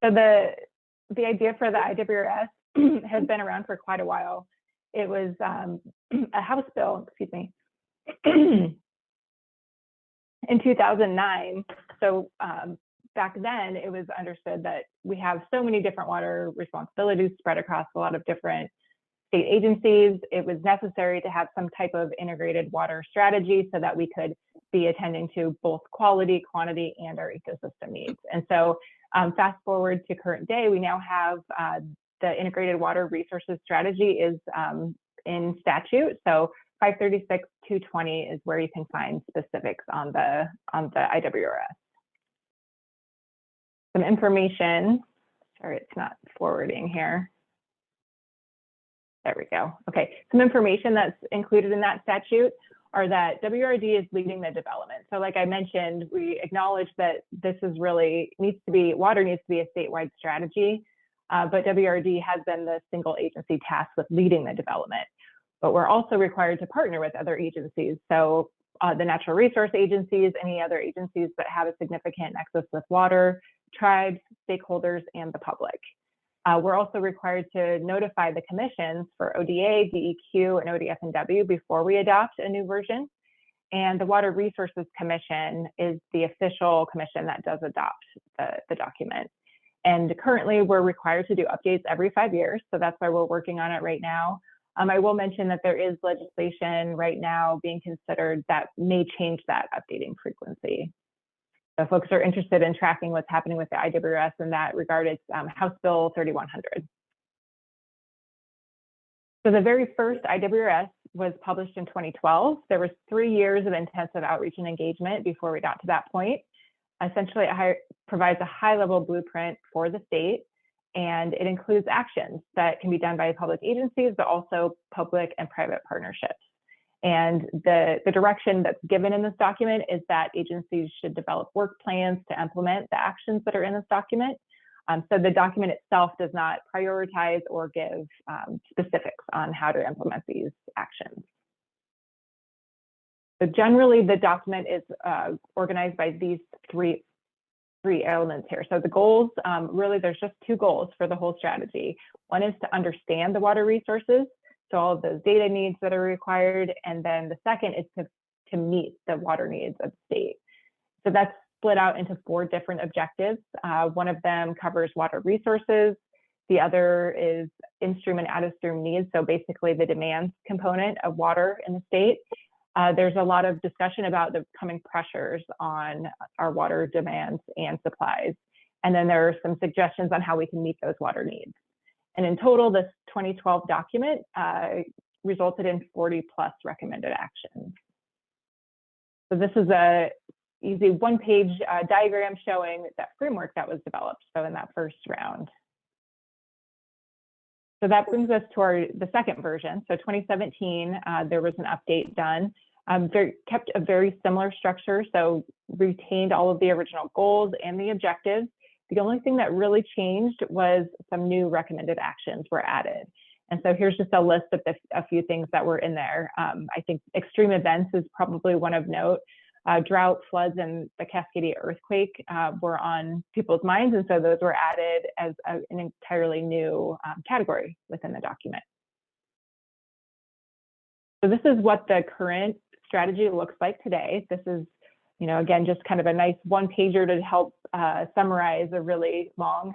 So the idea for the IWRS has been around for quite a while. It was a House bill, excuse me, in 2009. So back then, it was understood that we have so many different water responsibilities spread across a lot of different state agencies. It was necessary to have some type of integrated water strategy so that we could be attending to both quality, quantity, and our ecosystem needs. And so fast forward to current day, we now have the integrated water resources strategy is in statute. So 536-220 is where you can find specifics on the IWRS. Some information, sorry, it's not forwarding here. There we go. Okay, some information that's included in that statute are that WRD is leading the development. So like I mentioned, we acknowledge that this is really, water needs to be a statewide strategy, but WRD has been the single agency tasked with leading the development. But we're also required to partner with other agencies. So the natural resource agencies, any other agencies that have a significant nexus with water, tribes, stakeholders, and the public. We're also required to notify the commissions for ODA, DEQ, and ODF&W before we adopt a new version. And the Water Resources Commission is the official commission that does adopt the document. And currently, we're required to do updates every 5 years. So that's why we're working on it right now. I will mention that there is legislation right now being considered that may change that updating frequency. So if folks are interested in tracking what's happening with the IWRS in that regard, it's House Bill 3100. So the very first IWRS was published in 2012. There was 3 years of intensive outreach and engagement before we got to that point. Essentially, it provides a high-level blueprint for the state, and it includes actions that can be done by public agencies, but also public and private partnerships. And the direction that's given in this document is that agencies should develop work plans to implement the actions that are in this document. So the document itself does not prioritize or give specifics on how to implement these actions. So generally, the document is organized by these three elements here. So the goals, really, there's just 2 goals for the whole strategy. One is to understand the water resources, so all of those data needs that are required. And then the second is to meet the water needs of the state. So that's split out into 4 different objectives. One of them covers water resources. The other is in-stream and out-of-stream needs. So basically the demands component of water in the state. There's a lot of discussion about the coming pressures on our water demands and supplies. And then there are some suggestions on how we can meet those water needs. And in total, this 2012 document resulted in 40+ recommended actions. So this is a easy 1-page diagram showing that framework that was developed, so in that first round. So that brings us to the second version. So 2017, there was an update done. Kept a very similar structure, so retained all of the original goals and the objectives. The only thing that really changed was some new recommended actions were added. And so here's just a list of a few things that were in there. I think extreme events is probably one of note. Drought, floods, and the Cascadia earthquake were on people's minds, and so those were added as an entirely new category within the document. So this is what the current strategy looks like today. This is, again, just kind of a nice 1-pager to help summarize a really long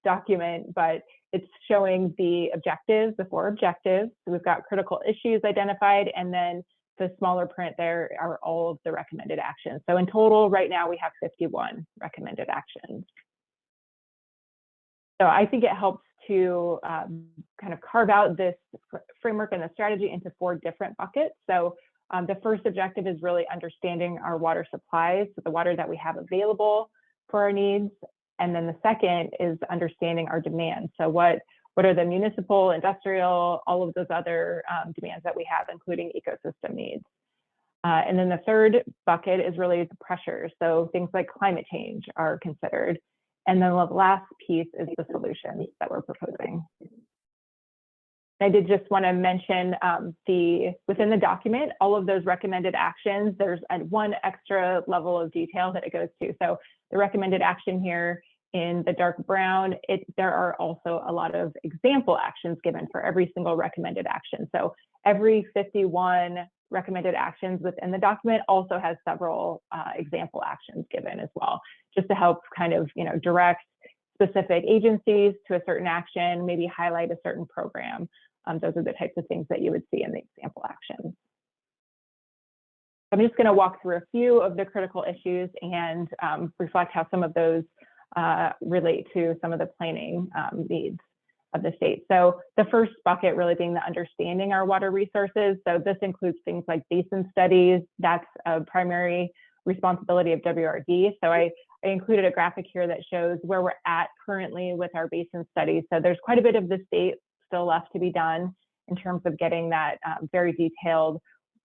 document, but it's showing the objectives, the 4 objectives. So we've got critical issues identified, and then the smaller print there are all of the recommended actions. So in total, right now, we have 51 recommended actions. So I think it helps to kind of carve out this framework and the strategy into 4 different buckets. So the first objective is really understanding our water supplies, so the water that we have available for our needs. And then the second is understanding our demands. So what are the municipal, industrial, all of those other demands that we have, including ecosystem needs. And then the third bucket is really the pressures. So things like climate change are considered. And then the last piece is the solutions that we're proposing. I did just want to mention within the document, all of those recommended actions, there's one extra level of detail that it goes to. So the recommended action here in the dark brown, there are also a lot of example actions given for every single recommended action. So every 51 recommended actions within the document also has several example actions given as well, just to help kind of, direct specific agencies to a certain action, maybe highlight a certain program. Those are the types of things that you would see in the example actions. I'm just going to walk through a few of the critical issues and reflect how some of those relate to some of the planning needs of the state. So the first bucket really being the understanding our water resources. So this includes things like basin studies. That's a primary responsibility of WRD. So I included a graphic here that shows where we're at currently with our basin studies. So there's quite a bit of the state still left to be done in terms of getting that very detailed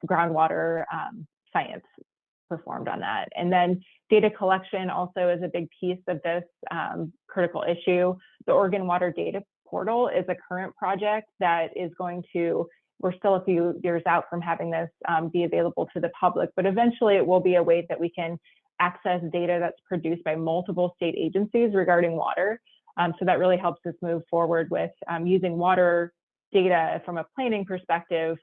groundwater science performed on that. And then data collection also is a big piece of this critical issue. The Oregon Water Data Portal is a current project that is going to, we're still a few years out from having this be available to the public, but eventually it will be a way that we can access data that's produced by multiple state agencies regarding water. So that really helps us move forward with using water data from a planning perspective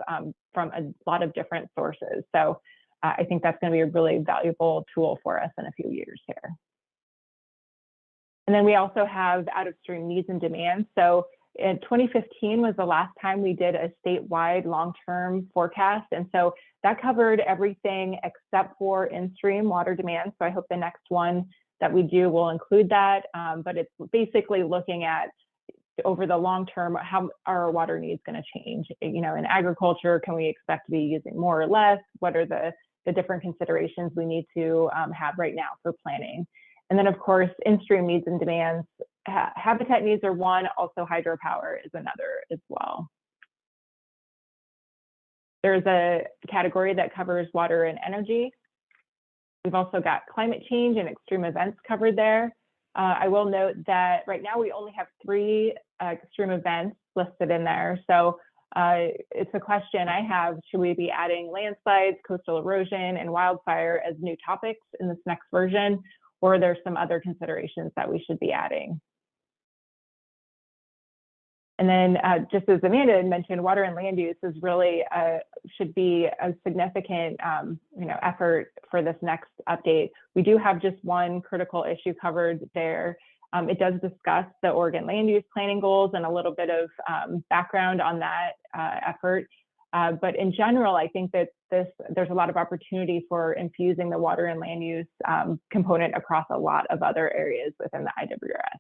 from a lot of different sources. So I think that's going to be a really valuable tool for us in a few years here. And then we also have out-of-stream needs and demands. So in 2015 was the last time we did a statewide long-term forecast. And so that covered everything except for in-stream water demand. So I hope the next one that we do will include that. But it's basically looking at over the long term, how are our water needs going to change? In agriculture, can we expect to be using more or less? What are the different considerations we need to have right now for planning? And then, of course, in-stream needs and demands. Habitat needs are one, also hydropower is another as well. There's a category that covers water and energy. We've also got climate change and extreme events covered there. I will note that right now we only have 3 extreme events listed in there. So it's a question I have, should we be adding landslides, coastal erosion, and wildfire as new topics in this next version? Or are there some other considerations that we should be adding? And then just as Amanda had mentioned, water and land use is really should be a significant effort for this next update. We do have just one critical issue covered there. It does discuss the Oregon land use planning goals and a little bit of background on that effort. But in general, I think that there's a lot of opportunity for infusing the water and land use component across a lot of other areas within the IWRS.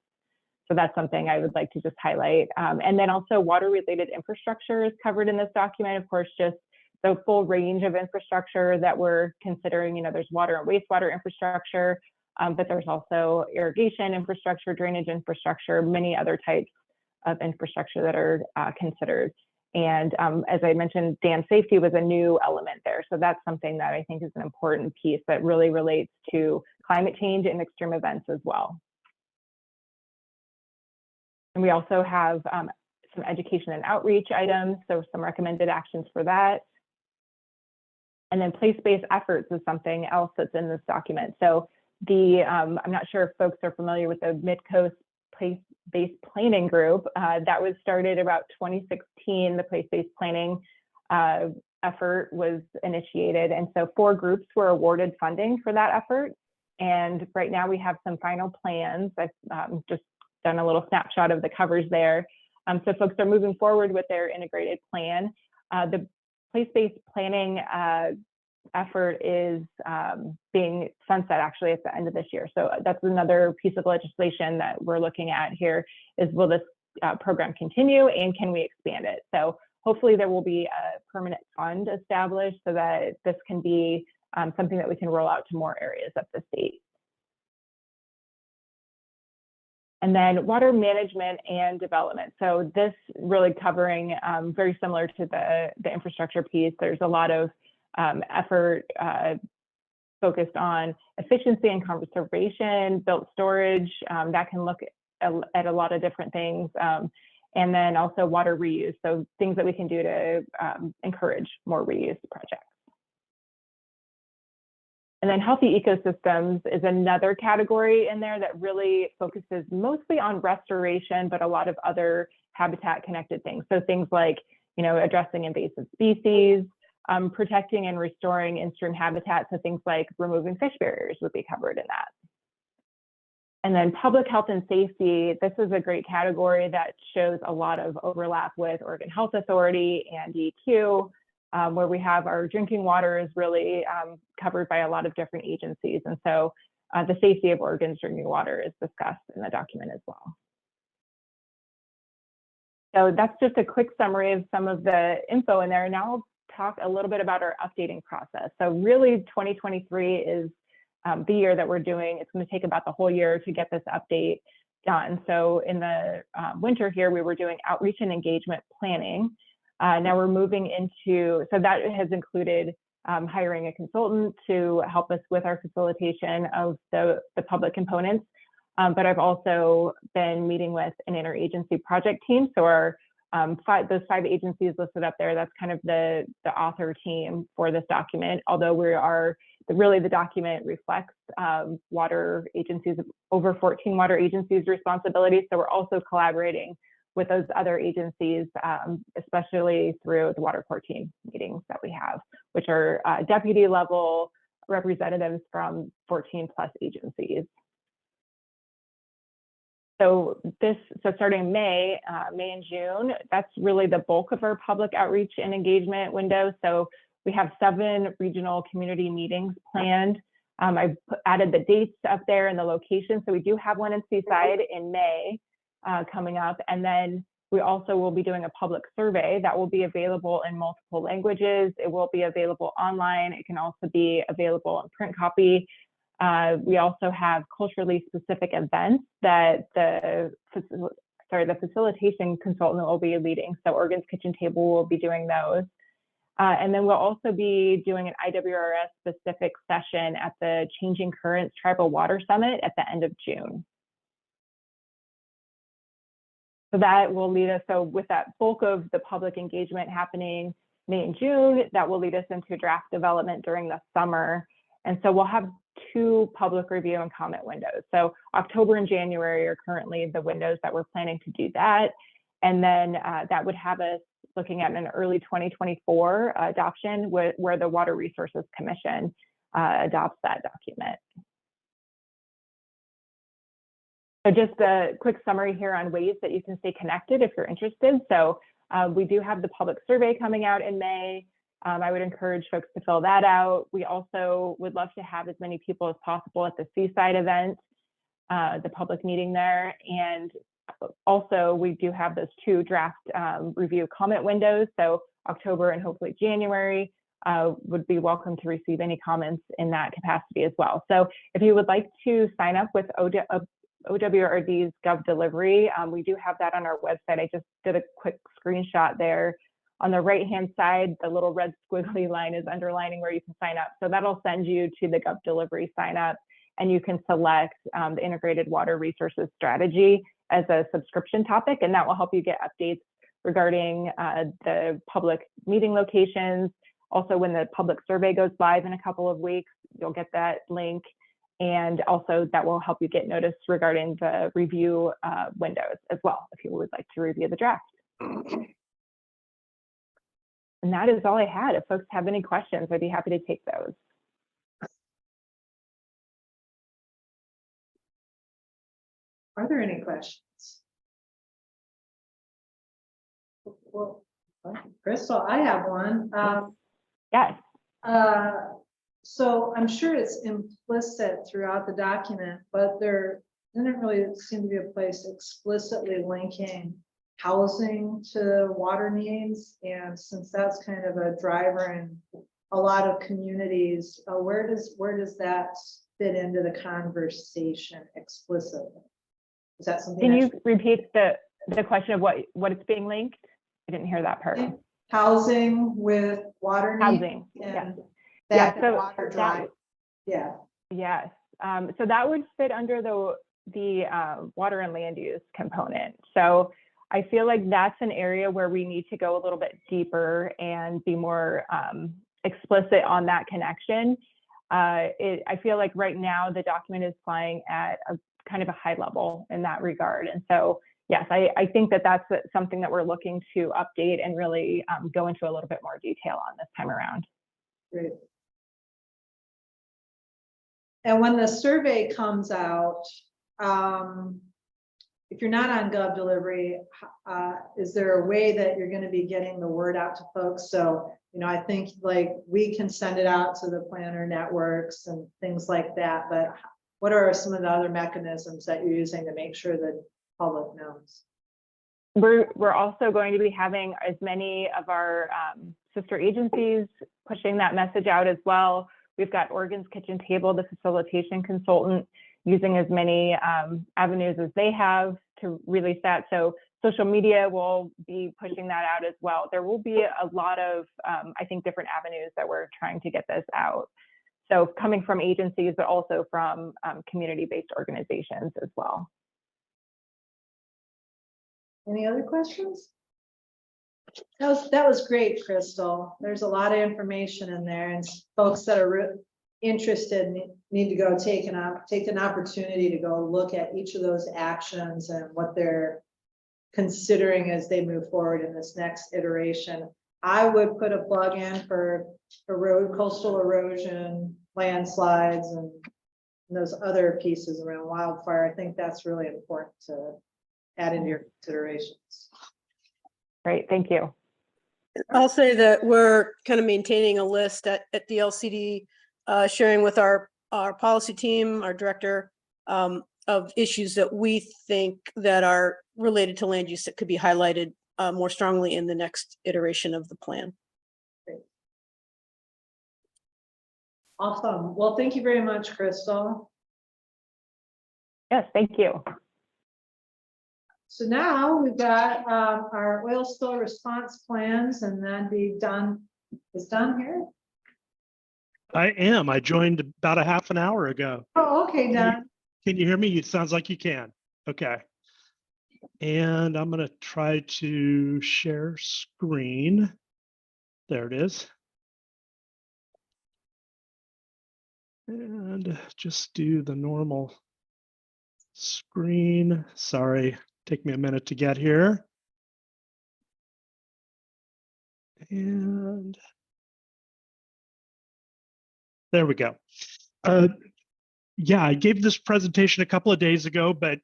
So that's something I would like to just highlight. And then also water-related infrastructure is covered in this document. Of course, just the full range of infrastructure that we're considering. There's water and wastewater infrastructure, but there's also irrigation infrastructure, drainage infrastructure, many other types of infrastructure that are considered. And as I mentioned, dam safety was a new element there. So that's something that I think is an important piece that really relates to climate change and extreme events as well. And we also have some education and outreach items, so some recommended actions for that. And then place-based efforts is something else that's in this document. So I'm not sure if folks are familiar with the Mid-Coast Place-Based Planning Group. That was started about 2016. The place-based planning effort was initiated. And so 4 groups were awarded funding for that effort. And right now we have some final plans. I've just done a little snapshot of the covers there. So folks are moving forward with their integrated plan. The place-based planning effort is being sunset actually at the end of this year. So that's another piece of legislation that we're looking at here is, will this program continue and can we expand it? So hopefully there will be a permanent fund established so that this can be something that we can roll out to more areas of the state. And then water management and development. So this really covering very similar to the infrastructure piece. There's a lot of effort focused on efficiency and conservation, built storage. That can look at a lot of different things. And then also water reuse. So things that we can do to encourage more reuse projects. And then healthy ecosystems is another category in there that really focuses mostly on restoration, but a lot of other habitat connected things. So things like, addressing invasive species, protecting and restoring in-stream habitat. So things like removing fish barriers would be covered in that. And then public health and safety, this is a great category that shows a lot of overlap with Oregon Health Authority and DEQ, where we have our drinking water is really covered by a lot of different agencies. And so the safety of Oregon's drinking water is discussed in the document as well. So that's just a quick summary of some of the info in there. Now I'll talk a little bit about our updating process. So really 2023 is the year that we're doing. It's going to take about the whole year to get this update done. So in the winter here, we were doing outreach and engagement planning. Now we're moving into, so that has included hiring a consultant to help us with our facilitation of the public components. But I've also been meeting with an interagency project team. So our those 5 agencies listed up there, that's kind of the author team for this document, although we are, really the document reflects water agencies, over 14 water agencies' responsibilities. So we're also collaborating with those other agencies, especially through the water core team meetings that we have, which are deputy level representatives from 14 plus agencies. So starting May and June, that's really the bulk of our public outreach and engagement window. So we have 7 regional community meetings planned. I've added the dates up there and the location. So we do have one in Seaside in May coming up. And then we also will be doing a public survey that will be available in multiple languages. It will be available online. It can also be available in print copy. We also have culturally specific events that the facilitation consultant will be leading. So Oregon's Kitchen Table will be doing those. And then we'll also be doing an IWRS specific session at the Changing Currents Tribal Water Summit at the end of June. So that will lead us, so with that bulk of the public engagement happening May and June, that will lead us into draft development during the summer. And so we'll have 2 public review and comment windows. So October and January are currently the windows that we're planning to do that. And then that would have us looking at an early 2024 adoption where the Water Resources Commission adopts that document. So just a quick summary here on ways that you can stay connected if you're interested. So we do have the public survey coming out in May. I would encourage folks to fill that out. We also would love to have as many people as possible at the Seaside event, the public meeting there. And also we do have those 2 draft review comment windows. So October and hopefully January would be welcome to receive any comments in that capacity as well. So if you would like to sign up with OWRD's Gov Delivery, we do have that on our website. I just did a quick screenshot there. On the right-hand side, the little red squiggly line is underlining where you can sign up. So that'll send you to the Gov Delivery sign up, and you can select the Integrated Water Resources Strategy as a subscription topic, and that will help you get updates regarding the public meeting locations. Also, when the public survey goes live in a couple of weeks, you'll get that link. And also that will help you get notice regarding the review windows as well, if you would like to review the draft. And that is all I had. If folks have any questions, I'd be happy to take those. Are there any questions? Well, Crystal, I have one. Yes. So I'm sure it's implicit throughout the document, but there didn't really seem to be a place explicitly linking housing to water needs. And since that's kind of a driver in a lot of communities, where does that fit into the conversation explicitly? Is that something? Can you repeat the question of what it's being linked? I didn't hear that part. Housing with water needs. Housing, yeah. That so water drive. Yeah. Yes. So that would fit under the water and land use component. So I feel like that's an area where we need to go a little bit deeper and be more explicit on that connection. I feel like right now the document is flying at a kind of a high level in that regard. And so, yes, I think that that's something that we're looking to update and really go into a little bit more detail on this time around. Great. And when the survey comes out, if you're not on Gov Delivery, is there a way that you're going to be getting the word out to folks? So, you know, I think like we can send it out to the planner networks and things like that, but what are some of the other mechanisms that you're using to make sure the public knows? We're also going to be having as many of our sister agencies pushing that message out as well. We've got Oregon's Kitchen Table, the facilitation consultant, using as many avenues as they have to release that. So social media will be pushing that out as well. There will be a lot of, I think, different avenues that we're trying to get this out. So coming from agencies, but also from community-based organizations as well. Any other questions? That was great, Crystal. There's a lot of information in there, and folks that are interested need to go take an opportunity to go look at each of those actions and what they're considering as they move forward in this next iteration. I would put a plug in for coastal erosion, landslides, and those other pieces around wildfire. I think that's really important to add into your considerations. Great, thank you. I'll say that we're kind of maintaining a list at the LCD, sharing with our policy team, our director, of issues that we think that are related to land use that could be highlighted more strongly in the next iteration of the plan. Great. Awesome. Well, thank you very much, Crystal. Yes, thank you. So now we've got our oil spill response plans, and then be done. Is Don here? I am. I joined about a half an hour ago. Oh, okay, Don. Can you hear me? It sounds like you can. Okay. And I'm going to try to share screen. There it is. And just do the normal screen. Sorry, take me a minute to get here. And there we go. Yeah, I gave this presentation a couple of days ago, but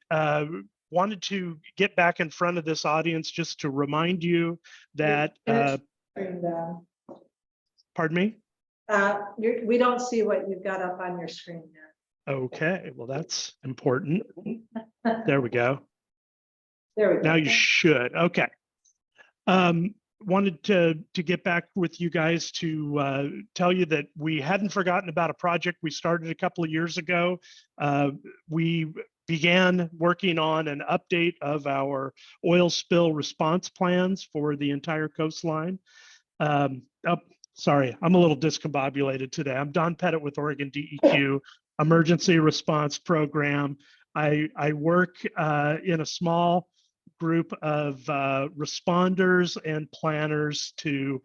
wanted to get back in front of this audience just to remind you that, pardon me? We don't see what you've got up on your screen yet. Okay, well, that's important. There we go. There we go. Now you should. Okay. Wanted to get back with you guys to tell you that we hadn't forgotten about a project we started a couple of years ago. We began working on an update of our oil spill response plans for the entire coastline. Sorry, I'm a little discombobulated today. I'm Don Pettit with Oregon DEQ Emergency Response Program. I work in a small group of responders and planners to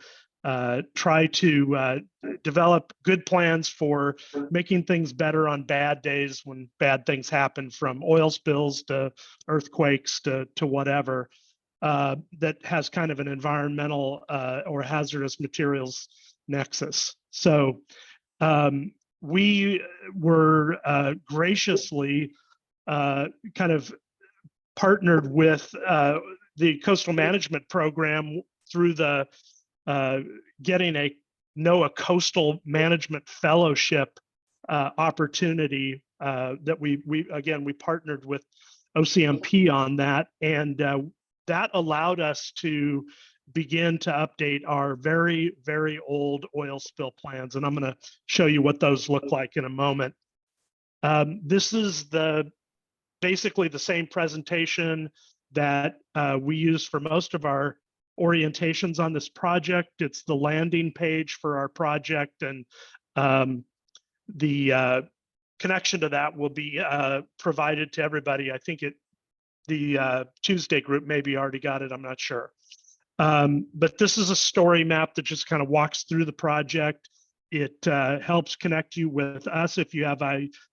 try to develop good plans for making things better on bad days when bad things happen, from oil spills to earthquakes to whatever, that has kind of an environmental or hazardous materials nexus. So we were graciously kind of partnered with the Coastal Management Program through the getting a NOAA Coastal Management Fellowship opportunity that we partnered with OCMP on that, and that allowed us to begin to update our very, very old oil spill plans, and I'm going to show you what those look like in a moment. This is basically the same presentation that we use for most of our orientations on this project. It's the landing page for our project, and the connection to that will be provided to everybody. I think the Tuesday group maybe already got it, I'm not sure. But this is a story map that just kind of walks through the project. It helps connect you with us if you have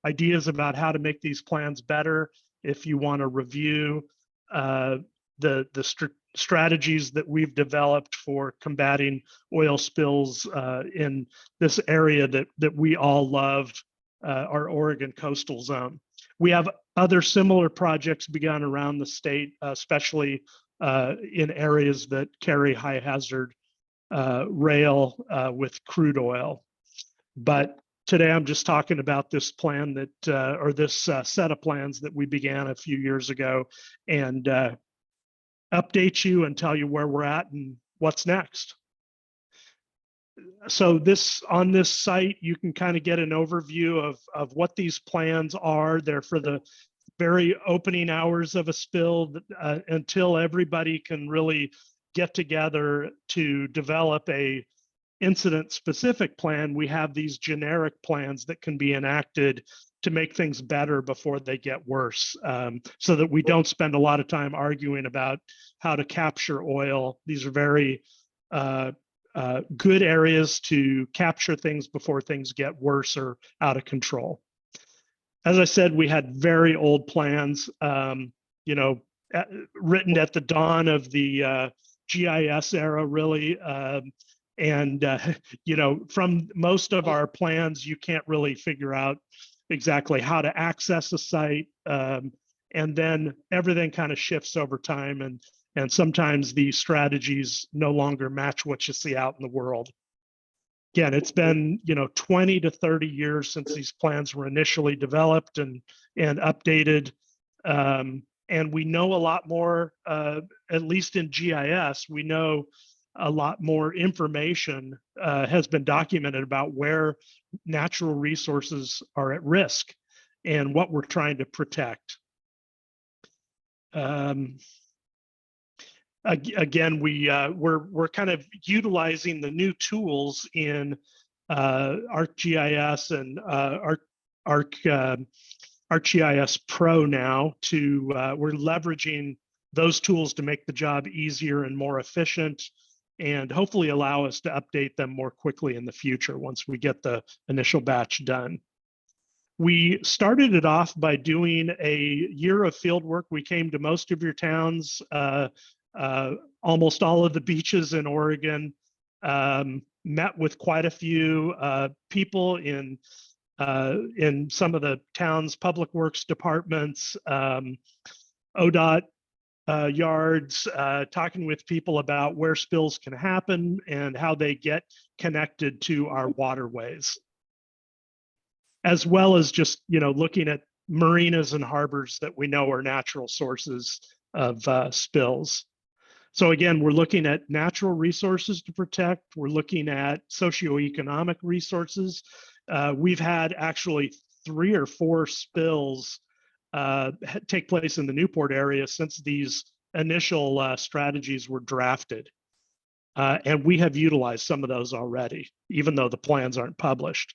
ideas about how to make these plans better. If you want to review the strategies that we've developed for combating oil spills in this area that we all love, our Oregon coastal zone. We have other similar projects begun around the state, especially in areas that carry high hazard rail with crude oil. But today I'm just talking about this plan that, or this set of plans that we began a few years ago, and update you and tell you where we're at and what's next. So on this site, you can kind of get an overview of what these plans are. They're for the very opening hours of a spill until everybody can really get together to develop a incident specific plan. We have these generic plans that can be enacted to make things better before they get worse, so that we don't spend a lot of time arguing about how to capture oil. These are very good areas to capture things before things get worse or out of control. As I said, we had very old plans, written at the dawn of the GIS era, really. From most of our plans, you can't really figure out exactly how to access a site. And then everything kind of shifts over time, and sometimes the strategies no longer match what you see out in the world. Again, it's been 20 to 30 years since these plans were initially developed and updated. And we know a lot more, at least in GIS, we know a lot more information has been documented about where natural resources are at risk and what we're trying to protect. Again, we're kind of utilizing the new tools in ArcGIS and ArcGIS Pro now we're leveraging those tools to make the job easier and more efficient, and hopefully allow us to update them more quickly in the future once we get the initial batch done. We started it off by doing a year of field work. We came to most of your towns, almost all of the beaches in Oregon, met with quite a few people in some of the town's public works departments, ODOT yards, talking with people about where spills can happen and how they get connected to our waterways, as well as just looking at marinas and harbors that we know are natural sources of spills. So again, we're looking at natural resources to protect. We're looking at socioeconomic resources. We've had actually 3 or 4 spills take place in the Newport area since these initial strategies were drafted. And we have utilized some of those already, even though the plans aren't published.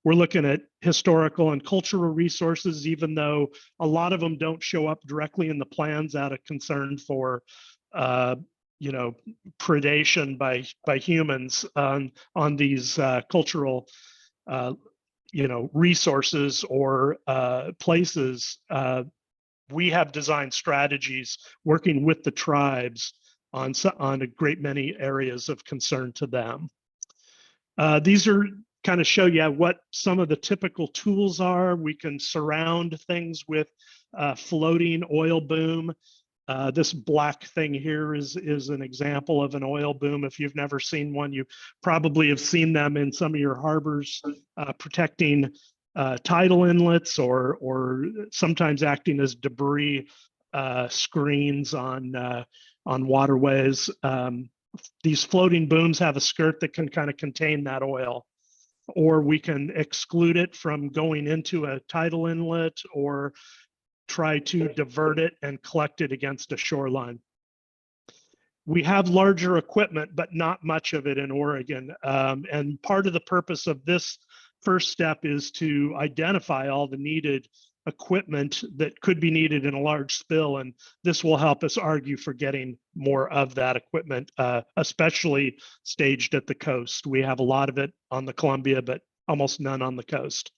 We're looking at historical and cultural resources, even though a lot of them don't show up directly in the plans out of concern for predation by humans on these cultural resources or places. We have designed strategies working with the tribes on a great many areas of concern to them. These are kind of show you what some of the typical tools are. We can surround things with floating oil boom. This black thing here is an example of an oil boom. If you've never seen one, you probably have seen them in some of your harbors, protecting tidal inlets or sometimes acting as debris screens on waterways. These floating booms have a skirt that can kind of contain that oil, or we can exclude it from going into a tidal inlet or try to divert it and collect it against a shoreline. We have larger equipment, but not much of it in Oregon. And part of the purpose of this first step is to identify all the needed equipment that could be needed in a large spill, and this will help us argue for getting more of that equipment, especially staged at the coast. We have a lot of it on the Columbia, but almost none on the coast.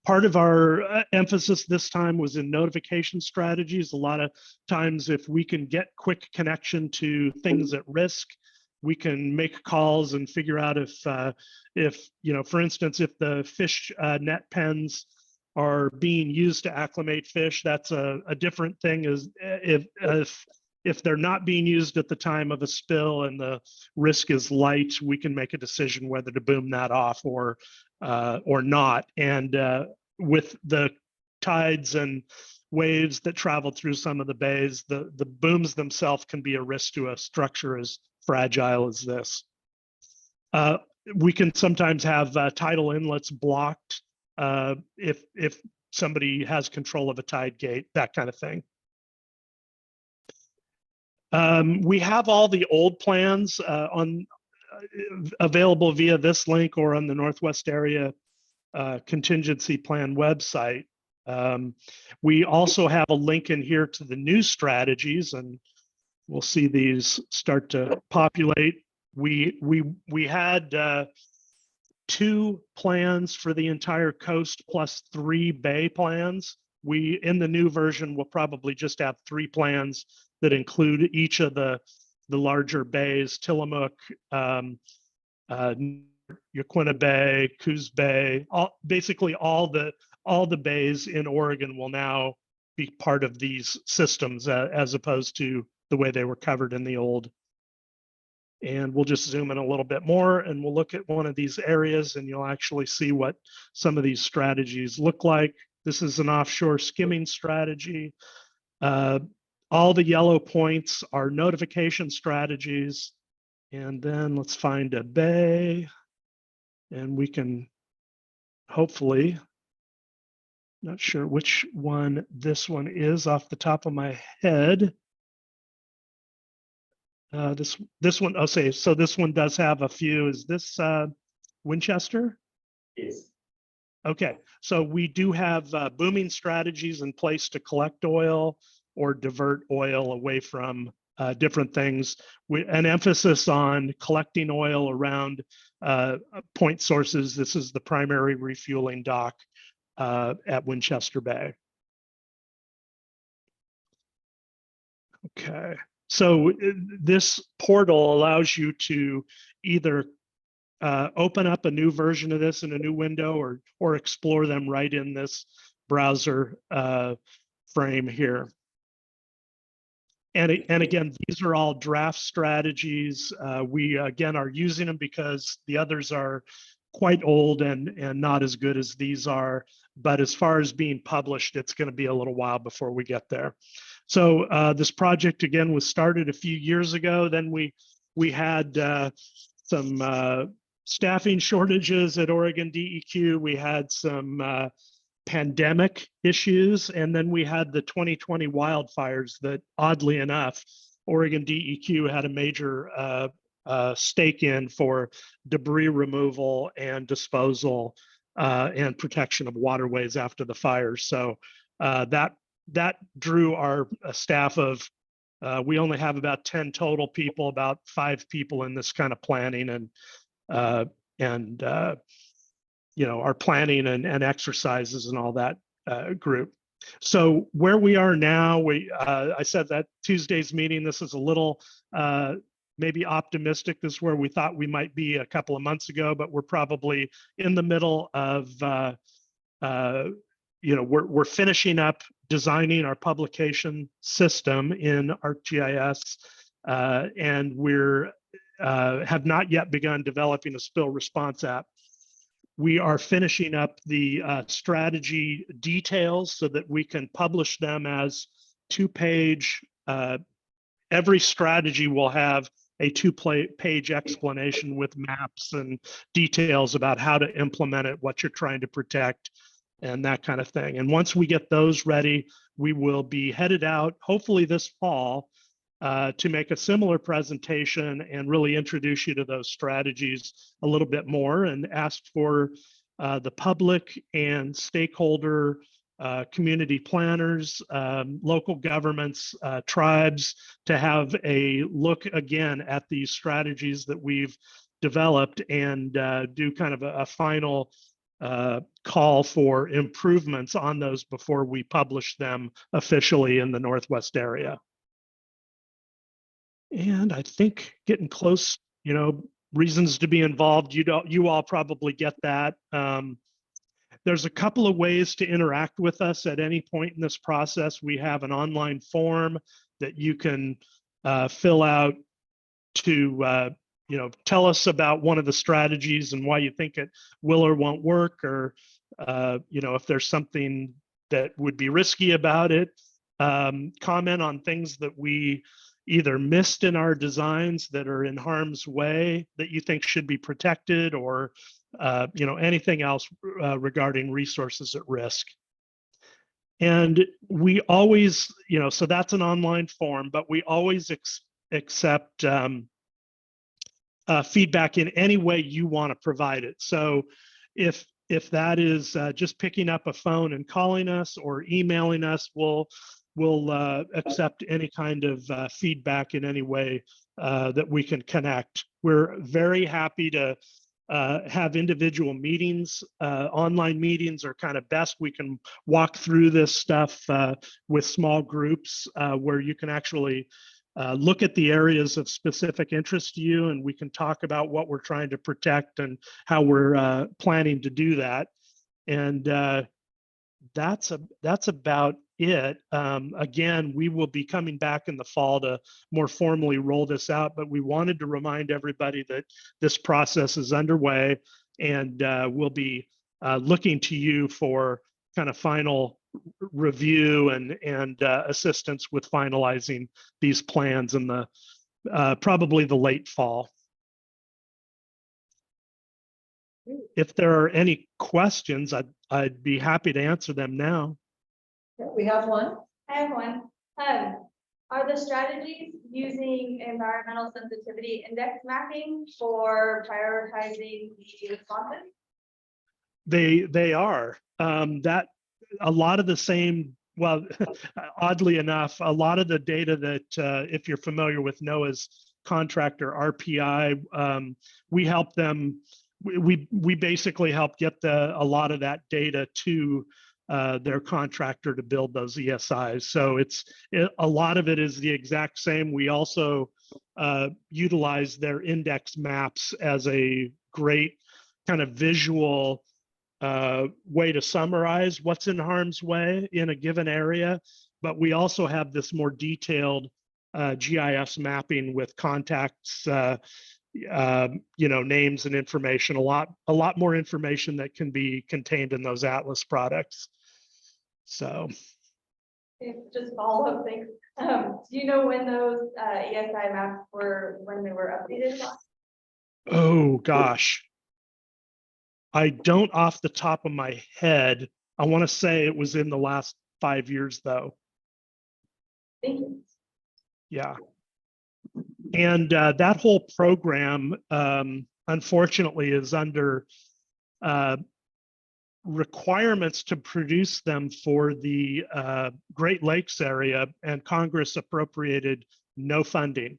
Part of our emphasis this time was in notification strategies. A lot of times, if we can get quick connection to things at risk, we can make calls and figure out if you know, for instance, if the fish net pens are being used to acclimate fish, that's a different thing. Is if they're not being used at the time of a spill and the risk is light, we can make a decision whether to boom that off or not. And with the tides and waves that travel through some of the bays, the booms themselves can be a risk to a structure as fragile as this. We can sometimes have tidal inlets blocked if somebody has control of a tide gate, that kind of thing. We have all the old plans available via this link or on the Northwest Area Contingency Plan website. We also have a link in here to the new strategies, and we'll see these start to populate. We had 2 plans for the entire coast plus 3 bay plans. In the new version, we'll probably just have 3 plans that include each of the larger bays: Tillamook, Yaquina Bay, Coos Bay. Basically all the bays in Oregon will now be part of these systems, as opposed to the way they were covered in the old. And we'll just zoom in a little bit more, and we'll look at one of these areas, and you'll actually see what some of these strategies look like. This is an offshore skimming strategy. All the yellow points are notification strategies. And then let's find a bay, and we can hopefully, not sure which one this one is off the top of my head. This one, okay, so this one does have a few. Is this Winchester? Yes. Okay, so we do have booming strategies in place to collect oil or divert oil away from different things, with an emphasis on collecting oil around point sources. This is the primary refueling dock at Winchester Bay. Okay, so this portal allows you to either open up a new version of this in a new window, or explore them right in this browser frame here. And again, these are all draft strategies. We again are using them because the others are quite old and not as good as these are. But as far as being published, it's going to be a little while before we get there. So this project again was started a few years ago. Then we had some staffing shortages at Oregon DEQ. We had some pandemic issues, and then we had the 2020 wildfires that, oddly enough, Oregon DEQ had a major stake in for debris removal and disposal and protection of waterways after the fires. So that drew our staff of, we only have about 10 total people, about 5 people in this kind of planning and you know, our planning and exercises and all that group. So where we are now, I said that Tuesday's meeting, this is a little maybe optimistic. This is where we thought we might be a couple of months ago, but we're probably in the middle of, you know, we're finishing up designing our publication system in ArcGIS, and we're have not yet begun developing a spill response app. We are finishing up the strategy details so that we can publish them as 2-page. Every strategy will have a 2-page explanation with maps and details about how to implement it, what you're trying to protect, and that kind of thing. And once we get those ready, we will be headed out, hopefully this fall, to make a similar presentation and really introduce you to those strategies a little bit more, and ask for the public and stakeholder community planners, local governments, tribes, to have a look again at these strategies that we've developed and do kind of a final call for improvements on those before we publish them officially in the Northwest area. And I think getting close, reasons to be involved. You all probably get that. There's a couple of ways to interact with us at any point in this process. We have an online form that you can fill out to tell us about one of the strategies and why you think it will or won't work, or if there's something that would be risky about it. Comment on things that we either missed in our designs that are in harm's way that you think should be protected, or anything else regarding resources at risk. And we always, so that's an online form, but we always accept feedback in any way you want to provide it. So if that is just picking up a phone and calling us or emailing us, we'll accept any kind of feedback in any way that we can connect. We're very happy to have individual meetings. Online meetings are kind of best. We can walk through this stuff with small groups where you can actually look at the areas of specific interest to you, and we can talk about what we're trying to protect and how we're planning to do that. And that's about it. Again, we will be coming back in the fall to more formally roll this out, but we wanted to remind everybody that this process is underway, and we'll be looking to you for kind of final review and assistance with finalizing these plans in the probably the late fall. If there are any questions, I'd be happy to answer them now. We have one. I have one. Are the strategies using environmental sensitivity index mapping for prioritizing the responses? They are. That a lot of the same, well, oddly enough, a lot of the data that, if you're familiar with NOAA's contractor RPI, we help them, we basically help get a lot of that data to their contractor to build those ESIs. So a lot of it is the exact same. We also utilize their index maps as a great kind of visual way to summarize what's in harm's way in a given area. But we also have this more detailed GIS mapping with contacts, names and information, a lot more information that can be contained in those Atlas products. So Just follow up things. Do you know when those ESI maps when they were updated? oh gosh, I don't off the top of my head. I want to say it was in the last 5 years though. Thank you. Yeah. And that whole program, unfortunately, is under requirements to produce them for the Great Lakes area, and Congress appropriated no funding.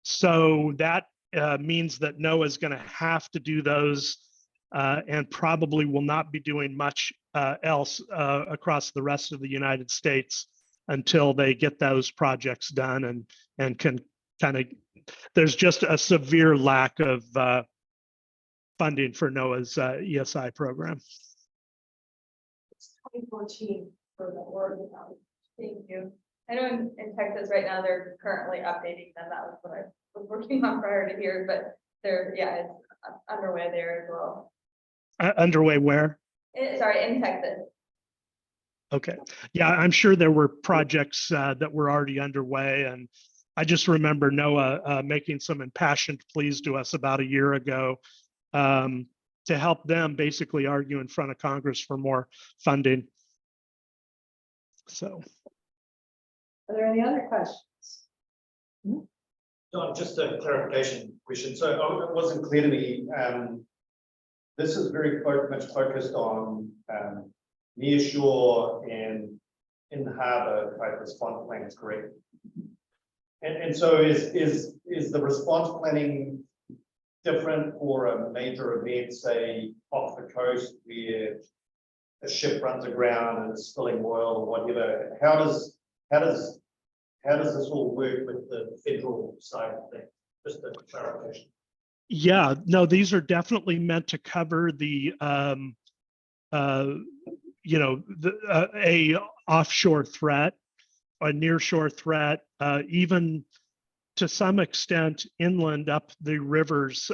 So that means that NOAA is going to have to do those and probably will not be doing much else across the rest of the United States until they get those projects done and can kind of, there's just a severe lack of funding for NOAA's ESI program. It's 2014 for the word. Thank you. I know in Texas right now, they're currently updating them. That was what I was working on prior to here, but it's underway there as well. Underway where? Sorry, in Texas. Okay. Yeah, I'm sure there were projects that were already underway. And I just remember NOAA making some impassioned pleas to us about a year ago to help them basically argue in front of Congress for more funding. So. Are there any other questions? John, just a clarification question. So it wasn't clear to me, this is very much focused on near shore and in the harbor type response plans, correct? And so is the response planning different for a major event, say off the coast where a ship runs aground and is spilling oil or whatever? How does this all work with the federal side of things? Just a clarification. Yeah, no, these are definitely meant to cover the, a offshore threat, a nearshore threat, even to some extent inland up the rivers.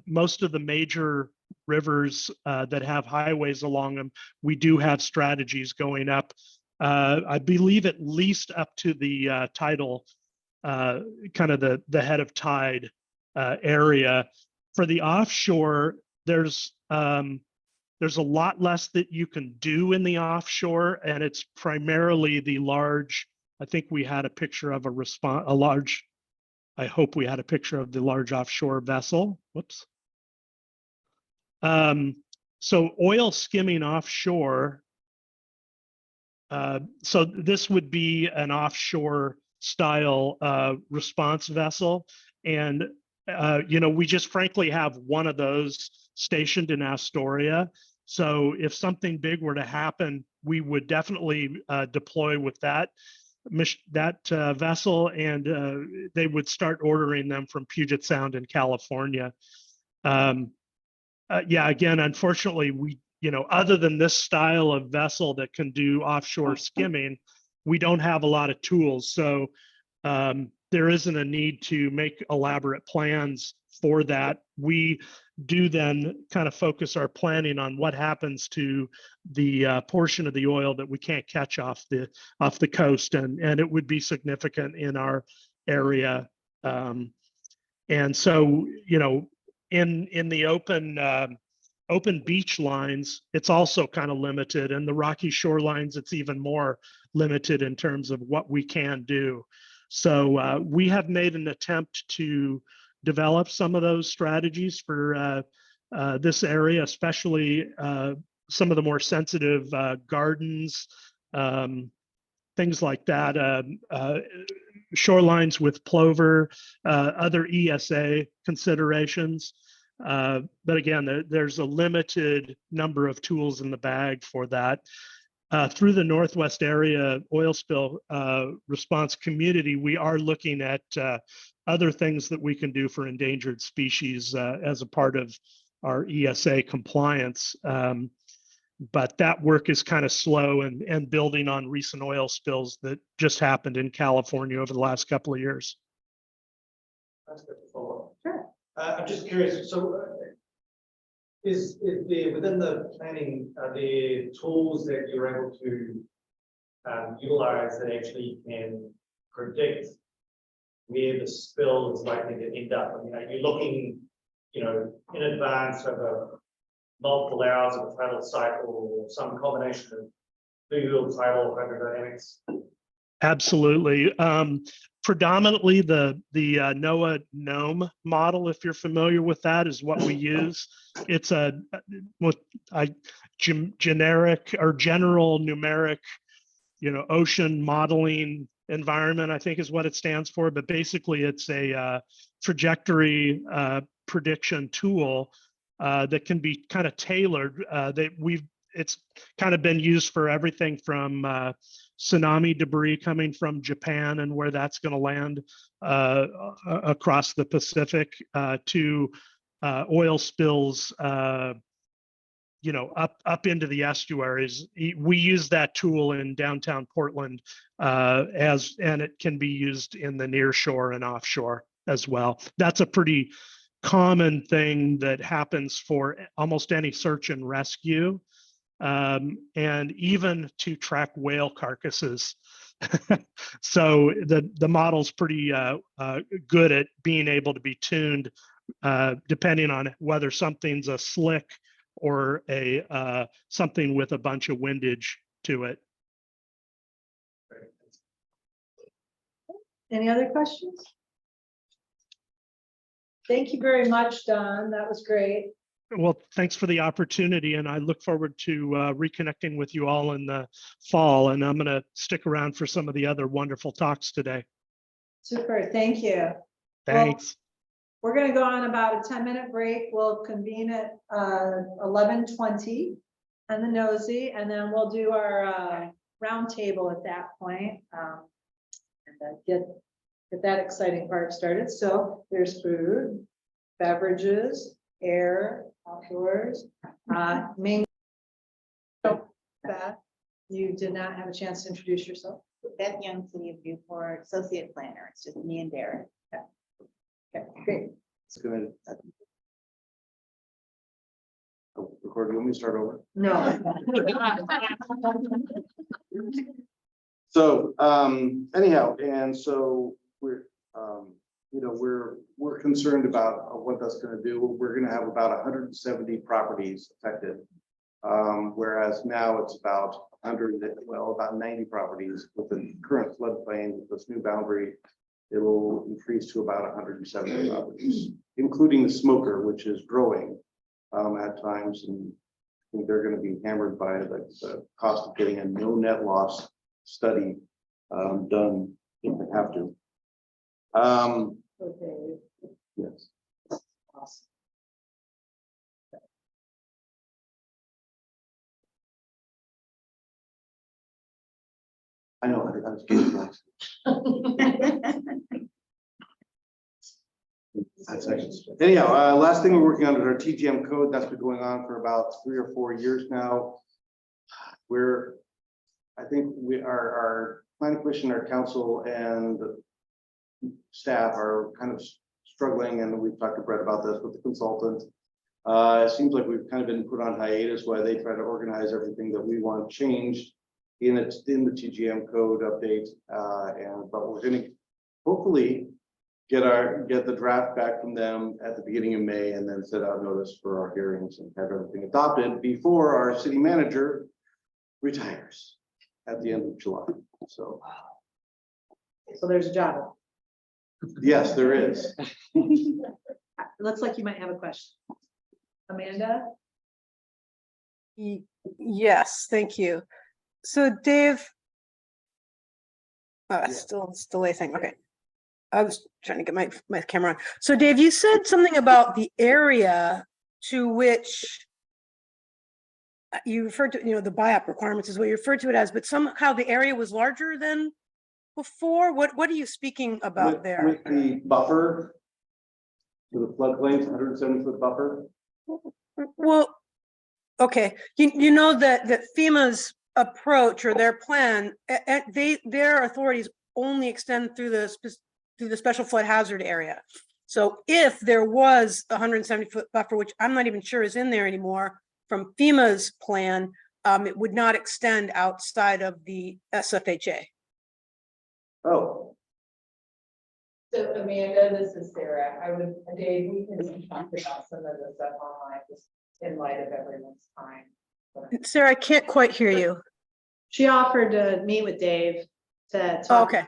Most of the major rivers that have highways along them, we do have strategies going up. I believe at least up to the tidal, kind of the head of tide area. For the offshore, there's a lot less that you can do in the offshore, and it's primarily the large. I think we had a picture of I hope we had a picture of the large offshore vessel. Whoops. So oil skimming offshore. So this would be an offshore style response vessel. And, we just frankly have one of those stationed in Astoria. So if something big were to happen, we would definitely deploy with that vessel, and they would start ordering them from Puget Sound in California. Yeah, again, unfortunately, other than this style of vessel that can do offshore skimming, we don't have a lot of tools. So there isn't a need to make elaborate plans for that. We do then kind of focus our planning on what happens to the portion of the oil that we can't catch off the coast, and it would be significant in our area. And so, in the open beach lines, it's also kind of limited, and the rocky shorelines, it's even more limited in terms of what we can do. So we have made an attempt to develop some of those strategies for this area, especially some of the more sensitive gardens, things like that, shorelines with plover, other ESA considerations. But again, there's a limited number of tools in the bag for that. Through the Northwest Area Oil Spill Response Community, we are looking at other things that we can do for endangered species as a part of our ESA compliance. But that work is kind of slow and building on recent oil spills that just happened in California over the last couple of years. That's good to follow. Sure. I'm just curious, so is there, within the planning, are there tools that you're able to utilize that actually can predict where the spill is likely to end up? I mean, are you looking, in advance of multiple hours of a tidal cycle or some combination of fluvial, tidal, hydrodynamics? Absolutely. Predominantly the NOAA GNOME model, if you're familiar with that, is what we use. It's generic or general numeric, ocean modeling environment, I think is what it stands for. But basically it's a trajectory prediction tool that can be kind of tailored. It's kind of been used for everything from tsunami debris coming from Japan and where that's going to land across the Pacific to oil spills, up into the estuaries. We use that tool in downtown Portland and it can be used in the near shore and offshore as well. That's a pretty common thing that happens for almost any search and rescue. And even to track whale carcasses. So the model's pretty good at being able to be tuned depending on whether something's a slick or a something with a bunch of windage to it. Any other questions? Thank you very much, Don. That was great. Well, thanks for the opportunity, and I look forward to reconnecting with you all in the fall. And I'm going to stick around for some of the other wonderful talks today. Super, thank you. Well, Thanks. we're gonna go on about a 10-minute break. We'll convene at 11:20 and the nosy, and then we'll do our round table at that point. And get that exciting part started. So there's food, beverages, air, outdoors. Main. Beth, you did not have a chance to introduce yourself. Beth Young, City of Newport, Associate Planner. It's just me and Derek. Okay, great. It's gonna. Record, you want me to start over? No. So, anyhow, and so we're, we're concerned about what that's gonna do. We're gonna have about 170 properties affected. Whereas now it's about 90 properties with the current floodplain, with this new boundary. It'll increase to about 170 properties, including the smoker, which is growing at times. And I think they're going to be hammered by the cost of getting a no net loss study done if they have to. Okay. Yes. Awesome. I know, I was getting close. That's actually, anyhow, last thing we're working on is our TGM code. That's been going on for about 3 or 4 years now. I think our planning commission, our council, and the staff are kind of struggling, and we've talked to Brett about this with the consultant. It seems like we've kind of been put on hiatus while they try to organize everything that we want changed in the TGM code update. But we're going to hopefully get the draft back from them at the beginning of May, and then set out notice for our hearings and have everything adopted before our city manager retires at the end of July. So there's a job. yes, there is. Looks like you might have a question. Amanda? Yes, thank you. So Dave. It's still delay thing. Okay. I was trying to get my camera on. So Dave, you said something about the area to which you referred to, the BIOP requirements is what you referred to it as, but somehow the area was larger than before. What are you speaking about there? With the buffer, to the floodplains, 170-foot buffer. Well, okay, you know that FEMA's approach or their plan, their authorities only extend through the special flood hazard area. So if there was a 170-foot buffer, which I'm not even sure is in there anymore, from FEMA's plan, it would not extend outside of the SFHA. Oh, So Amanda, this is Sarah. Dave, we can talk about some of the stuff online just in light of everyone's time. Sarah, I can't quite hear you. She offered to meet with Dave to Oh, talk. okay.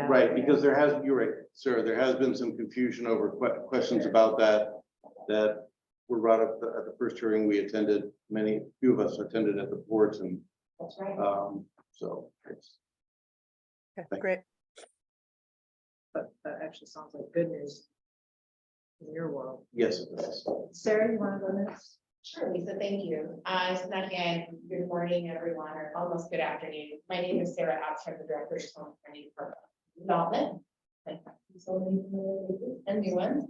right, because you're right, Sarah, there has been some confusion over questions about that were brought up at the first hearing we attended. Few of us attended at the boards, and That's right. so it's. Okay, great. But that actually sounds like good news in your world. Yes, it does. Sarah, you want to go next? Sure, Lisa, thank you. Snuck in. Good morning, everyone, or almost good afternoon. My name is Sarah Abstract, the Director of Home Planning Development. And new ones.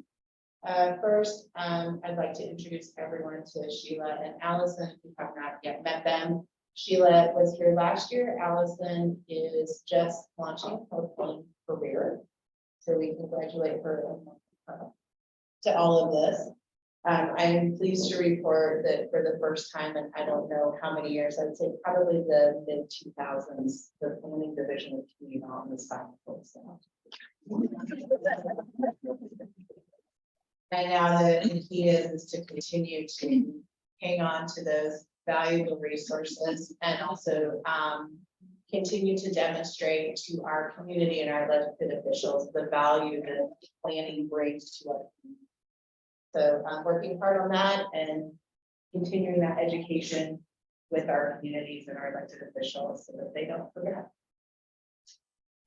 First, I'd like to introduce everyone to Sheila and Allison, who have not yet met them. Sheila was here last year. Allison is just launching her own career. So we congratulate her to all of this. I am pleased to report that for the first time, and I don't know how many years, I'd say probably the mid-2000s, the planning division of community development is finally closed out. And now the key is to continue to hang on to those valuable resources and also continue to demonstrate to our community and our elected officials the value that planning brings to us. So I'm working hard on that and continuing that education with our communities and our elected officials so that they don't forget.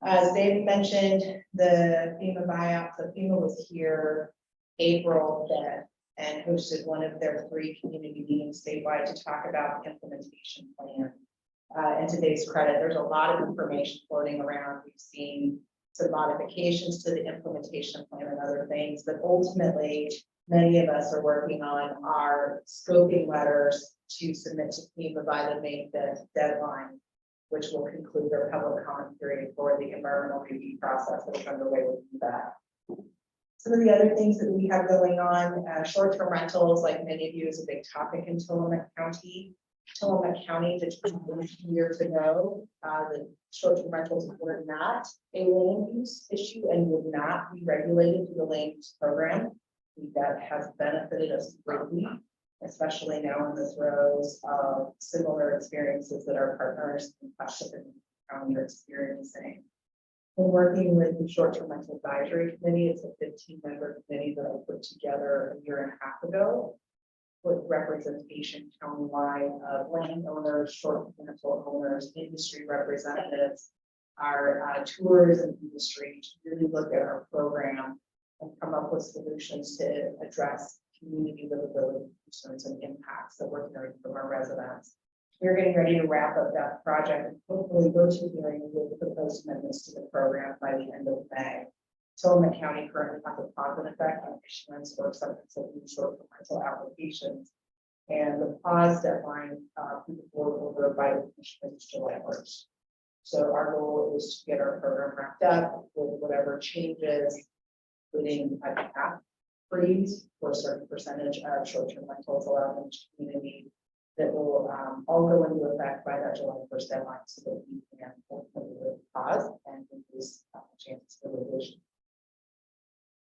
As Dave mentioned, the FEMA buyout, so FEMA was here April 5th and hosted one of their 3 community meetings statewide to talk about the implementation plan. And to Dave's credit, there's a lot of information floating around. We've seen some modifications to the implementation plan and other things, but ultimately, many of us are working on our scoping letters to submit to FEMA by the May 5th deadline, which will conclude their public comment period for the environmental review process that's underway with that. Some of the other things that we have going on, short-term rentals, like many of you, is a big topic in Tillamook County. Tillamook County determined years ago that short-term rentals were not a land use issue and would not be regulated through the land use program. That has benefited us greatly, especially now in the throes of similar experiences that our partners in Clatsop County are experiencing. We're working with the short-term rental advisory committee. It's a 15-member committee that I put together a year and a half ago with representation countywide of landowners, short-term rental owners, industry representatives, our tourism industry to really look at our program and come up with solutions to address community livability concerns and impacts that we're hearing from our residents. We're getting ready to wrap up that project and hopefully go to hearing with proposed amendments to the program by the end of May. Tillamook County currently has a positive effect on issuance or acceptance of new short-term rental applications. And the pause deadline for the board over by the commission is July 1st. So our goal is to get our program wrapped up with whatever changes, including a cap freeze for a certain percentage of short-term rentals allowed in each community that will all go into effect by that July 1st deadline so that we can ultimately pause and reduce chances for litigation.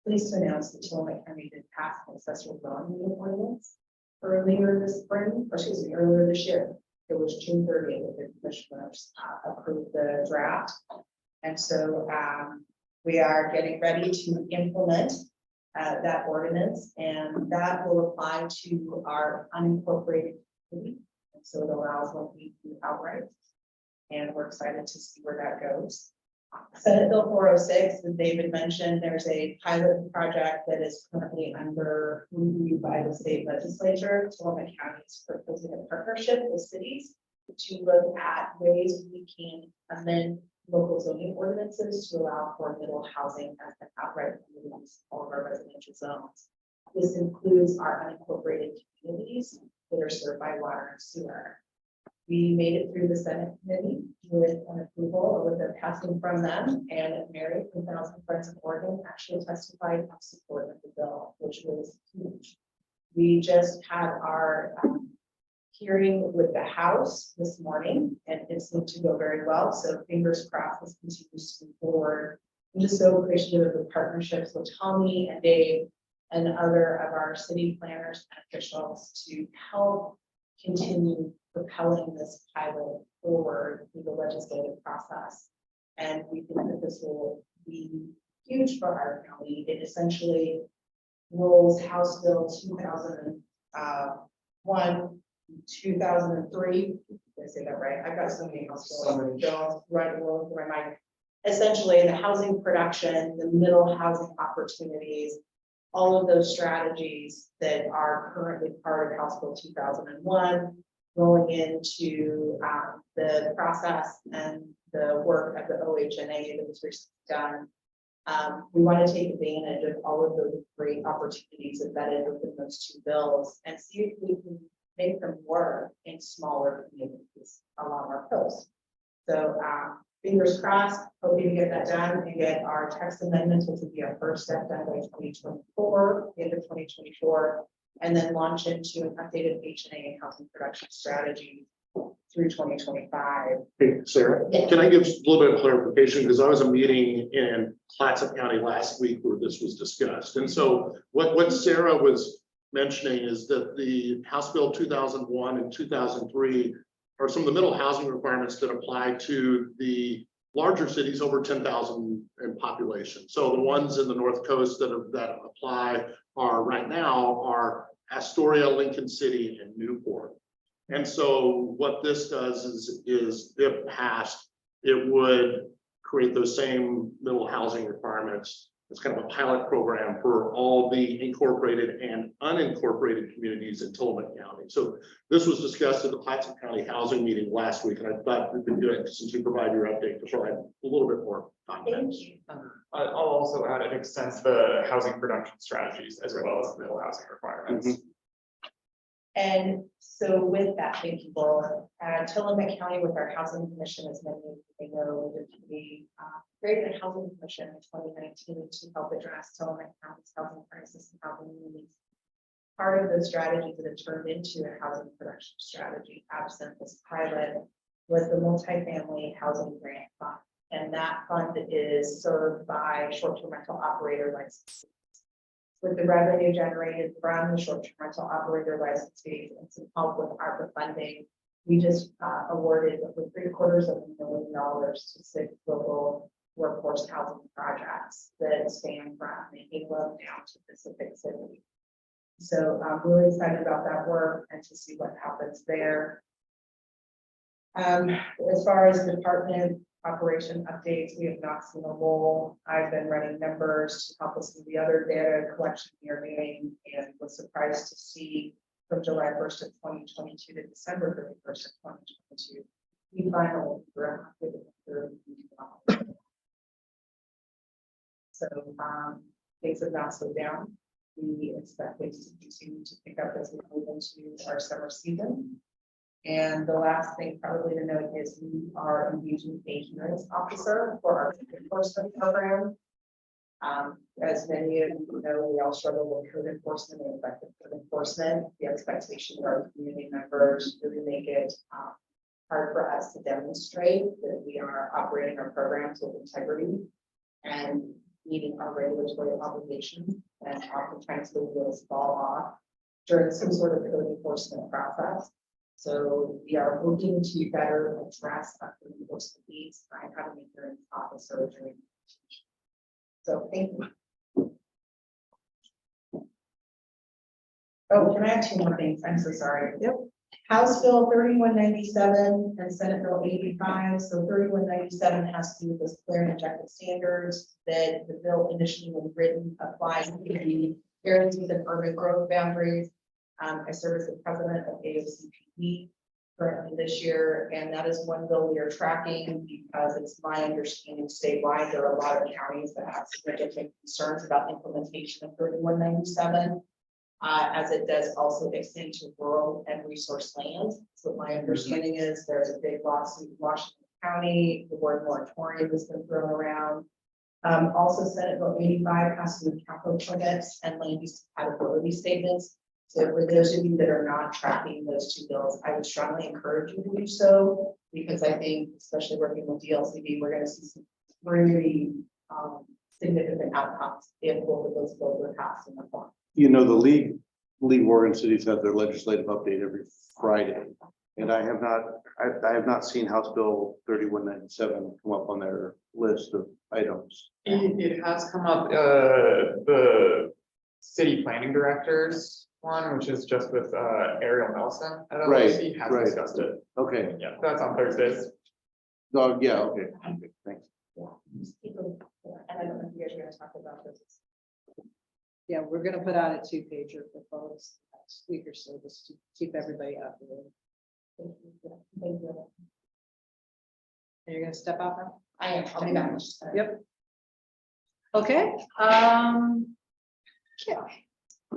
Pleased to announce that Tillamook County did pass an accessory dwelling unit ordinance earlier this spring, or excuse me, earlier this year. It was June 30th that the commissioners approved the draft. And so we are getting ready to implement that ordinance, and that will apply to our unincorporated community. And so it allows what we do outright. And we're excited to see where that goes. Senate Bill 406, as David mentioned, there's a pilot project that is currently under review by the state legislature. Tillamook County is proposing a partnership with cities to look at ways we can amend local zoning ordinances to allow for middle housing as an outright use all of our residential zones. This includes our unincorporated communities that are served by water and sewer. We made it through the Senate committee with an approval with a passing from them, and Mary from Thousand Friends of Oregon actually testified in support of the bill, which was huge. We just had our hearing with the House this morning, and it seemed to go very well. So fingers crossed this continues to move forward. I'm just so appreciative of the partnerships with Tommy and Dave and other of our city planners and officials to help continue propelling this pilot forward through the legislative process. And we think that this will be huge for our county. It essentially rolls House Bill 2001, 2003. Did I say that right? I've got so many House bills right rolling through my mind. Essentially, the housing production, the middle housing opportunities, all of those strategies that are currently part of House Bill 2001, rolling into the process and the work of the OHNA that was recently done. We want to take advantage of all of those great opportunities embedded within those two bills and see if we can make them work in smaller communities along our coast. So fingers crossed, hoping to get that done and get our text amendments, which would be our first step done by 2024, the end of 2024, and then launch into an updated HNA and housing production strategy through 2025. Hey, Sarah, Yeah. can I give a little bit of clarification? Because I was at a meeting in Clatsop County last week where this was discussed. And so what Sarah was mentioning is that the House Bill 2001 and 2003 are some of the middle housing requirements that apply to the larger cities over 10,000 in population. So the ones in the North Coast that apply are right now are Astoria, Lincoln City, and Newport. And so what this does is if passed, it would create those same middle housing requirements. It's kind of a pilot program for all the incorporated and unincorporated communities in Tillamook County. So this was discussed at the Clatsop County Housing meeting last week, and I thought we could do it since you provide your update to provide a little bit more context. I'll also add, it extends the housing production strategies as well as the middle housing requirements. And so with that, thank you, Laura. Tillamook County with our housing commission, as many of you may know, we created a housing commission in 2019 to help address Tillamook County's housing crisis and housing needs. Part of the strategy that it turned into a housing production strategy, absent this pilot, was the multifamily housing grant fund. And that fund is served by short-term rental operator licenses. With the revenue generated from the short-term rental operator license fees and some help with ARPA funding, we just awarded with $750,000 to 6 local workforce housing projects that span from England down to Pacific City. So I'm really excited about that work and to see what happens there. As far as department operation updates, we have not seen a role. I've been running numbers to help us with the other data collection we are doing, and was surprised to see from July 1st of 2022 to December 31st of 2022, we finally were so things have not slowed down. We expect things to continue to pick up as we move into our summer season. And the last thing probably to note is we are engaging a hearings officer for our enforcement program. As many of you know, we all struggle with code enforcement and effective code enforcement. The expectation of our community members really make it hard for us to demonstrate that we are operating our programs with integrity and meeting our regulatory obligations, and oftentimes the wheels fall off during some sort of code enforcement process. So we are looking to better address our code enforcement needs by having a hearings officer during. So thank you. Oh, can I have 2 more things? I'm so sorry. Yep. House Bill 3197 and Senate Bill 85. So 3197 has to do with the clear and objective standards that the bill initially was written applies to the guarantees of urban growth boundaries. I serve as the president of AOCPD currently this year, and that is one bill we are tracking because it's my understanding statewide there are a lot of counties that have significant concerns about implementation of 3197. As it does also extend to rural and resource lands. So my understanding is there's a big lawsuit in Washington County, the word moratorium has been thrown around. Also Senate Bill 85 has to do with capital projects and land use compatibility statements. So for those of you that are not tracking those 2 bills, I would strongly encourage you to do so, because I think, especially working with DLCB, we're going to see some really significant outcomes if both of those bills are passed in the form. You know, the League of Oregon Cities have their legislative update every Friday, and I have not seen House Bill 3197 come up on their list of items. It has come up, the city planning directors one, which is just with Ariel Nelson at LLC, has right. discussed it. Okay. Yeah, that's on Thursdays. Oh, yeah, okay. Thanks. Yeah, and I don't know if you guys are going to talk about this. Yeah, we're gonna put out a 2-pager for folks next week or so, just to keep everybody up to date. Thank you. And you're gonna step out now? I am, I'll be back. Yep. Okay,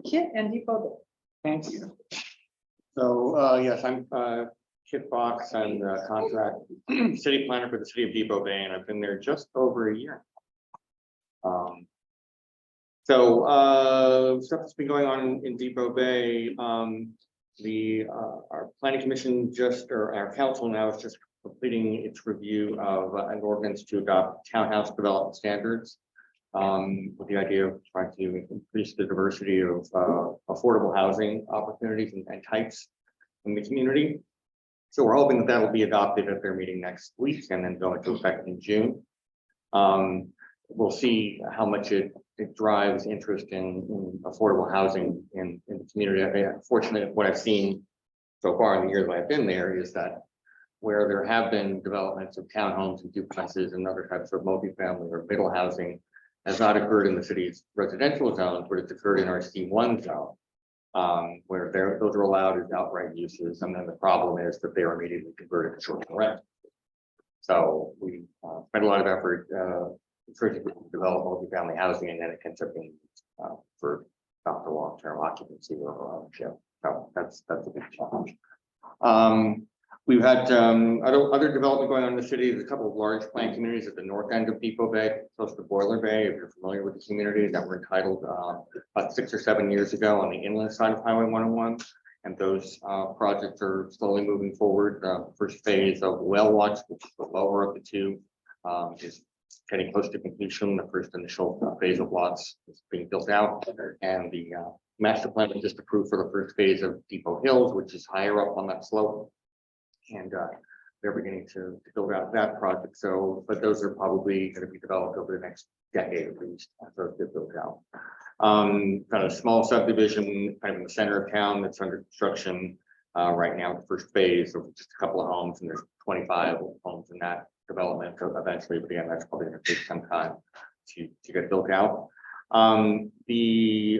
Kit and Depot. Thank you. So, yes, I'm Kit Fox. I'm the contract city planner for the city of Depot Bay, and I've been there just over a year. Stuff that's been going on in Depot Bay, our planning commission or our council now is just completing its review of an ordinance to adopt townhouse development standards, with the idea of trying to increase the diversity of affordable housing opportunities and types in the community. So we're hoping that that'll be adopted at their meeting next week and then go into effect in June. We'll see how much it drives interest in affordable housing in the community. Unfortunately, what I've seen so far in the years that I've been there is that where there have been developments of townhomes and duplexes and other types of multifamily or middle housing has not occurred in the city's residential zones, but it's occurred in our C1 zone. Where those are allowed as outright uses, and then the problem is that they are immediately converted to short-term rent. So we spent a lot of effort encouraging people to develop multifamily housing, and then it ends up being for not the long-term occupancy or ownership. So that's a big challenge. We've had other development going on in the city. There's a couple of large planned communities at the north end of Depot Bay, close to Boiler Bay. If you're familiar with the community, that were entitled about 6 or 7 years ago on the inland side of Highway 101. And those projects are slowly moving forward. First phase of Whale Watch, which is the lower of the two, is getting close to completion. The first initial phase of lots is being built out, and the master plan was just approved for the first phase of Depot Hills, which is higher up on that slope. And they're beginning to build out that project. So, but those are probably going to be developed over the next decade at least as those get built out. Kind of small subdivision kind of in the center of town that's under construction right now, the first phase of just a couple of homes, and there's 25 homes in that development. So eventually, but again, that's probably going to take some time to get built out. The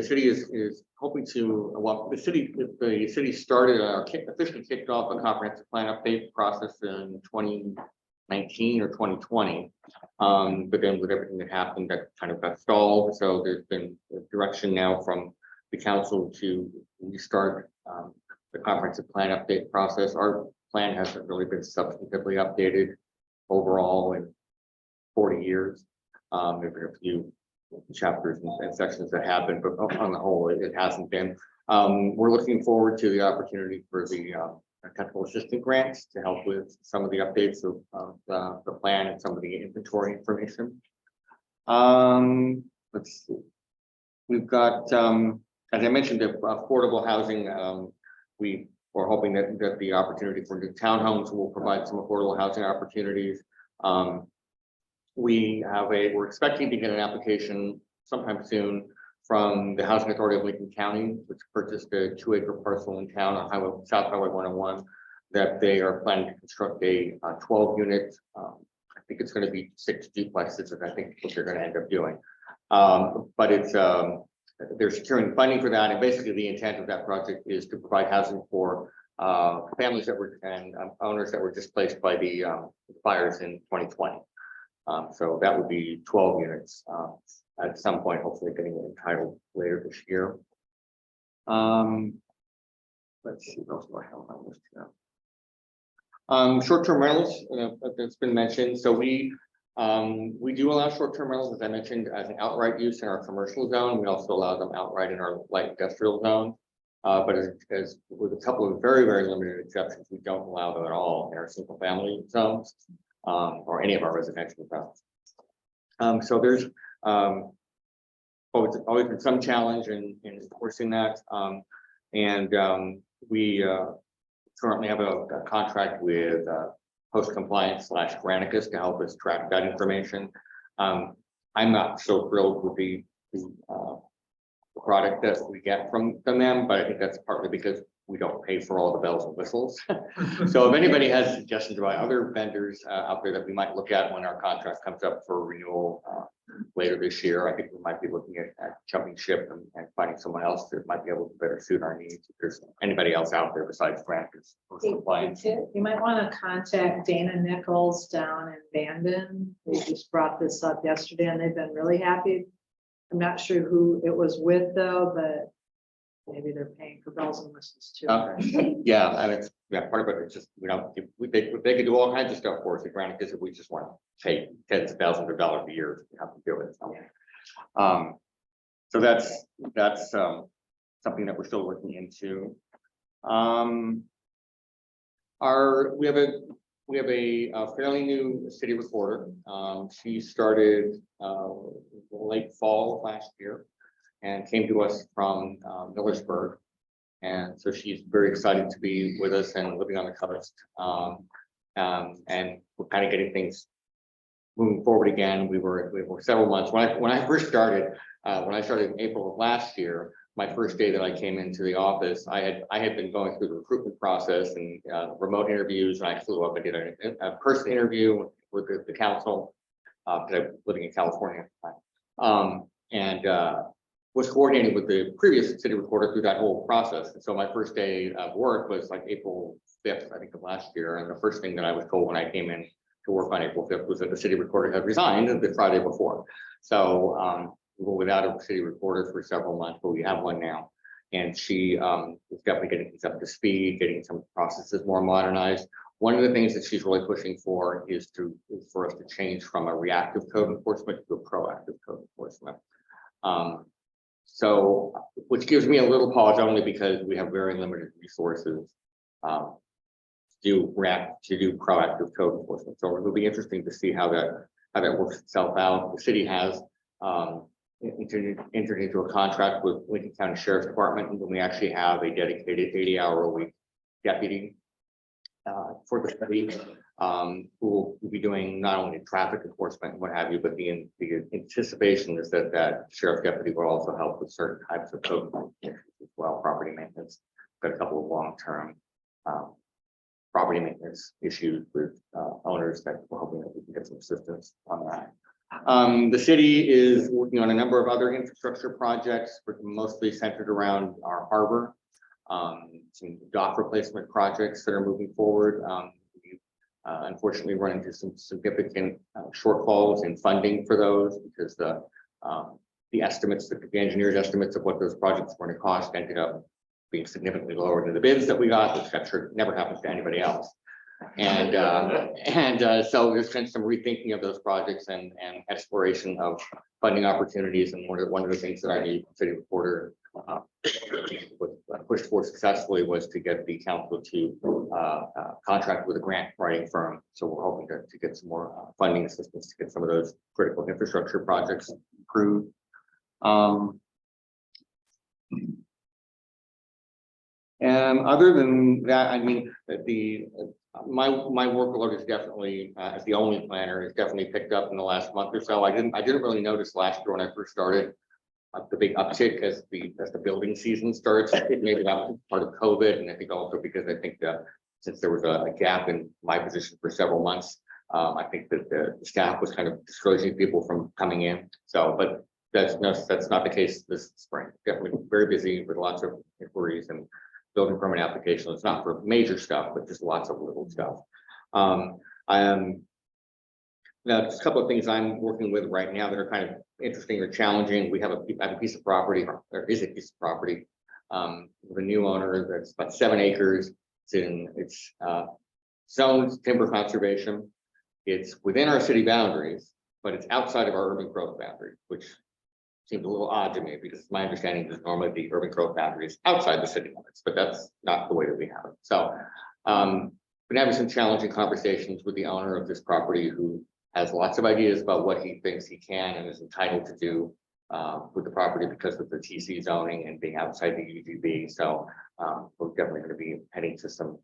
city is hoping to, well, the city started officially kicked off a comprehensive plan update process in 2019 or 2020. But then with everything that happened, that kind of got stalled. So there's been a direction now from the council to restart the comprehensive plan update process. Our plan hasn't really been substantively updated overall in 40 years. There have been a few chapters and sections that have been, but on the whole, it hasn't been. We're looking forward to the opportunity for the technical assistant grants to help with some of the updates of the plan and some of the inventory information. Let's see. We've got, as I mentioned, the affordable housing. We are hoping that the opportunity for new townhomes will provide some affordable housing opportunities. We're expecting to get an application sometime soon from the Housing Authority of Lincoln County, which purchased a 2-acre parcel in town on South Highway 101, that they are planning to construct a 12-unit. I think it's going to be 6 duplexes, and I think what they're going to end up doing. But it's they're securing funding for that, and basically the intent of that project is to provide housing for families that were and owners that were displaced by the fires in 2020. So that would be 12 units at some point, hopefully getting entitled later this year. Let's see what else do I have on my list here. Short-term rentals, that's been mentioned. So we do allow short-term rentals, as I mentioned, as an outright use in our commercial zone. We also allow them outright in our light industrial zone. But as with a couple of very, very limited exceptions, we don't allow them at all in our single family zones. Or any of our residential zones. So there's always been some challenge in enforcing that. We currently have a contract with Post Compliance / Granicus to help us track that information. I'm not so thrilled with the product that we get from them, but I think that's partly because we don't pay for all the bells and whistles. So if anybody has suggestions about other vendors out there that we might look at when our contract comes up for renewal later this year, I think we might be looking at jumping ship and finding someone else that might be able to better suit our needs. If there's anybody else out there besides Granicus or Compliance. You might want to contact Dana Nichols down in Bandon. We just brought this up yesterday and they've been really happy. I'm not sure who it was with though, but maybe they're paying for bells and whistles too. Yeah, and it's part of it. It's just they could do all kinds of stuff for us at Granicus if we just want to pay tens of thousands of dollars a year to have to do it. So that's something that we're still looking into. We have a fairly new city reporter. She started late fall of last year and came to us from Millersburg. And so she's very excited to be with us and living on the coast. And we're kind of getting things moving forward again. We were several months, when I first started, when I started in April of last year, my first day that I came into the office, I had been going through the recruitment process and remote interviews, and I flew up and did a person interview with the council, because I was living in California at the time. And was coordinating with the previous city recorder through that whole process. And so my first day of work was like April 5th, I think, of last year. And the first thing that I was told when I came in to work on April 5th was that the city recorder had resigned the Friday before. So we were without a city recorder for several months, but we have one now. And she is definitely getting things up to speed, getting some processes more modernized. One of the things that she's really pushing for is for us to change from a reactive code enforcement to a proactive code enforcement. So, which gives me a little pause only because we have very limited resources to do proactive code enforcement. So it'll be interesting to see how that works itself out. The city has entered into a contract with Lincoln County Sheriff's Department, and we actually have a dedicated 80-hour-a-week deputy for the city, who will be doing not only traffic enforcement and what have you, but the anticipation is that sheriff deputy will also help with certain types of code issues as well, property maintenance. Got a couple of long-term property maintenance issues with owners that we're hoping that we can get some assistance on that. The city is working on a number of other infrastructure projects, but mostly centered around our harbor. Some dock replacement projects that are moving forward. We unfortunately run into some significant shortfalls in funding for those because the estimates, the engineers' estimates of what those projects were going to cost ended up being significantly lower than the bids that we got, which I'm sure never happens to anybody else. And so there's been some rethinking of those projects and exploration of funding opportunities. And one of the things that I need city reporter pushed for successfully was to get the council to contract with a grant writing firm. So we're hoping to get some more funding assistance to get some of those critical infrastructure projects approved. And other than that, I mean, my workload is definitely, as the only planner, is definitely picked up in the last month or so. I didn't really notice last year when I first started the big uptick as the building season starts. Maybe that was part of COVID, and I think also because I think that since there was a gap in my position for several months, I think that the staff was kind of discouraging people from coming in. So, but that's not the case this spring. Definitely very busy with lots of inquiries and building permit application. It's not for major stuff, but just lots of little stuff. Now, just a couple of things I'm working with right now that are kind of interesting or challenging. We have a piece of property, there is a piece of property with a new owner that's about 7 acres. It's zoned timber conservation. It's within our city boundaries, but it's outside of our urban growth boundary, which seems a little odd to me because my understanding is normally the urban growth boundary is outside the city limits, but that's not the way that we have it. So been having some challenging conversations with the owner of this property who has lots of ideas about what he thinks he can and is entitled to do with the property because of the TC zoning and being outside the UGB. So we're definitely going to be heading to some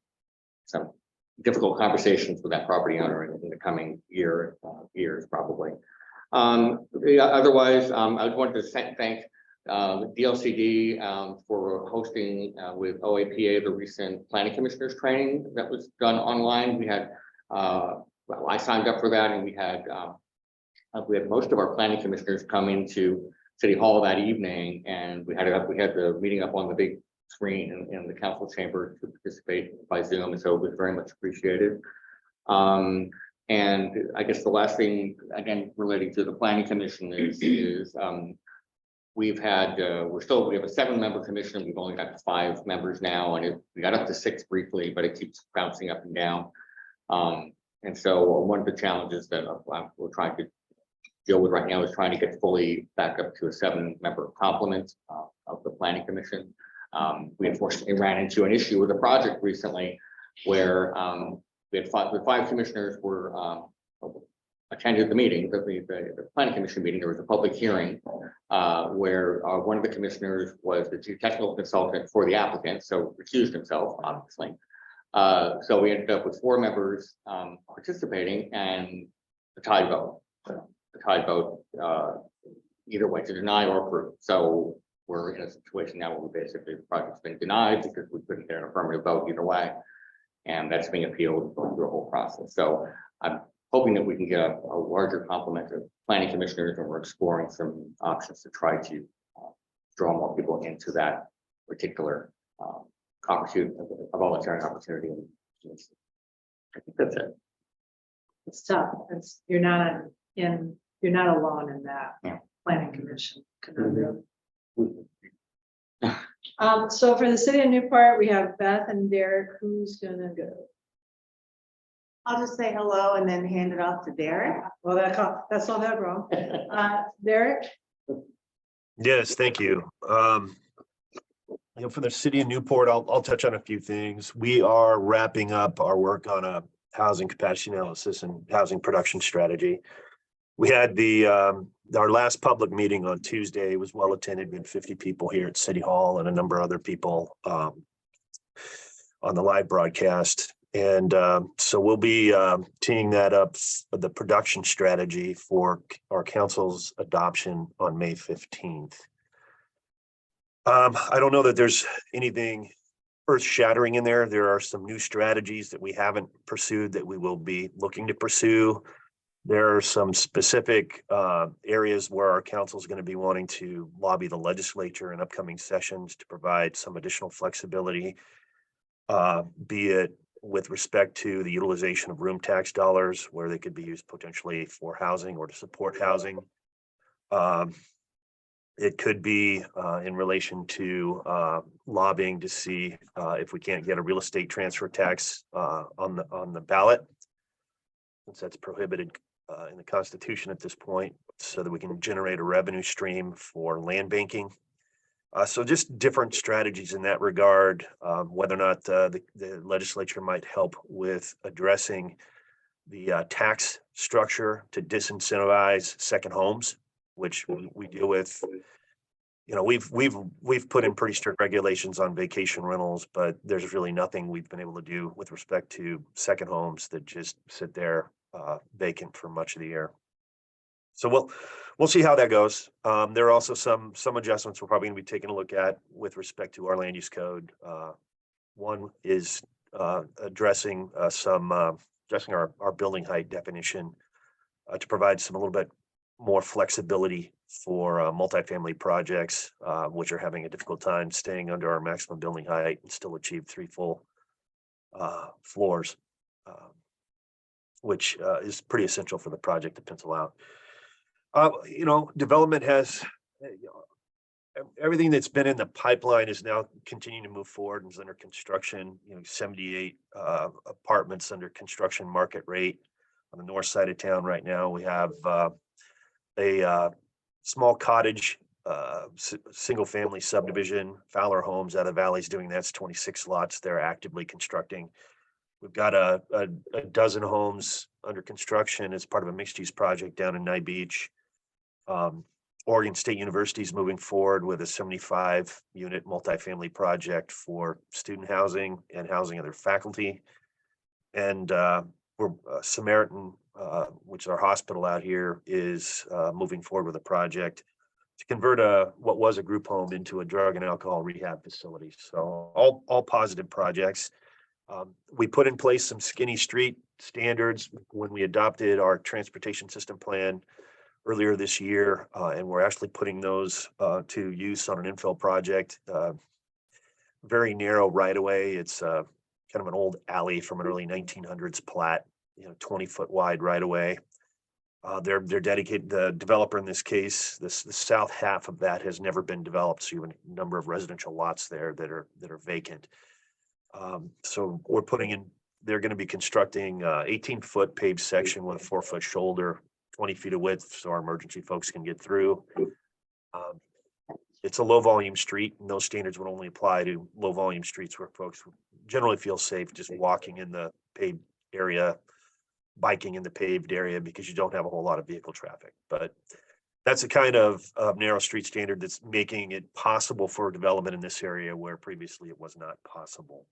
difficult conversations with that property owner in the coming years probably. Otherwise, I wanted to thank DLCD for hosting with OAPA the recent planning commissioners training that was done online. We had, well, I signed up for that, and we had most of our planning commissioners come into City Hall that evening, and we had the meeting up on the big screen in the council chamber to participate by Zoom, and so it was very much appreciated. And I guess the last thing, again, relating to the planning commission is we have a 7-member commission. We've only got 5 members now, and we got up to 6 briefly, but it keeps bouncing up and down. And so one of the challenges that we're trying to deal with right now is trying to get fully back up to a 7-member complement of the planning commission. We unfortunately ran into an issue with a project recently where we had 5 commissioners were attended the meeting, the planning commission meeting, there was a public hearing where one of the commissioners was the chief technical consultant for the applicant, so recused himself, obviously. So we ended up with 4 members participating and a tie vote. So the tie vote either way to deny or approve. So we're in a situation now where basically the project's been denied because we couldn't get an affirmative vote either way. And that's being appealed through the whole process. So I'm hoping that we can get a larger complement of planning commissioners, and we're exploring some options to try to draw more people into that particular opportunity, a volunteering opportunity. I think that's it. It's tough. You're not alone in that Yeah. planning commission conundrum. So for the city of Newport, we have Beth and Derek. Who's gonna go? I'll just say hello and then hand it off to Derek. Well, that's not that wrong. Derek? Yes, thank you. For the city of Newport, I'll touch on a few things. We are wrapping up our work on a housing capacity analysis and housing production strategy. We had our last public meeting on Tuesday. It was well attended. We had 50 people here at City Hall and a number of other people on the live broadcast. And so we'll be teeing that up, the production strategy for our council's adoption on May 15th. I don't know that there's anything earth shattering in there. There are some new strategies that we haven't pursued that we will be looking to pursue. There are some specific areas where our council is going to be wanting to lobby the legislature in upcoming sessions to provide some additional flexibility, be it with respect to the utilization of room tax dollars, where they could be used potentially for housing or to support housing. It could be in relation to lobbying to see if we can't get a real estate transfer tax on the ballot, since that's prohibited in the Constitution at this point, so that we can generate a revenue stream for land banking. So just different strategies in that regard, whether or not the legislature might help with addressing the tax structure to disincentivize second homes, which we deal with. You know, we've put in pretty strict regulations on vacation rentals, but there's really nothing we've been able to do with respect to second homes that just sit there vacant for much of the year. So we'll see how that goes. There are also some adjustments we're probably going to be taking a look at with respect to our land use code. One is addressing our building height definition to provide a little bit more flexibility for multifamily projects, which are having a difficult time staying under our maximum building height and still achieve 3 full floors, which is pretty essential for the project to pencil out. Development has everything that's been in the pipeline is now continuing to move forward and is under construction. 78 apartments under construction market rate on the north side of town right now. We have a small cottage, single family subdivision, Fowler Homes out of Valley's doing that's 26 lots they're actively constructing. We've got a dozen homes under construction as part of a mixed use project down in Nye Beach. Oregon State University is moving forward with a 75 unit multifamily project for student housing and housing of their faculty. And we're Samaritan, which is our hospital out here, is moving forward with a project to convert what was a group home into a drug and alcohol rehab facility. So all positive projects. We put in place some skinny street standards when we adopted our transportation system plan earlier this year, and we're actually putting those to use on an infill project. Very narrow right of way. It's kind of an old alley from an early 1900s plat, 20-foot wide right of way. They're dedicated. The developer in this case, the south half of that has never been developed, so you have a number of residential lots there that are vacant. So we're putting in. They're going to be constructing 18-foot paved section with a 4-foot shoulder, 20 feet of width, so our emergency folks can get through. It's a low volume street, and those standards would only apply to low volume streets where folks generally feel safe just walking in the paved area biking in the paved area because you don't have a whole lot of vehicle traffic. But that's a kind of narrow street standard that's making it possible for development in this area where previously it was not possible.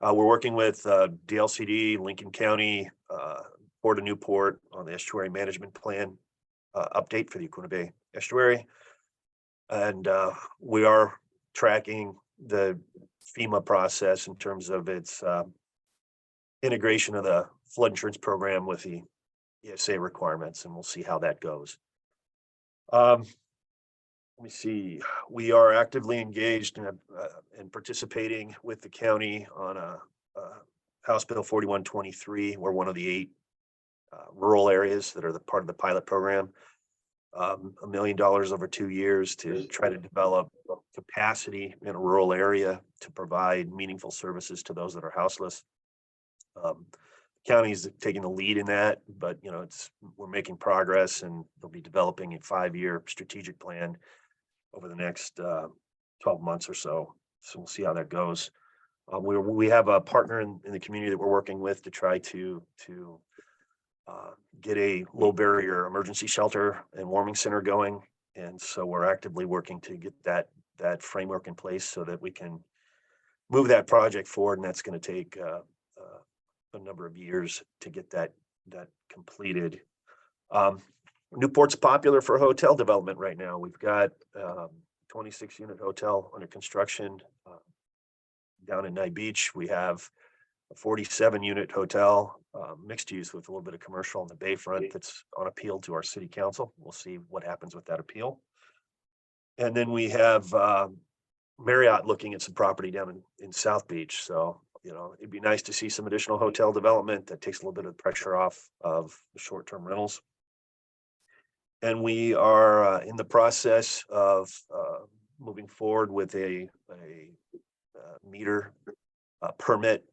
We're working with DLCD, Lincoln County, Port of Newport on the estuary management plan update for the Acuna Bay estuary. And we are tracking the FEMA process in terms of its integration of the flood insurance program with the ESA requirements, and we'll see how that goes. Let me see, we are actively engaged in participating with the county on a House Bill 4123. We're one of the 8 rural areas that are the part of the pilot program. $1 million over 2 years to try to develop capacity in a rural area to provide meaningful services to those that are houseless. County's taking the lead in that, but you know, we're making progress, and they'll be developing a 5-year strategic plan over the next 12 months or so. So we'll see how that goes. We have a partner in the community that we're working with to try to get a low barrier emergency shelter and warming center going. And so we're actively working to get that framework in place so that we can move that project forward. And that's going to take a number of years to get that completed. Newport's popular for hotel development right now. We've got 26 unit hotel under construction down in Nye Beach. We have a 47 unit hotel, mixed use with a little bit of commercial on the Bayfront that's on appeal to our city council. We'll see what happens with that appeal. And then we have Marriott looking at some property down in South Beach. So, you know, it'd be nice to see some additional hotel development that takes a little bit of pressure off of the short-term rentals. And we are in the process of moving forward with a meter permit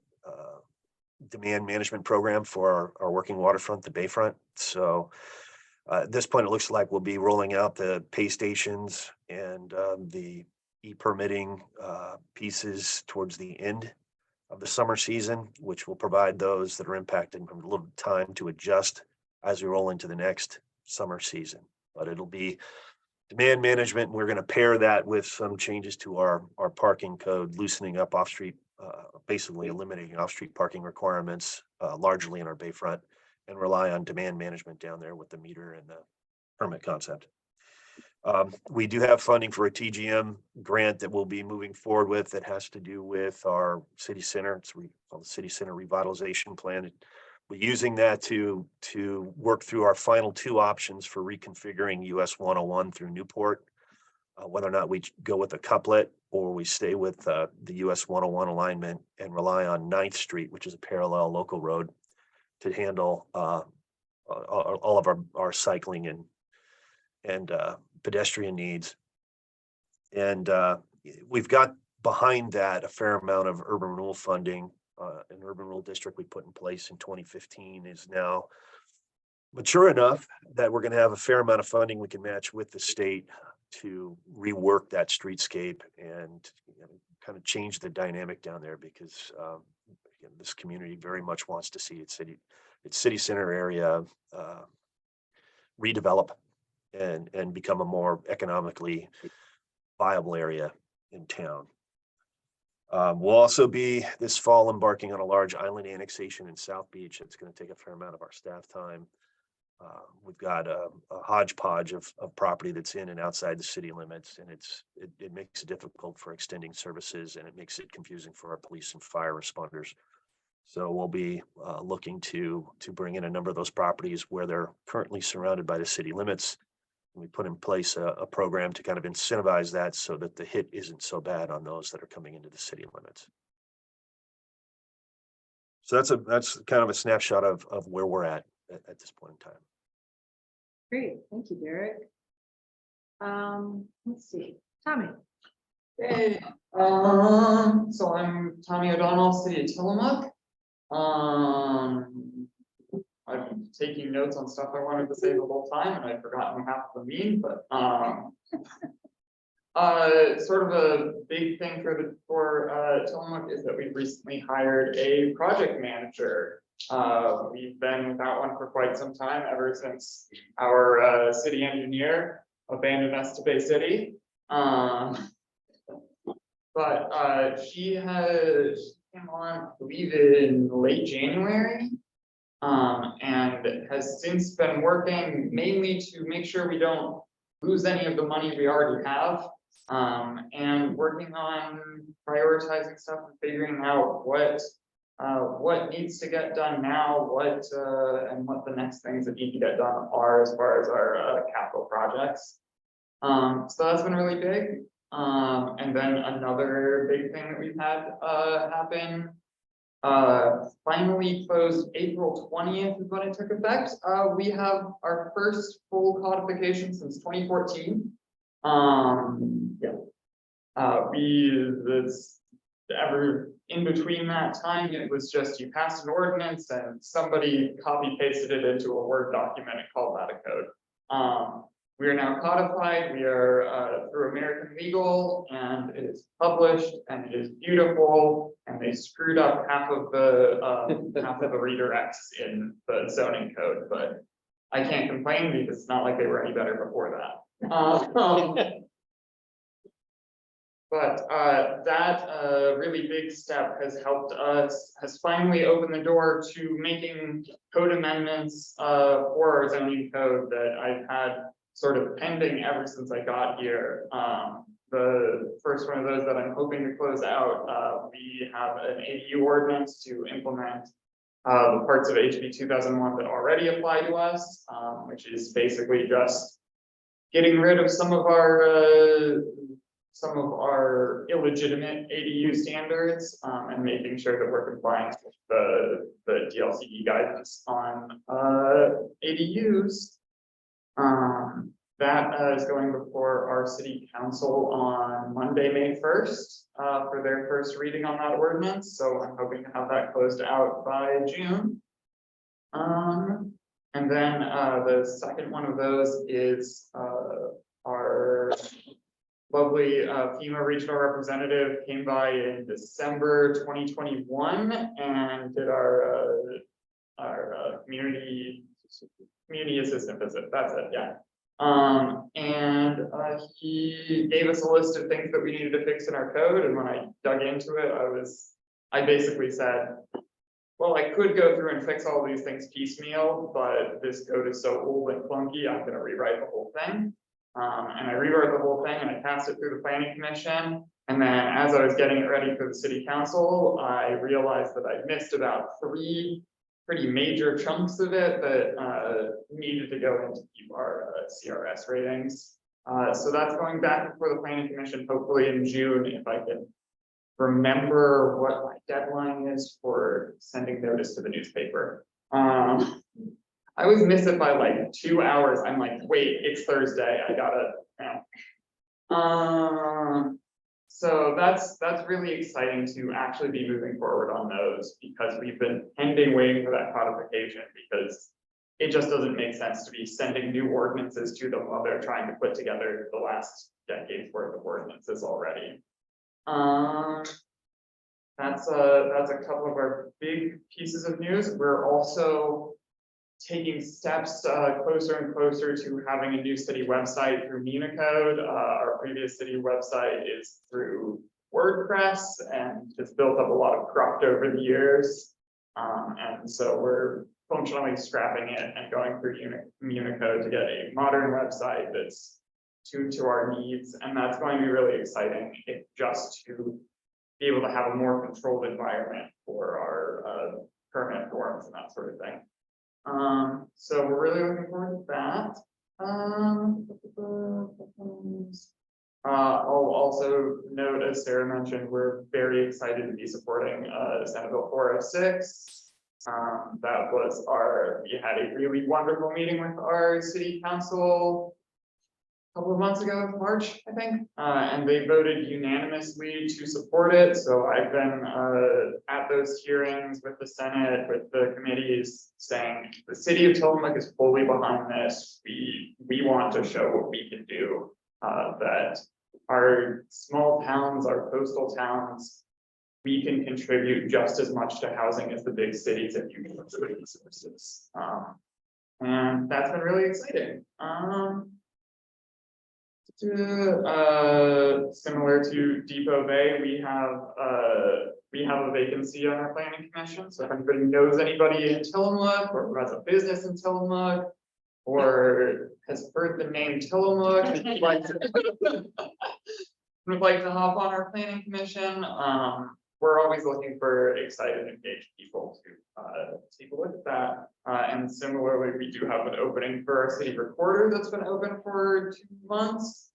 demand management program for our working waterfront, the Bayfront. So at this point, it looks like we'll be rolling out the pay stations and the e-permitting pieces towards the end of the summer season, which will provide those that are impacted a little time to adjust as we roll into the next summer season. But it'll be demand management. We're going to pair that with some changes to our parking code, loosening up off-street, basically eliminating off-street parking requirements largely in our Bayfront, and rely on demand management down there with the meter and the permit concept. We do have funding for a TGM grant that we'll be moving forward with that has to do with our city center. It's called the City Center Revitalization Plan. We're using that to work through our final 2 options for reconfiguring US 101 through Newport, whether or not we go with a couplet or we stay with the US 101 alignment and rely on 9th Street, which is a parallel local road, to handle all of our cycling and pedestrian needs. And we've got behind that a fair amount of urban renewal funding. An urban renewal district we put in place in 2015 is now mature enough that we're going to have a fair amount of funding we can match with the state to rework that streetscape and kind of change the dynamic down there, because again, this community very much wants to see its city center area redevelop and become a more economically viable area in town. We'll also be this fall embarking on a large island annexation in South Beach. It's going to take a fair amount of our staff time. We've got a hodgepodge of property that's in and outside the city limits, and it makes it difficult for extending services, and it makes it confusing for our police and fire responders. So we'll be looking to bring in a number of those properties where they're currently surrounded by the city limits. We put in place a program to kind of incentivize that so that the hit isn't so bad on those that are coming into the city limits. So that's kind of a snapshot of where we're at this point in time. Great, thank you, Derek. Let's see, Tommy. Hey, so I'm Tommy O'Donnell, City of Tillamook. I've been taking notes on stuff I wanted to say the whole time, and I've forgotten half of the mean, but sort of a big thing for Tillamook is that we've recently hired a project manager We've been without one for quite some time, ever since our city engineer abandoned us to Bay City. But she came on, I believe, in late January. And has since been working mainly to make sure we don't lose any of the money we already have. And working on prioritizing stuff and figuring out what needs to get done now, and what the next things that need to get done are as far as our capital projects. So that's been really big. And then another big thing that we've had happen, finally closed April 20th is when it took effect. We have our first full codification since 2014. In between that time, it was just you passed an ordinance and somebody copy pasted it into a Word document and called that a code. We are now codified. We are through American Legal, and it is published, and it is beautiful. And they screwed up half of the redirects in the zoning code, but I can't complain because it's not like they were any better before that. But that really big step has has finally opened the door to making code amendments for our zoning code that I've had sort of pending ever since I got here. The first one of those that I'm hoping to close out, we have an ADU ordinance to implement the parts of HB 2001 that already apply to us, which is basically just getting rid of some of our illegitimate ADU standards, and making sure that we're compliant with the DLCD guidance on ADUs. That is going before our city council on Monday, May 1st, for their first reading on that ordinance. So I'm hoping to have that closed out by June. And then the second one of those is our lovely FEMA regional representative came by in December 2021 and did our community assistant visit. That's it, yeah. And he gave us a list of things that we needed to fix in our code. And when I dug into it, I basically said, well, I could go through and fix all these things piecemeal, but this code is so old and clunky, I'm going to rewrite the whole thing. And I rewrote the whole thing and I passed it through the planning commission. And then as I was getting it ready for the city council, I realized that I missed about 3 pretty major chunks of it that needed to go into keep our CRS ratings. So that's going back before the planning commission, hopefully in June, if I can remember what my deadline is for sending notice to the newspaper. I always miss it by like 2 hours. I'm like, wait, it's Thursday. I gotta, so that's really exciting to actually be moving forward on those, because we've been waiting for that codification, because it just doesn't make sense to be sending new ordinances to them while they're trying to put together the last decade's worth of ordinances already. That's a couple of our big pieces of news. We're also taking steps closer and closer to having a new city website through Municode. Our previous city website is through WordPress and it's built up a lot of cruft over the years. And so we're functionally scrapping it and going through Municode to get a modern website that's tuned to our needs. And that's going to be really exciting, just to be able to have a more controlled environment for our permanent forums and that sort of thing. So we're really looking forward to that. I'll also note, as Sarah mentioned, we're very excited to be supporting Senate Bill 406. We had a really wonderful meeting with our city council a couple of months ago, March, I think, and they voted unanimously to support it. So I've been at those hearings with the Senate, with the committees, saying the city of Tillamook is fully behind this. We want to show what we can do, that our small towns, our coastal towns, we can contribute just as much to housing as the big cities if you can the resources. And that's been really exciting. Similar to Depot Bay, we have a vacancy on our planning commission. So if anybody knows anybody in Tillamook or who has a business in Tillamook or has heard the name Tillamook and would like to hop on our planning commission, we're always looking for excited, engaged people to take a look at that. And similarly, we do have an opening for our city recorder that's been open for 2 months.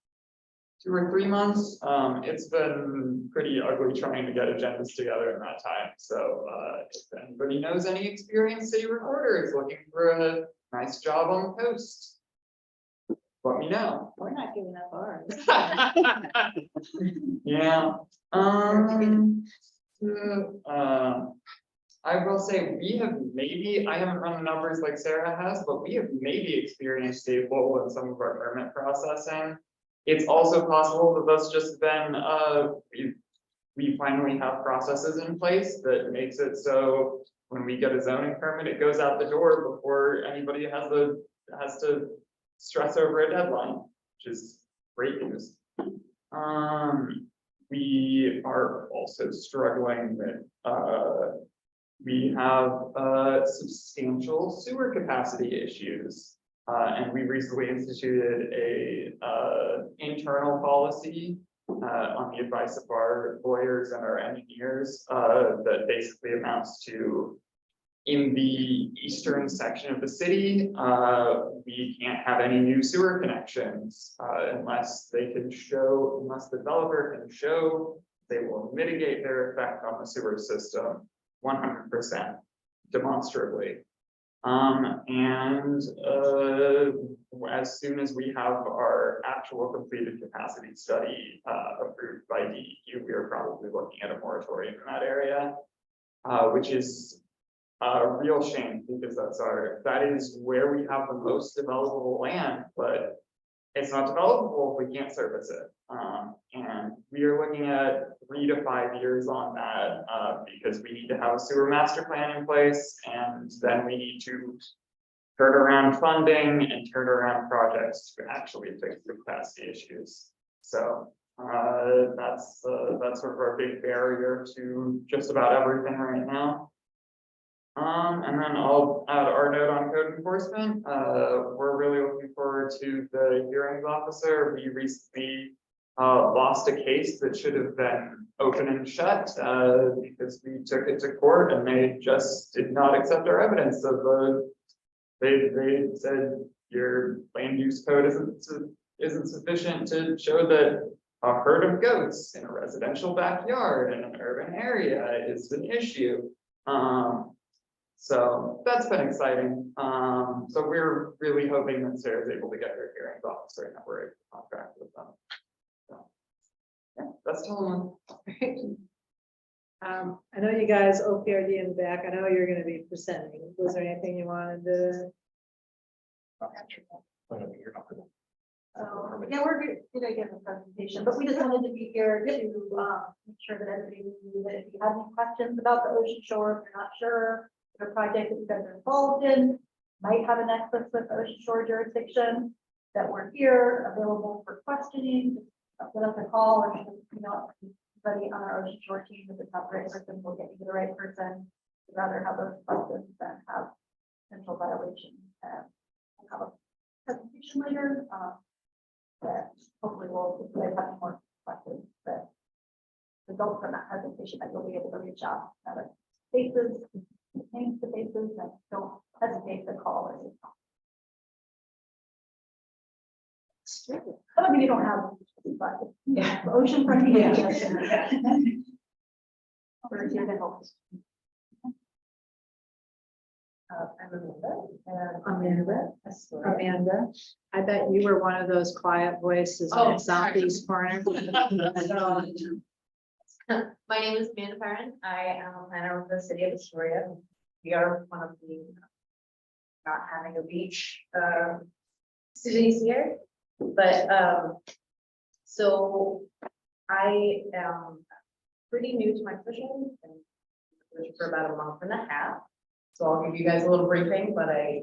2 or 3 months. It's been pretty ugly trying to get agendas together in that time. So if anybody knows any experienced city recorders looking for a nice job on the coast, let me know. We're not giving up ours. Yeah. I will say we have maybe, I haven't run the numbers like Sarah has, but we have maybe experienced a lull in some of our permit processing. It's also possible that that's just been, we finally have processes in place that makes it so when we get a zoning permit, it goes out the door before anybody has to stress over a deadline, which is great news. We are also struggling with, we have substantial sewer capacity issues. And we recently instituted a internal policy on the advice of our lawyers and our engineers that basically amounts to, in the eastern section of the city, we can't have any new sewer connections unless the developer can show they will mitigate their effect on the sewer system 100% demonstrably. As soon as we have our actual completed capacity study approved by DEQ, we are probably looking at a moratorium in that area, which is a real shame because that is where we have the most developable land, but it's not developable if we can't service it. And we are looking at 3 to 5 years on that because we need to have a sewer master plan in place, and then we need to turn around funding and turn around projects to actually fix the capacity issues. So that's sort of our big barrier to just about everything right now. And then I'll add our note on code enforcement. We're really looking forward to the hearings officer. We recently lost a case that should have been open and shut because we took it to court and they just did not accept our evidence of they said your land use code isn't sufficient to show that a herd of goats in a residential backyard in an urban area is an issue. So that's been exciting. So we're really hoping that Sarah's able to get her hearings officer and that we're able to contract with them. So, yeah, that's Tillamook. I know you guys, OPRD in the back, I know you're gonna be presenting. Was there anything you wanted to? Yeah, we're gonna give a presentation, but we just wanted to be here to make sure that everybody knew that if you have any questions about the ocean shore, if you're not sure, the project that you guys are involved in might have a nexus with ocean shore jurisdiction, that we're here available for questioning. Just put us a call or somebody on our ocean shore team. If it's not the right person, we'll get you the right person. We'd rather have those questions than have potential violations. We'll have a presentation later that hopefully will have more questions that result from that presentation that you'll be able to reach out to other spaces, names to faces, and don't hesitate to call or I mean, you don't have, but yeah, oceanfront media. We're here to help. Amanda, I bet you were one of those quiet voices in the southeast corner. My name is Amanda Perrin. I am a planner with the city of Astoria. We are one of the not having a beach cities here, but so I am pretty new to my position and for about a month and a half. So I'll give you guys a little briefing, but I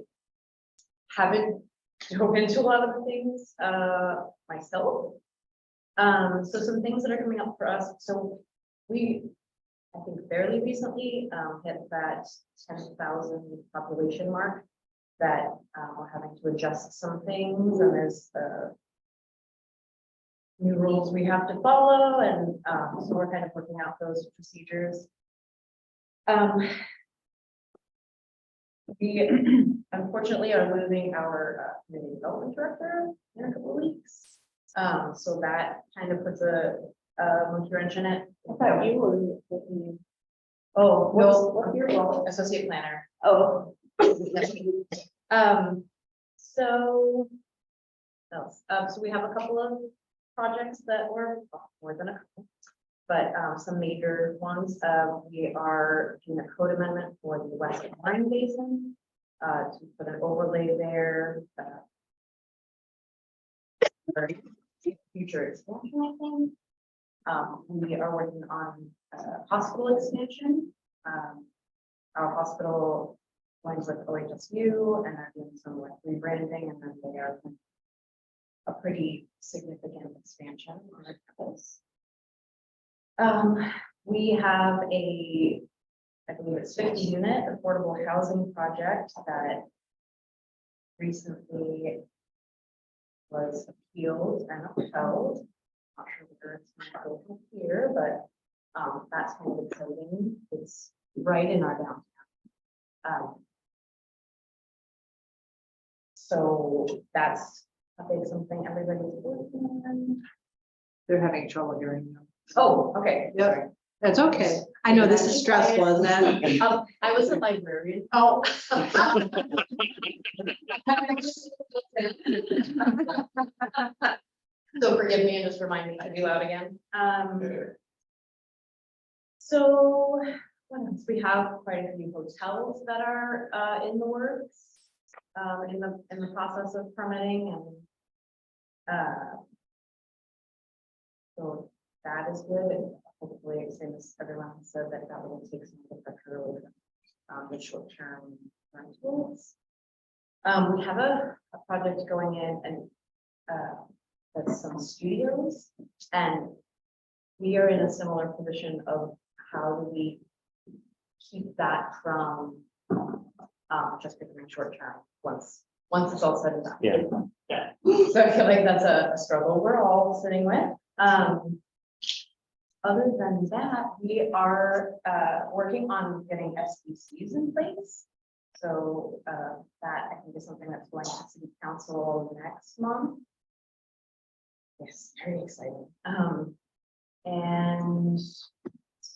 haven't dove into a lot of the things myself. So some things that are coming up for us. So we, I think fairly recently hit that 10,000 population mark that we're having to adjust some things, and there's new rules we have to follow, and so we're kind of working out those procedures. We unfortunately are losing our community development director in a couple of weeks. So that kind of puts a monkey wrench in it. I thought you were. Oh, no, What's your role? associate planner. Oh. So. what else? So we have a couple of projects that were more than a couple, but some major ones. We are doing a code amendment for the West Line Basin to put an overlay there. For future expansion, I think. We are working on hospital expansion. Our hospital lines with OHSU and are doing some like rebranding, and then they are a pretty significant expansion on our campus. We have I believe it's 50-unit affordable housing project that recently was appealed and upheld. Not sure whether it's going to go from here, but that's kind of exciting. It's right in our downtown. So that's I think something everybody's working on. They're having trouble hearing you. Oh, okay. Yep. That's okay. I know this is stressful, isn't it? I was a librarian. Oh. So forgive me and just remind me to be loud again. So what else? We have quite a few hotels that are in the works, in the process of permitting, and so that is good. And hopefully, same as everyone has said, that will take some of the pressure away from the short-term rentals. We have a project going in, and that's some studios, and we are in a similar position of how do we keep that from just becoming short-term once it's all said and done. Yeah. So I feel like that's a struggle we're all sitting with. Other than that, we are working on getting SBCs in place. So that I think is something that's going to city council next month. Yes, very exciting. And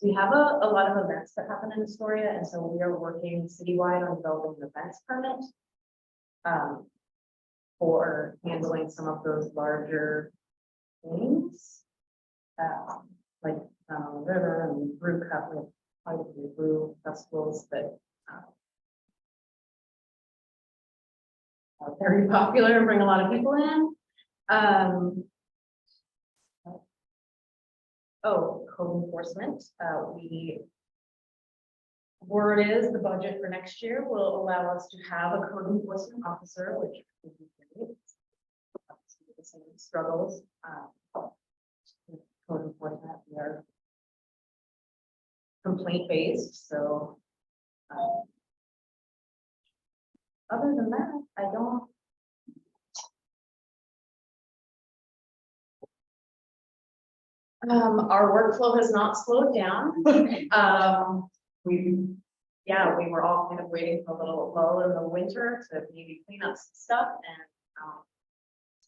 we have a lot of events that happen in Astoria, and so we are working citywide on developing an events permit for handling some of those larger things, like River and Brew Cup, with quite a few brew festivals that are very popular and bring a lot of people in. Oh, code enforcement. Word is the budget for next year will allow us to have a code enforcement officer, which would be great. The same struggles. Code enforcement, we are complaint based, so other than that, I don't. Our workflow has not slowed down. We were all kind of waiting for a little lull in the winter to maybe clean up some stuff, and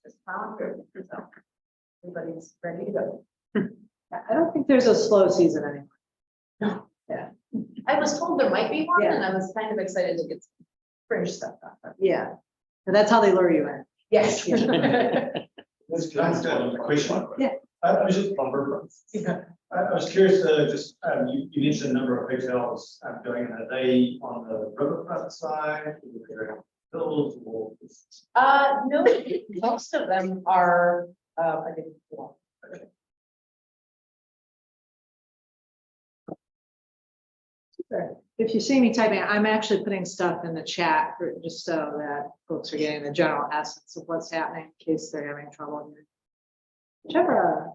just found through. So everybody's ready to go. I don't think there's a slow season anymore. No. Yeah. I was told there might be one, Yeah. and I was kind of excited to get some fringe stuff done. Yeah. And that's how they lure you in. Yes. Can I ask a question? Yeah. I was just, I was curious, just, you mentioned a number of hotels going, are they on the riverfront side? Hills or? No, most of them are, I think, If you see me typing, I'm actually putting stuff in the chat for, just so that folks are getting the general essence of what's happening in case they're having trouble. Deborah.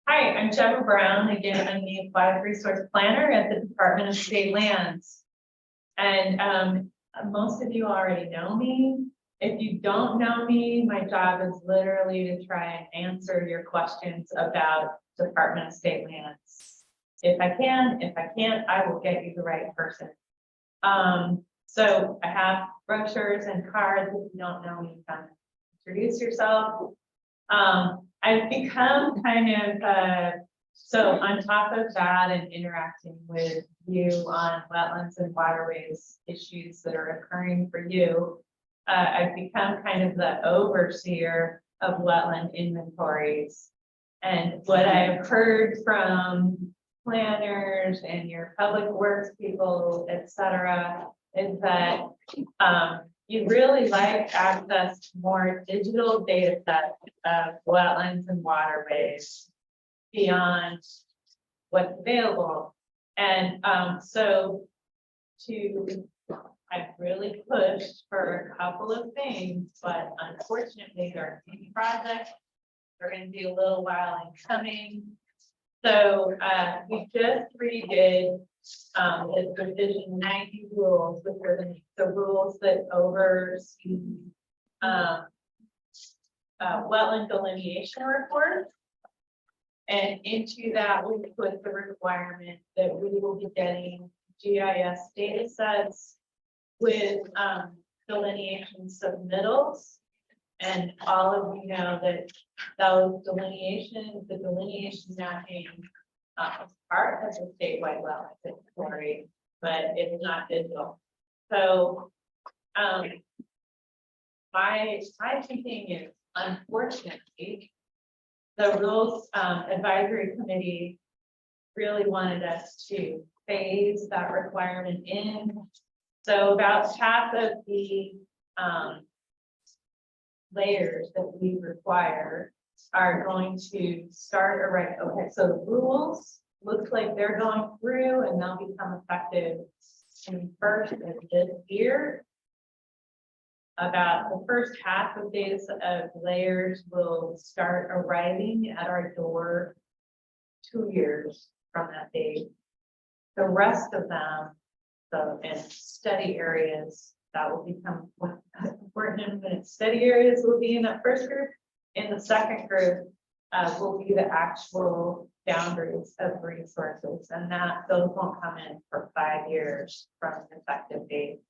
Hi, I'm Deborah Brown. Again, I'm the Aquatic Resource Planner at the Department of State Lands. And most of you already know me. If you don't know me, my job is literally to try and answer your questions about Department of State Lands. If I can, if I can't, I will get you the right person. So I have brochures and cards. If you don't know me, come introduce yourself. I've become kind of, so on top of that and interacting with you on wetlands and waterways issues that are occurring for you, I've become kind of the overseer of wetland inventories. And what I've heard from planners and your public works people, et cetera, is that you really like access to more digital data sets of wetlands and waterways beyond what's available. And so I've really pushed for a couple of things, but unfortunately there are many projects. They're going to be a little while in coming. So we just redid the Division 90 rules, which are the rules that oversee wetland delineation reports. And into that, we put the requirement that we will be getting GIS data sets with delineation submittals. And all of you know that those delineations, the delineation mapping is part of the statewide wetlands inventory, but it's not digital. So my thinking is, unfortunately, the rules advisory committee really wanted us to phase that requirement in. So about half of the layers that we require are going to start right. Okay, so the rules looks like they're going through and they'll become effective in first of this year. About the first half of data of layers will start arriving at our door 2 years from that date. The rest of them, so in study areas, that will become important. And study areas will be in that first group. In the second group will be the actual boundaries of resources, and that those won't come in for 5 years from the effective date.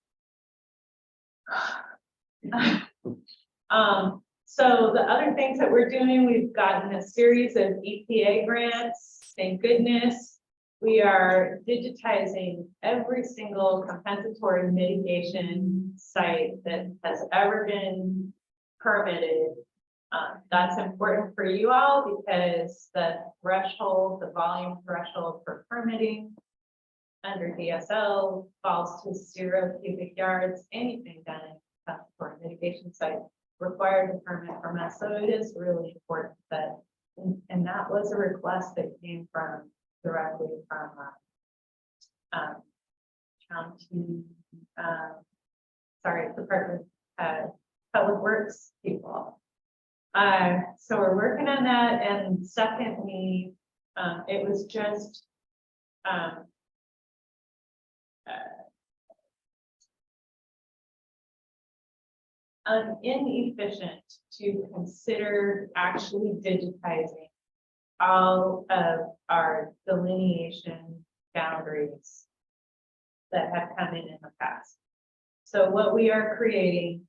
So the other things that we're doing, we've gotten a series of EPA grants. Thank goodness. We are digitizing every single compensatory mitigation site that has ever been permitted. That's important for you all because the threshold, the volume threshold for permitting under DSL falls to 0 cubic yards. Anything done in compensatory mitigation site required a permit from us. So it is really important that, and that was a request that came from directly from county, Department of Public Works people. So we're working on that. And secondly, it was just inefficient to consider actually digitizing all of our delineation boundaries that have come in the past. So what we are creating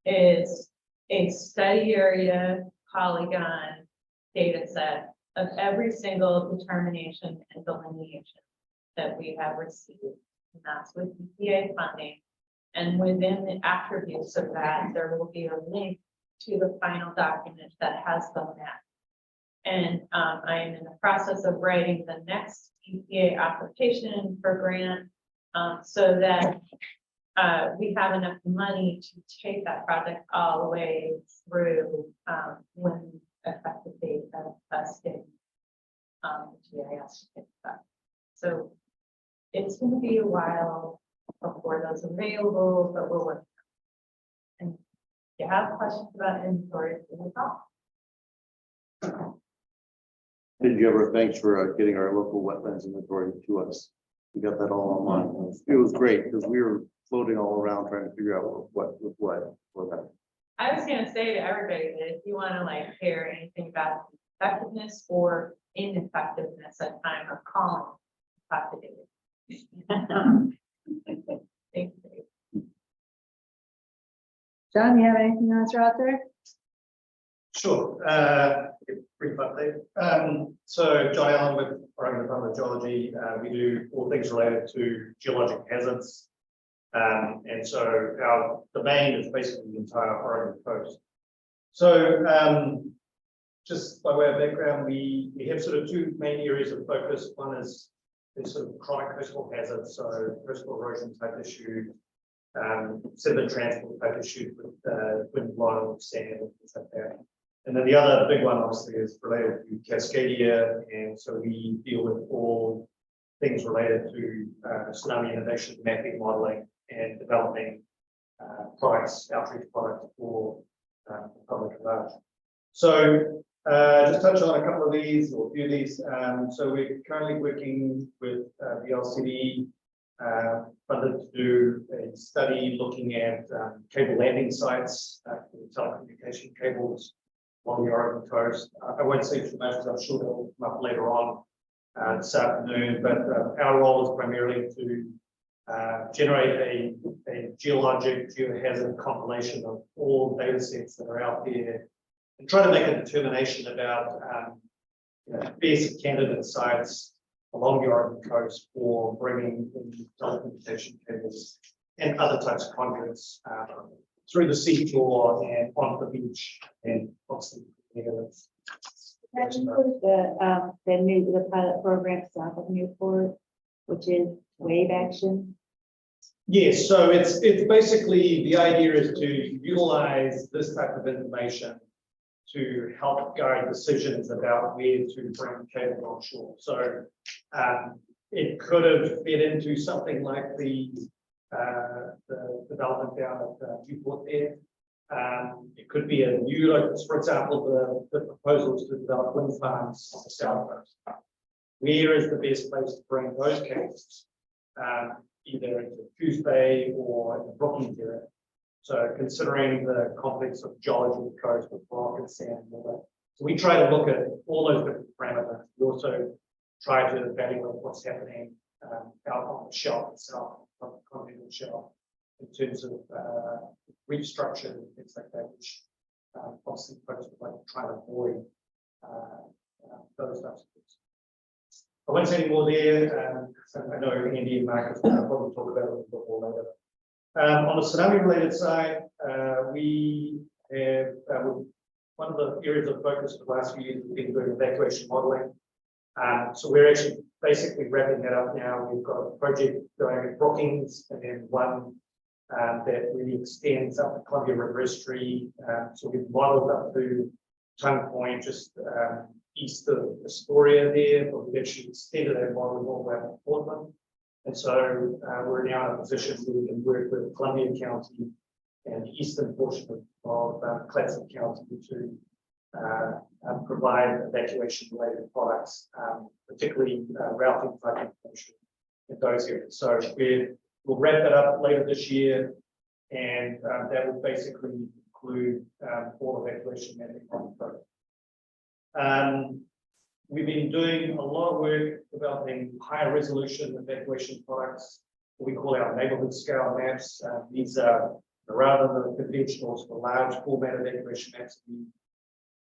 is a study area polygon data set of every single determination and delineation that we have received. And that's with EPA funding. And within the attributes of that, there will be a link to the final document that has the map. And I am in the process of writing the next EPA application for grant so that we have enough money to take that project all the way through when effective date of us getting GIS. So it's gonna be a while before those available, but we're working. And if you have questions about inventory, we'll talk. Did you ever, thanks for getting our local wetlands inventory to us. We got that all online. It was great because we were floating all around trying to figure out what for that. I was gonna say to everybody that if you wanna like hear anything about effectiveness or ineffectiveness at time of calling, talk to David. Thank you. John, you have anything else out there? Sure, brief update. So John Allen with Oregon Department of Geology, we do all things related to geologic hazards. And so our domain is basically the entire Oregon coast. So just by way of background, we have sort of two main areas of focus. One is sort of chronic coastal hazards, so coastal erosion type issue, sediment transport type issues with wind blowing, sand, and things like that. And then the other big one, obviously, is related to Cascadia, and so we deal with all things related to tsunami inundation mapping, modeling, and developing products, outreach products for public at large. So just touch on a couple of these, or a few of these. So we're currently working with the LCD funded to do a study looking at cable landing sites for telecommunication cables along the Oregon coast. I won't say too much because I'm sure they'll come up later on this afternoon, but our role is primarily to generate a geologic, geohazard compilation of all data sets that are out there and try to make a determination about basic candidate sites along the Oregon coast for bringing in telecommunication cables and other types of conduits through the seafloor and onto the beach and obviously That includes the pilot program south of Newport, which is wave action. Yes, so it's basically, the idea is to utilize this type of information to help guide decisions about where to bring cable onshore. So it could have fit into something like the development down at Newport there. It could be a new, like, for example, the proposals to develop wind farms on the south coast. Where is the best place to bring those cables? Either into Coos Bay or in the Brookings area. So considering the complex of geology of the coast with rock and sand and all that. So we try to look at all those different parameters. We also try to evaluate what's happening out on the shelf itself, on the continental shelf, in terms of reef structure and things like that, which obviously folks would like to try to avoid those types of things. I won't say any more there. So I know Andy and Marcus will probably talk about it a little bit more later. On the tsunami related side, we have one of the areas of focus for the last few years, we've been doing evacuation modeling. So we're actually basically wrapping that up now. We've got a project going at Brookings and then one that really extends up the Columbia River Estuary. So we've modeled up to Tongue Point, just east of Astoria there, but we've actually extended that model all the way up to Portland. And so we're now in a position where we can work with Columbia County and the eastern portion of Clatsop County to provide evacuation-related products, particularly routing type information in those areas. So we'll wrap that up later this year, and that will basically include all evacuation mapping on the product. We've been doing a lot of work developing higher resolution evacuation products, what we call our neighborhood scale maps. These are rather than the conventional for large format evacuation maps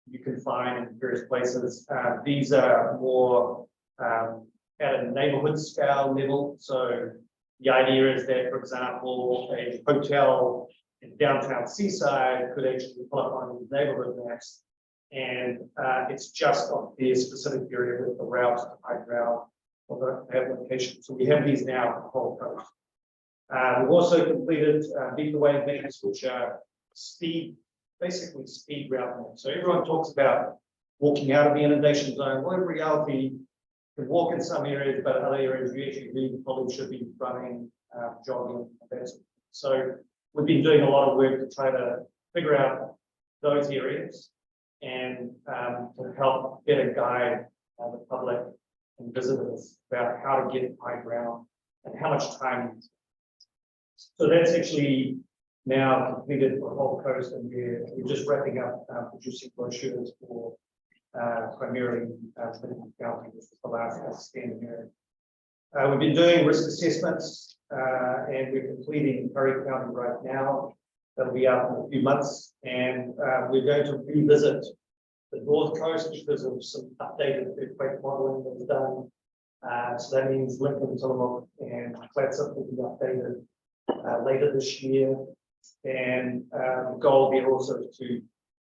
you can find in various places. These are more at a neighborhood scale level. So the idea is that, for example, a hotel in downtown Seaside could actually pull up on these neighborhood maps, and it's just on their specific area with the routes, the high route, or the application. So we have these now on the whole coast. We've also completed meter wave maps, which are basically speed route maps. So everyone talks about walking out of the inundation zone. Well, in reality, can walk in some areas, but other areas you actually really probably should be running, jogging. So we've been doing a lot of work to try to figure out those areas and to help better guide the public and visitors about how to get high ground and how much time. So that's actually now completed for the whole coast, and we're just wrapping up producing brochures for primarily Lincoln County, which is the last standing area. We've been doing risk assessments and we're completing Curry County right now. That'll be out in a few months, and we're going to revisit the North Coast because of some updated earthquake modeling that was done. So that means Lincoln, Tillamook, and Clatsop will be updated later this year. And the goal here also is to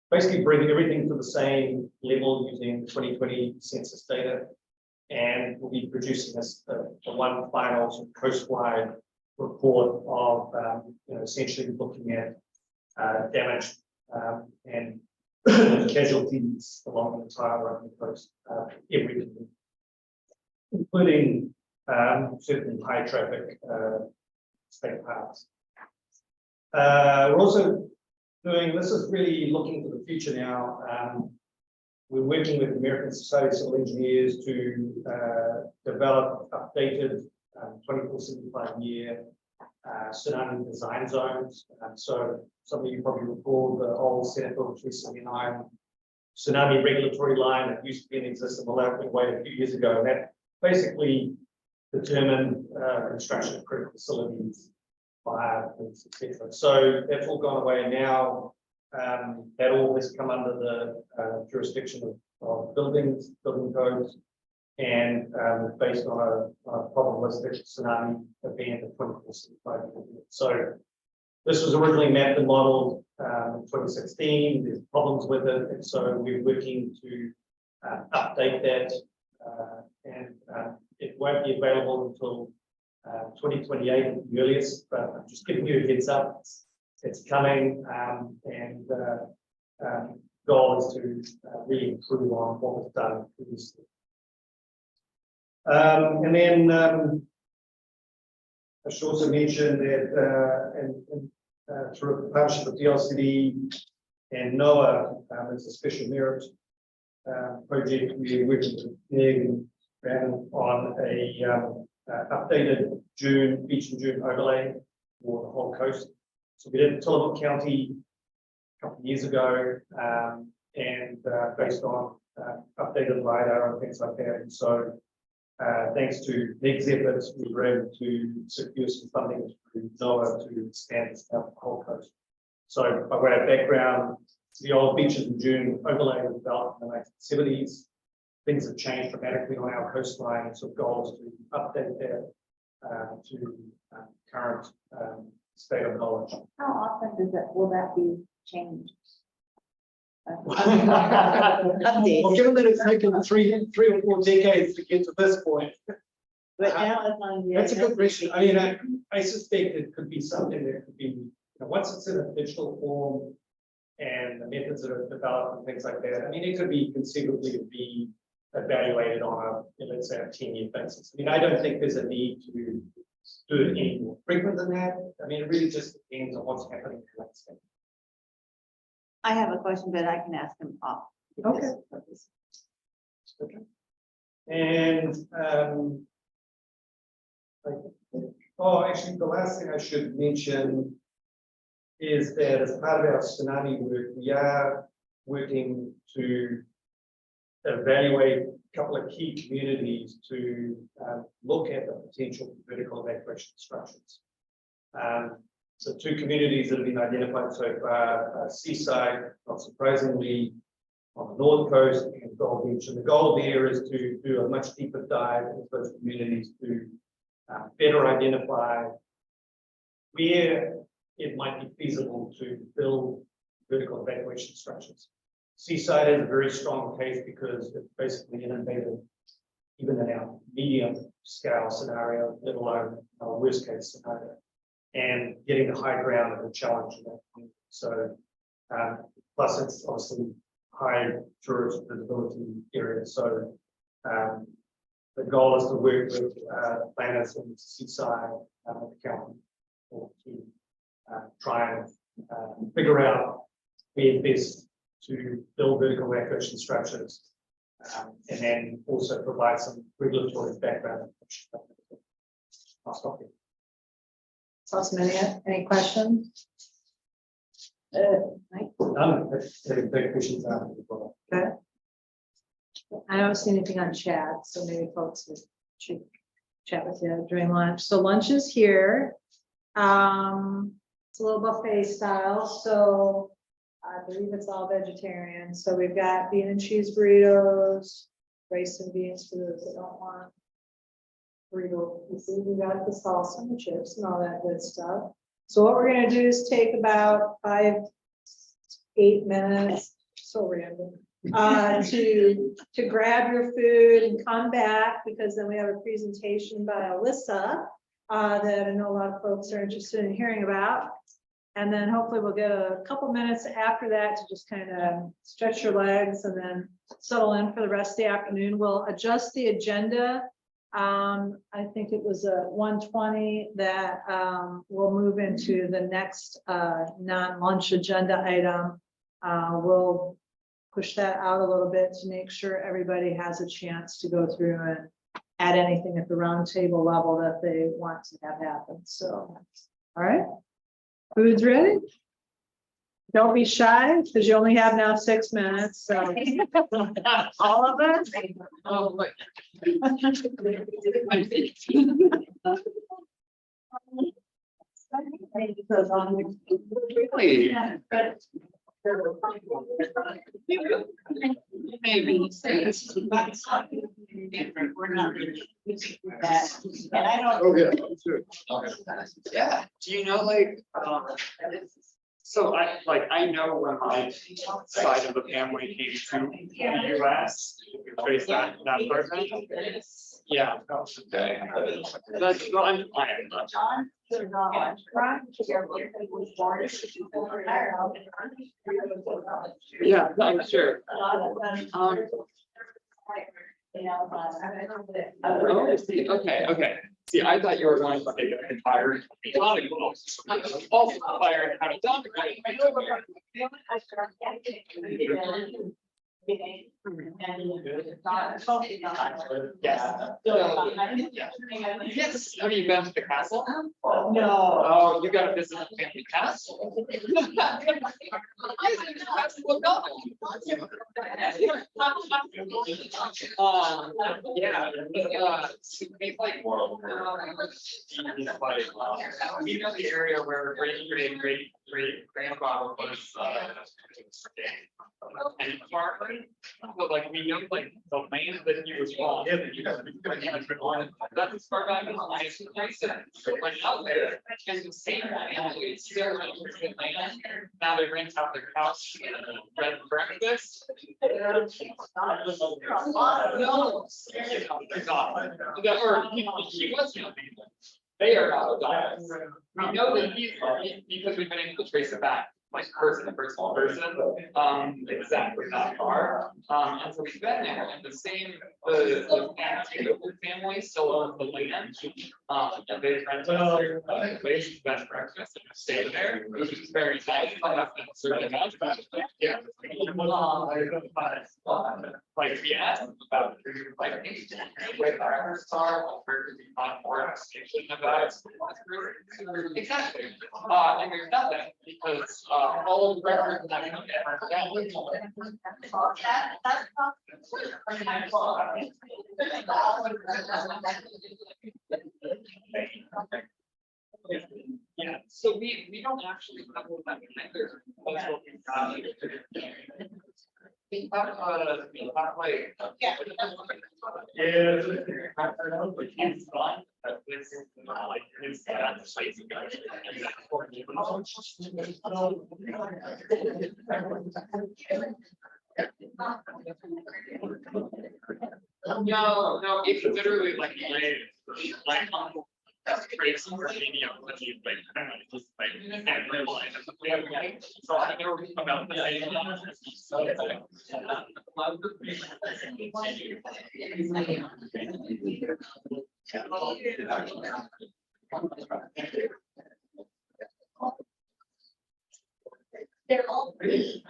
basically bring everything to the same level using 2020 census data. And we'll be producing this the one final sort of coastwide report of essentially looking at damage and casualties along the entire Oregon coast, everything, including certain high traffic state parks. We're also doing, this is really looking to the future now. We're working with American Society of Civil Engineers to develop updated 24/75-year tsunami design zones. So some of you probably recall the old Senate Bill 379 tsunami regulatory line that used to be in existence, well, that went away a few years ago. And that basically determined construction of critical facilities, fire, etc. So that's all gone away now. That all has come under the jurisdiction of building codes, and based on a probabilistic tsunami event of 24/75. So this was originally mapped and modeled in 2016. There's problems with it, and so we're working to update that, and it won't be available until 2028 at the earliest, but I'm just giving you a heads up. It's coming, and goal is to really improve on what was done previously. And then I should also mention that through a partnership with DLCD and NOAA, it's a special merit project. We're working with Nick and on a updated beach and dune overlay for the whole coast. So we did Tillamook County a couple of years ago, and based on updated LiDAR and things like that. And so thanks to Nick's efforts, we were able to secure some funding through NOAA to expand this out the whole coast. So by way of background, the old beaches and dune overlay was developed in the 1970s. Things have changed dramatically on our coastline, so the goal is to update that to current state of knowledge. How often will that be changed? Well, given that it's taken three or four decades to get to this point, But now it's on. that's a good question. I mean, I suspect it could be something that could be, once it's in a digital form and the methods that are developed and things like that, I mean, it could be conceivably to be evaluated on let's say a 10-year basis. I mean, I don't think there's a need to do it any more frequent than that. I mean, it really just depends on what's happening in the landscape. I have a question, but I can ask him off. Okay. Okay. And actually, the last thing I should mention is that as part of our tsunami work, we are working to evaluate a couple of key communities to look at the potential for vertical evacuation structures. So two communities that have been identified so far, Seaside, not surprisingly, on the north coast, and Gold Beach. And the goal there is to do a much deeper dive into those communities to better identify where it might be feasible to build vertical evacuation structures. Seaside has a very strong case because it's basically inundated, even in our medium scale scenario, let alone our worst case scenario. And getting the high ground is a challenge in that point. So, plus it's obviously high tourist visibility area. So, the goal is to work with planners in Seaside, the county, to try and figure out where best to build vertical air cushion structures, and then also provide some regulatory background. I'll stop here. Councilman, any questions? Mike? None, take questions out of the book. Okay. I don't see anything on chat, so maybe folks should chat with you during lunch. So lunch is here. It's a little buffet style, so I believe it's all vegetarian. So we've got bean and cheese burritos, rice and beans for those that don't want burrito. You see, we got the salsa and the chips and all that good stuff. So what we're gonna do is take about 5-8 minutes, so random, to grab your food and come back, because then we have a presentation by Alyssa that I know a lot of folks are interested in hearing about. And then hopefully we'll get a couple minutes after that to just kind of stretch your legs and then settle in for the rest of the afternoon. We'll adjust the agenda. I think it was 1:20 that we'll move into the next non-lunch agenda item. We'll push that out a little bit to make sure everybody has a chance to go through and add anything at the round table level that they want to have happen. So, all right, food's ready. Don't be shy, because you only have now 6 minutes, so. All of us? Oh, but. Really? Maybe. We're not really using that. And I don't. Yeah, do you know, like, so I know when my side of the family came to the US, trace that person. Yeah. Okay. That's, well, I'm fine. Yeah, I'm sure. Oh, see, okay. See, I thought you were going to take an entire. Also fire out of done. Yeah. Yes, have you been to the castle? No. Oh, you got to visit the family castle. Yeah, we like, we know the area where great grandfather was, and farmer, but like we know like the land that he was on. That's as far back as I went out there, and the same family still owns the land. Now they rent out their house and bread and breakfast. No, they're not. Or he was gonna be. They are not adopted. We know that he's, because we've been able to trace it back, like person to person, exactly that far. And so we've been there, and the same, the family still owns the land. And they rent out their place, bed and breakfast, and stay there, which is very nice. I have to certainly imagine that. Yeah. Like, we asked about, like, where our star, where could be on more station about. Exactly. And there's nothing, because all of the records that come yeah, so we don't actually have that either. That's what we've got. We have like, yeah. It's fun, but this is not like his no, it's literally like my uncle. That's crazy. Media, like, I don't know, just like, and realize that we have, so I know about the idea. So it's like, They're all pretty.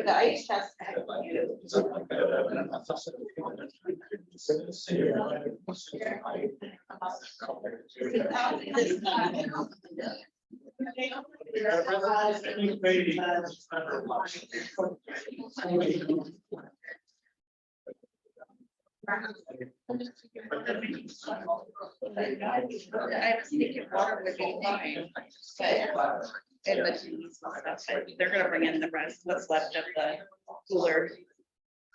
The ice chest. I was thinking water would be fine, but they're gonna bring in the rest, what's left of the cooler.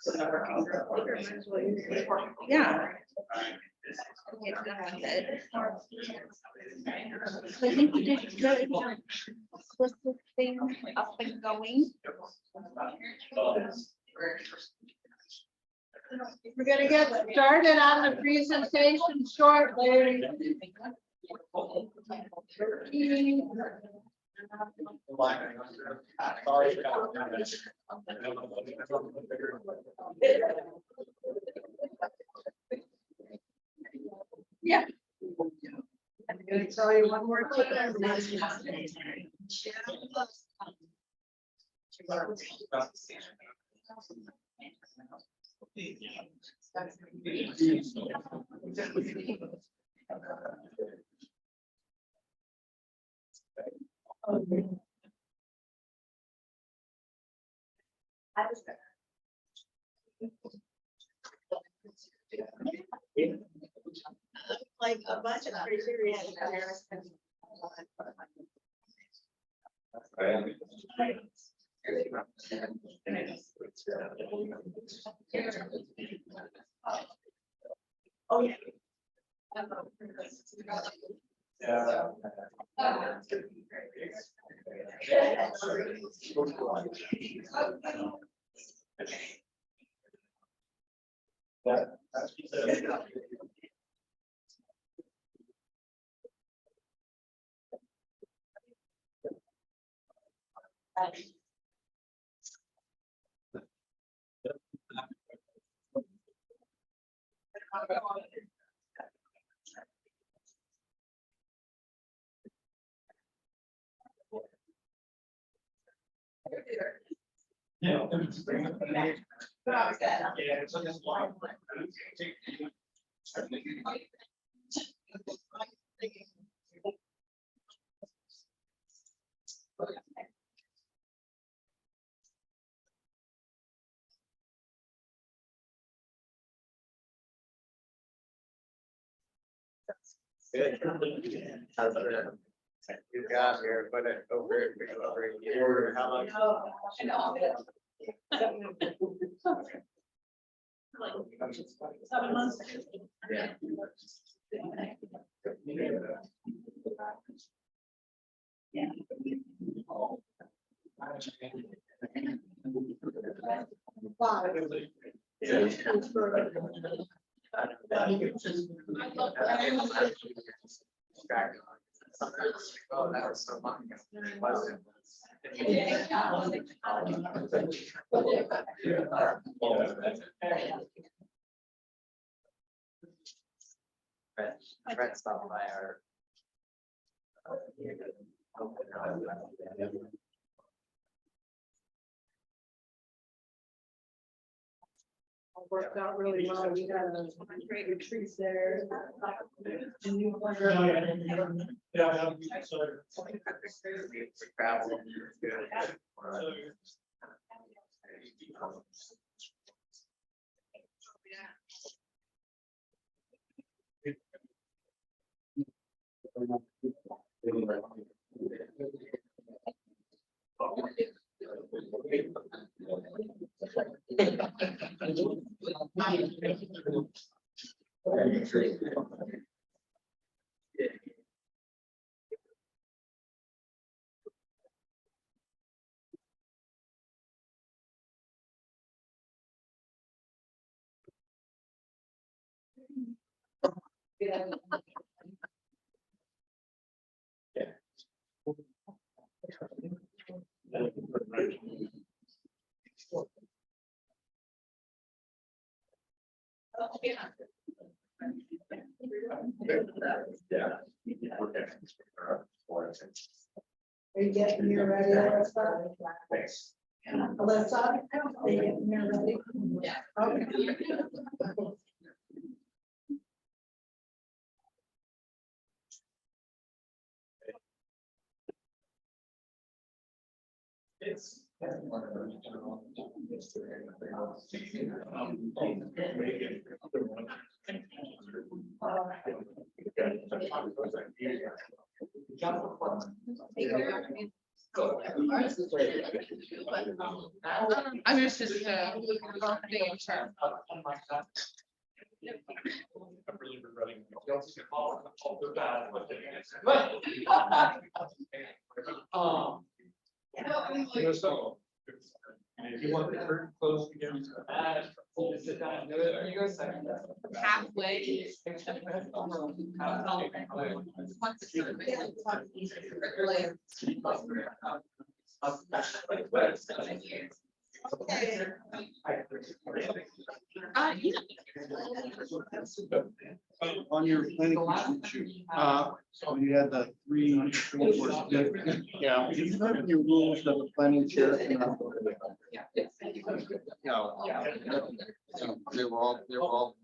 So they're working. Yeah. I think we did good. Was this thing up and going? We're gonna get started on the presentation shortly. Yeah. I'm gonna tell you one more time. Like a bunch of criteria. Oh, yeah. Good. How's it? You got here, but over a year, how long? I know. 7 months. Yeah. Oh, that was so much. Brett stopped by our. Worked out really well. We had a great retreat there. Yeah. Okay. Are you getting your ready, Alyssa? Thanks. Alyssa, are you getting your ready? Yeah. Okay. It's. I'm just the intern. You want the curtain closed again? Just sit down and do it, or you go second? Halfway. On your planning commission sheet, you had the three. Yeah, you have your rules that the planning chair. No. They were all.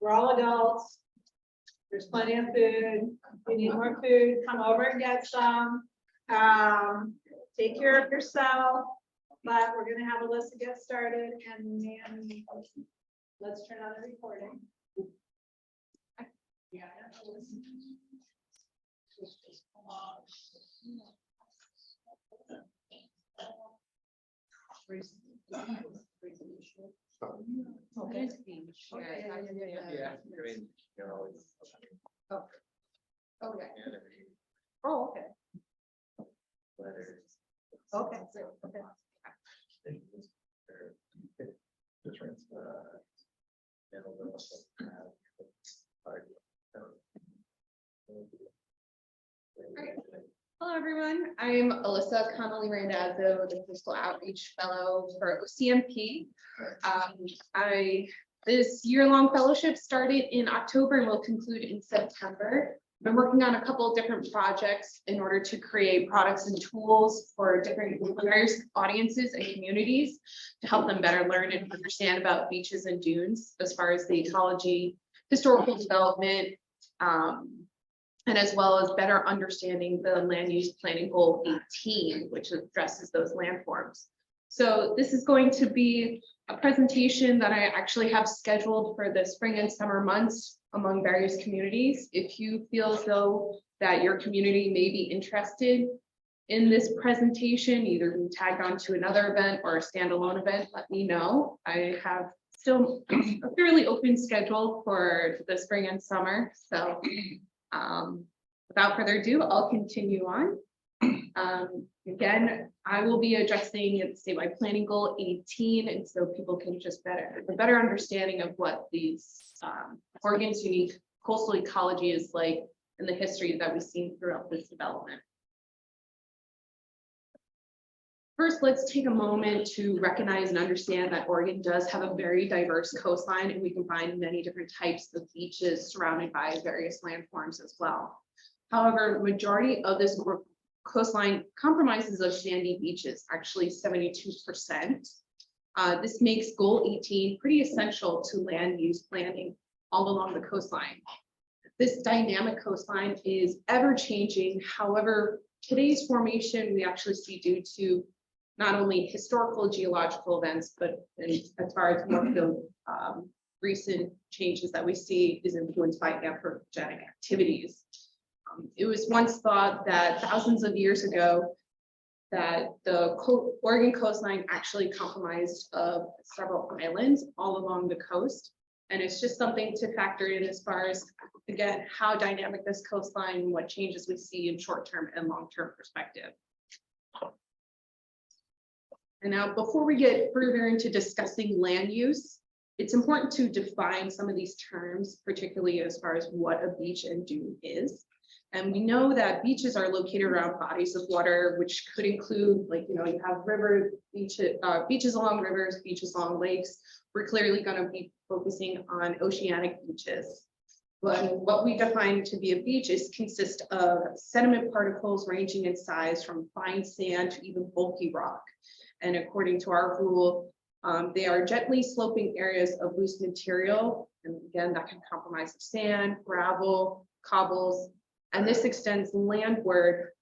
We're all adults. There's plenty of food. If you need more food, come over and get some. Take care of yourself. But we're gonna have a list to get started and then let's turn on the recording. Yeah. Okay. Okay. Oh, okay. Okay. Hello, everyone. I'm Alyssa Connolly Randazzo, the Fiscal Outreach Fellow for OCMP. This year-long fellowship started in October and will conclude in September. I've been working on a couple of different projects in order to create products and tools for various audiences and communities to help them better learn and understand about beaches and dunes as far as the ecology, historical development, and as well as better understanding the land use planning goal 18, which addresses those landforms. So this is going to be a presentation that I actually have scheduled for the spring and summer months among various communities. If you feel as though that your community may be interested in this presentation, either being tagged onto another event or a standalone event, let me know. I have still a fairly open schedule for the spring and summer. So without further ado, I'll continue on. Again, I will be addressing the statewide planning goal 18, and so people can just a better understanding of what these Oregon's unique coastal ecology is like and the history that we've seen throughout this development. First, let's take a moment to recognize and understand that Oregon does have a very diverse coastline, and we can find many different types of beaches surrounded by various landforms as well. However, the majority of this coastline compromises of sandy beaches, actually 72%. This makes goal 18 pretty essential to land use planning all along the coastline. This dynamic coastline is ever changing. However, today's formation we actually see due to not only historical geological events, but as far as more the recent changes that we see is influenced by anthropogenic activities. It was once thought that thousands of years ago that the Oregon coastline actually comprised of several islands all along the coast. And it's just something to factor in as far as, again, how dynamic this coastline, what changes we see in short-term and long-term perspective. And now, before we get further into discussing land use, it's important to define some of these terms, particularly as far as what a beach and dune is. And we know that beaches are located around bodies of water, which could include, like, you have beaches along rivers, beaches along lakes. We're clearly going to be focusing on oceanic beaches. But what we define to be a beach consists of sediment particles ranging in size from fine sand to even bulky rock. And according to our rule, they are gently sloping areas of loose material. And again, that can comprise sand, gravel, cobbles. And this extends landward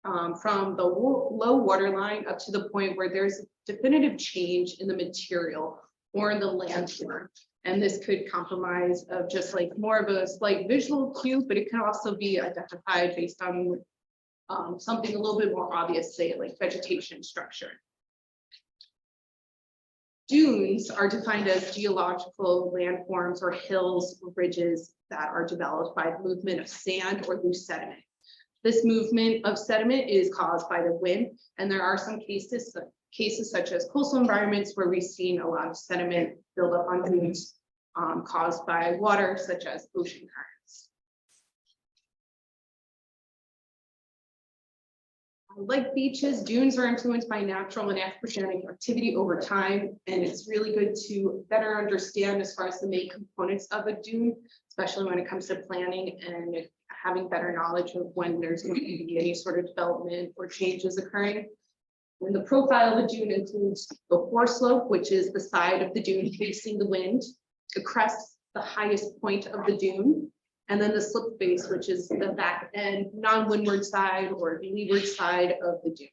from the low water line up to the point where there's definitive change in the material or in the landform. And this could compromise of just like more of a slight visual cue, but it can also be identified based on something a little bit more obvious, say like vegetation structure. Dunes are defined as geological landforms or hills or ridges that are developed by the movement of sand or loose sediment. This movement of sediment is caused by the wind, and there are some cases such as coastal environments where we've seen a lot of sediment build up on dunes caused by water, such as ocean currents. Like beaches, dunes are influenced by natural and anthropogenic activity over time, and it's really good to better understand as far as the main components of a dune, especially when it comes to planning and having better knowledge of when there's going to be any sort of development or changes occurring. And the profile of a dune includes the foreslope, which is the side of the dune facing the wind, the crest, the highest point of the dune. And then the slip face, which is the back end, non-windward side or leeward side of the dune.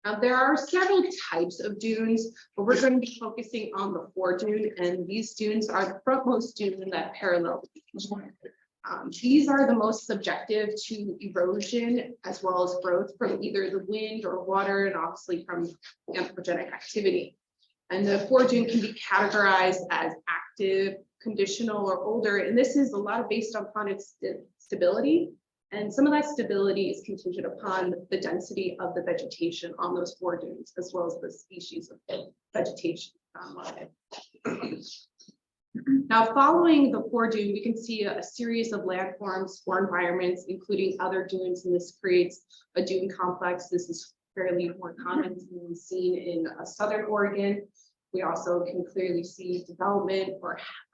Now, there are several types of dunes, but we're going to be focusing on the foredune, and these dunes are the frontmost dune that parallel the beach. These are the most subjective to erosion as well as growth from either the wind or water, and obviously from anthropogenic activity. And the foredune can be categorized as active, conditional, or older, and this is a lot based upon its stability. And some of that stability is contingent upon the density of the vegetation on those foredunes, as well as the species of vegetation on it. Now, following the foredune, we can see a series of landforms or environments, including other dunes, and this creates a dune complex. This is fairly more commonly seen in southern Oregon. We also can clearly see development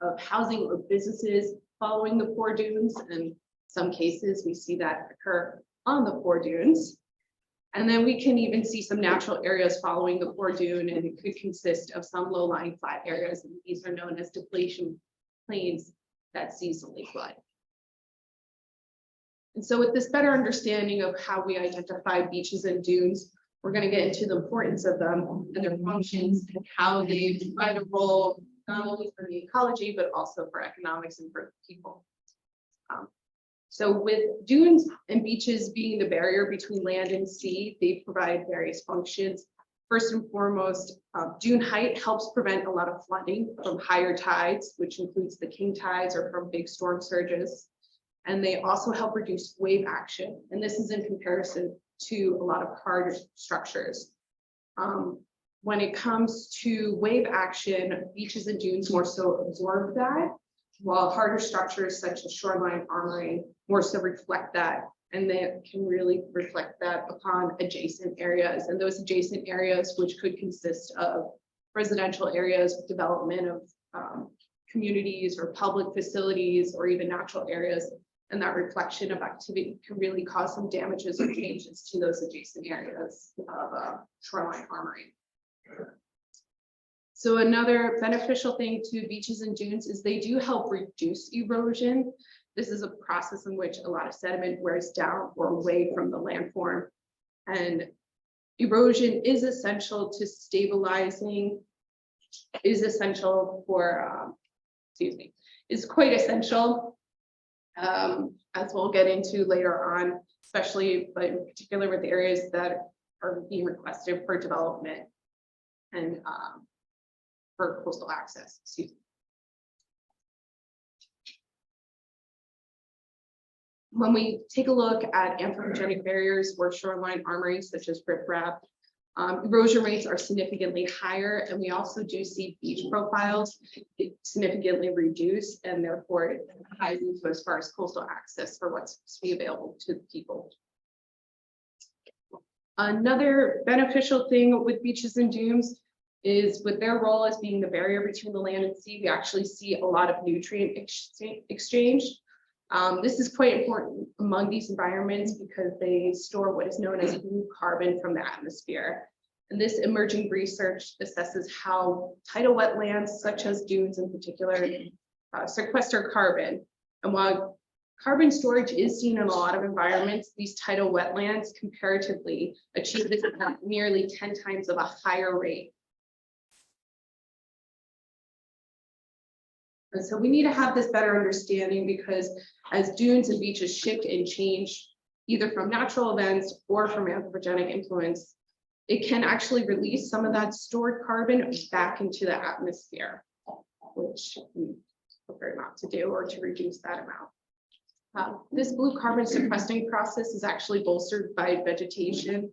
of housing or businesses following the foredunes, and some cases we see that occur on the foredunes. And then we can even see some natural areas following the foredune, and it could consist of some low-lying flat areas, and these are known as depletion plains that seasonally flood. And so with this better understanding of how we identify beaches and dunes, we're going to get into the importance of them and their functions and how they provide a role not only for the ecology, but also for economics and for people. So with dunes and beaches being the barrier between land and sea, they provide various functions. First and foremost, dune height helps prevent a lot of flooding from higher tides, which includes the king tides or from big storm surges. And they also help reduce wave action. And this is in comparison to a lot of hard structures. When it comes to wave action, beaches and dunes more so absorb that, while harder structures such as shoreline armoring more so reflect that, and they can really reflect that upon adjacent areas. And those adjacent areas, which could consist of residential areas with development of communities or public facilities or even natural areas, and that reflection of activity can really cause some damages or changes to those adjacent areas of shoreline armoring. So another beneficial thing to beaches and dunes is they do help reduce erosion. This is a process in which a lot of sediment wears down or away from the landform. And erosion is essential to stabilizing, is essential for, is quite essential, as we'll get into later on, especially, but in particular with areas that are being requested for development and for coastal access. When we take a look at anthropogenic barriers or shoreline armoring, such as riprap, erosion rates are significantly higher, and we also do see beach profiles significantly reduce, and therefore it ties into as far as coastal access for what's to be available to the people. Another beneficial thing with beaches and dunes is with their role as being the barrier between the land and sea, we actually see a lot of nutrient exchange. This is quite important among these environments because they store what is known as blue carbon from the atmosphere. And this emerging research assesses how tidal wetlands, such as dunes in particular, sequester carbon. And while carbon storage is seen in a lot of environments, these tidal wetlands comparatively achieve this at nearly 10 times of a higher rate. And so we need to have this better understanding because as dunes and beaches shift and change, either from natural events or from anthropogenic influence, it can actually release some of that stored carbon back into the atmosphere, which we prefer not to do or to reduce that amount. This blue carbon sequestering process is actually bolstered by vegetation.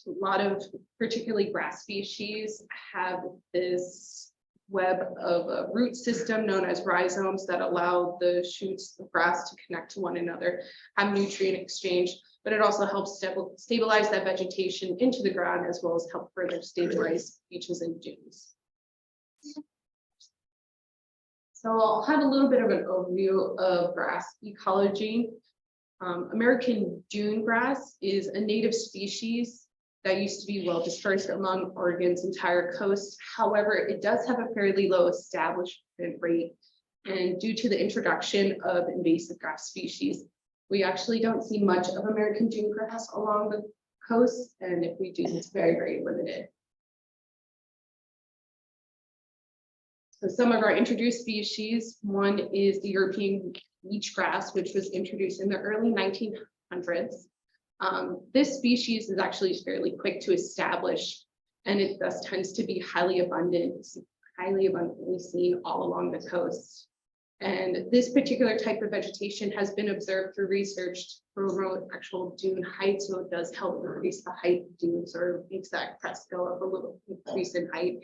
A lot of particularly grass species have this web of a root system known as rhizomes that allow the shoots of grass to connect to one another, have nutrient exchange, but it also helps stabilize that vegetation into the ground as well as help further stabilize beaches and dunes. So I'll have a little bit of an overview of grass ecology. American dune grass is a native species that used to be well dispersed among Oregon's entire coast. However, it does have a fairly low establishment rate. And due to the introduction of invasive grass species, we actually don't see much of American dune grass along the coast. And if we do, it's very, very limited. So some of our introduced species, one is the European beach grass, which was introduced in the early 1900s. This species is actually fairly quick to establish, and it thus tends to be highly abundantly seen all along the coast. And this particular type of vegetation has been observed through research to promote actual dune height, so it does help increase the height of dunes or makes that crest go up a little increase in height.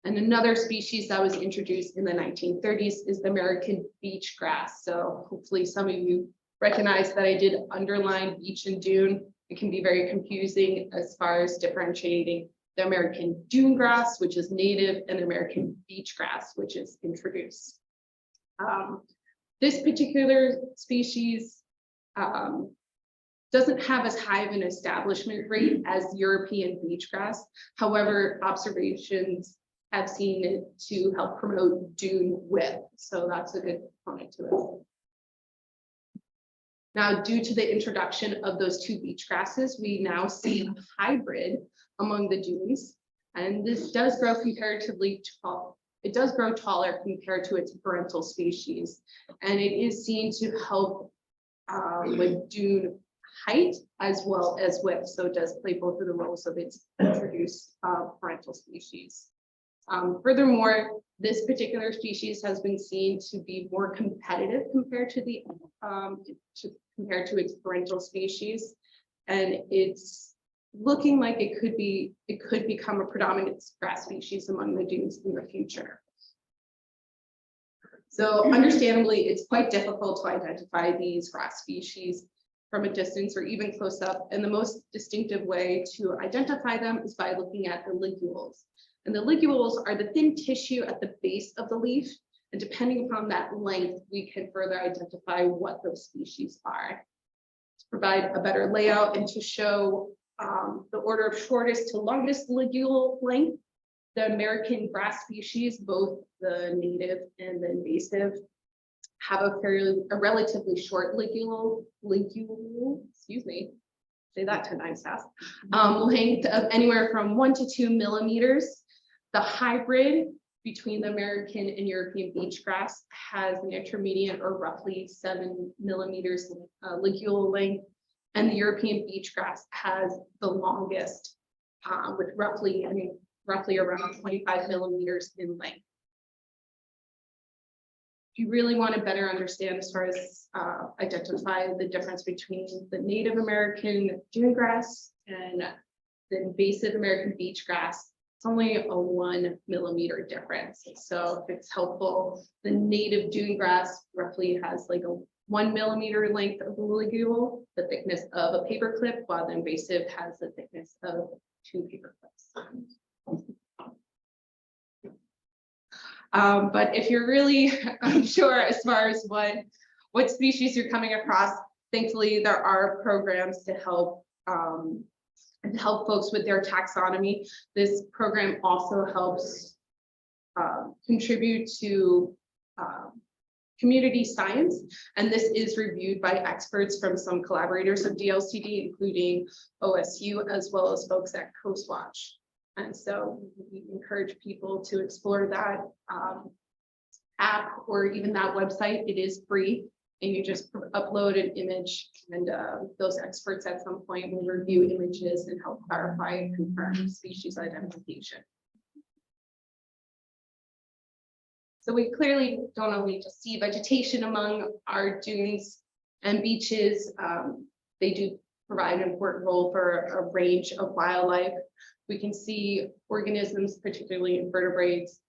And another species that was introduced in the 1930s is the American beach grass. So hopefully some of you recognize that I did underline beach and dune. It can be very confusing as far as differentiating the American dune grass, which is native, and American beach grass, which is introduced. This particular species doesn't have as high of an establishment rate as European beach grass. However, observations have seen it to help promote dune width. So that's a good component to it. Now, due to the introduction of those two beach grasses, we now see a hybrid among the dunes. And this does grow comparatively tall. It does grow taller compared to its parental species. And it is seen to help with dune height as well as width. So it does play both of the roles of its introduced parental species. Furthermore, this particular species has been seen to be more competitive compared to the compared to its parental species, and it's looking like it could become a predominant grass species among the dunes in the future. So understandably, it's quite difficult to identify these grass species from a distance or even close up, and the most distinctive way to identify them is by looking at the ligules. And the ligules are the thin tissue at the base of the leaf. And depending upon that length, we can further identify what those species are. To provide a better layout and to show the order of shortest to longest ligule length, the American grass species, both the native and the invasive, have a relatively short ligule, excuse me, say that 10 times fast, length of anywhere from 1 to 2 millimeters. The hybrid between the American and European beach grass has an intermediate or roughly 7 millimeters ligule length, and the European beach grass has the longest with roughly around 25 millimeters in length. If you really want to better understand as far as identify the difference between the Native American dune grass and the invasive American beach grass, it's only a 1 millimeter difference. So if it's helpful, the native dune grass roughly has like a 1 millimeter length of the ligule, the thickness of a paper clip, while the invasive has the thickness of 2 paper clips. But if you're really unsure as far as what species you're coming across, thankfully there are programs to help folks with their taxonomy. This program also helps contribute to community science, and this is reviewed by experts from some collaborators of DLCD, including OSU, as well as folks at Coast Watch. And so we encourage people to explore that app or even that website. It is free, and you just upload an image, and those experts at some point will review images and help clarify and confirm species identification. So we clearly don't only just see vegetation among our dunes and beaches. They do provide an important role for a range of wildlife. We can see organisms, particularly invertebrates,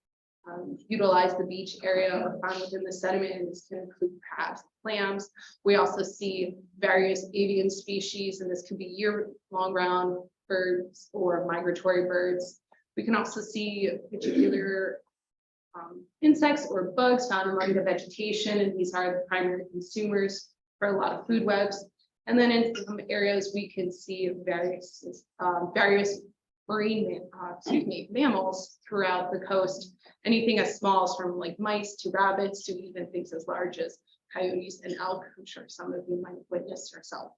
utilize the beach area or found within the sediment, and this can include crabs, clams. We also see various avian species, and this could be year-long round birds or migratory birds. We can also see particular insects or bugs found among the vegetation, and these are the primary consumers for a lot of food webs. And then in some areas, we can see various marine, mammals throughout the coast. Anything as small as from like mice to rabbits to even things as large as coyotes and elk. I'm sure some of you might have witnessed yourself.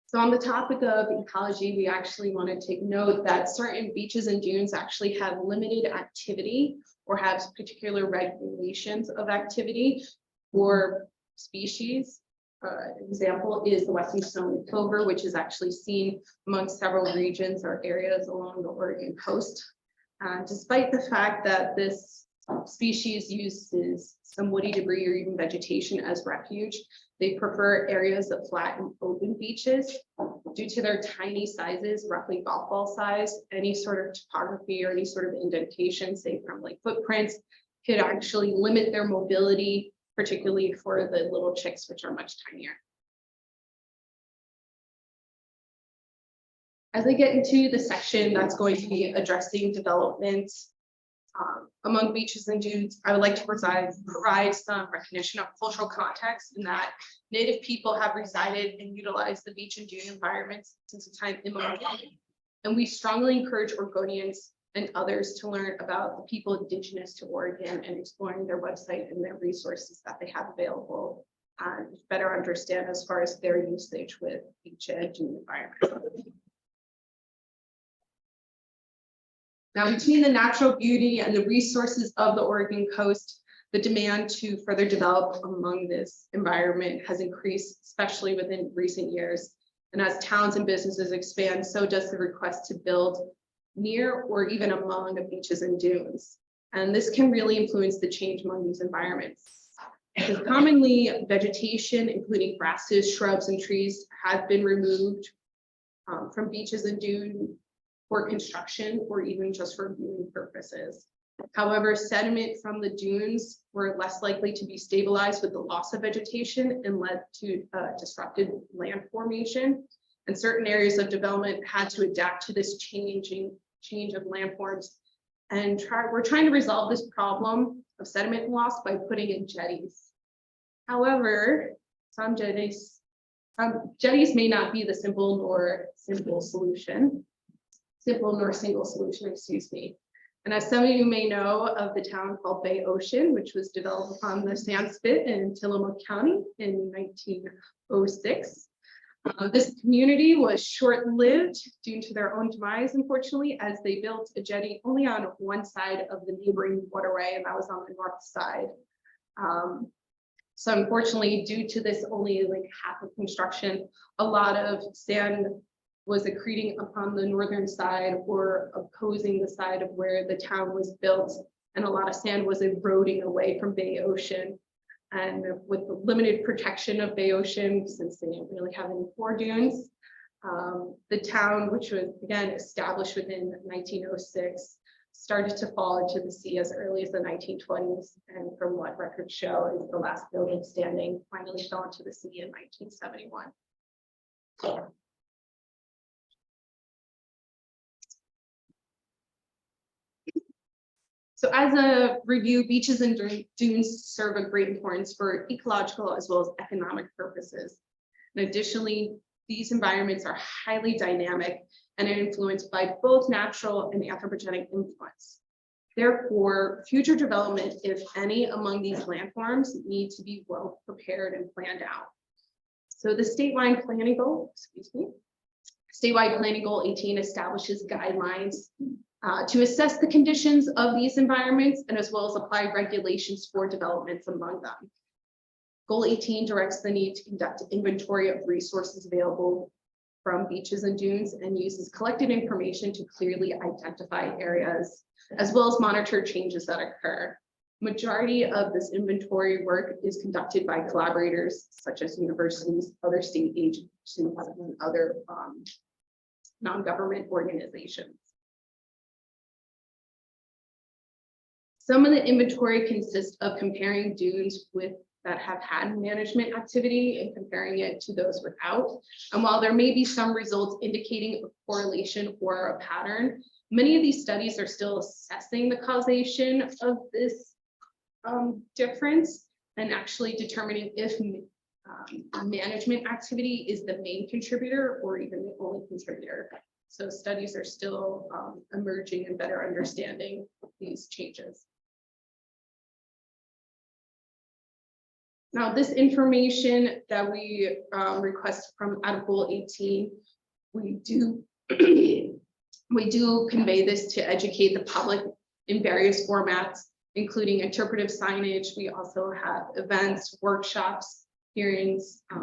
So on the topic of ecology, we actually want to take note that certain beaches and dunes actually have limited activity or have particular regulations of activity for species. An example is the western snowy plover, which is actually seen among several regions or areas along the Oregon coast. Despite the fact that this species uses some woody debris or even vegetation as refuge, they prefer areas of flat and open beaches. Due to their tiny sizes, roughly golf ball size, any sort of topography or any sort of indentation, say from like footprints, could actually limit their mobility, particularly for the little chicks, which are much tinier. As I get into the section that's going to be addressing development among beaches and dunes, I would like to provide some recognition of cultural context in that Native people have resided and utilized the beach and dune environments since the time immemorial. And we strongly encourage Oregonians and others to learn about the people indigenous to Oregon and exploring their website and their resources that they have available and better understand as far as their usage with beach and dune environment. Now, between the natural beauty and the resources of the Oregon coast, the demand to further develop among this environment has increased, especially within recent years. And as towns and businesses expand, so does the request to build near or even among the beaches and dunes. And this can really influence the change among these environments. Because commonly, vegetation, including grasses, shrubs, and trees, have been removed from beaches and dunes for construction or even just for viewing purposes. However, sediment from the dunes were less likely to be stabilized with the loss of vegetation and led to disrupted land formation. And certain areas of development had to adapt to this change of landforms. And we're trying to resolve this problem of sediment loss by putting in jetties. However, some jetties may not be the simple nor single solution, excuse me. And as some of you may know of the town called Bay Ocean, which was developed upon the sand spit in Tillamook County in 1906. This community was short-lived due to their own demise, unfortunately, as they built a jetty only on one side of the neighboring waterway, and that was on the north side. So unfortunately, due to this only like half of construction, a lot of sand was accreting upon the northern side or opposing the side of where the town was built. And a lot of sand was eroding away from Bay Ocean. And with the limited protection of Bay Ocean, since they didn't really have any fore dunes, the town, which was again established within 1906, started to fall into the sea as early as the 1920s. And from what records show, is the last building standing finally fell into the sea in 1971. So as a review, beaches and dunes serve a great importance for ecological as well as economic purposes. And additionally, these environments are highly dynamic and are influenced by both natural and anthropogenic influence. Therefore, future development, if any, among these landforms need to be well prepared and planned out. So the statewide planning goal, statewide planning goal 18 establishes guidelines to assess the conditions of these environments and as well as apply regulations for developments among them. Goal 18 directs the need to conduct inventory of resources available from beaches and dunes and uses collected information to clearly identify areas as well as monitor changes that occur. Majority of this inventory work is conducted by collaborators such as universities, other state agencies, and other non-government organizations. Some of the inventory consists of comparing dunes that have had management activity and comparing it to those without. And while there may be some results indicating a correlation or a pattern, many of these studies are still assessing the causation of this difference and actually determining if management activity is the main contributor or even the only contributor. So studies are still emerging and better understanding these changes. Now, this information that we request from out of Goal 18, we do we do convey this to educate the public in various formats, including interpretive signage. We also have events, workshops, hearings, a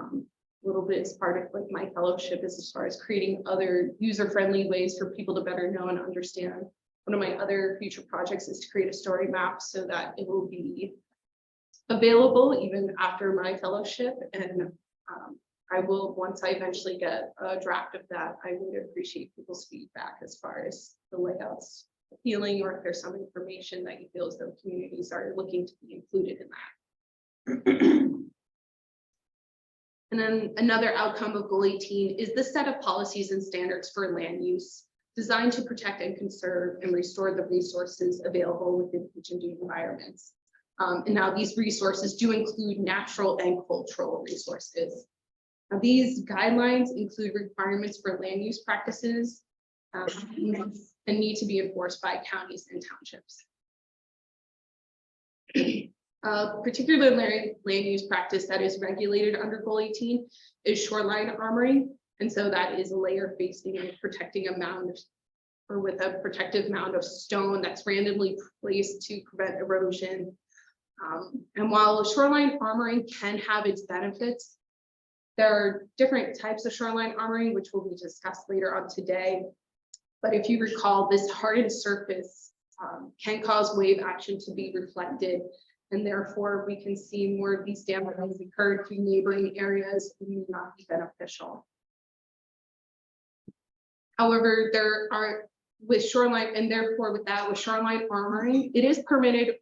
little bit as part of like my fellowship is as far as creating other user-friendly ways for people to better know and understand. One of my other future projects is to create a story map so that it will be available even after my fellowship. And I will, once I eventually get a draft of that, I would appreciate people's feedback as far as the layouts feeling, or if there's some information that you feel as though communities are looking to be included in that. And then another outcome of Goal 18 is the set of policies and standards for land use designed to protect and conserve and restore the resources available within beach and dune environments. And now these resources do include natural and cultural resources. Now, these guidelines include requirements for land use practices and need to be enforced by counties and townships. Particular land use practice that is regulated under Goal 18 is shoreline armoring. And so that is a layer facing and protecting a mound or with a protective mound of stone that's randomly placed to prevent erosion. And while shoreline armoring can have its benefits, there are different types of shoreline armoring, which will be discussed later on today. But if you recall, this hardened surface can cause wave action to be reflected, and therefore we can see more of these damages occur to neighboring areas and may not be beneficial. However, there are with shoreline, and therefore with that, with shoreline armoring, it is permitted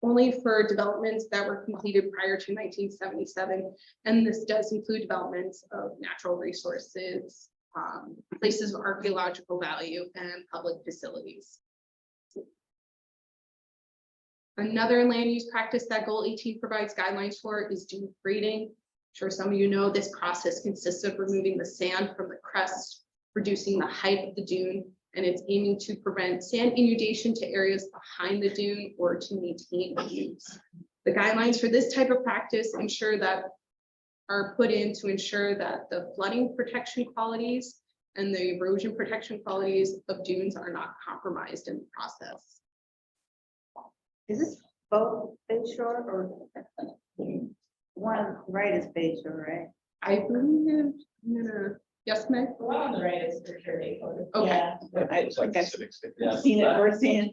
only for developments that were completed prior to 1977. And this does include developments of natural resources, places of archaeological value, and public facilities. Another land use practice that Goal 18 provides guidelines for is dune grading. I'm sure some of you know this process consists of removing the sand from the crest, reducing the height of the dune, and it's aiming to prevent sand inundation to areas behind the dune or to maintain dunes. The guidelines for this type of practice are put in to ensure that the flooding protection qualities and the erosion protection qualities of dunes are not compromised in the process. Is this both Bay Shore or one right is Bay Shore, right? I believe, yes, Meg? The one on the right is security. Okay. Yeah, I think I've seen it firsthand.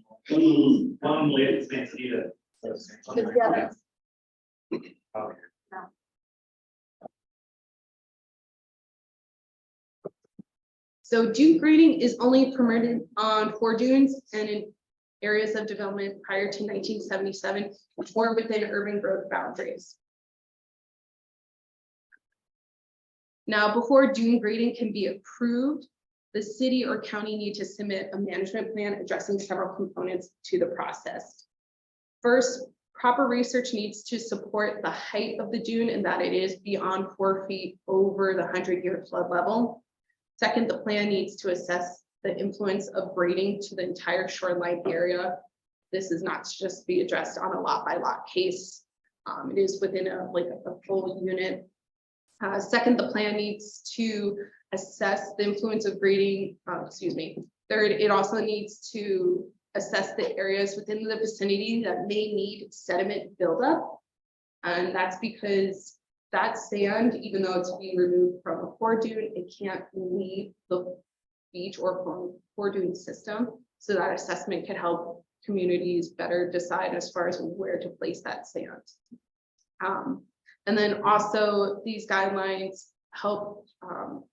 So dune grading is only permitted on core dunes and in areas of development prior to 1977 or within urban growth boundaries. Now, before dune grading can be approved, the city or county need to submit a management plan addressing several components to the process. First, proper research needs to support the height of the dune and that it is beyond 4 feet over the 100-year flood level. Second, the plan needs to assess the influence of grading to the entire shoreline area. This is not to just be addressed on a lot by lot case. It is within a full unit. Second, the plan needs to assess the influence of grading. Third, it also needs to assess the areas within the vicinity that may need sediment buildup. And that's because that sand, even though it's being removed from a core dune, it can't leave the beach or core dune system. So that assessment can help communities better decide as far as where to place that sand. And then also these guidelines help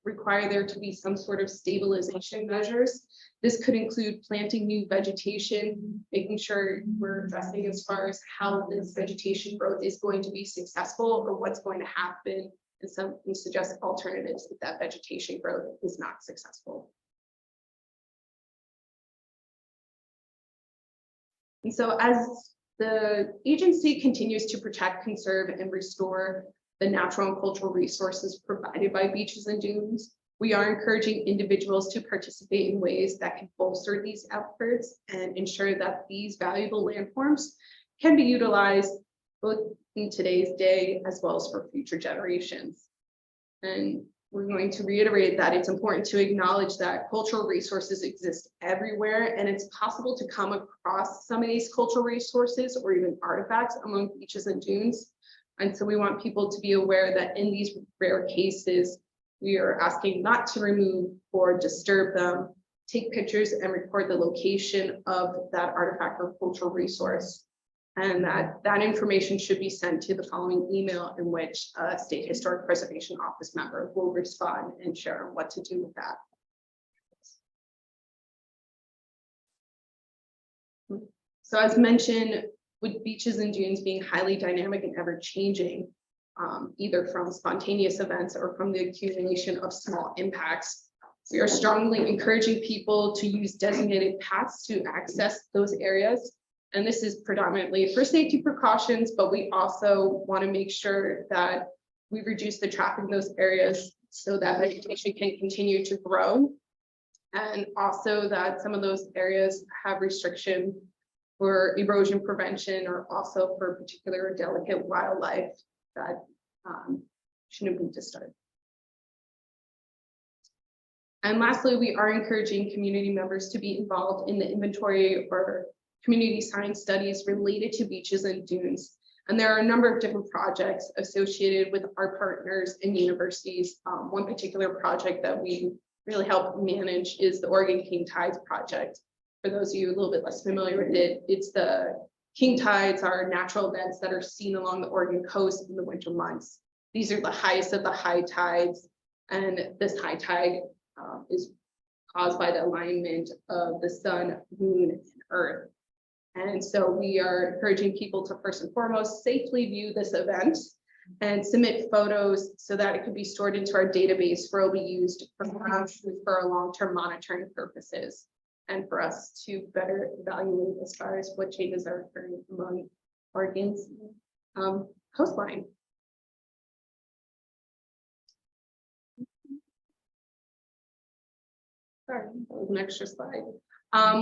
require there to be some sort of stabilization measures. This could include planting new vegetation, making sure we're addressing as far as how this vegetation growth is going to be successful or what's going to happen, and some suggest alternatives if that vegetation growth is not successful. And so as The agency continues to protect, conserve, and restore the natural and cultural resources provided by beaches and dunes. We are encouraging individuals to participate in ways that can bolster these efforts and ensure that these valuable landforms can be utilized both in today's day as well as for future generations. And we're going to reiterate that it's important to acknowledge that cultural resources exist everywhere, and it's possible to come across some of these cultural resources or even artifacts among beaches and dunes. And so we want people to be aware that in these rare cases, we are asking not to remove or disturb them, take pictures and record the location of that artifact or cultural resource. And that information should be sent to the following email, in which a State Historic Preservation Office member will respond and share what to do with that. So as mentioned, with beaches and dunes being highly dynamic and ever changing, either from spontaneous events or from the accumulation of small impacts, we are strongly encouraging people to use designated paths to access those areas. And this is predominantly for safety precautions, but we also want to make sure that we reduce the traffic in those areas so that vegetation can continue to grow. And also that some of those areas have restriction for erosion prevention, or also for particular delicate wildlife that shouldn't be disturbed. And lastly, we are encouraging community members to be involved in the inventory or community science studies related to beaches and dunes. And there are a number of different projects associated with our partners and universities. One particular project that we really help manage is the Oregon King Tides project. For those of you a little bit less familiar with it, it's the king tides are natural events that are seen along the Oregon coast in the winter months. These are the highest of the high tides, and this high tide is caused by the alignment of the sun, moon, and earth. And so we are encouraging people to first and foremost safely view this event and submit photos so that it can be stored into our database where it will be used for our long-term monitoring purposes, and for us to better evaluate as far as what changes are occurring among Oregon's coastline. Sorry, that was an extra slide.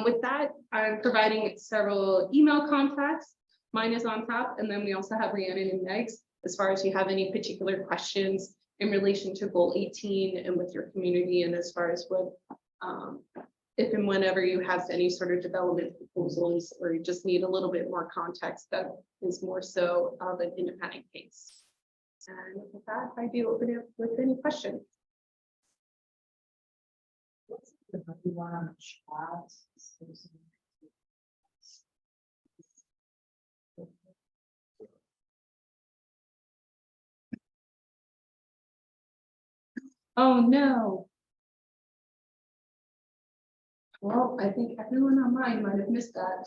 With that, I'm providing several email contacts. Mine is on top, and then we also have Rhiannon and Meg's as far as you have any particular questions in relation to goal 18 and with your community, and as far as what if and whenever you have any sort of development proposals, or you just need a little bit more context that is more so of an independent case. And with that, I do open it with any questions. Oh, no. Well, I think everyone online might have missed that.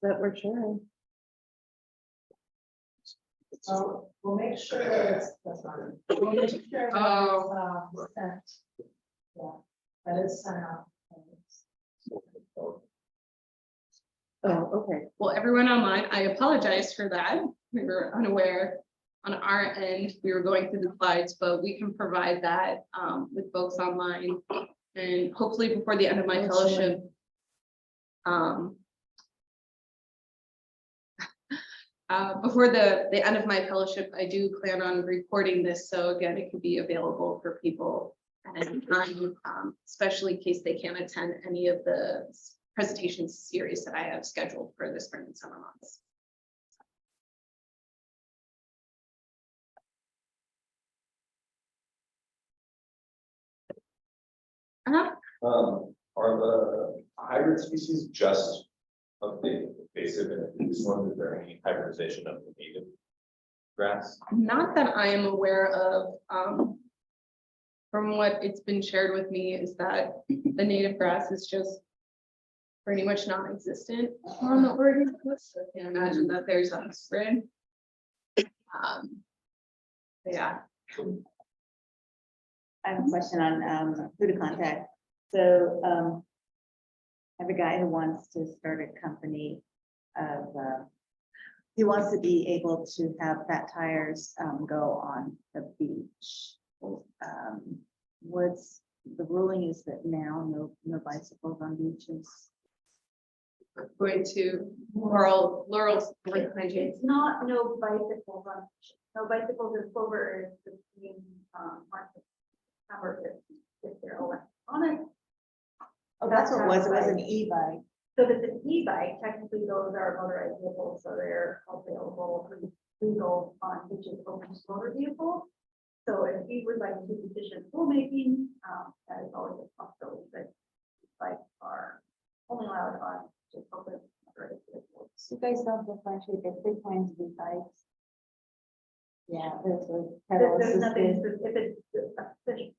That we're sharing. So we'll make sure that it's, that's on. We'll make sure that it's, sent. Yeah, that is sent out. Oh, okay. Well, everyone online, I apologize for that. We were unaware on our end. We were going through the slides, but we can provide that with folks online. And hopefully before the end of my fellowship. Before the end of my fellowship, I do plan on recording this. So again, it could be available for people at any time, especially in case they can't attend any of the presentation series that I have scheduled for the spring and summer months. Are the hybrid species just of the invasive and introduced ones? Is there any hybridization of the native grass? Not that I am aware of. From what it's been shared with me is that the native grass is just pretty much non-existent on the Oregon coast. So I can't imagine that there's a spread. Yeah. I have a question on who to contact. So I have a guy who wants to start a company of, he wants to be able to have fat tires go on the beach. What's the ruling is that now no bicycles on beaches. Going to Laurel's. It's not no bicycles on, no bicycles in Clover is between, market. If they're electronic. Oh, that's what it was. It was an e-bike. So if it's an e-bike, technically those are motorized vehicles, so they're available, legal on beaches open to motor vehicles. So if you would like to petition rulemaking, that is always a possibility, but bikes are only allowed on just open motorized vehicles. So you guys don't differentiate, there's big kinds of e-bikes. Yeah, there's a pedal There's nothing, assisted. if it's official.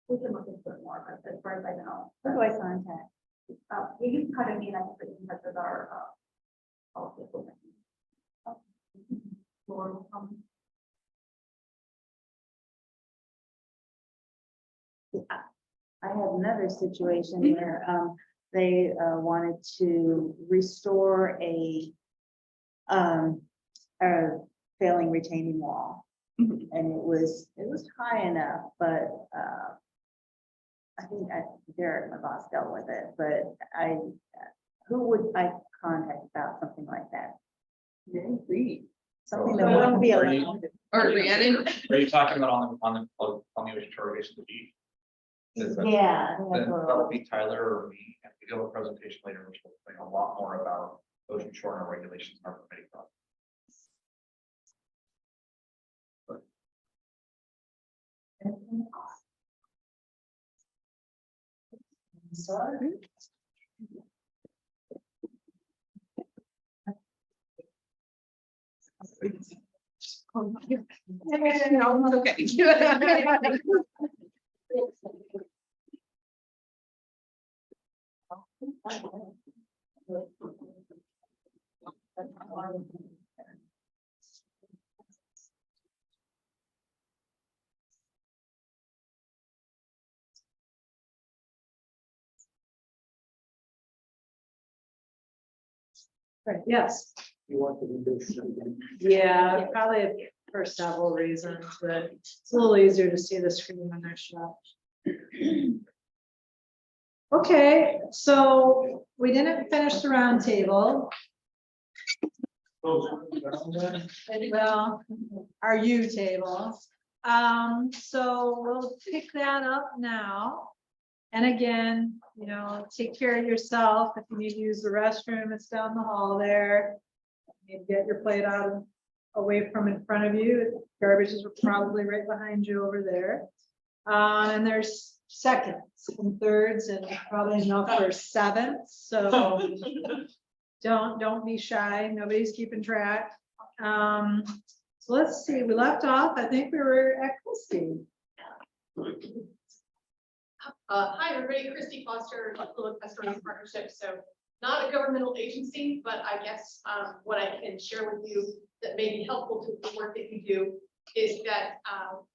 We can look into it more, but as far as I know. Who do I contact? You can kind of mean, I think, in touch with our, policy. Or, I had another situation where they wanted to restore a failing retaining wall. And it was high enough, but I think Derek, my boss, dealt with it, but who would I contact about something like that? Something that wouldn't be allowed. Or Rhiannon. Are you talking about on the ocean shore of the beach? Is that- Yeah. I think that's Then what it that'll was. be Tyler or me, and we do a presentation later, which will explain a lot more about ocean shore and regulations and our permitting process. Sorry. Okay. Right, yes. You want to do this again? Yeah, probably for several reasons, but it's a little easier to see the screen when they're shut. Okay, so we didn't finish the roundtable. Well, our U table. So we'll pick that up now. And again, you know, take care of yourself. If you need to use the restroom, it's down the hall there. You need to get your plate out away from in front of you. Garbage is probably right behind you over there. And there's seconds and thirds and probably enough for sevenths. So don't be shy. Nobody's keeping track. So let's see, we left off. I think we were at Christie. Hi, everybody, Christy Foster, Public Restoration Partnership. So not a governmental agency, but I guess what I can share with you that may be helpful to the work that you do is that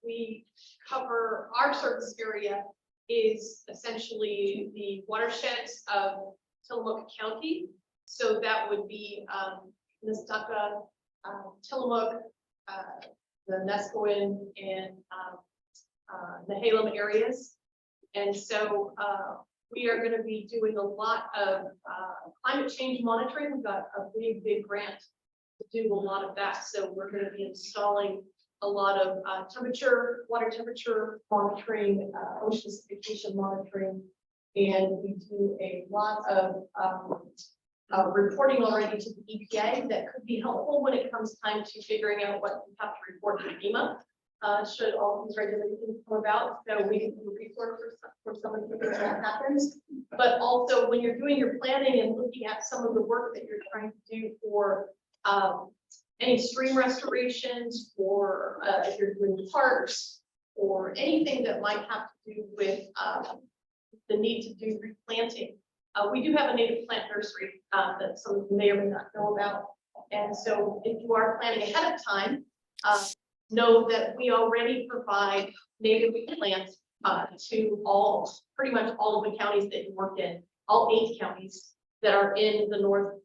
we cover our service area is essentially the watersheds of Tillamook County. So that would be Nestucca, Tillamook, the Neskowin, and Nehalem areas. And so we are going to be doing a lot of climate change monitoring. We've got a big grant to do a lot of that. So we're going to be installing a lot of water temperature monitoring, ocean acidification monitoring, and we do a lot of reporting already to the EPA that could be helpful when it comes time to figuring out what you have to report to FEMA. Should all of these regulations come about, so we can be a resource for someone if that happens. But also when you're doing your planning and looking at some of the work that you're trying to do for any stream restorations, or if you're doing parks, or anything that might have to do with the need to do replanting, We do have a native plant nursery that some of you may or may not know about. And so if you are planning ahead of time, know that we already provide native plants to pretty much all of the counties that you work in, all 8 counties that are in the northern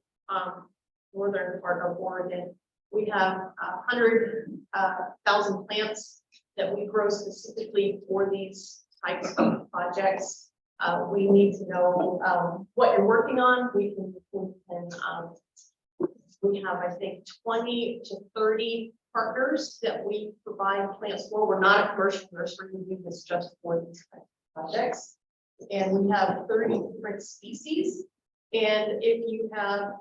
part of Oregon. We have 100,000 plants that we grow specifically for these types of projects. We need to know what you're working on. We have, I think, 20 to 30 partners that we provide plants for. We're not a commercial nursery. We do this just for these types of projects. And we have 30 different species. And if you have,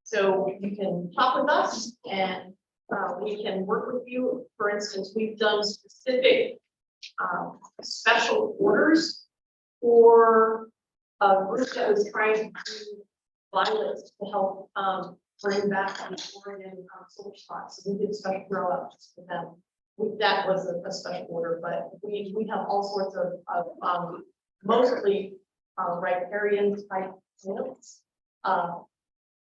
so you can talk with us and we can work with you. For instance, we've done specific special orders for a group that was trying to do violets to help bring back the Oregon silver spots. So we did special grow ups for them. That was a special order, but we have all sorts of mostly riparian type plants,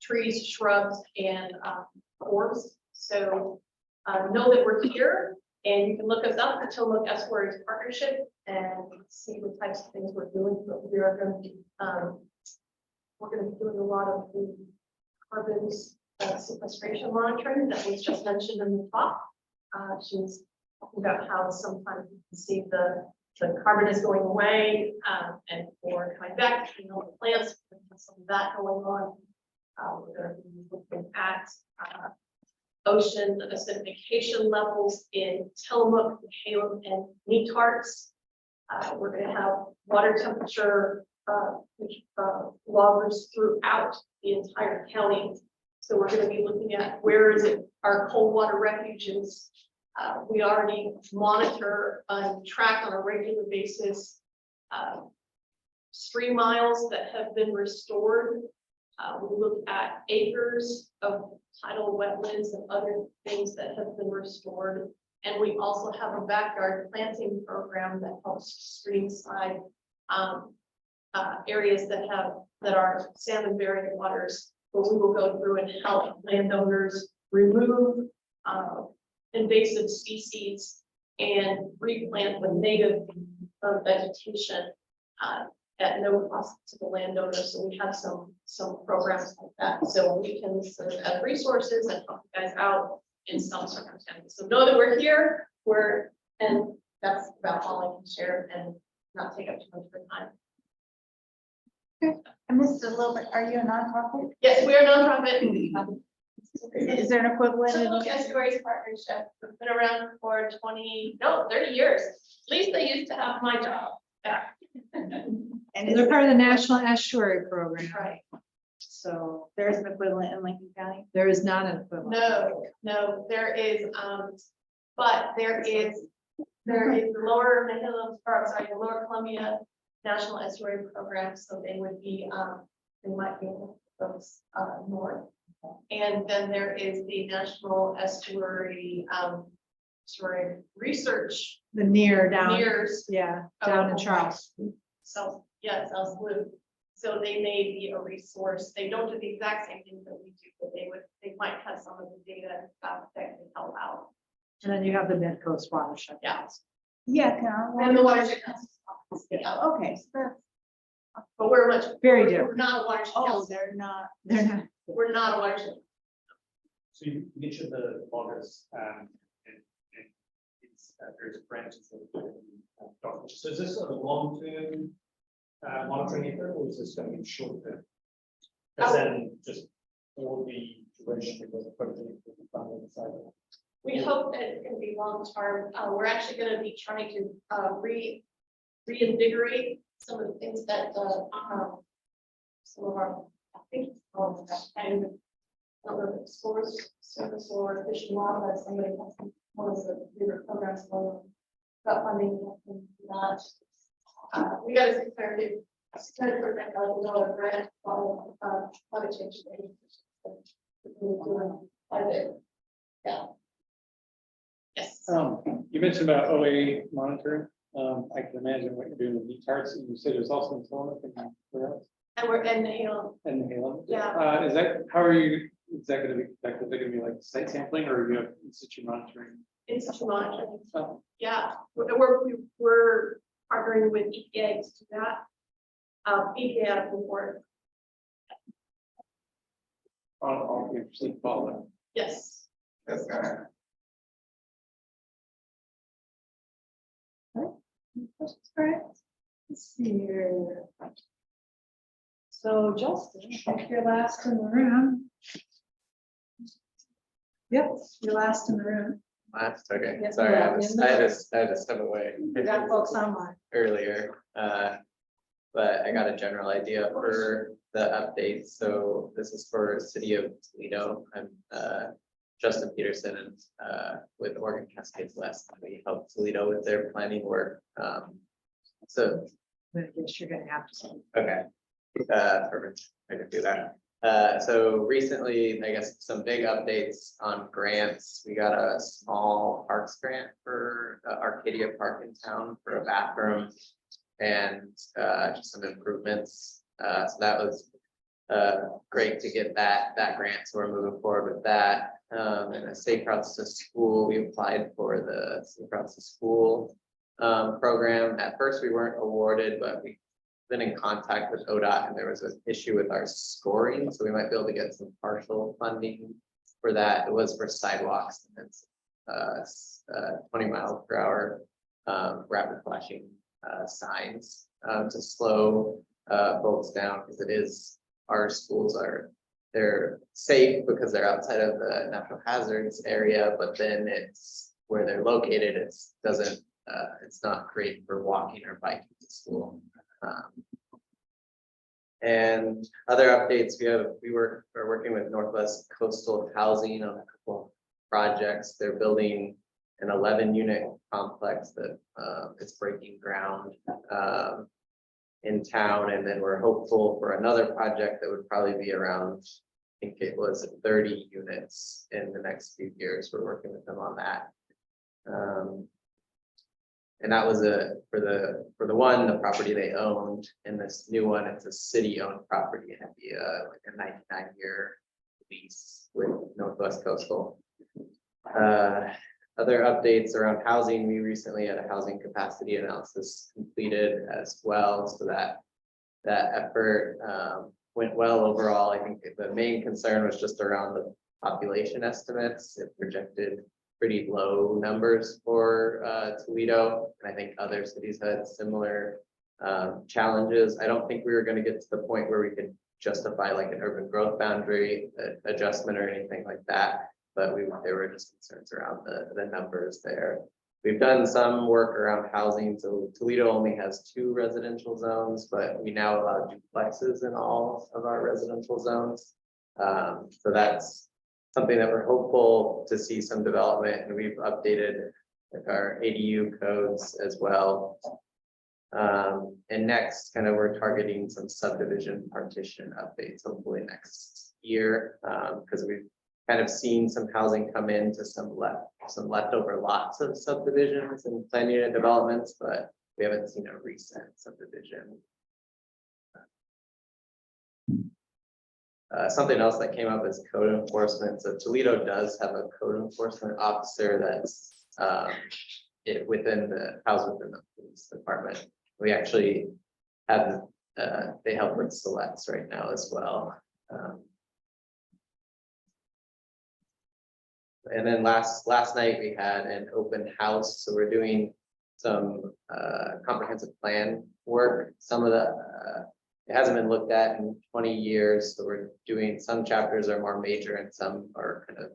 trees, shrubs, and forbs. So know that we're here, and you can look us up, Potomac Estuaries Partnership, and see what types of things we're doing. But we are going to be doing a lot of the carbon sequestration monitoring that was just mentioned in the talk. She's talking about how sometimes you can see the carbon is going away and for coming back, the plants, some of that going on. We're going to be looking at ocean acidification levels in Tillamook, Halem, and Netarts. We're going to have water temperature loggers throughout the entire county. So we're going to be looking at where is it our cold water refuges. We already monitor and track on a regular basis stream miles that have been restored. We look at acres of tidal wetlands and other things that have been restored. And we also have a backyard planting program that helps stream side areas that are salmon bearing waters, where we will go through and help landowners remove invasive species and replant with native vegetation at no cost to the landowner. So we have some programs like that. So we can serve as resources and help you guys out in some circumstances. So know that we're here, and that's about all I can share and not take up too much of your time. I missed a little bit. Are you a nonprofit? Yes, we are a nonprofit. Is there an equivalent? Tillamook Estuaries Partnership. We've been around for 30 years. At least they used to have my job. Yeah. And they're part of the National Estuary Program. Right. So there's an equivalent in Lincoln County? There is not an equivalent. No, there is, but there is the Lower Nahilum, or sorry, the Lower Columbia National Estuary Program. So they would be, they might be those north. And then there is the National Estuary Research. The nears, Yeah. down in Charleston. So, yeah, South Blue. So they may be a resource. They don't do the exact same thing that we do, but they might have some of the data that can help out. And then you have the Mid-Coast Watershed. Yeah. Yeah. And the watershed. Yeah. Okay, so that's. But we're Very we're different. not a watershed. Oh, council. they're not. We're not a watershed. So you mentioned the loggers, and it's various branches of the document. So is this a long-term monitoring effort, or is this going to be short-term? As then just for the duration of the project with the funding side? We hope that it's going to be long-term. We're actually going to be trying to reinvigorate some of the things that some of our, I think, and I don't know if it's Forest Service or Fish and Wildlife, somebody has one of the bigger programs about funding that. We got a $600,000 grant for climate change. Yeah. Yes. You mentioned about OA monitoring. I can imagine what you're doing with the charts, and you said there's also in Tillamook and where else? And we're in Halem. And Halem. Yeah. Is that, how are you, is that gonna be, like, is it gonna be like site sampling, or are you have in-situ monitoring? Institute monitoring. Oh, Yeah, we're partnering with EPA to do that. EPA out of Newport. I'll be interested to follow that. Yes. That's All right, let's see here. So Justin, I think you're last in the room. Yep, you're last in the room. Last, okay, Yeah, sorry, yeah, I just step away We got folks online. earlier, but I got a general idea for the updates, so this is for City of Toledo. I'm, Justin Peterson, and, with Oregon Cascades West, we help Toledo with their planning work, so, I guess you're gonna have to. okay. Perfect, I can do that. So recently, I guess some big updates on grants. We got a small parks grant for Arcadia Park in town for a bathroom and just some improvements. So that was great to get that grant. So we're moving forward with that. And the Safe Routes to School, we applied for the Safe Routes to School program. At first, we weren't awarded, but we been in contact with ODOT, and there was an issue with our scoring, so we might be able to get some partial funding for that. It was for sidewalks and it's 20 mph rapid flashing signs to slow folks down, because it is, our schools they're safe because they're outside of the natural hazards area, but then it's where they're located, it's not great for walking or biking to school. And other updates, we're working with Northwest Coastal Housing on a couple projects. They're building an 11-unit complex that is breaking ground in town, and then we're hopeful for another project that would probably be around, I think it was 30 units in the next few years. We're working with them on that. And that was for the one, the property they owned, and this new one, it's a city-owned property, and it'd be like a 99-year lease with Northwest Coastal. Other updates around housing, we recently had a housing capacity analysis completed as well, so that effort went well overall. I think the main concern was just around the population estimates. It projected pretty low numbers for Toledo, and I think other cities had similar challenges. I don't think we were going to get to the point where we could justify like an urban growth boundary adjustment or anything like that, but there were just concerns around the numbers there. We've done some work around housing, so Toledo only has 2 residential zones, but we now allow duplexes in all of our residential zones. So that's something that we're hopeful to see some development, and we've updated like our ADU codes as well. And next, kind of we're targeting some subdivision partition updates, hopefully next year, because we've kind of seen some housing come into some leftover lots of subdivisions and planned unit developments, but we haven't seen a recent subdivision. Something else that came up is code enforcement. So Toledo does have a code enforcement officer that's housed within the police department. We actually have they help with selects right now as well. And then last night we had an open house, so we're doing some comprehensive plan work. Some of it hasn't been looked at in 20 years, so we're doing, some chapters are more major and some are kind of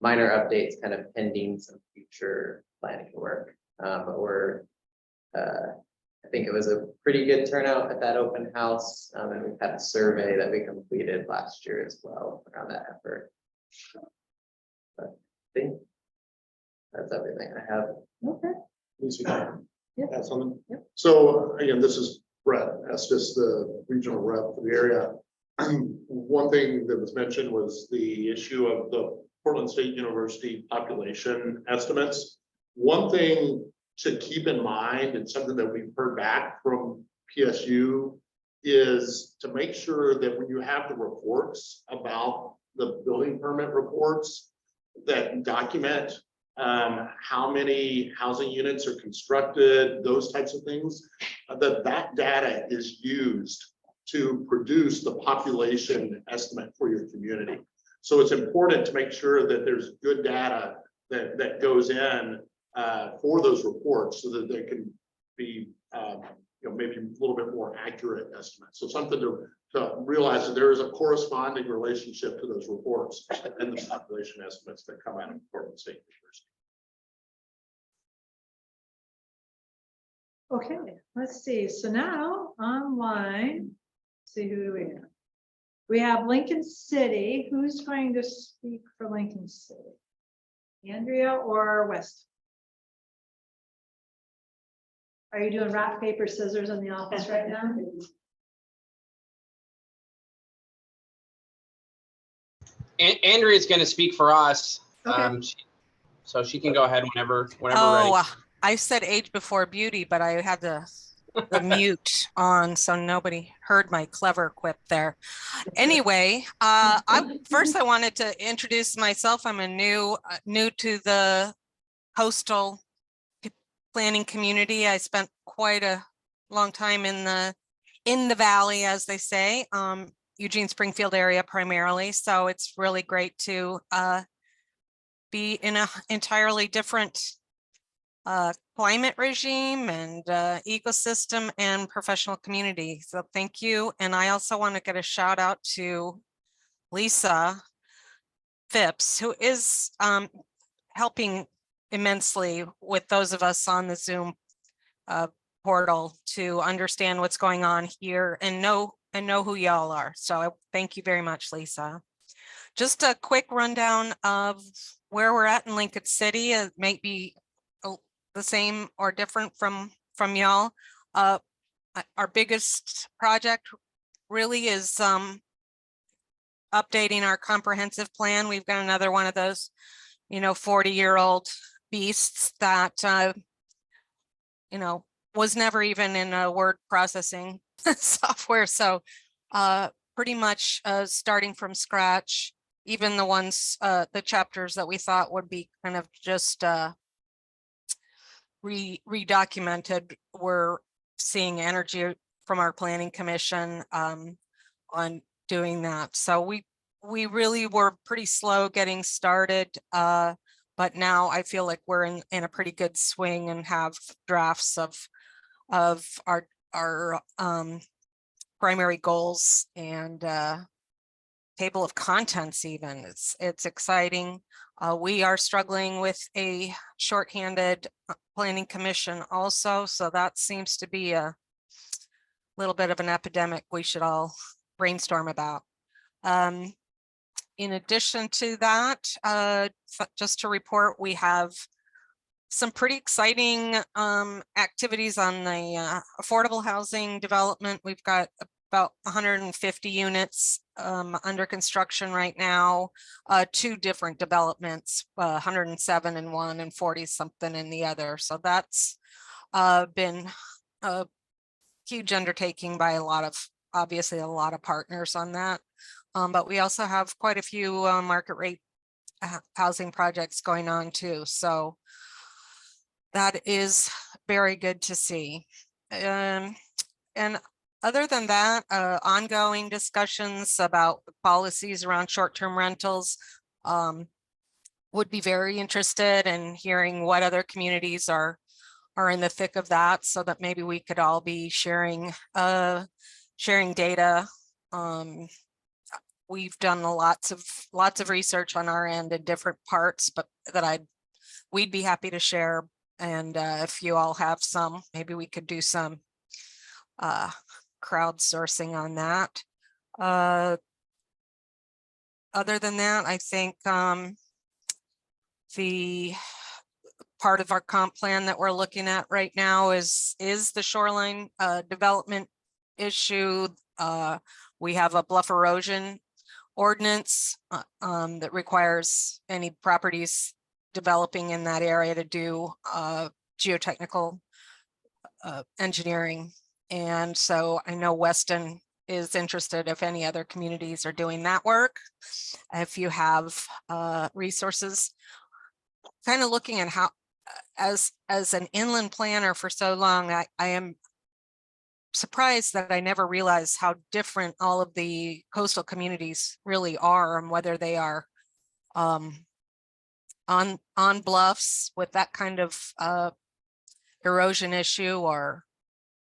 minor updates, kind of pending some future planning work. But I think it was a pretty good turnout at that open house, and we've had a survey that we completed last year as well around that effort. But I think that's everything I have. Okay. Lucy, add something? Yep. So again, this is Brett Estes, the regional rep for the area. One thing that was mentioned was the issue of the Portland State University population estimates. One thing should keep in mind, and something that we've heard back from PSU, is to make sure that when you have the reports about the building permit reports that document how many housing units are constructed, those types of things, that data is used to produce the population estimate for your community. So it's important to make sure that there's good data that goes in for those reports so that they can be maybe a little bit more accurate estimates. So something to realize that there is a corresponding relationship to those reports and the population estimates that come out of Portland State University. Okay, let's see. So now online, see who do we have? We have Lincoln City. Who's going to speak for Lincoln City? Andrea or West? Are you doing rock, paper, scissors in the office right now? Andrea's going to speak for us. Okay. So she can go ahead whenever ready. I said age before beauty, but I had the mute on, so nobody heard my clever quip there. Anyway, I wanted to introduce myself. I'm a new to the coastal planning community. I spent quite a long time in the valley, as they say, Eugene Springfield area primarily. So it's really great to be in an entirely different climate regime and ecosystem and professional community. So thank you. And I also want to get a shout out to Lisa Phipps, who is helping immensely with those of us on the Zoom portal to understand what's going on here and know who y'all are. So thank you very much, Lisa. Just a quick rundown of where we're at in Lincoln City. It may be the same or different from y'all. Our biggest project really is updating our comprehensive plan. We've got another one of those, 40-year-old beasts that, was never even in a word processing software. So pretty much starting from scratch, even the ones, the chapters that we thought would be kind of just redocumented, we're seeing energy from our planning commission on doing that. So we really were pretty slow getting started, but now I feel like we're in a pretty good swing and have drafts of our primary goals and table of contents. Even it's exciting. We are struggling with a shorthanded planning commission also, so that seems to be a little bit of an epidemic we should all brainstorm about. In addition to that, just to report, we have some pretty exciting activities on the affordable housing development. We've got about 150 units under construction right now, 2 different developments, 107 in one and 40 something in the other. So that's been a huge undertaking by obviously a lot of partners on that. But we also have quite a few market rate housing projects going on too. So that is very good to see. And other than that, ongoing discussions about policies around short-term rentals. Would be very interested in hearing what other communities are in the thick of that, so that maybe we could all be sharing data. We've done lots of research on our end in different parts, but that we'd be happy to share. And if you all have some, maybe we could do some crowdsourcing on that. Other than that, I think the part of our comp plan that we're looking at right now is the shoreline development issue. We have a bluff erosion ordinance that requires any properties developing in that area to do geotechnical engineering. And so I know Weston is interested if any other communities are doing that work. If you have resources, kind of looking at how, as an inland planner for so long, I am surprised that I never realized how different all of the coastal communities really are, and whether they are on bluffs with that kind of erosion issue, or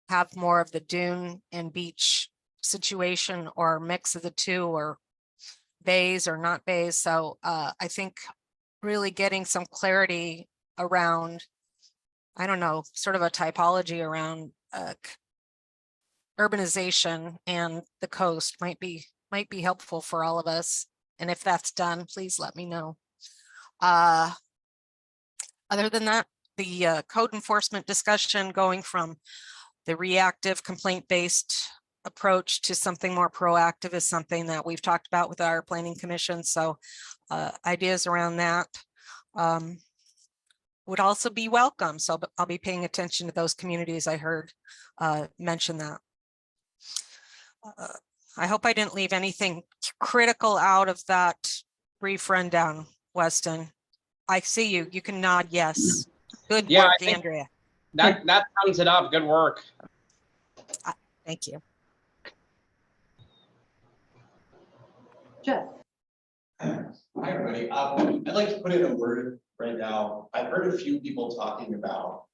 have more of the dune and beach situation, or a mix of the two, or bays or not bays. So I think really getting some clarity around, I don't know, sort of a typology around urbanization and the coast might be helpful for all of us. And if that's done, please let me know. Other than that, the code enforcement discussion, going from the reactive complaint-based approach to something more proactive, is something that we've talked about with our planning commission. So ideas around that would also be welcome. So I'll be paying attention to those communities I heard mention that. I hope I didn't leave anything critical out of that brief rundown, Weston. I see you. You can nod yes. Good Yeah, work, I think Andrea. that sums it up. Good work. Thank you. Jeff? Hi, everybody. I'd like to put in a word right now. I've heard a few people talking about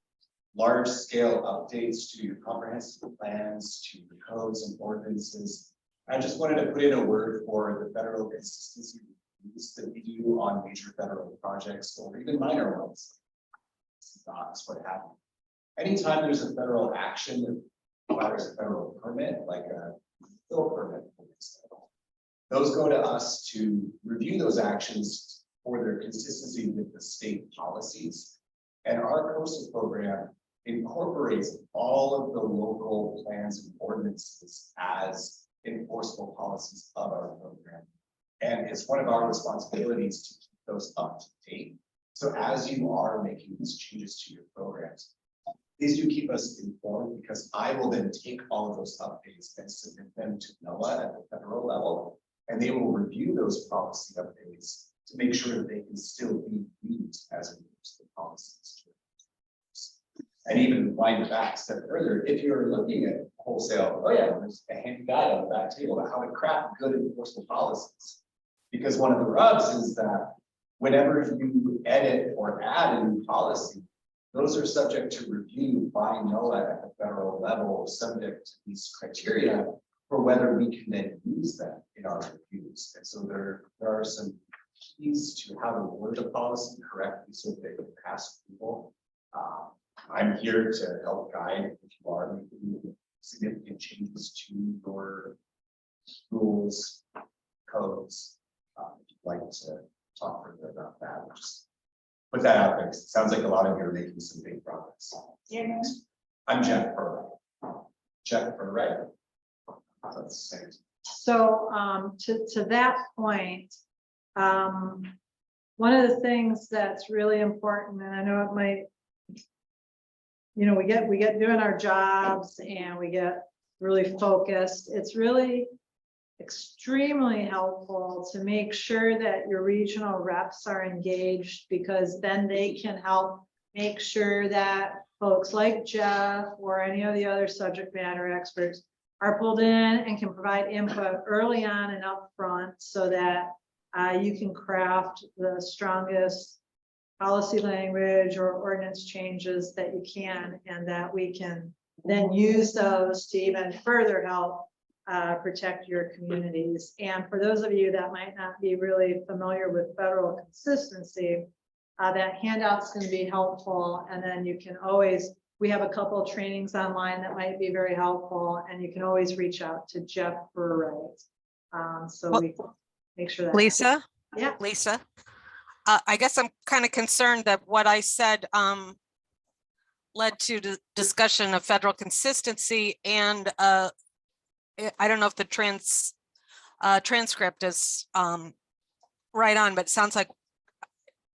large scale updates to your comprehensive plans, to the codes and ordinances. I just wanted to put in a word for the federal consistency reviews that we do on major federal projects, or even minor ones. This is not what happened. Anytime there's a federal action that requires a federal permit, like a fill permit, for example, those go to us to review those actions for their consistency with the state policies. And our coastal program incorporates all of the local plans and ordinances as enforceable policies of our program. And it's one of our responsibilities to keep those up to date. So as you are making these changes to your programs, please do keep us informed, because I will then take all of those updates and submit them to NOAA at the federal level, and they will review those policy updates to make sure that they can still be used as enforceable policies. And even wind back a step further, if you're looking at wholesale, oh yeah, there's a handy guide on the back table about how to craft good enforceable policies. Because one of the rubs is that whenever you edit or add a new policy, those are subject to review by NOAA at the federal level, subject to these criteria for whether we can then use them in our reviews. And so there are some keys to how to word a policy correctly so that they can pass people. I'm here to help guide if you are making significant changes to your rules, codes. If you'd like to talk further about that, just put that out there. It sounds like a lot of you are making some big progress. Yeah. I'm Jeff Perley. Jeff Perley. That's the same. So to that point, one of the things that's really important, and I know it might, you know, we get doing our jobs and we get really focused. It's really extremely helpful to make sure that your regional reps are engaged, because then they can help make sure that folks like Jeff or any of the other subject matter experts are pulled in and can provide input early on and upfront, so that you can craft the strongest policy language or ordinance changes that you can, and that we can then use those to even further help protect your communities. And for those of you that might not be really familiar with federal consistency, that handout's going to be helpful. And then you can always, we have a couple of trainings online that might be very helpful, and you can always reach out to Jeff Burritt. So Well, we can make sure that Lisa? Yeah. Lisa? I guess I'm kind of concerned that what I said led to the discussion of federal consistency, and I don't know if the transcript is right on, but it sounds like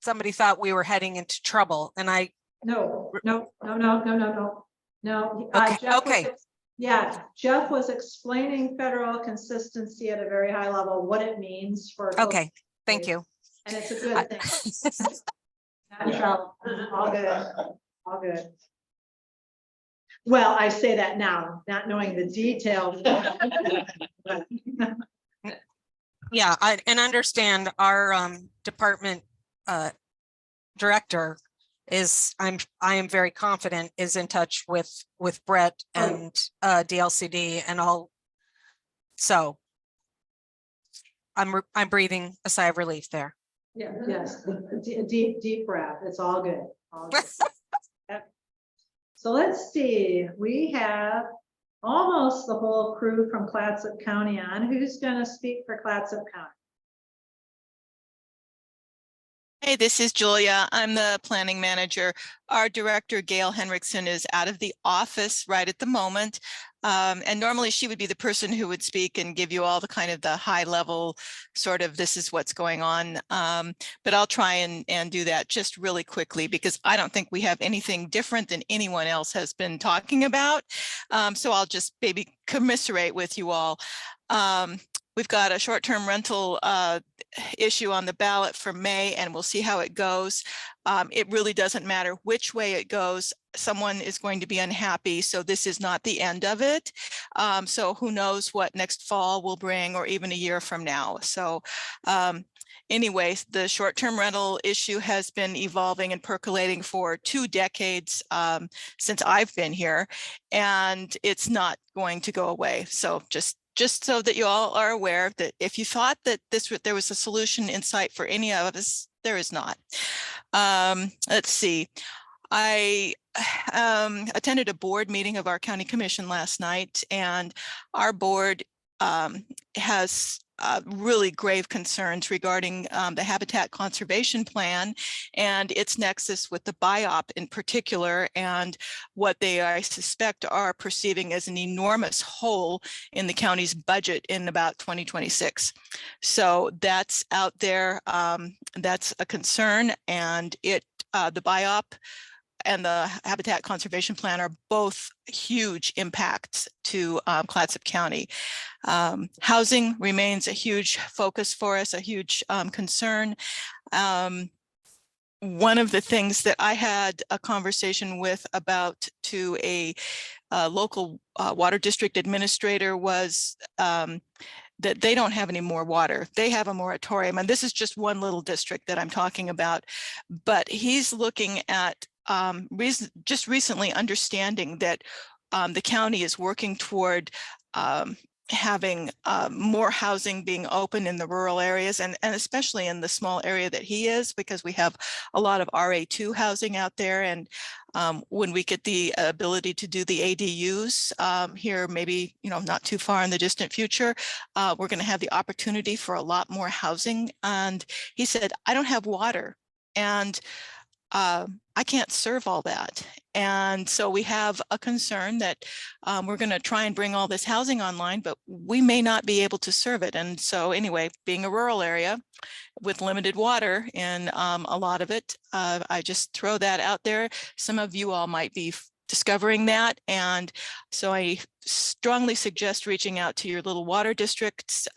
somebody thought we were heading into trouble, and I No, no, no, no, no, no, no, no. Okay, Jeff was okay. Yeah, Jeff was explaining federal consistency at a very high level, what it means for. Okay, thank you. And it's a good thing. Not in trouble. All good, all good. Well, I say that now, not knowing the details. Yeah, and understand our department director is, I am very confident is in touch with Brett and DLCD and all. So I'm breathing a sigh of relief there. Yeah, yes, deep breath, it's all good. All good. Yep. So let's see, we have almost the whole crew from Clatsop County on. Who's gonna speak for Clatsop County? Hey, this is Julia. I'm the planning manager. Our director, Gail Henriksen, is out of the office right at the moment. And normally she would be the person who would speak and give you all the kind of the high level sort of this is what's going on. But I'll try and do that just really quickly because I don't think we have anything different than anyone else has been talking about. So I'll just maybe commiserate with you all. We've got a short-term rental issue on the ballot for May, and we'll see how it goes. It really doesn't matter which way it goes. Someone is going to be unhappy, so this is not the end of it. So who knows what next fall will bring, or even a year from now. So anyway, the short-term rental issue has been evolving and percolating for 2 decades since I've been here, and it's not going to go away. So just so that you all are aware that if you thought that there was a solution in sight for any of us, there is not. Let's see. I attended a board meeting of our county commission last night, and our board has really grave concerns regarding the habitat conservation plan and its nexus with the BIOP in particular, and what they, I suspect, are perceiving as an enormous hole in the county's budget in about 2026. So that's out there. That's a concern, and the BIOP and the Habitat Conservation Plan are both huge impacts to Clatsop County. Housing remains a huge focus for us, a huge concern. One of the things that I had a conversation with about to a local water district administrator was that they don't have any more water. They have a moratorium, and this is just one little district that I'm talking about, but he's looking at just recently understanding that the county is working toward having more housing being open in the rural areas, and especially in the small area that he is, because we have a lot of RA2 housing out there. And when we get the ability to do the ADUs here, maybe, not too far in the distant future, we're going to have the opportunity for a lot more housing. And he said, I don't have water, and I can't serve all that. And so we have a concern that we're going to try and bring all this housing online, but we may not be able to serve it. And so anyway, being a rural area with limited water in a lot of it, I just throw that out there. Some of you all might be discovering that. And so I strongly suggest reaching out to your little water districts.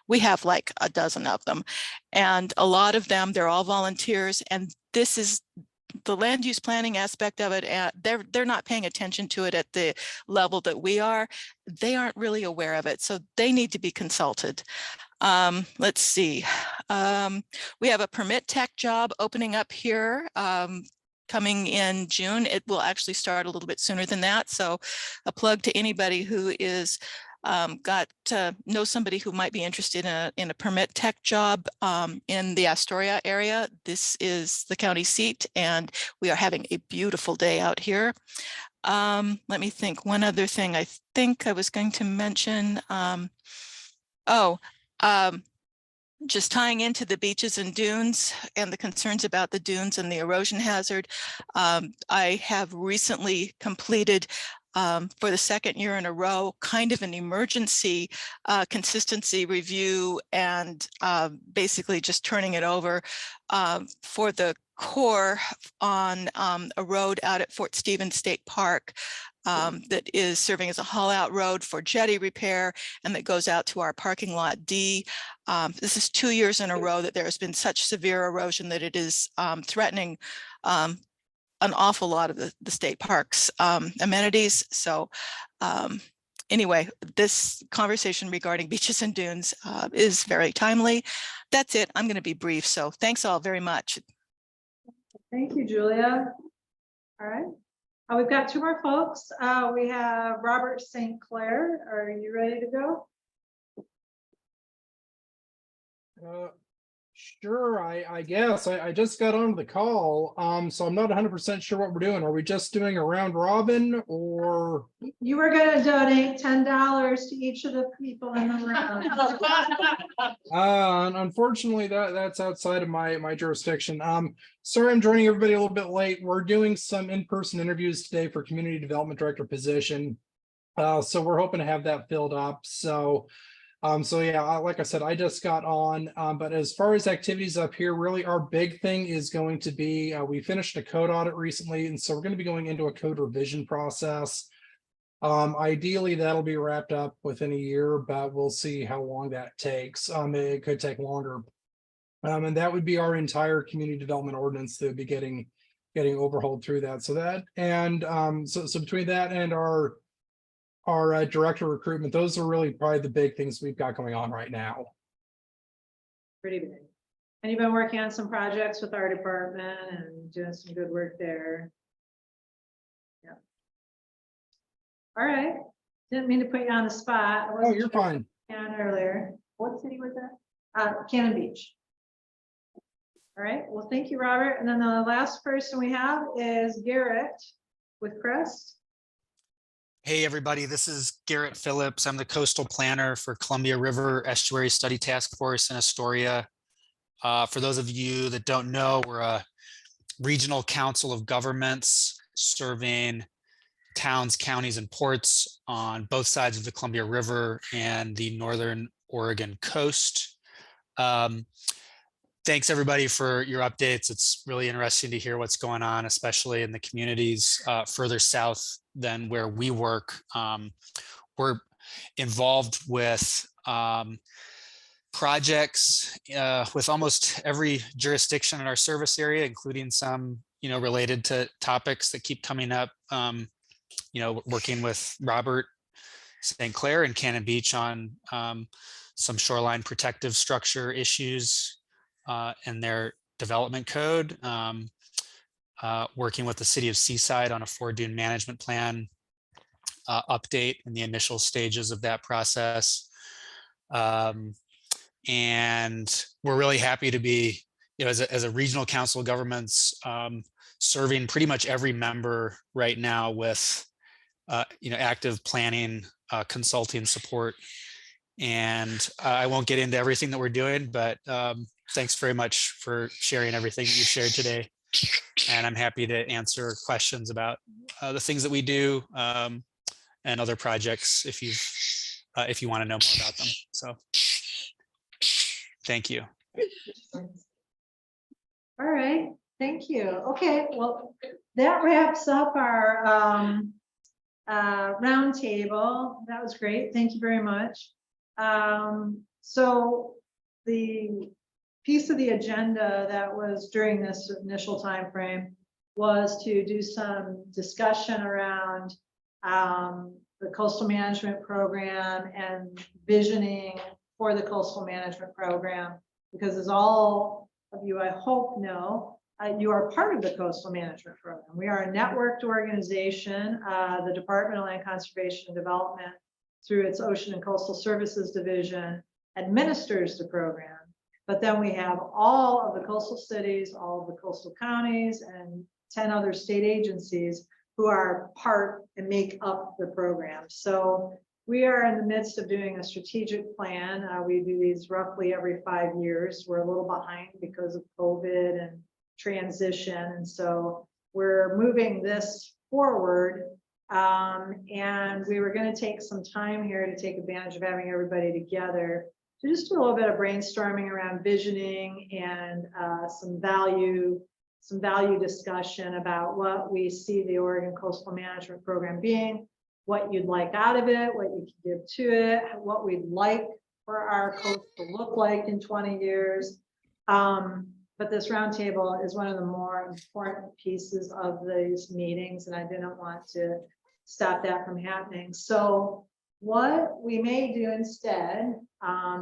We have like a dozen of them, and a lot of them, they're all volunteers. And this is the land use planning aspect of it. And they're not paying attention to it at the level that we are. They aren't really aware of it. So they need to be consulted. Let's see. We have a permit tech job opening up here. Coming in June. It will actually start a little bit sooner than that. So a plug to anybody who is know somebody who might be interested in a permit tech job in the Astoria area. This is the county seat, and we are having a beautiful day out here. Let me think. One other thing I think I was going to mention. Just tying into the beaches and dunes and the concerns about the dunes and the erosion hazard. I have recently completed for the second year in a row, kind of an emergency consistency review, and basically just turning it over for the core on a road out at Fort Stevens State Park that is serving as a haul out road for jetty repair and that goes out to our parking lot D. This is 2 years in a row that there has been such severe erosion that it is threatening an awful lot of the state parks amenities. So anyway, this conversation regarding beaches and dunes is very timely. That's it. I'm going to be brief. So thanks all very much. Thank you, Julia. All right. We've got two more folks. We have Robert St. Clair. Are you ready to go? Sure, I guess. I just got on the call, so I'm not 100% sure what we're doing. Are we just doing a round robin or? You were going to donate $10 to each of the people in the room. Unfortunately, that's outside of my jurisdiction. Sorry, I'm joining everybody a little bit late. We're doing some in-person interviews today for community development director position. So we're hoping to have that filled up. So yeah, like I said, I just got on, but as far as activities up here, really our big thing is going to be, we finished a code audit recently, and so we're going to be going into a code revision process. Ideally, that'll be wrapped up within a year, but we'll see how long that takes. It could take longer. And that would be our entire community development ordinance that would be getting overhauled through that. So that, and so between that and our director of recruitment, those are really probably the big things we've got going on right now. Pretty big. And you've been working on some projects with our department and doing some good work there. Yeah. All right. Didn't mean to put you on the spot. Oh, you're fine. On earlier. What city was that? Cannon Beach. All right. Well, thank you, Robert. And then the last person we have is Garrett with Crest. Hey, everybody, this is Garrett Phillips. I'm the coastal planner for Columbia River Estuary Study Task Force in Astoria. For those of you that don't know, we're a regional council of governments serving towns, counties, and ports on both sides of the Columbia River and the northern Oregon coast. Thanks everybody for your updates. It's really interesting to hear what's going on, especially in the communities further south than where we work. We're involved with projects with almost every jurisdiction in our service area, including some, related to topics that keep coming up. Working with Robert St. Clair and Cannon Beach on some shoreline protective structure issues and their development code, working with the city of Seaside on a forward dune management plan update in the initial stages of that process. And we're really happy to be, as a regional council of governments, serving pretty much every member right now with, active planning, consulting support. And I won't get into everything that we're doing, but thanks very much for sharing everything that you've shared today. And I'm happy to answer questions about the things that we do and other projects if you want to know more about them. So thank you. All right, thank you. Okay, well, that wraps up our roundtable. That was great. Thank you very much. So the piece of the agenda that was during this initial time frame was to do some discussion around the coastal management program and visioning for the coastal management program, because as all of you, I hope, know, you are part of the coastal management program. We are a networked organization. The Department of Land Conservation and Development, through its Ocean and Coastal Services Division, administers the program. But then we have all of the coastal cities, all of the coastal counties, and 10 other state agencies who are part and make up the program. So we are in the midst of doing a strategic plan. We do these roughly every 5 years. We're a little behind because of COVID and transition. And so we're moving this forward. And we were going to take some time here to take advantage of having everybody together to just do a little bit of brainstorming around visioning and some value some value discussion about what we see the Oregon Coastal Management Program being, what you'd like out of it, what you can give to it, what we'd like for our coast to look like in 20 years. But this roundtable is one of the more important pieces of these meetings, and I didn't want to stop that from happening. So what we may do instead,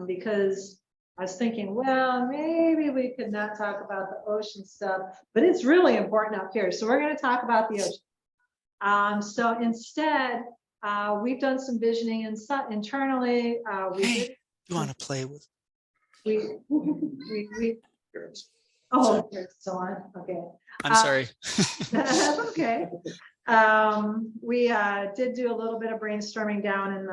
because I was thinking, well, maybe we could not talk about the ocean stuff, but it's really important up here. So we're going to talk about the ocean. So instead, we've done some visioning internally. Hey, you want to play with? We oh, it's still on. Okay. I'm sorry. That's okay. We did do a little bit of brainstorming down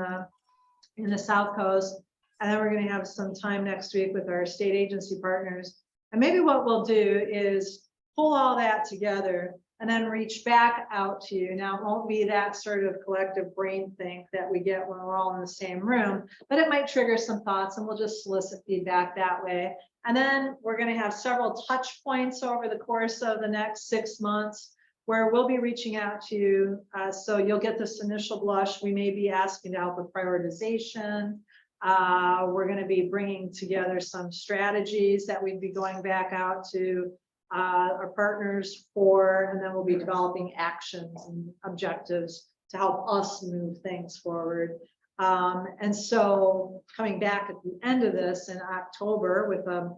in the South Coast, and then we're going to have some time next week with our state agency partners. And maybe what we'll do is pull all that together and then reach back out to you. Now, it won't be that sort of collective brain think that we get when we're all in the same room, but it might trigger some thoughts, and we'll just solicit feedback that way. And then we're going to have several touch points over the course of the next 6 months where we'll be reaching out to you. So you'll get this initial blush. We may be asking to help with prioritization. We're going to be bringing together some strategies that we'd be going back out to our partners for, and then we'll be developing actions and objectives to help us move things forward. And so coming back at the end of this in October with a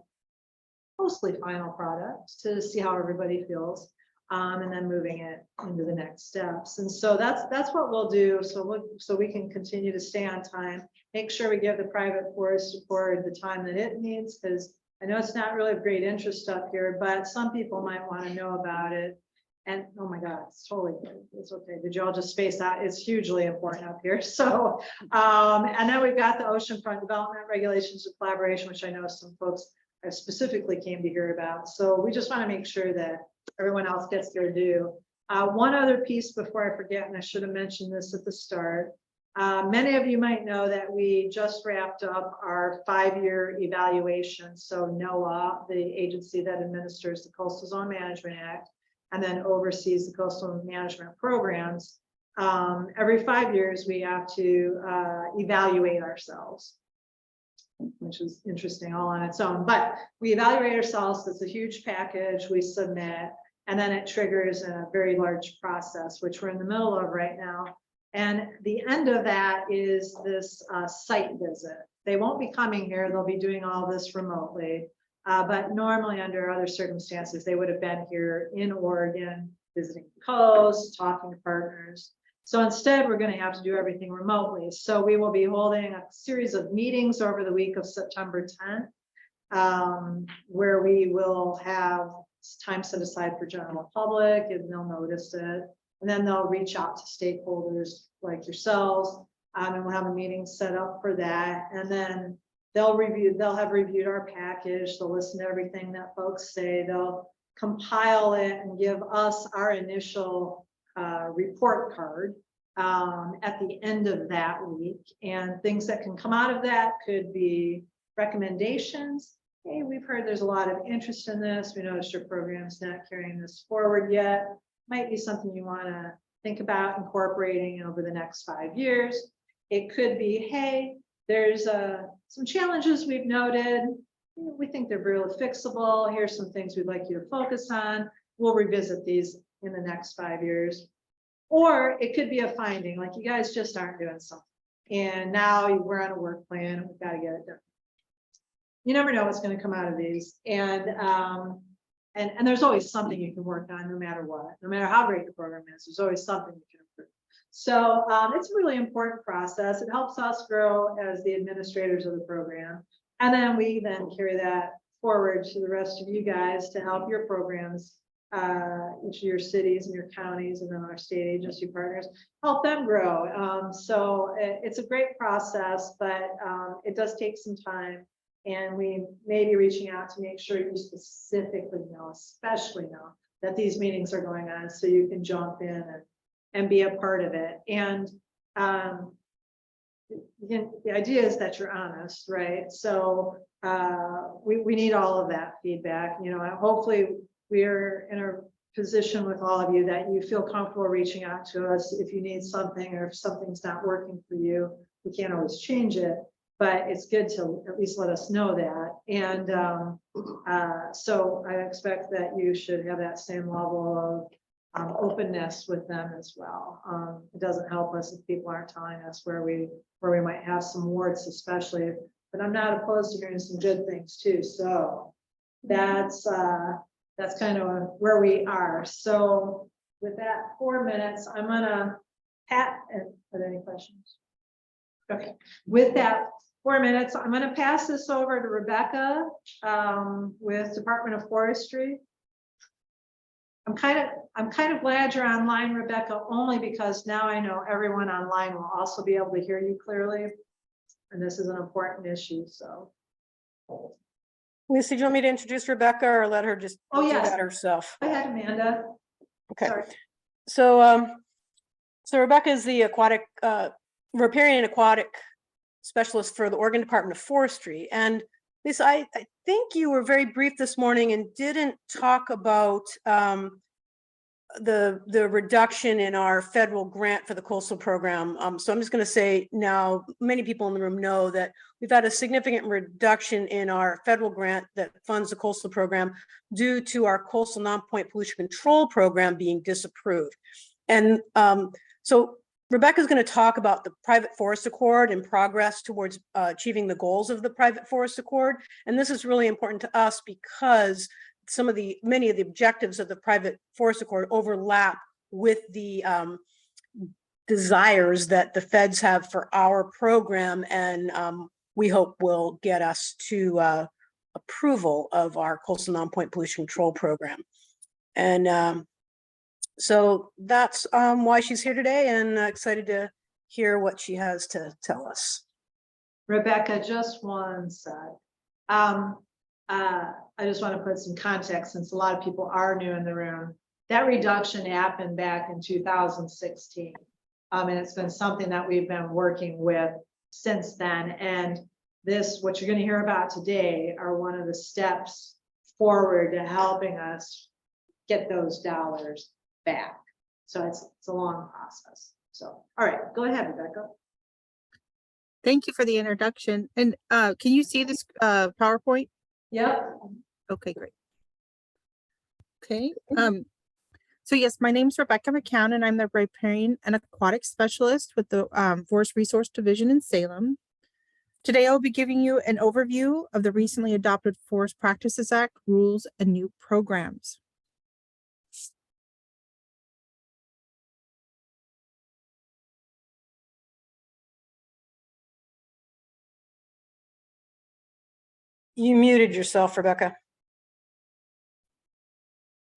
mostly final product to see how everybody feels, and then moving it into the next steps. And so that's what we'll do. So we can continue to stay on time, make sure we give the private forest support the time that it needs, because I know it's not really of great interest up here, but some people might want to know about it. And oh my God, it's totally good. It's okay. Did you all just space out? It's hugely important up here. So, and then we've got the oceanfront development regulations of collaboration, which I know some folks specifically came to hear about. So we just want to make sure that everyone else gets their due. One other piece before I forget, and I should have mentioned this at the start. Many of you might know that we just wrapped up our 5-year evaluation. So NOAA, the agency that administers the Coastal Zone Management Act, and then oversees the coastal management programs. Every 5 years, we have to evaluate ourselves, which is interesting all on its own. But we evaluate ourselves. It's a huge package we submit, and then it triggers a very large process, which we're in the middle of right now. And the end of that is this site visit. They won't be coming here. They'll be doing all this remotely. But normally under other circumstances, they would have been here in Oregon, visiting the coast, talking to partners. So instead, we're going to have to do everything remotely. So we will be holding a series of meetings over the week of September 10th, where we will have time set aside for general public, and they'll notice it. And then they'll reach out to stakeholders like yourselves, and we'll have a meeting set up for that. And then they'll have reviewed our package. They'll listen to everything that folks say. They'll compile it and give us our initial report card at the end of that week. And things that can come out of that could be recommendations. Hey, we've heard there's a lot of interest in this. We noticed your program's not carrying this forward yet. Might be something you want to think about incorporating over the next 5 years. It could be, hey, there's some challenges we've noted. We think they're really fixable. Here's some things we'd like you to focus on. We'll revisit these in the next 5 years. Or it could be a finding, like you guys just aren't doing something. And now we're on a work plan and we've got to get it done. You never know what's going to come out of these. And there's always something you can work on no matter what. No matter how great the program is, there's always something you can improve. So it's a really important process. It helps us grow as the administrators of the program. And then we then carry that forward to the rest of you guys to help your programs, each of your cities and your counties, and then our state agency partners, help them grow. So it's a great process, but it does take some time. And we may be reaching out to make sure you specifically know, especially know that these meetings are going on so you can jump in and be a part of it. And the idea is that you're honest, right? So we need all of that feedback. You know, hopefully we're in a position with all of you that you feel comfortable reaching out to us if you need something or if something's not working for you. We can't always change it, but it's good to at least let us know that. And so I expect that you should have that same level of openness with them as well. It doesn't help us if people aren't telling us where we might have some warts, especially, but I'm not opposed to hearing some good things too. So that's kind of where we are. So with that 4 minutes, I'm gonna are there any questions? Okay, with that 4 minutes, I'm gonna pass this over to Rebecca with Department of Forestry. I'm kind of glad you're online, Rebecca, only because now I know everyone online will also be able to hear you clearly. And this is an important issue, so. Lisa, do you want me to introduce Rebecca or let her just do yes. that herself? Go ahead, Amanda. Okay. Sorry. So Rebecca is the riparian aquatic specialist for the Oregon Department of Forestry. And Lisa, I think you were very brief this morning and didn't talk about the reduction in our federal grant for the coastal program. So I'm just going to say now, many people in the room know that we've had a significant reduction in our federal grant that funds the coastal program due to our coastal non-point pollution control program being disapproved. And so Rebecca's going to talk about the private forest accord and progress towards achieving the goals of the private forest accord. And this is really important to us because many of the objectives of the private forest accord overlap with the desires that the feds have for our program, and we hope will get us to approval of our coastal non-point pollution control program. And so that's why she's here today, and excited to hear what she has to tell us. Rebecca, just one sec. I just want to put some context since a lot of people are new in the room. That reduction happened back in 2016. And it's been something that we've been working with since then. And what you're going to hear about today are one of the steps forward to helping us get those dollars back. So it's a long process. So, all right, go ahead, Rebecca. Thank you for the introduction. And can you see this PowerPoint? Yep. Okay, great. Okay. So yes, my name is Rebecca McCown, and I'm the riparian and aquatic specialist with the Forest Resource Division in Salem. Today, I'll be giving you an overview of the recently adopted Forest Practices Act rules and new programs. You muted yourself, Rebecca.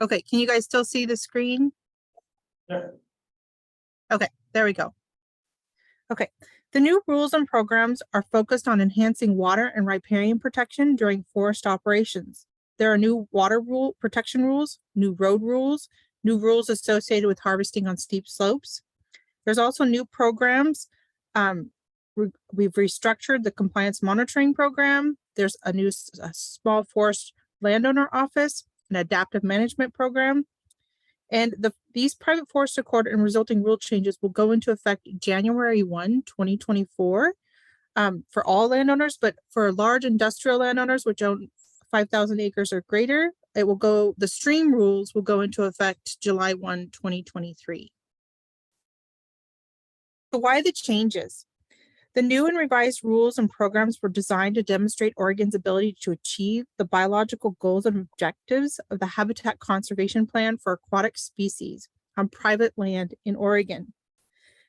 Okay, can you guys still see the screen? Yeah. Okay, there we go. Okay, the new rules and programs are focused on enhancing water and riparian protection during forest operations. There are new water protection rules, new road rules, new rules associated with harvesting on steep slopes. There's also new programs. We've restructured the compliance monitoring program. There's a new small forest landowner office, an adaptive management program. And these private forest accord and resulting rule changes will go into effect January 1, 2024 for all landowners, but for large industrial landowners, which own 5,000 acres or greater, the stream rules will go into effect July 1, 2023. So why the changes? The new and revised rules and programs were designed to demonstrate Oregon's ability to achieve the biological goals and objectives of the Habitat Conservation Plan for aquatic species on private land in Oregon.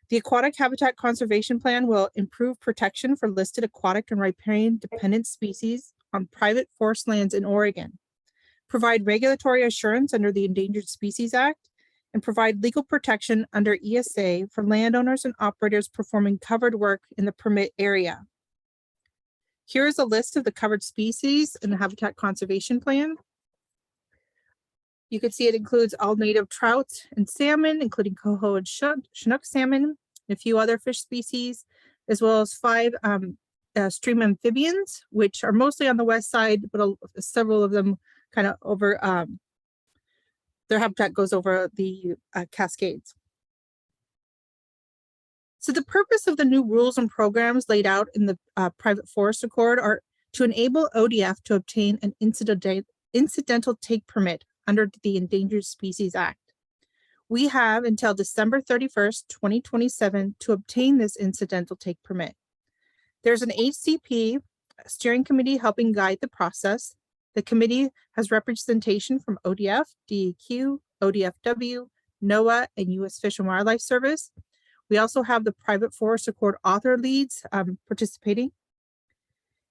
The Aquatic Habitat Conservation Plan will improve protection for listed aquatic and riparian dependent species on private forest lands in Oregon, provide regulatory assurance under the Endangered Species Act, and provide legal protection under ESA for landowners and operators performing covered work in the permit area. Here is a list of the covered species in the Habitat Conservation Plan. You can see it includes all native trout and salmon, including coho and Chinook salmon, and a few other fish species, as well as 5 stream amphibians, which are mostly on the west side, but several of them kind of over their habitat goes over the Cascades. So the purpose of the new rules and programs laid out in the private forest accord are to enable ODF to obtain an incidental take permit under the Endangered Species Act. We have until December 31st, 2027 to obtain this incidental take permit. There's an HCP steering committee helping guide the process. The committee has representation from ODF, DEQ, ODFW, NOAA, and U.S. Fish and Wildlife Service. We also have the private forest accord author leads participating.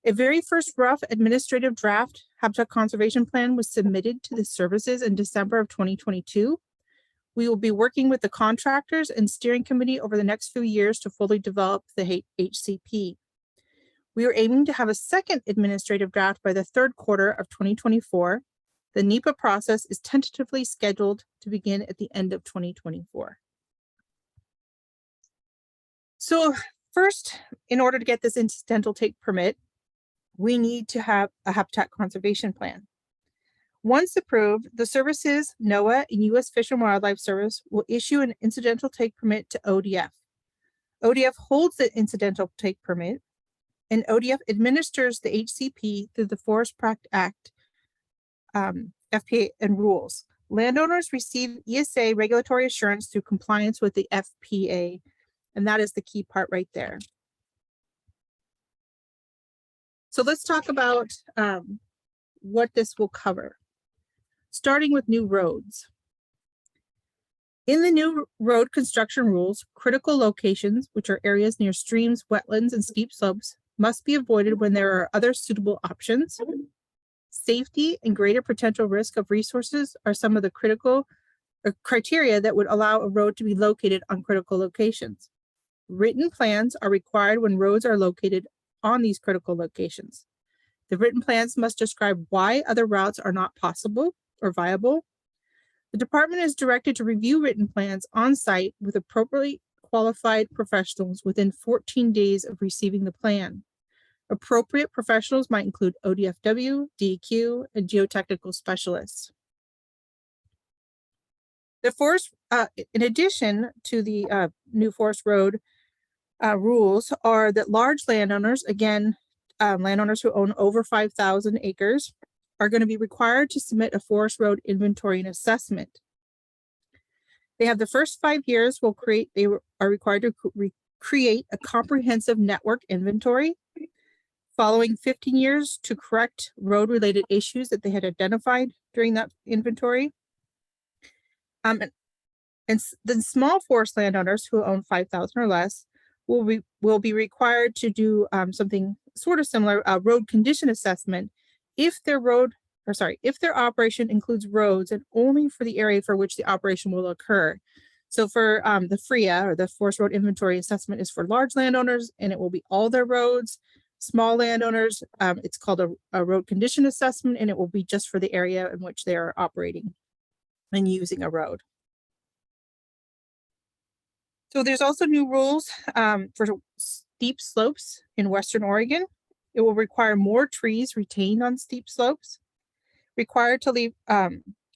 A very first rough administrative draft habitat conservation plan was submitted to the services in December of 2022. We will be working with the contractors and steering committee over the next few years to fully develop the HCP. We are aiming to have a second administrative draft by the third quarter of 2024. The NEPA process is tentatively scheduled to begin at the end of 2024. So first, in order to get this incidental take permit, we need to have a habitat conservation plan. Once approved, the services, NOAA and U.S. Fish and Wildlife Service will issue an incidental take permit to ODF. ODF holds the incidental take permit, and ODF administers the HCP through the Forest Practice Act, FPA and rules. Landowners receive ESA regulatory assurance through compliance with the FPA, and that is the key part right there. So let's talk about what this will cover. Starting with new roads. In the new road construction rules, critical locations, which are areas near streams, wetlands, and steep slopes, must be avoided when there are other suitable options. Safety and greater potential risk of resources are some of the critical criteria that would allow a road to be located on critical locations. Written plans are required when roads are located on these critical locations. The written plans must describe why other routes are not possible or viable. The department is directed to review written plans on site with appropriately qualified professionals within 14 days of receiving the plan. Appropriate professionals might include ODFW, DEQ, and geotechnical specialists. The forest, in addition to the new forest road rules, are that large landowners, again, landowners who own over 5,000 acres, are going to be required to submit a forest road inventory and assessment. They have the first 5 years they are required to create a comprehensive network inventory. Following 15 years to correct road-related issues that they had identified during that inventory. And then small forest landowners who own 5,000 or less will be required to do something sort of similar, a road condition assessment, if their operation includes roads and only for the area for which the operation will occur. So for the FRIA, or the Forest Road Inventory Assessment, is for large landowners, and it will be all their roads. Small landowners, it's called a road condition assessment, and it will be just for the area in which they are operating and using a road. So there's also new rules for steep slopes in Western Oregon. It will require more trees retained on steep slopes. Required to leave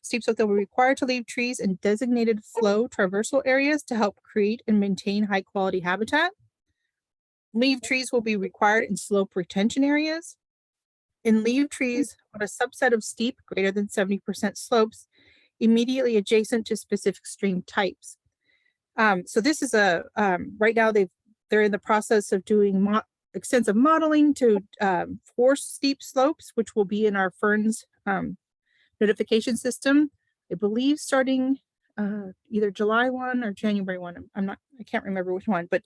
steep slopes that will be required to leave trees in designated flow traversal areas to help create and maintain high quality habitat. Leave trees will be required in slope retention areas. And leave trees on a subset of steep greater than 70% slopes immediately adjacent to specific stream types. So this is right now they're in the process of doing extensive modeling to force steep slopes, which will be in our Ferns notification system, I believe starting either July 1 or January 1. I can't remember which one, but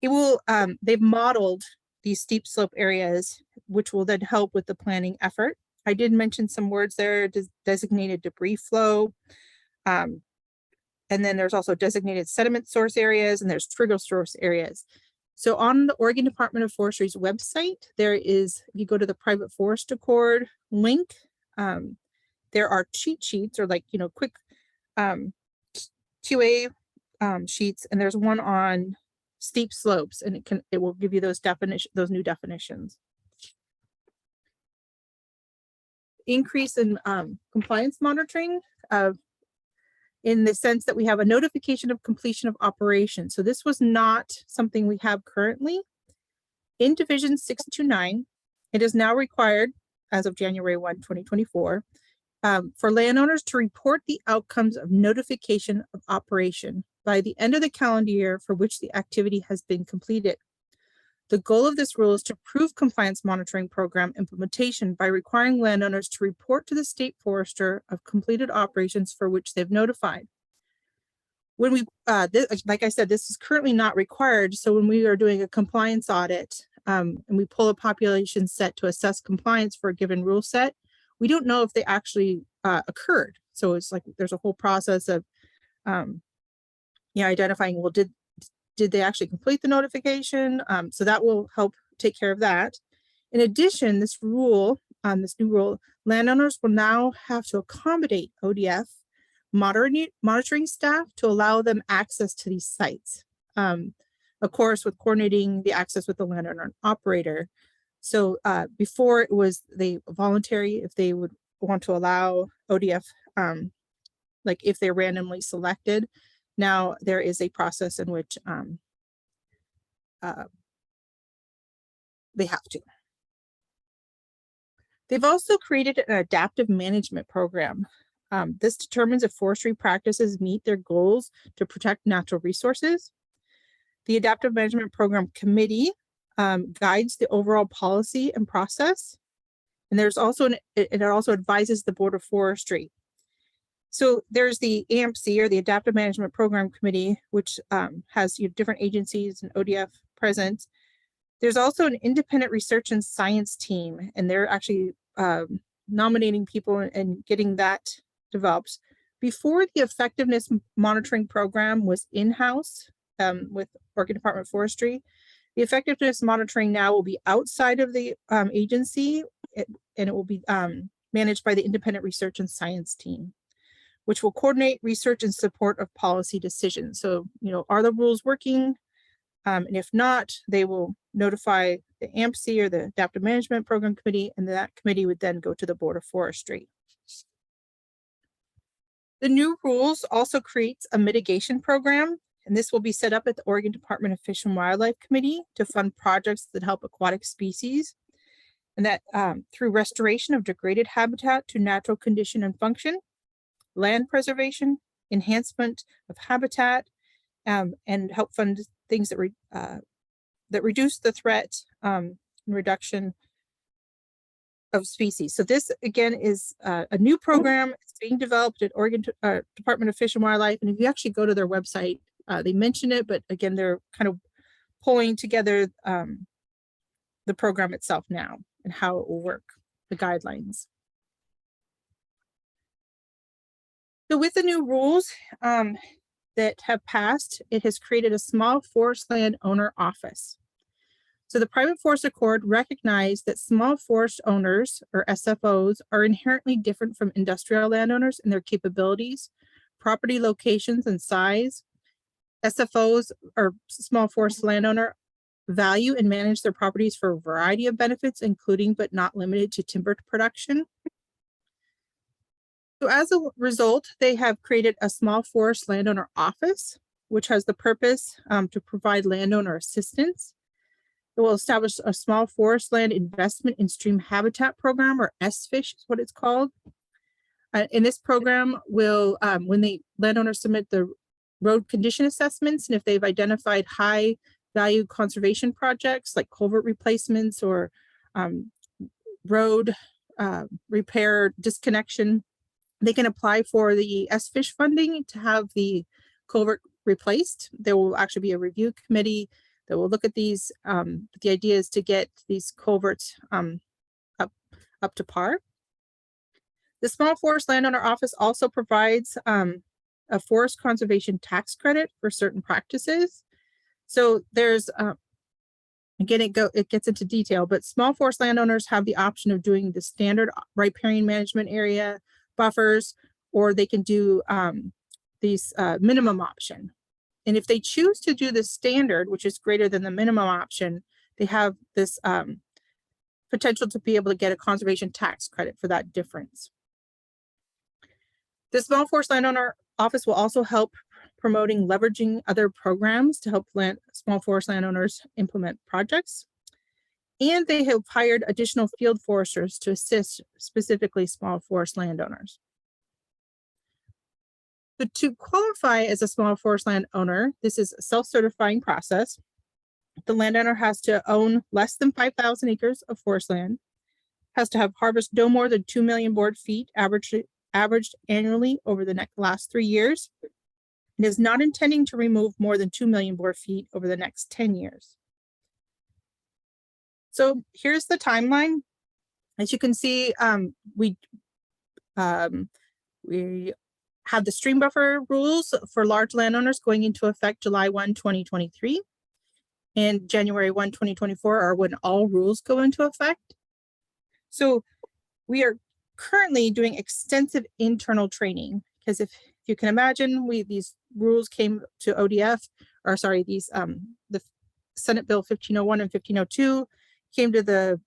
it will, they've modeled these steep slope areas, which will then help with the planning effort. I did mention some words there, designated debris flow. And then there's also designated sediment source areas, and there's trigger source areas. So on the Oregon Department of Forestry's website, there is, if you go to the private forest accord link, there are cheat sheets, or quick QA sheets, and there's one on steep slopes, and it will give you those new definitions. Increase in compliance monitoring. in the sense that we have a notification of completion of operation. So this was not something we have currently. In Division 629, it is now required as of January 1, 2024, for landowners to report the outcomes of notification of operation by the end of the calendar year for which the activity has been completed. The goal of this rule is to improve compliance monitoring program implementation by requiring landowners to report to the state forester of completed operations for which they've notified. When we, like I said, this is currently not required. So when we are doing a compliance audit and we pull a population set to assess compliance for a given rule set, we don't know if they actually occurred. So it's like there's a whole process of identifying, well, did they actually complete the notification? So that will help take care of that. In addition, this rule, this new rule, landowners will now have to accommodate ODF monitoring staff to allow them access to these sites. Of course, with coordinating the access with the landowner and operator. So before it was voluntary if they would want to allow ODF, like if they're randomly selected. Now there is a process in which they have to. They've also created an adaptive management program. This determines if forestry practices meet their goals to protect natural resources. The Adaptive Management Program Committee guides the overall policy and process. And there's also, it also advises the Board of Forestry. So there's the AMC, or the Adaptive Management Program Committee, which has different agencies and ODF present. There's also an independent research and science team, and they're actually nominating people and getting that developed. Before, the effectiveness monitoring program was in-house with Oregon Department of Forestry. The effectiveness monitoring now will be outside of the agency, and it will be managed by the independent research and science team, which will coordinate research in support of policy decisions. So, are the rules working? And if not, they will notify the AMC, or the Adaptive Management Program Committee, and that committee would then go to the Board of Forestry. The new rules also creates a mitigation program, and this will be set up at the Oregon Department of Fish and Wildlife Committee to fund projects that help aquatic species, and that through restoration of degraded habitat to natural condition and function, land preservation, enhancement of habitat, and help fund things that reduce the threat and reduction of species. So this again is a new program. It's being developed at Oregon Department of Fish and Wildlife. And if you actually go to their website, they mention it, but again, they're kind of pulling together the program itself now and how it will work, the guidelines. So with the new rules that have passed, it has created a small forest land owner office. So the Private Forest Accord recognized that small forest owners, or SFOs, are inherently different from industrial landowners in their capabilities, property locations, and size. SFOs, or small forest landowner, value and manage their properties for a variety of benefits, including but not limited to timber production. So as a result, they have created a small forest landowner office, which has the purpose to provide landowner assistance. It will establish a small forest land investment in stream habitat program, or SFISH is what it's called. In this program will, when the landowners submit the road condition assessments, and if they've identified high value conservation projects like culvert replacements or road repair disconnection, they can apply for the SFISH funding to have the culvert replaced. There will actually be a review committee that will look at these. The idea is to get these culverts up to par. The Small Forest Landowner Office also provides a forest conservation tax credit for certain practices. So there's, again, it gets into detail, but small forest landowners have the option of doing the standard riparian management area buffers, or they can do these minimum option. And if they choose to do the standard, which is greater than the minimum option, they have this potential to be able to get a conservation tax credit for that difference. The Small Forest Landowner office will also help promoting leveraging other programs to help small forest landowners implement projects. And they have hired additional field foresters to assist specifically small forest landowners. But to qualify as a small forest landowner, this is a self-certifying process. The landowner has to own less than 5,000 acres of forest land, has to have harvested no more than 2 million board feet averaged annually over the last 3 years, and is not intending to remove more than 2 million board feet over the next 10 years. So here's the timeline. As you can see, we have the stream buffer rules for large landowners going into effect July 1, 2023. And January 1, 2024 are when all rules go into effect. So we are currently doing extensive internal training because if you can imagine, these rules came to ODF, or sorry, the Senate Bill 1501 and 1502 came to the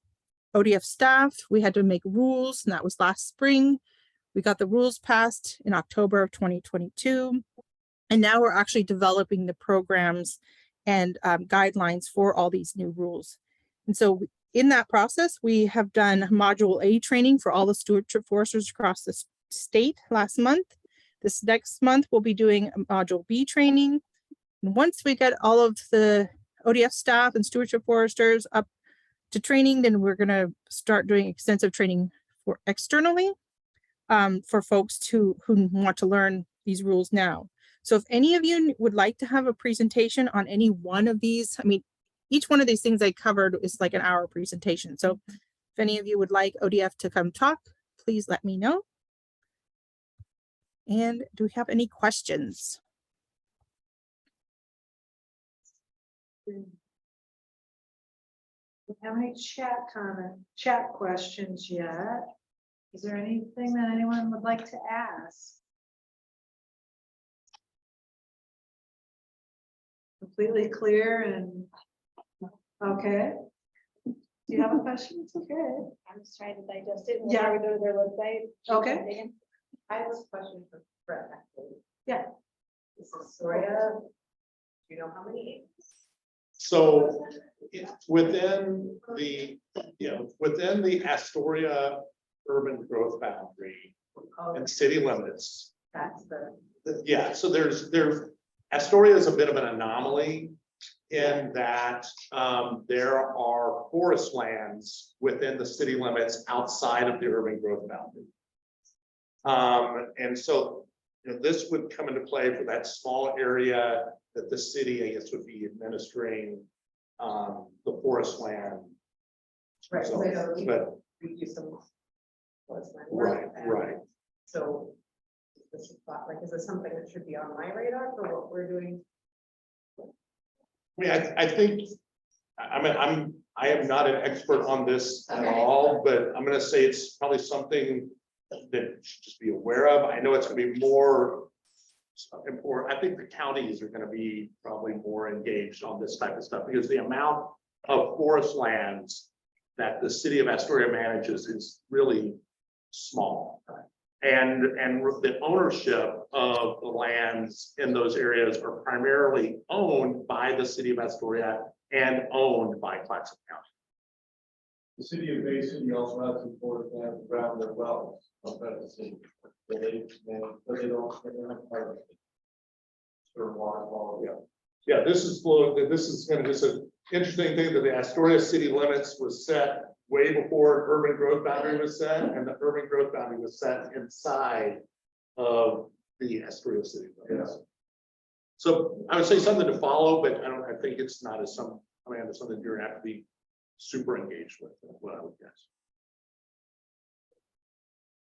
ODF staff. We had to make rules, and that was last spring. We got the rules passed in October of 2022. And now we're actually developing the programs and guidelines for all these new rules. And so in that process, we have done Module A training for all the stewardship foresters across the state last month. This next month, we'll be doing a Module B training. And once we get all of the ODF staff and stewardship foresters up to training, then we're going to start doing extensive training for externally for folks who want to learn these rules now. So if any of you would like to have a presentation on any one of these, I mean, each one of these things I covered is like an hour presentation. So if any of you would like ODF to come talk, please let me know. And do we have any questions? We don't have any chat questions yet. Is there anything that anyone would like to ask? Completely clear and okay. Do you have a question? It's okay. I'm just trying to digest it. Yeah. We go to their website. Okay. I have a question for Brett, actually. Yeah. This is Soria. Do you know how many? So within the Astoria urban growth boundary and city limits. That's Yeah, so there's Astoria is a bit of an anomaly in that there are forest lands within the city limits outside of the urban growth boundary. And so this would come into play for that small area that the city, I guess, would be administering the forest land. Right, So, but we do some. right. So this is is this something that should be on my radar for what we're doing? I mean, I think, I am not an expert on this at all, but I'm gonna say it's probably something that you should just be aware of. I know it's gonna be more important. I think the counties are gonna be probably more engaged on this type of stuff because the amount of forest lands that the city of Astoria manages is really small. And the ownership of the lands in those areas are primarily owned by the city of Astoria and owned by Clacson County. The city of Bay City also has some forest land around their wells, outside of the city. But they don't have part of it. Sort of water quality. Yeah, this is an interesting thing that the Astoria city limits was set way before urban growth boundary was set, and the urban growth boundary was set inside of the Astoria city limits. Yeah. So I would say something to follow, but I think it's not as something you're gonna have to be super engaged with, what I would guess.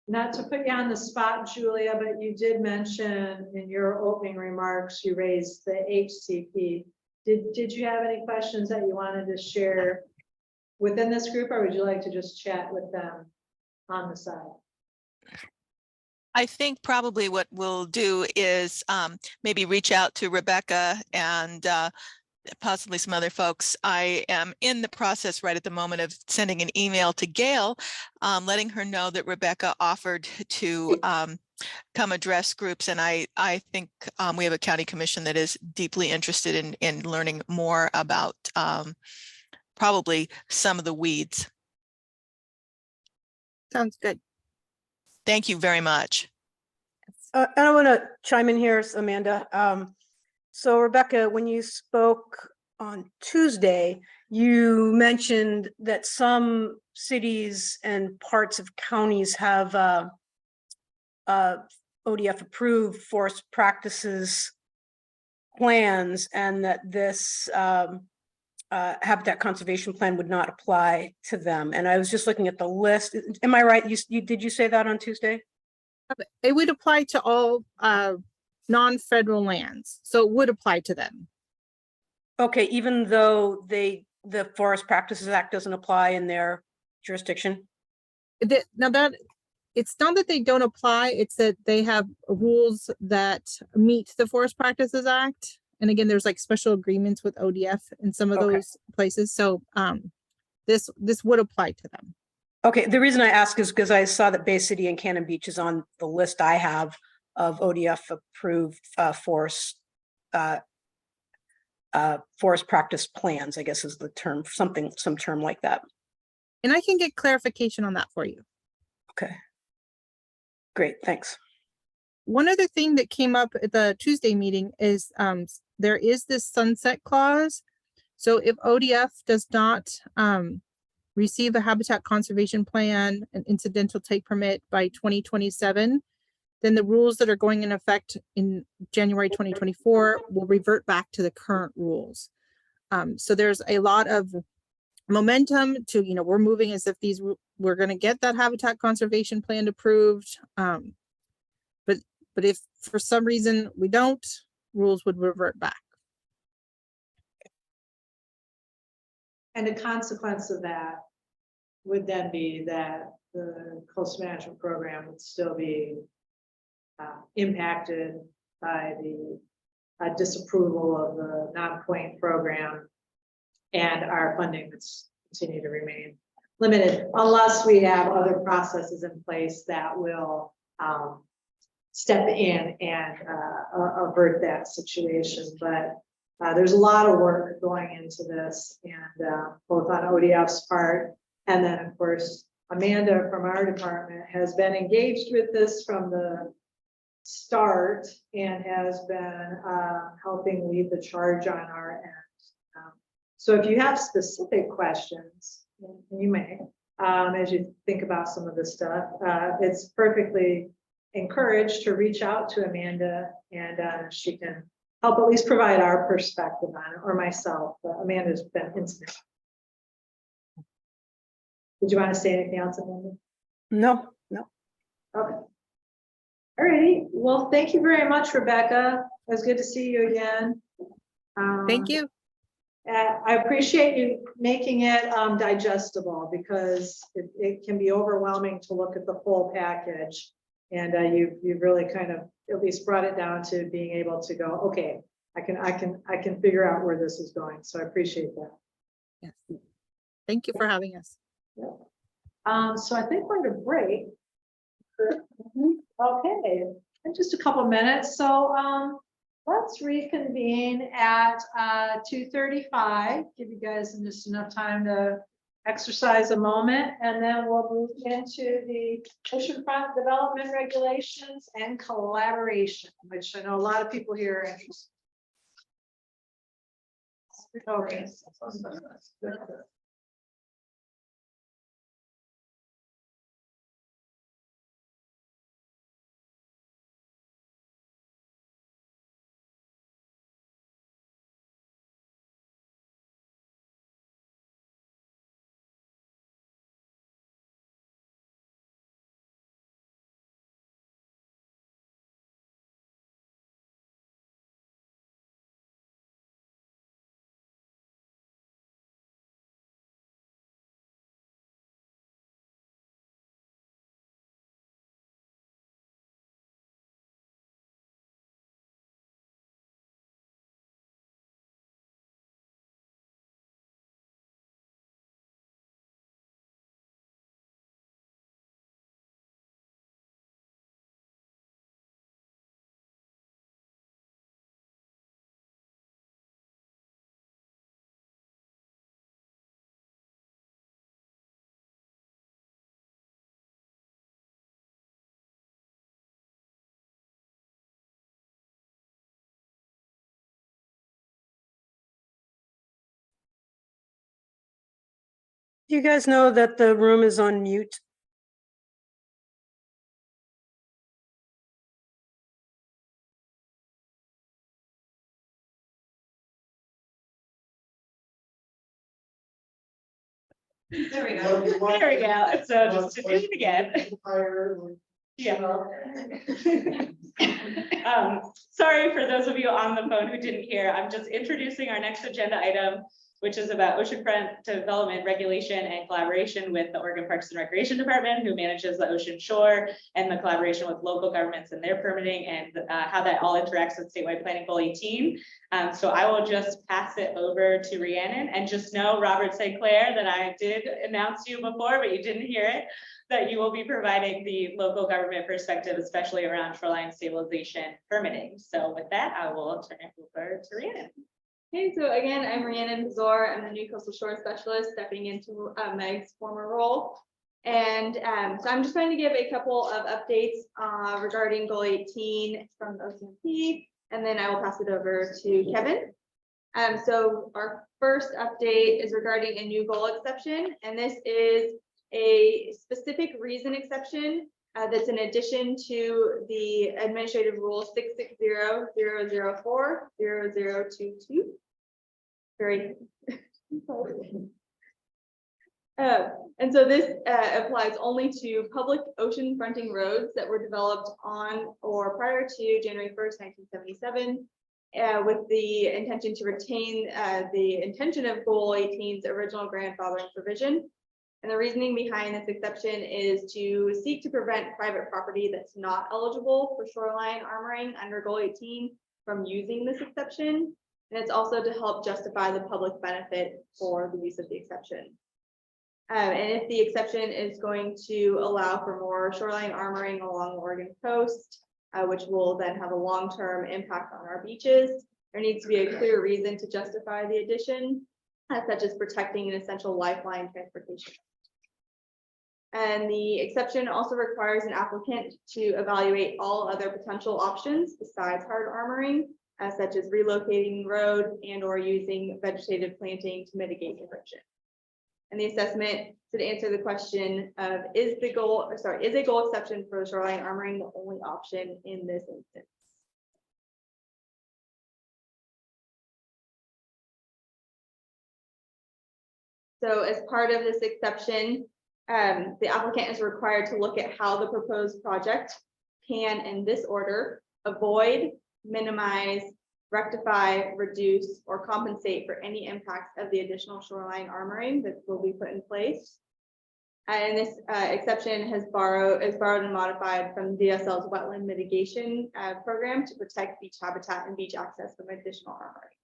Not to put you on the spot, Julia, but you did mention in your opening remarks, you raised the HCP. Did you have any questions that you wanted to share within this group, or would you like to just chat with them on the side? I think probably what we'll do is maybe reach out to Rebecca and possibly some other folks. I am in the process right at the moment of sending an email to Gail, letting her know that Rebecca offered to come address groups. And I think we have a county commission that is deeply interested in learning more about probably some of the weeds. Sounds good. Thank you very much. I want to chime in here, Amanda. So Rebecca, when you spoke on Tuesday, you mentioned that some cities and parts of counties have ODF approved forest practices plans, and that this habitat conservation plan would not apply to them. And I was just looking at the list. Am I right? Did you say that on Tuesday? It would apply to all non-federal lands, so it would apply to them. Okay, even though the Forest Practices Act doesn't apply in their jurisdiction? Now that it's not that they don't apply, it's that they have rules that meet the Forest Practices Act. And again, there's like special agreements with ODF in some of those places. So this would apply to them. Okay, the reason I ask is because I saw that Bay City and Cannon Beach is on the list I have of ODF approved forest practice plans, I guess is the term, some term like that. And I can get clarification on that for you. Okay. Great, thanks. One other thing that came up at the Tuesday meeting is there is this sunset clause. So if ODF does not receive a habitat conservation plan, an incidental take permit by 2027, then the rules that are going in effect in January 2024 will revert back to the current rules. So there's a lot of momentum to, we're moving as if we're going to get that habitat conservation plan approved. But if for some reason we don't, rules would revert back. And the consequence of that would then be that the coastal management program would still be impacted by the disapproval of the non-point program, and our funding would continue to remain limited unless we have other processes in place that will step in and avert that situation. But there's a lot of work going into this, and both on ODF's part, and then of course Amanda from our department has been engaged with this from the start and has been helping lead the charge on our end. So if you have specific questions, and you may, as you think about some of this stuff, it's perfectly encouraged to reach out to Amanda, and she can help at least provide our perspective on it, or myself. Amanda's been intimate. Did you want to say anything else, Amanda? No. Okay. All righty. Well, thank you very much, Rebecca. It was good to see you again. Thank you. I appreciate you making it digestible, because it can be overwhelming to look at the full package. And you've really kind of at least brought it down to being able to go, okay, I can figure out where this is going. So I appreciate that. Yes. Thank you for having us. Yeah. So I think we're going to break. Okay, in just a couple minutes. So let's reconvene at 2:35. Give you guys just enough time to exercise a moment, and then we'll move into the oceanfront development regulations and collaboration, which I know a lot of people here are interested. Okay. You guys know that the room is on mute. There we go. There we go. So just to do it again. Yeah. Sorry for those of you on the phone who didn't hear. I'm just introducing our next agenda item, which is about oceanfront development regulation and collaboration with the Oregon Parks and Recreation Department, who manages the ocean shore, and the collaboration with local governments and their permitting, and how that all interacts with statewide planning goal 18. So I will just pass it over to Rhiannon, and just know, Robert St. Clair, that I did announce you before, but you didn't hear it, that you will be providing the local government perspective, especially around shoreline stabilization permitting. So with that, I will turn it over to Rhiannon. Okay, so again, I'm Rhiannon Bazor. I'm the new coastal shore specialist, stepping into Meg's former role. And so I'm just trying to give a couple of updates regarding goal 18 from OCMP, and then I will pass it over to Kevin. So our first update is regarding a new goal exception, and this is a specific reason exception that's in addition to the administrative rule 660-004-0022. Very. And so this applies only to public ocean fronting roads that were developed on or prior to January 1st, 1977, with the intention to retain the intention of Goal 18's original grandfathering provision. And the reasoning behind this exception is to seek to prevent private property that's not eligible for shoreline armoring under Goal 18 from using this exception. And it's also to help justify the public benefit for the use of the exception. And if the exception is going to allow for more shoreline armoring along the Oregon coast, which will then have a long-term impact on our beaches, there needs to be a clear reason to justify the addition, such as protecting an essential lifeline transportation. And the exception also requires an applicant to evaluate all other potential options besides hard armoring, such as relocating the road and or using vegetative planting to mitigate erosion. And the assessment should answer the question of is a goal exception for shoreline armoring the only option in this instance? So as part of this exception, the applicant is required to look at how the proposed project can, in this order, avoid, minimize, rectify, reduce, or compensate for any impacts of the additional shoreline armoring that will be put in place. And this exception is borrowed and modified from DSL's wetland mitigation program to protect beach habitat and beach access from additional armoring.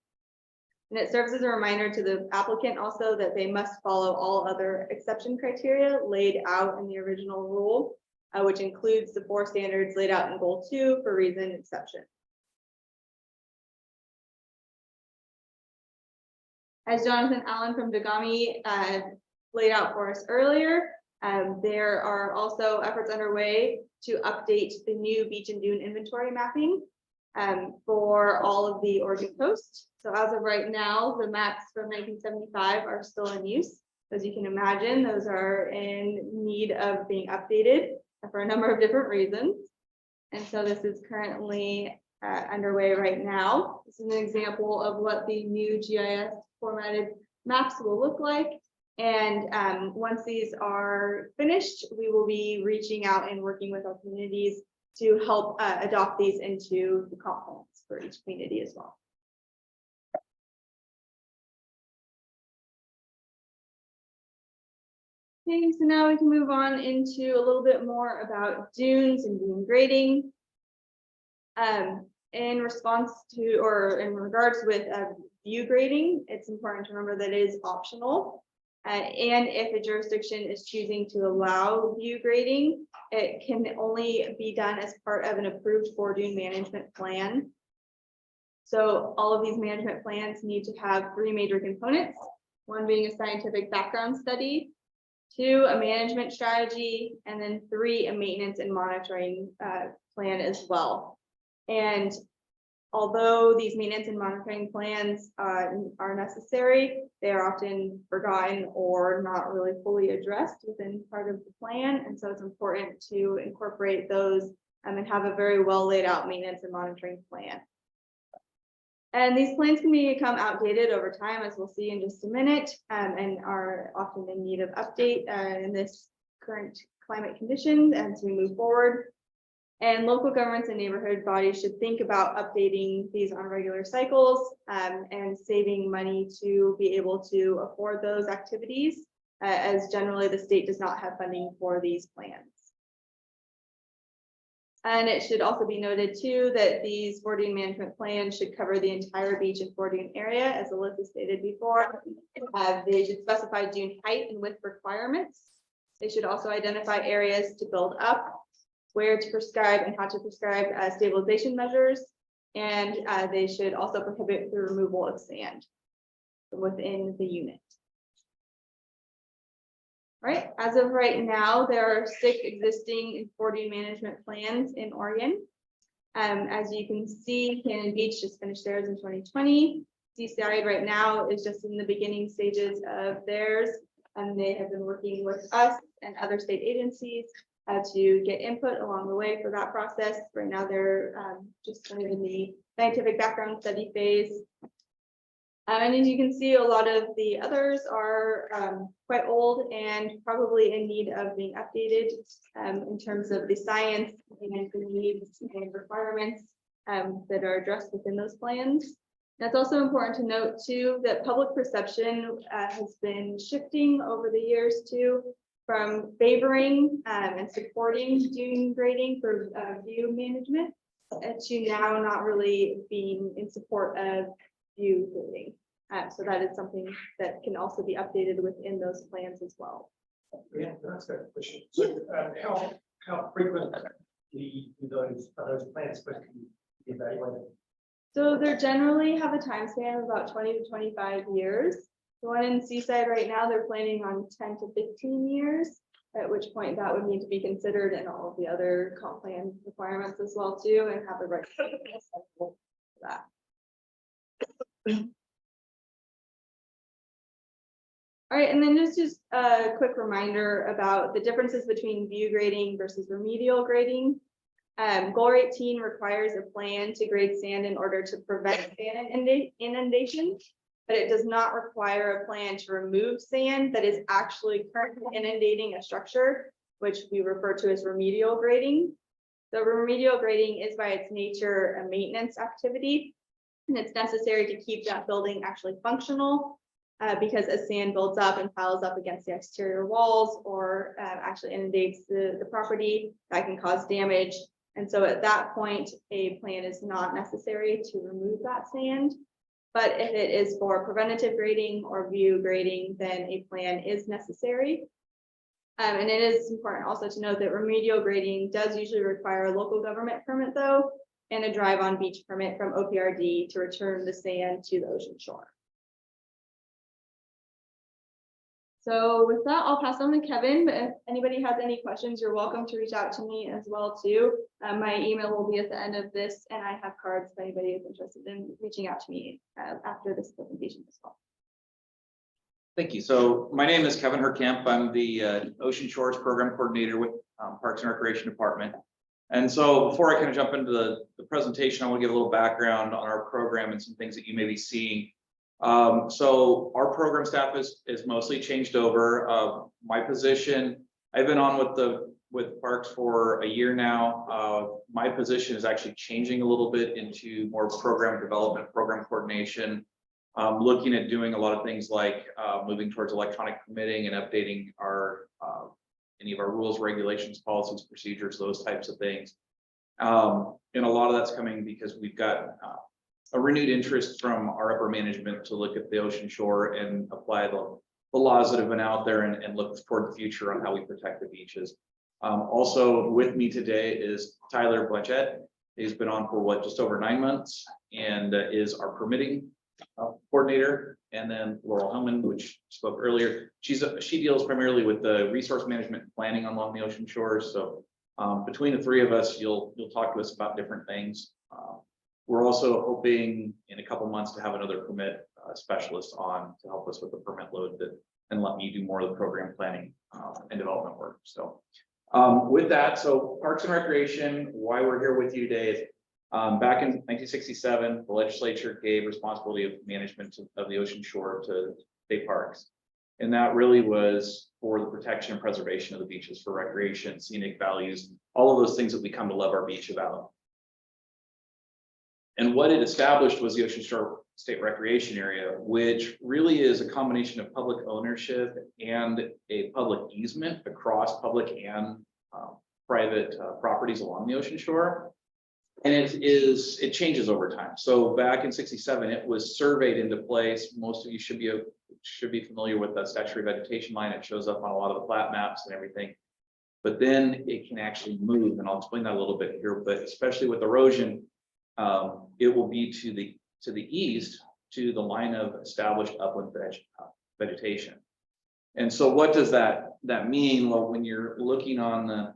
And it serves as a reminder to the applicant also that they must follow all other exception criteria laid out in the original rule, which includes the 4 standards laid out in Goal 2 for reason exception. As Jonathan Allen from Dagami laid out for us earlier, there are also efforts underway to update the new beach and dune inventory mapping for all of the Oregon coast. So as of right now, the maps from 1975 are still in use. As you can imagine, those are in need of being updated for a number of different reasons. And so this is currently underway right now. This is an example of what the new GIS formatted maps will look like. And once these are finished, we will be reaching out and working with our communities to help adopt these into the comp plans for each community as well. Okay, so now we can move on into a little bit more about dunes and dune grading. In response to, or in regards with view grading, it's important to remember that it is optional. And if a jurisdiction is choosing to allow view grading, it can only be done as part of an approved dune management plan. So all of these management plans need to have 3 major components, one being a scientific background study, 2, a management strategy, and then 3, a maintenance and monitoring plan as well. And although these maintenance and monitoring plans are necessary, they are often forgotten or not really fully addressed within part of the plan. And so it's important to incorporate those and have a very well laid out maintenance and monitoring plan. And these plans can become outdated over time, as we'll see in just a minute, and are often in need of update in this current climate conditions and as we move forward. And local governments and neighborhood bodies should think about updating these on regular cycles and saving money to be able to afford those activities, as generally the state does not have funding for these plans. And it should also be noted too that these boarding management plans should cover the entire beach and boarding area, as Alyssa stated before. They should specify dune height and width requirements. They should also identify areas to build up, where to prescribe and how to prescribe stabilization measures. And they should also prohibit the removal of sand within the unit. All right, as of right now, there are 6 existing boarding management plans in Oregon. As you can see, Cannon Beach just finished theirs in 2020. Seaside right now is just in the beginning stages of theirs, and they have been working with us and other state agencies to get input along the way for that process. Right now, they're just kind of in the scientific background study phase. And as you can see, a lot of the others are quite old and probably in need of being updated in terms of the science and the needs and requirements that are addressed within those plans. That's also important to note too, that public perception has been shifting over the years too, from favoring and supporting dune grading for view management to now not really being in support of view grading. So that is something that can also be updated within those plans as well. Yeah, that's a good question. So how frequent are those plans supposed to be evaluated? So they generally have a time span of about 20 to 25 years. The one in Seaside right now, they're planning on 10 to 15 years, at which point that would need to be considered in all of the other comp plan requirements as well too, and have the right for that. All right, and then just a quick reminder about the differences between view grading versus remedial grading. Goal 18 requires a plan to grade sand in order to prevent sand inundation, but it does not require a plan to remove sand that is actually currently inundating a structure, which we refer to as remedial grading. So remedial grading is by its nature a maintenance activity, and it's necessary to keep that building actually functional. Because as sand builds up and piles up against the exterior walls or actually inundates the property, that can cause damage. And so at that point, a plan is not necessary to remove that sand. But if it is for preventative grading or view grading, then a plan is necessary. And it is important also to note that remedial grading does usually require a local government permit though, and a drive on beach permit from OPRD to return the sand to the ocean shore. So with that, I'll pass on to Kevin, but if anybody has any questions, you're welcome to reach out to me as well too. My email will be at the end of this, and I have cards if anybody is interested in reaching out to me after this presentation as well. Thank you. So my name is Kevin Herkamp. I'm the Ocean Shores Program Coordinator with Parks and Recreation Department. And so before I kind of jump into the presentation, I want to give a little background on our program and some things that you may be seeing. So our program staff is mostly changed over. My position, I've been on with Parks for a year now. My position is actually changing a little bit into more program development, program coordination, looking at doing a lot of things like moving towards electronic permitting and updating our any of our rules, regulations, policies, procedures, those types of things. And a lot of that's coming because we've got a renewed interest from our upper management to look at the ocean shore and apply the laws that have been out there and look toward the future on how we protect the beaches. Also with me today is Tyler Blanchett. He's been on for just over 9 months and is our permitting coordinator. And then Laurel Hellman, which spoke earlier, she deals primarily with the resource management and planning along the ocean shores. So between the three of us, you'll talk to us about different things. We're also hoping in a couple months to have another permit specialist on to help us with the permit load and let me do more of the program planning and development work. So with that, so Parks and Recreation, why we're here with you today is back in 1967, the legislature gave responsibility of management of the ocean shore to state parks. And that really was for the protection and preservation of the beaches for recreation, scenic values, all of those things that we come to love our beach about. And what it established was the Ocean Shore State Recreation Area, which really is a combination of public ownership and a public easement across public and private properties along the ocean shore. And it changes over time. So back in 67, it was surveyed into place. Most of you should be familiar with the statutory vegetation line. It shows up on a lot of the plat maps and everything. But then it can actually move, and I'll explain that a little bit here. But especially with erosion, it will be to the east to the line of established upland vegetation. And so what does that mean? Well, when you're looking on the,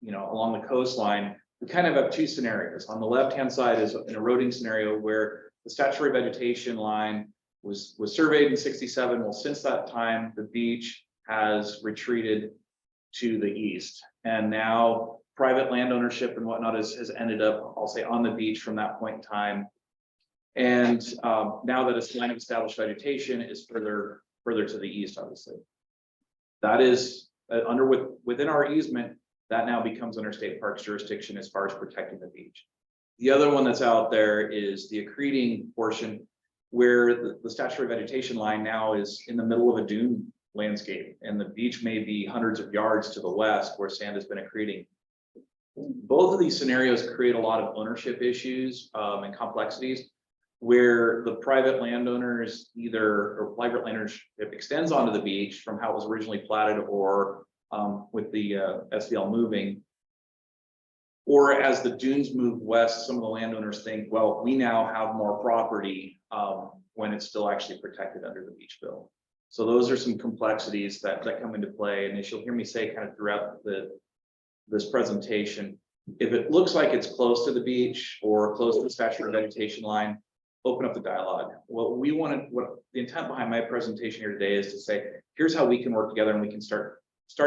along the coastline, we kind of have two scenarios. On the left-hand side is an eroding scenario where the statutory vegetation line was surveyed in 67. Well, since that time, the beach has retreated to the east. And now private land ownership and whatnot has ended up, I'll say, on the beach from that point in time. And now that it's line of established vegetation is further to the east, obviously. That is within our easement, that now becomes under state parks jurisdiction as far as protecting the beach. The other one that's out there is the accreting portion, where the statutory vegetation line now is in the middle of a dune landscape, and the beach may be hundreds of yards to the west where sand has been accreting. Both of these scenarios create a lot of ownership issues and complexities, where the private landowners or private landownership extends onto the beach from how it was originally platted, or with the SVL moving, or as the dunes move west, some of the landowners think, well, we now have more property when it's still actually protected under the beach bill. So those are some complexities that come into play, and as you'll hear me say kind of throughout this presentation, if it looks like it's close to the beach or close to the statutory vegetation line, open up the dialogue. What the intent behind my presentation here today is to say, here's how we can work together and we can start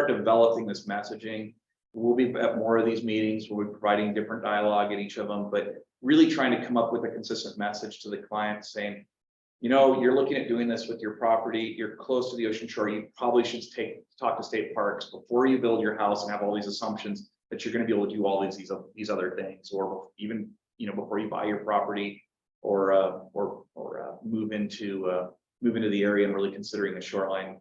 developing this messaging. We'll be at more of these meetings. We'll be providing different dialogue at each of them, but really trying to come up with a consistent message to the client saying, you're looking at doing this with your property, you're close to the ocean shore, you probably should talk to state parks before you build your house and have all these assumptions that you're going to be able to do all these other things, or even, before you buy your property or move into the area and really considering the shoreline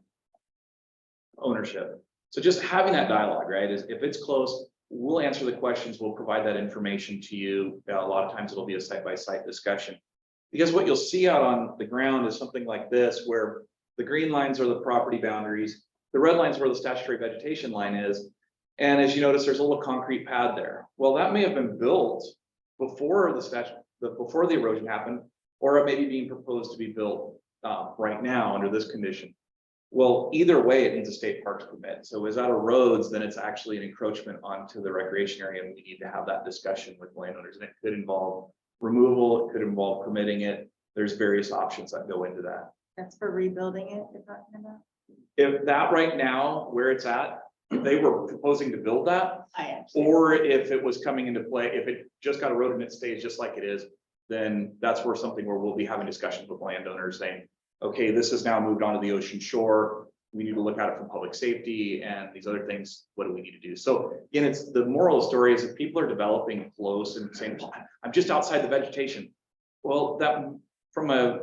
ownership. So just having that dialogue, right, is if it's close, we'll answer the questions, we'll provide that information to you. A lot of times it'll be a site-by-site discussion, because what you'll see out on the ground is something like this, where the green lines are the property boundaries, the red lines where the statutory vegetation line is. And as you notice, there's a little concrete pad there. Well, that may have been built before before the erosion happened, or it may be being proposed to be built right now under this condition. Well, either way, it needs a state parks permit. So as that erodes, then it's actually an encroachment onto the recreation area, and we need to have that discussion with landowners. And it could involve removal, it could involve permitting it. There's various options that go into that. That's for rebuilding it, you're talking about? If that right now, where it's at, if they were proposing to build that, I or if it was coming into play, if it just got eroded and it stays just like it is, then that's where we'll be having discussions with landowners saying, okay, this has now moved onto the ocean shore. We need to look at it from public safety and these other things. What do we need to do? So again, it's the moral of the story is if people are developing close and saying, well, I'm just outside the vegetation. Well, that from a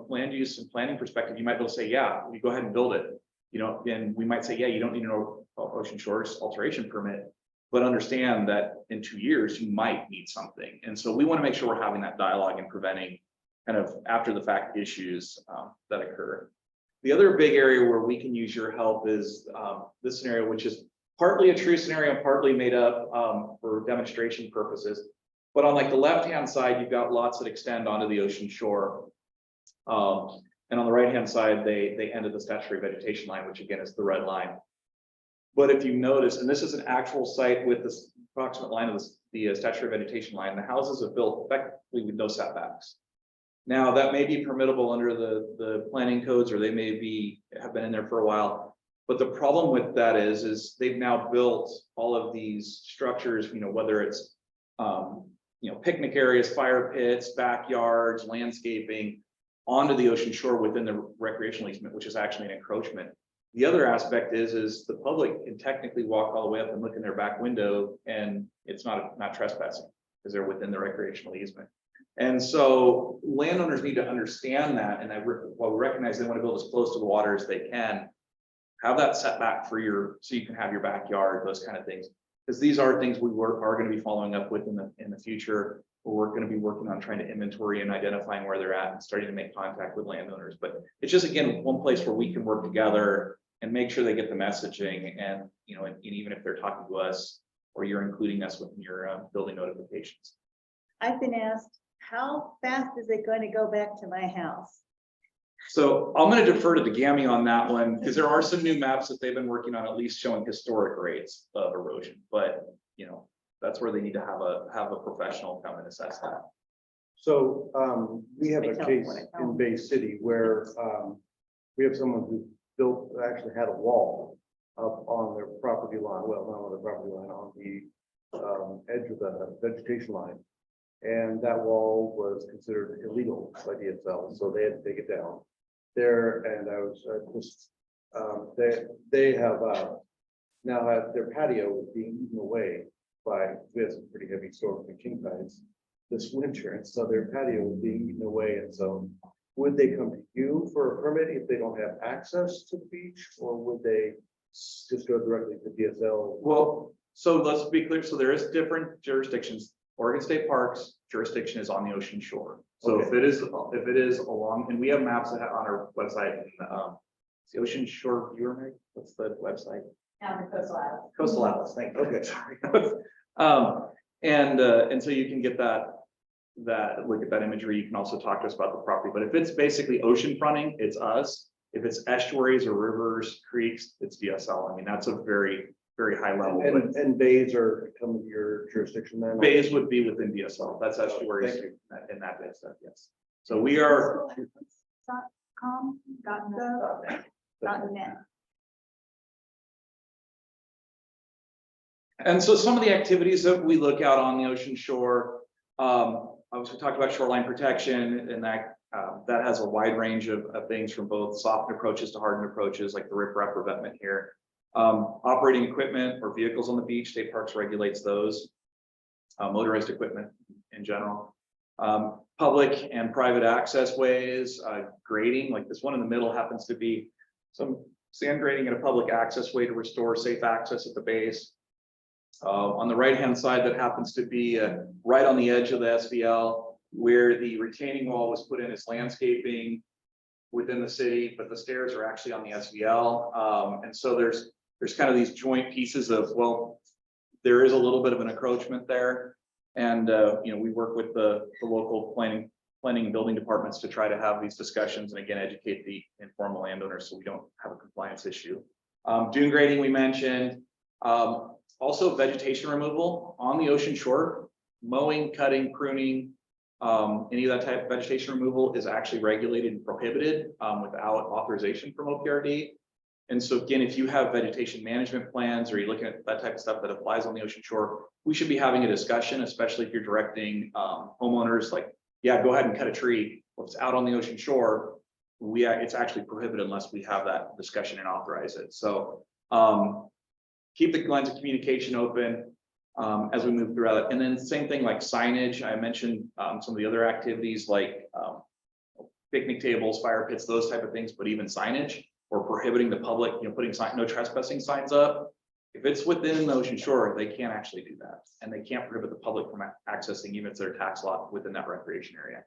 land use and planning perspective, you might be able to say, yeah, you go ahead and build it. And we might say, yeah, you don't need an ocean shores alteration permit, but understand that in 2 years, you might need something. And so we want to make sure we're having that dialogue and preventing kind of after the fact issues that occur. The other big area where we can use your help is this scenario, which is partly a true scenario, partly made up for demonstration purposes. But on like the left-hand side, you've got lots that extend onto the ocean shore. And on the right-hand side, they ended the statutory vegetation line, which again is the red line. But if you notice, and this is an actual site with this approximate line of the statutory vegetation line. The houses are built effectively with no setbacks. Now, that may be permittable under the planning codes, or they may have been in there for a while. But the problem with that is they've now built all of these structures, whether it's, picnic areas, fire pits, backyards, landscaping onto the ocean shore within the recreational easement, which is actually an encroachment. The other aspect is the public can technically walk all the way up and look in their back window, and it's not trespassing because they're within the recreational easement. And so landowners need to understand that, and while we recognize they want to build as close to the water as they can, have that setback for so you can have your backyard, those kind of things. Because these are things we are going to be following up with in the future. We're going to be working on trying to inventory and identifying where they're at and starting to make contact with landowners. But it's just, again, one place where we can work together and make sure they get the messaging, and even if they're talking to us or you're including us within your building notifications. I've been asked, how fast is it going to go back to my house? So I'm going to defer to the GAMI on that one, because there are some new maps that they've been working on, at least showing historic rates of erosion. But that's where they need to have a professional come and assess that. So we have a case in Bay City where we have someone who actually had a wall up on their property line, well, not on the property line, on the edge of the vegetation line. And that wall was considered illegal by DSL, so they had to take it down there. And I was just, they have now had their patio being eaten away by, we had some pretty heavy storms and king tides this winter, and so their patio was being eaten away. And so would they come to you for a permit if they don't have access to the beach, or would they just go directly to DSL? Well, so let's be clear. So there is different jurisdictions. Oregon State Parks jurisdiction is on the ocean shore. So Okay. if it is along, and we have maps that on our website, the Ocean Shore Viewer Map. What's the website? Coastal Atlas. Coastal Atlas. Thank you. Okay. Sorry. And so you can get look at that imagery. You can also talk to us about the property. But if it's basically ocean fronting, it's us. If it's estuaries or rivers, creeks, it's DSL. I mean, that's a very, very high level. But And bays are coming to your jurisdiction then? bays would be within DSL. That's estuaries Thank you. in that stuff. Yes. So we are. .net. And so some of the activities that we look out on the ocean shore, obviously we talked about shoreline protection, and that has a wide range of things, from both softened approaches to hardened approaches, like the riprap revetment here. Operating equipment or vehicles on the beach, state parks regulates those. Motorized equipment in general. Public and private access ways, grading, like this one in the middle happens to be some sand grading in a public access way to restore safe access at the base. On the right-hand side, that happens to be right on the edge of the SVL, where the retaining wall was put in as landscaping within the city, but the stairs are actually on the SVL. And so there's kind of these joint pieces of, well, there is a little bit of an encroachment there. And we work with the local planning and building departments to try to have these discussions and, again, educate the informal landowners so we don't have a compliance issue. Dune grading we mentioned. Also vegetation removal on the ocean shore, mowing, cutting, pruning, any of that type of vegetation removal is actually regulated and prohibited without authorization from OPRD. And so again, if you have vegetation management plans, or you're looking at that type of stuff that applies on the ocean shore, we should be having a discussion, especially if you're directing homeowners, like, yeah, go ahead and cut a tree. Well, if it's out on the ocean shore, it's actually prohibited unless we have that discussion and authorize it. So keep the lines of communication open as we move throughout it. And then same thing like signage. I mentioned some of the other activities like picnic tables, fire pits, those type of things, but even signage, or prohibiting the public, putting no trespassing signs up. If it's within the ocean shore, they can't actually do that. And they can't prohibit the public from accessing, even if it's their tax lot within that recreation area.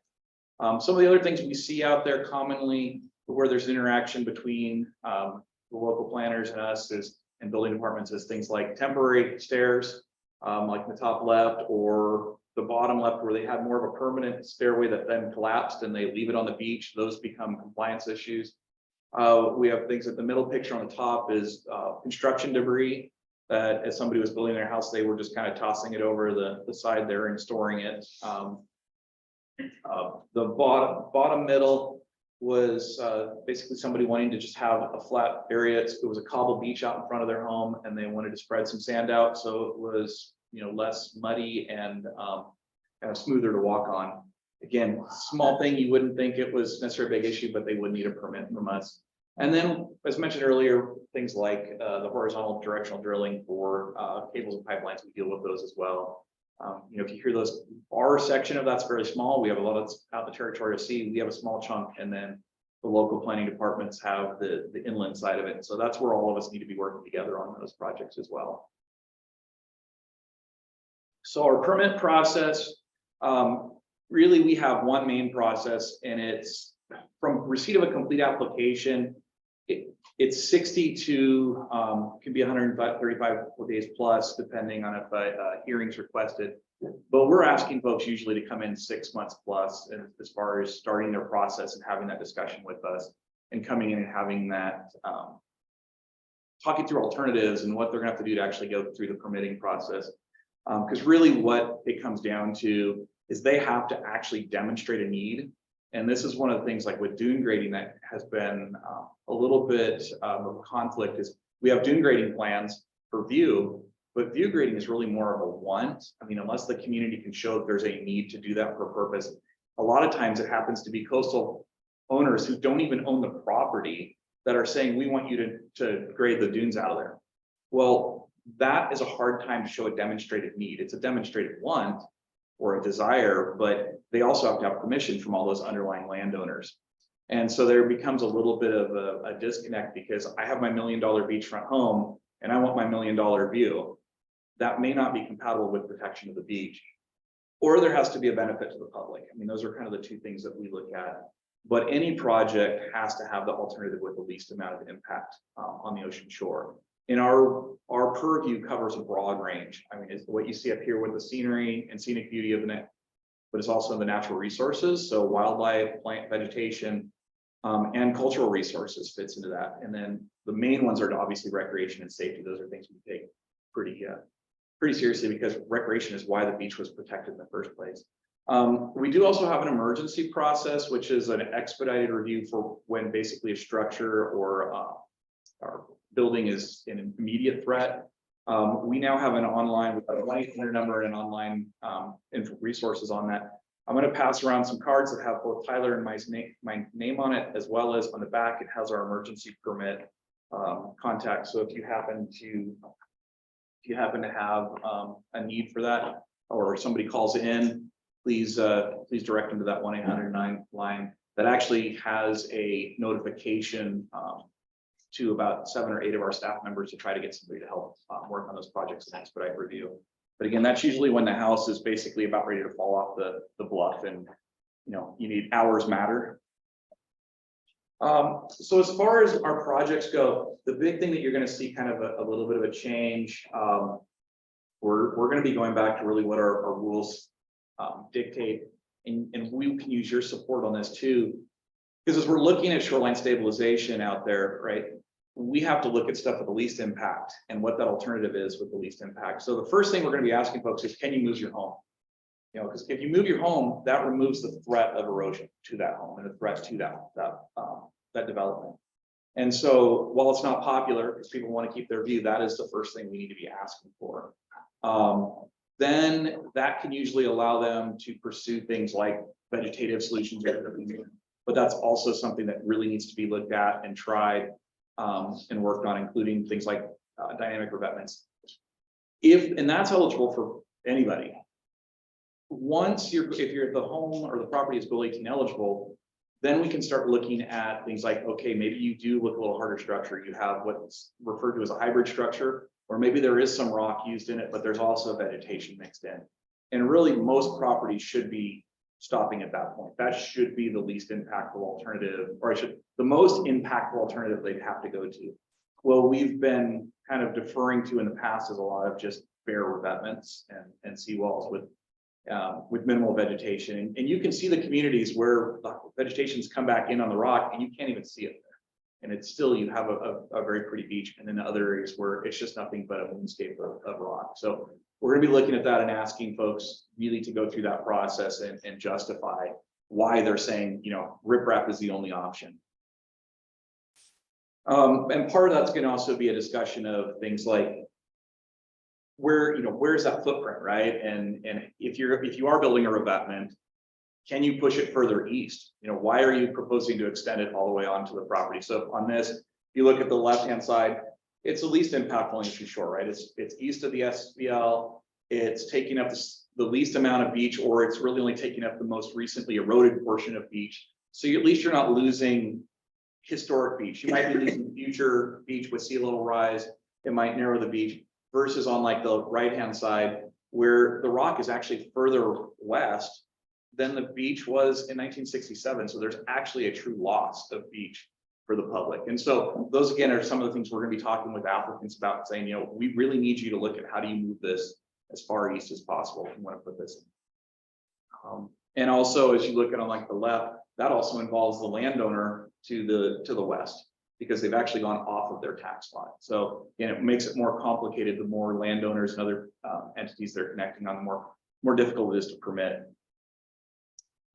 Some of the other things we see out there commonly where there's interaction between the local planners and us and building departments is things like temporary stairs, like in the top left or the bottom left, where they have more of a permanent stairway that then collapsed and they leave it on the beach. Those become compliance issues. We have things at the middle picture on the top is construction debris. that as somebody was building their house, they were just kind of tossing it over the side there and storing it. The bottom middle was basically somebody wanting to just have a flat area. It was a cobble beach out in front of their home, and they wanted to spread some sand out so it was, you know, less muddy and kind of smoother to walk on. Again, small thing, you wouldn't think it was necessarily a big issue, but they would need a permit from us. And then, as mentioned earlier, things like the horizontal directional drilling for cables and pipelines, we deal with those as well. You know, if you hear those, our section of that's very small. We have a lot of out the territorial sea. We have a small chunk, and then the local planning departments have the inland side of it. So that's where all of us need to be working together on those projects as well. So our permit process, really, we have one main process, and it's from receipt of a complete application. It's 60 to can be 135 days plus, depending on if a hearing's requested. But we're asking folks usually to come in 6 months plus, and as far as starting their process and having that discussion with us, and coming in and having that talking through alternatives and what they're gonna have to do to actually go through the permitting process. Because really what it comes down to is they have to actually demonstrate a need. And this is one of the things, like with dune grading, that has been a little bit of a conflict, is we have dune grading plans for view, but view grading is really more of a want. I mean, unless the community can show that there's a need to do that for a purpose, a lot of times it happens to be coastal owners who don't even own the property that are saying, we want you to grade the dunes out of there. Well, that is a hard time to show a demonstrated need. It's a demonstrated want or a desire, but they also have to have permission from all those underlying landowners. And so there becomes a little bit of a disconnect, because I have my $1 million beachfront home and I want my $1 million view. That may not be compatible with protection of the beach, or there has to be a benefit to the public. I mean, those are kind of the two things that we look at. But any project has to have the alternative with the least amount of impact on the ocean shore. And our purview covers a broad range. I mean, it's what you see up here with the scenery and scenic beauty of it, but it's also the natural resources. So wildlife, plant, vegetation, and cultural resources fits into that. And then the main ones are obviously recreation and safety. Those are things we take pretty seriously, because recreation is why the beach was protected in the first place. We do also have an emergency process, which is an expedited review for when basically a structure or our building is an immediate threat. We now have an online, with a 1-800 number and an online resources on that. I'm going to pass around some cards that have both Tyler and my name on it, as well as on the back, it has our emergency permit contact. So if you happen to have a need for that, or somebody calls in, please direct them to that 1-800-9 line that actually has a notification to about 7 or 8 of our staff members to try to get somebody to help work on those projects and expedite review. But again, that's usually when the house is basically about ready to fall off the bluff, and you know, you need hours matter. So as far as our projects go, the big thing that you're going to see kind of a little bit of a change. We're going to be going back to really what our rules dictate, and we can use your support on this too. Because as we're looking at shoreline stabilization out there, right, we have to look at stuff with the least impact and what that alternative is with the least impact. So the first thing we're going to be asking folks is, can you move your home? You know, because if you move your home, that removes the threat of erosion to that home and the threat to that development. And so while it's not popular, because people want to keep their view, that is the first thing we need to be asking for. Then that can usually allow them to pursue things like vegetative solutions, but that's also something that really needs to be looked at and tried and worked on, including things like dynamic revetments. And that's eligible for anybody. Once if the home or the property is Bill 18 eligible, then we can start looking at things like, okay, maybe you do look a little harder structure. You have what's referred to as a hybrid structure, or maybe there is some rock used in it, but there's also vegetation mixed in. And really, most properties should be stopping at that point. That should be the least impactful alternative, or the most impactful alternative they'd have to go to. Well, we've been kind of deferring to in the past is a lot of just bare revetments and seawalls with minimal vegetation. And you can see the communities where the vegetation's come back in on the rock and you can't even see it there. And it's still, you have a very pretty beach, and then other areas where it's just nothing but a landscape of rock. So we're gonna be looking at that and asking folks really to go through that process and justify why they're saying, you know, riprap is the only option. And part of that's gonna also be a discussion of things like where, you know, where's that footprint, right? And if you are building a revetment, can you push it further east? You know, why are you proposing to extend it all the way onto the property? So on this, if you look at the left-hand side, it's the least impactful on Ocean Shore, right? It's east of the SPL. It's taking up the least amount of beach, or it's really only taking up the most recently eroded portion of beach. So at least you're not losing historic beach. You might be losing future beach with sea level rise. It might narrow the beach versus on like the right-hand side where the rock is actually further west than the beach was in 1967. So there's actually a true loss of beach for the public. And so those again are some of the things we're going to be talking with applicants about, saying, you know, we really need you to look at how do you move this as far east as possible if you want to put this in. And also, as you look at on like the left, that also involves the landowner to the west, because they've actually gone off of their tax line. So again, it makes it more complicated. The more landowners and other entities they're connecting on, the more difficult it is to permit.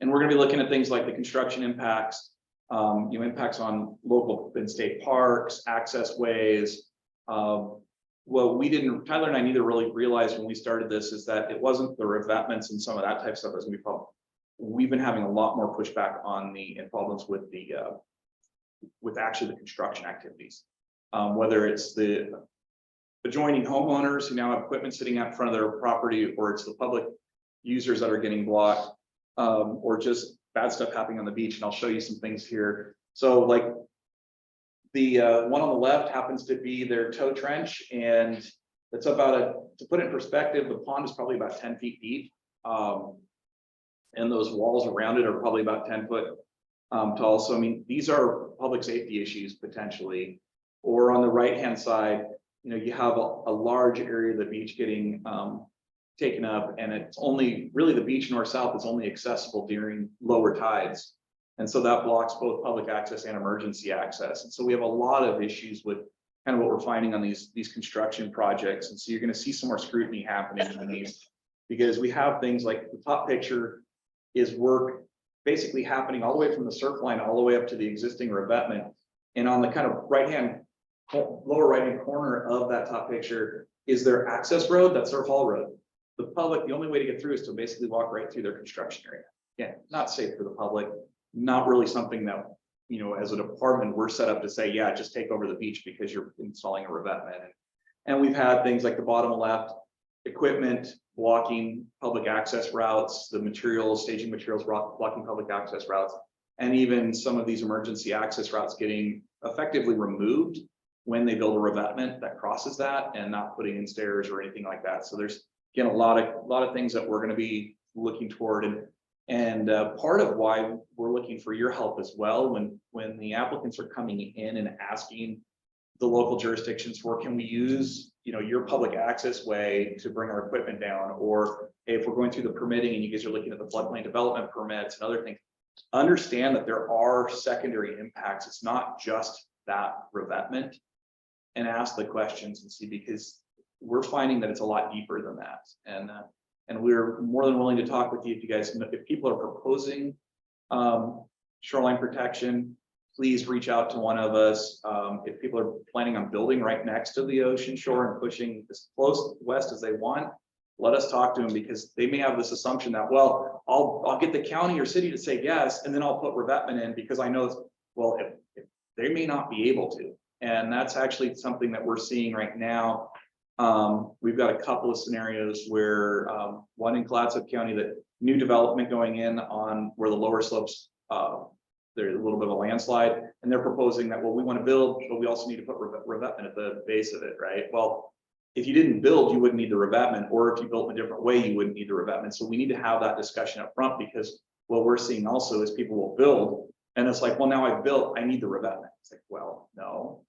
And we're going to be looking at things like the construction impacts, you know, impacts on local and state parks, access ways. Well, Tyler and I neither really realized when we started this is that it wasn't the revetments and some of that type of stuff as we thought. We've been having a lot more pushback on the problems with actually the construction activities. Whether it's the adjoining homeowners who now have equipment sitting out in front of their property, or it's the public users that are getting blocked. Or just bad stuff happening on the beach. And I'll show you some things here. So like the one on the left happens to be their tow trench, and it's about to put it in perspective, the pond is probably about 10 feet deep. And those walls around it are probably about 10 foot tall. So I mean, these are public safety issues potentially. Or on the right-hand side, you know, you have a large area of the beach getting taken up, and it's only really the beach north-south is only accessible during lower tides. And so that blocks both public access and emergency access. And so we have a lot of issues with kind of what we're finding on these construction projects. And so you're going to see some more scrutiny happening in these, because we have things like the top picture is work basically happening all the way from the surf line all the way up to the existing revetment. And on the kind of lower right-hand corner of that top picture is their access road, that's their haul road. The public, the only way to get through is to basically walk right through their construction area. Again, not safe for the public, not really something that, you know, as a department, we're set up to say, yeah, just take over the beach because you're installing a revetment. And we've had things like the bottom left, equipment blocking public access routes, the materials, staging materials blocking public access routes, and even some of these emergency access routes getting effectively removed when they build a revetment that crosses that, and not putting in stairs or anything like that. So there's, again, a lot of things that we're going to be looking toward, and part of why we're looking for your help as well when the applicants are coming in and asking the local jurisdictions for, can we use, you know, your public access way to bring our equipment down, or if we're going through the permitting and you guys are looking at the floodplain development permits and other things, understand that there are secondary impacts. It's not just that revetment, and ask the questions and see, because we're finding that it's a lot deeper than that. And we're more than willing to talk with you if you guys, if people are proposing shoreline protection, please reach out to one of us. If people are planning on building right next to the ocean shore and pushing as close west as they want, let us talk to them, because they may have this assumption that, well, I'll get the county or city to say yes, and then I'll put revetment in because I know, well, if they may not be able to. And that's actually something that we're seeing right now. We've got a couple of scenarios where one in Clatsop County, that new development going in on where the lower slopes, there's a little bit of a landslide, and they're proposing that, well, we want to build, but we also need to put revetment at the base of it, right? Well, if you didn't build, you wouldn't need the revetment, or if you built in a different way, you wouldn't need the revetment. So we need to have that discussion up front, because what we're seeing also is people will build, and it's like, well, now I've built, I need the revetment. It's like, well, no.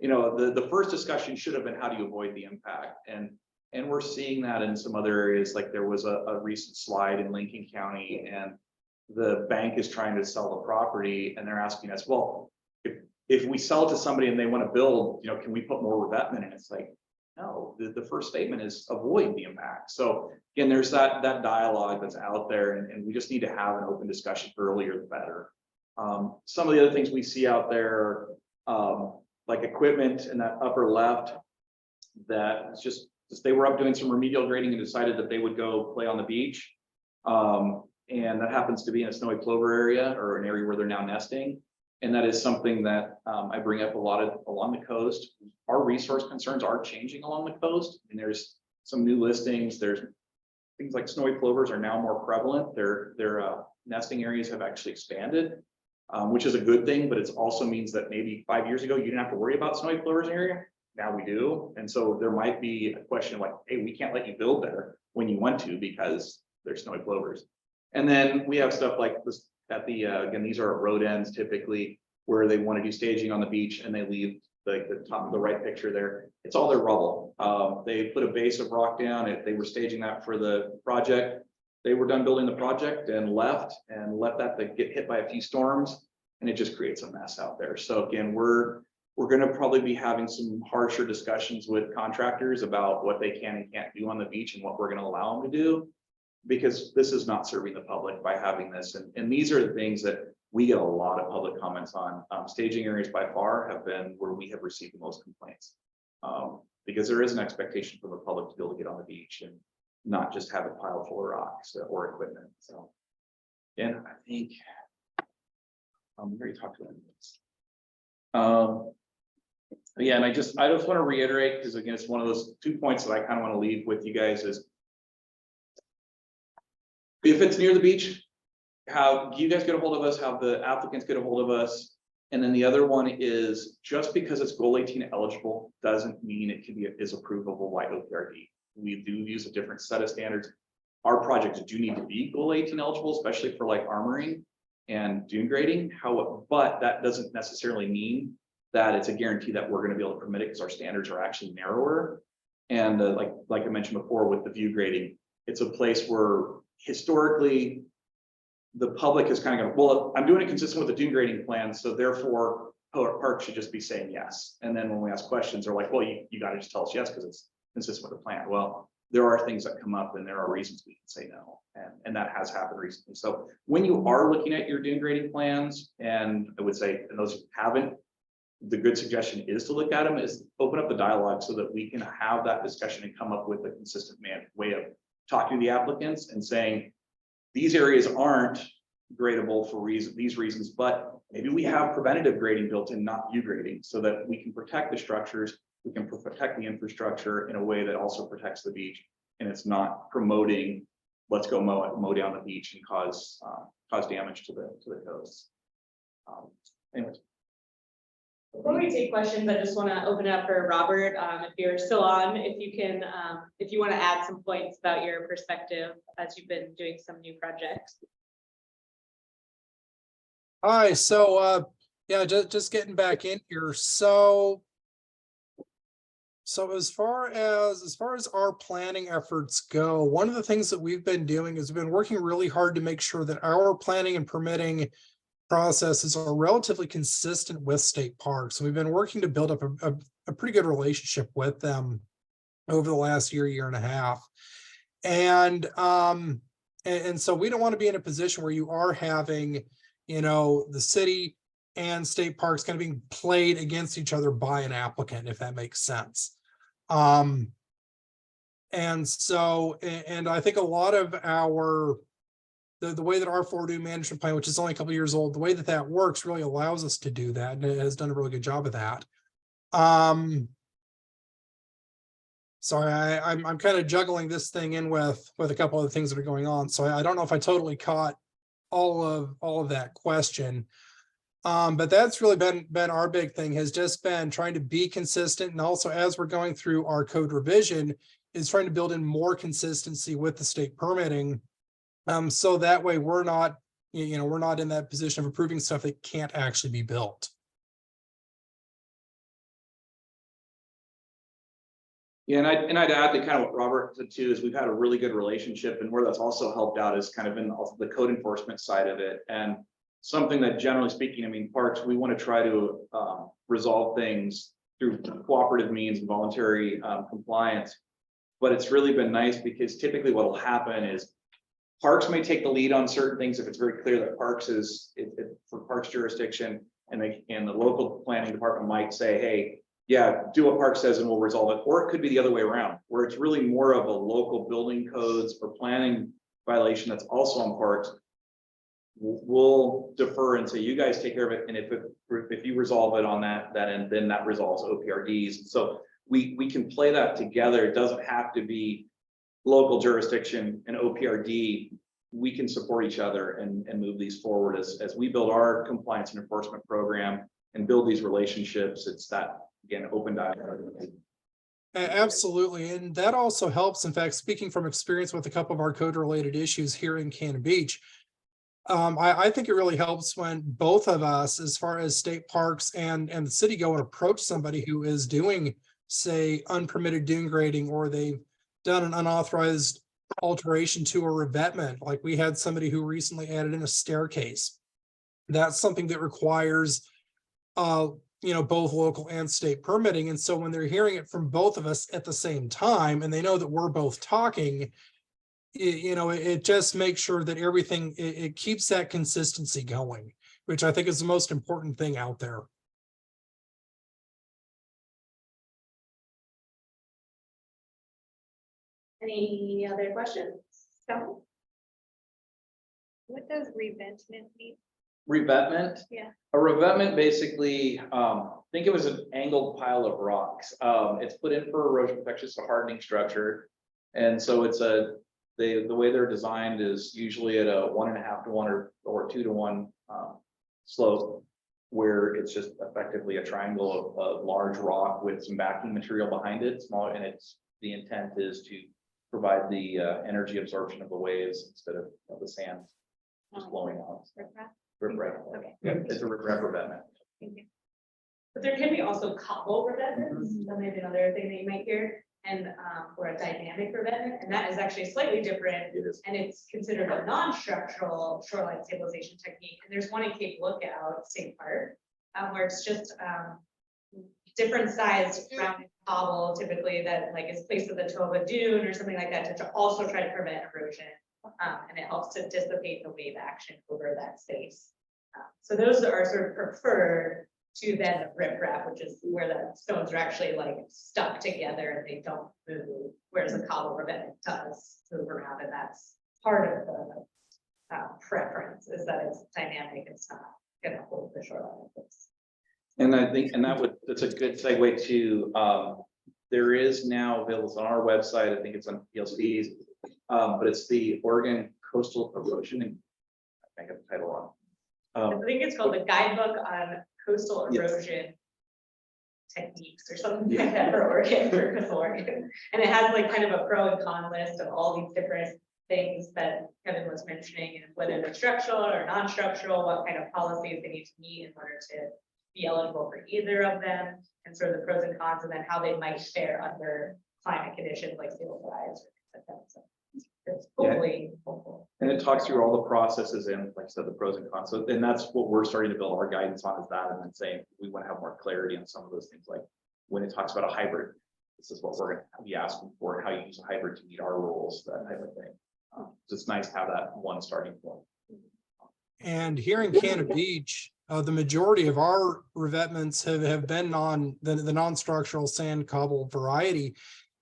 You know, the first discussion should have been, how do you avoid the impact? And we're seeing that in some other areas. Like there was a recent slide in Lincoln County, and the bank is trying to sell the property, and they're asking us, well, if if we sell it to somebody and they want to build, you know, can we put more revetment? And it's like, no, the first statement is avoid the impact. So again, there's that dialogue that's out there, and we just need to have an open discussion, earlier the better. Some of the other things we see out there, like equipment in that upper left, that it's just they were up doing some remedial grading and decided that they would go play on the beach. And that happens to be in a snowy plover area, or an area where they're now nesting. And that is something that I bring up a lot along the coast. Our resource concerns are changing along the coast, and there's some new listings. There's things like snowy plovers are now more prevalent. Their nesting areas have actually expanded, which is a good thing, but it also means that maybe 5 years ago you didn't have to worry about snowy plovers in your area. Now we do. And so there might be a question like, hey, we can't let you build there when you want to because there's snowy plovers. And then we have stuff like this at the, again, these are at road ends typically, where they want to do staging on the beach and they leave the top of the right picture there. It's all their rubble. They put a base of rock down. If they were staging that for the project, they were done building the project and left that to get hit by a few storms, and it just creates a mess out there. So again, we're going to probably be having some harsher discussions with contractors about what they can and can't do on the beach and what we're going to allow them to do, because this is not serving the public by having this. And these are the things that we get a lot of public comments on. Staging areas by far have been where we have received the most complaints, because there is an expectation from the public to be able to get on the beach and not just have it piled full of rocks or equipment. So, and I think we already talked about this. Yeah, and I just want to reiterate, because again, it's one of those 2 points that I kind of want to leave with you guys is, if it's near the beach, have you guys get a hold of us, have the applicants get a hold of us. And then the other one is, just because it's Goal 18 eligible doesn't mean it can be is approvable by OPRD. We do use a different set of standards. Our projects do need to be Goal 18 eligible, especially for like armoring and dune grading. But that doesn't necessarily mean that it's a guarantee that we're going to be able to permit it, because our standards are actually narrower. And like I mentioned before with the view grading, it's a place where historically the public is kind of going, well, I'm doing it consistent with the dune grading plan, so therefore park should just be saying yes. And then when we ask questions, they're like, well, you got to just tell us yes because it's consistent with the plan. Well, there are things that come up and there are reasons we can say no, and that has happened recently. So when you are looking at your dune grading plans, and I would say, and those who haven't, the good suggestion is to look at them, is open up the dialogue so that we can have that discussion and come up with a consistent way of talking to the applicants and saying, these areas aren't gradable for these reasons, but maybe we have preventative grading built in, not view grading, so that we can protect the structures, we can protect the infrastructure in a way that also protects the beach, and it's not promoting, let's go mow down the beach and cause damage to the coast. Anyways. Before we take questions, I just want to open it up for Robert, if you're still on, if you can, if you want to add some points about your perspective as you've been doing some new projects. Hi, so yeah, just getting back in here. So as far as our planning efforts go, one of the things that we've been doing is we've been working really hard to make sure that our planning and permitting processes are relatively consistent with state parks. So we've been working to build up a pretty good relationship with them over the last year and a half. And so we don't want to be in a position where you are having, the city and state parks kind of being played against each other by an applicant, if that makes sense. And I think a lot of the way that our forward dune management plan, which is only a couple of years old, the way that works really allows us to do that, and it has done a really good job of that. Sorry, I'm kind of juggling this thing in with a couple of the things that are going on, so I don't know if I totally caught all of that question. But that's really been our big thing, has just been trying to be consistent, and also as we're going through our code revision, is trying to build in more consistency with the state permitting. So that way we're not, we're not in that position of approving stuff that can't actually be built. Yeah, and I'd add to kind of what Robert said too, is we've had a really good relationship, and where that's also helped out is kind of in the code enforcement side of it. And something that generally speaking, I mean, parks, we want to try to resolve things through cooperative means and voluntary compliance. But it's really been nice because typically what will happen is parks may take the lead on certain things if it's very clear that parks is for parks jurisdiction, and the local planning department might say, hey, yeah, do what park says and we'll resolve it. Or it could be the other way around, where it's really more of a local building codes or planning violation that's also on parks. We'll defer and say, you guys take care of it. And if you resolve it on that end, then that resolves OPRDs. So we can play that together. It doesn't have to be local jurisdiction and OPRD. We can support each other and move these forward as we build our compliance and enforcement program and build these relationships. It's that, again, open dialogue. Absolutely. And that also helps. In fact, speaking from experience with a couple of our code related issues here in Cannon Beach, I think it really helps when both of us, as far as state parks and the city, go and approach somebody who is doing, say, unpermitted dune grading, or they've done an unauthorized alteration to a revetment. Like we had somebody who recently added in a staircase. That's something that requires both local and state permitting. And so when they're hearing it from both of us at the same time, and they know that we're both talking, it just makes sure that everything, it keeps that consistency going, which I think is the most important thing out there. Any other questions? So, What does revetment mean? Revetment? Yeah. A revetment basically, think it was an angled pile of rocks. It's put in for erosion protection, it's a hardening structure. And so it's the way they're designed is usually at a 1.5 to 1 or 2 to 1 slope, where it's just effectively a triangle of large rock with some backing material behind it, small, and the intent is to provide the energy absorption of the waves instead of the sand just blowing out. Riprap. Okay. Yeah, it's a riprap revetment. Thank you. But there can be also cobble revetments, that may be another thing that you might hear, and or a dynamic revetment, and that is actually slightly different. It is. And it's considered a non-structural shoreline stabilization technique. And there's one in Cape Lookout State Park, where it's just different sized rounded cobble, typically that like is placed at the toe of a dune or something like that to also try to prevent erosion. And it helps to dissipate the wave action over that space. So those are sort of preferred to then the riprap, which is where the stones are actually like stuck together and they don't move, whereas the cobble revetment does move around, and that's part of the preference, is that it's dynamic, it's not gonna hold the shoreline in place. And I think, that's a good segue to, there is now available on our website, I think it's on PLCs, but it's the Oregon Coastal Erosion, and I got the title wrong. I think it's called the Guidebook on Coastal Yes. Erosion Techniques or something like that for Oregon, for coastal Oregon. And it has like kind of a pro and con list of all these different things that Kevin was mentioning, and whether they're structural or non-structural, what kind of policies they need to meet in order to be eligible for either of them, and sort of the pros and cons, and then how they might fare under climate conditions like sea level rise or things like that. So it's hopefully helpful. And it talks through all the processes and, like I said, the pros and cons. So, and that's what we're starting to build our guidance on, is that, and then saying we want to have more clarity on some of those things, like when it talks about a hybrid, this is what we're going to be asking for, and how you use a hybrid to meet our rules, that type of thing. So it's nice to have that one starting point. And here in Cannon Beach, the majority of our revetments have been on the non-structural sand cobble variety.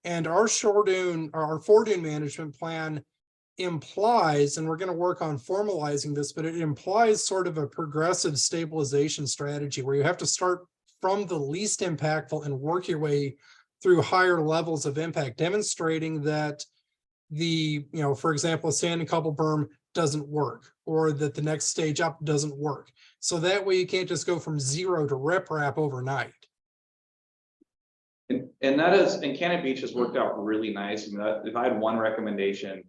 And our shore dune, or our foredune management plan implies, and we're going to work on formalizing this, but it implies sort of a progressive stabilization strategy where you have to start from the least impactful and work your way through higher levels of impact, demonstrating that for example, a sand and cobble berm doesn't work, or that the next stage up doesn't work. So that way you can't just go from 0 to riprap overnight. And that is, and Cannon Beach has worked out really nice. I mean, if I had one recommendation,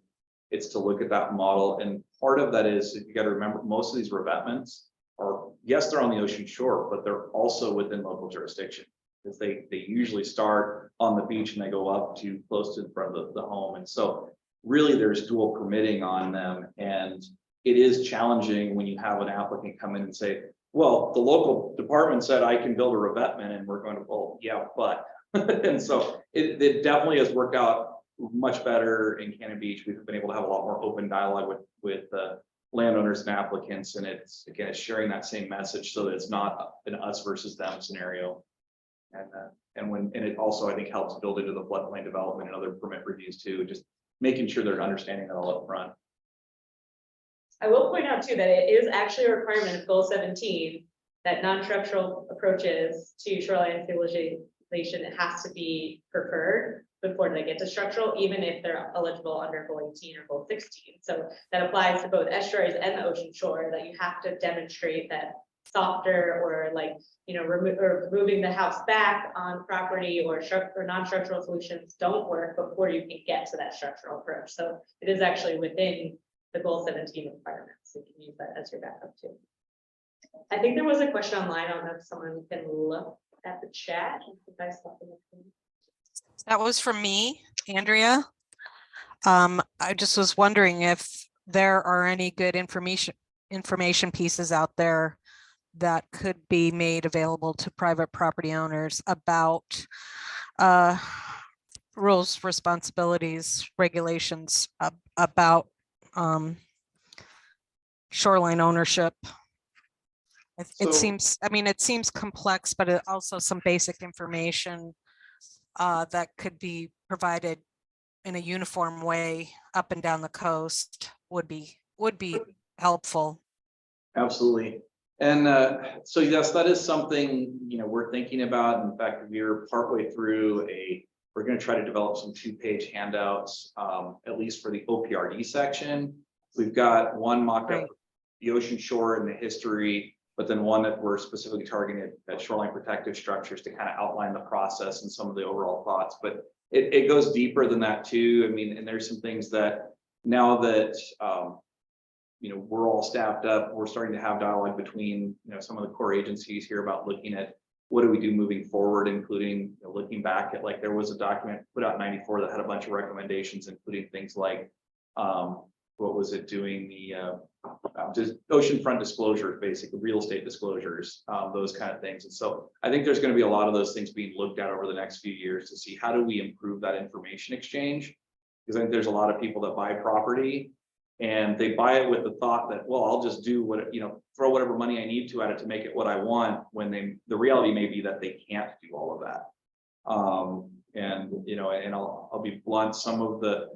it's to look at that model. And part of that is, you got to remember, most of these revetments are, yes, they're on the ocean shore, but they're also within local jurisdiction, because they usually start on the beach and they go up to close to the front of the home. And so really there's dual permitting on them. And it is challenging when you have an applicant come in and say, well, the local department said I can build a revetment, and we're going to, well, yeah, but. And so it definitely has worked out much better in Cannon Beach. We've been able to have a lot more open dialogue with landowners and applicants, and it's sharing that same message so that it's not an us versus them scenario. And it also, I think, helps build into the floodplain development and other permit reviews too, just making sure they're understanding that all up front. I will point out too that it is actually a requirement of goal 17 that non-structural approaches to shoreline stabilization, it has to be preferred before they get to structural, even if they're eligible under goal 18 or goal 16. So that applies to both estuaries and the ocean shore, that you have to demonstrate that softer or like, you know, moving the house back on property or non-structural solutions don't work before you can get to that structural approach. So it is actually within the goal 17 requirements. So you can use that as your backup too. I think there was a question online. I don't know if someone can look at the chat. That was from me, Andrea. I just was wondering if there are any good information pieces out there that could be made available to private property owners about rules, responsibilities, regulations about shoreline ownership. It seems, I mean, it seems complex, but also some basic information that could be provided in a uniform way up and down the coast would be helpful. Absolutely. And so yes, that is something, you know, we're thinking about. In fact, we're partway through we're going to try to develop some 2-page handouts, at least for the OPRD section. We've got one mock-up, the ocean shore and the history, but then one that we're specifically targeting at shoreline protective structures to kind of outline the process and some of the overall thoughts. But it goes deeper than that too. I mean, and there's some things that now that, you know, we're all staffed up, we're starting to have dialogue between, you know, some of the core agencies here about looking at what do we do moving forward, including, you know, looking back at, like, there was a document put out in '94 that had a bunch of recommendations, including things like, what was it, doing the just oceanfront disclosures, basically real estate disclosures, those kind of things. And so I think there's going to be a lot of those things being looked at over the next few years to see how do we improve that information exchange, because I think there's a lot of people that buy property and they buy it with the thought that, well, I'll just do what, you know, throw whatever money I need to at it to make it what I want, when the reality may be that they can't do all of that. And, you know, and I'll be blunt, some of the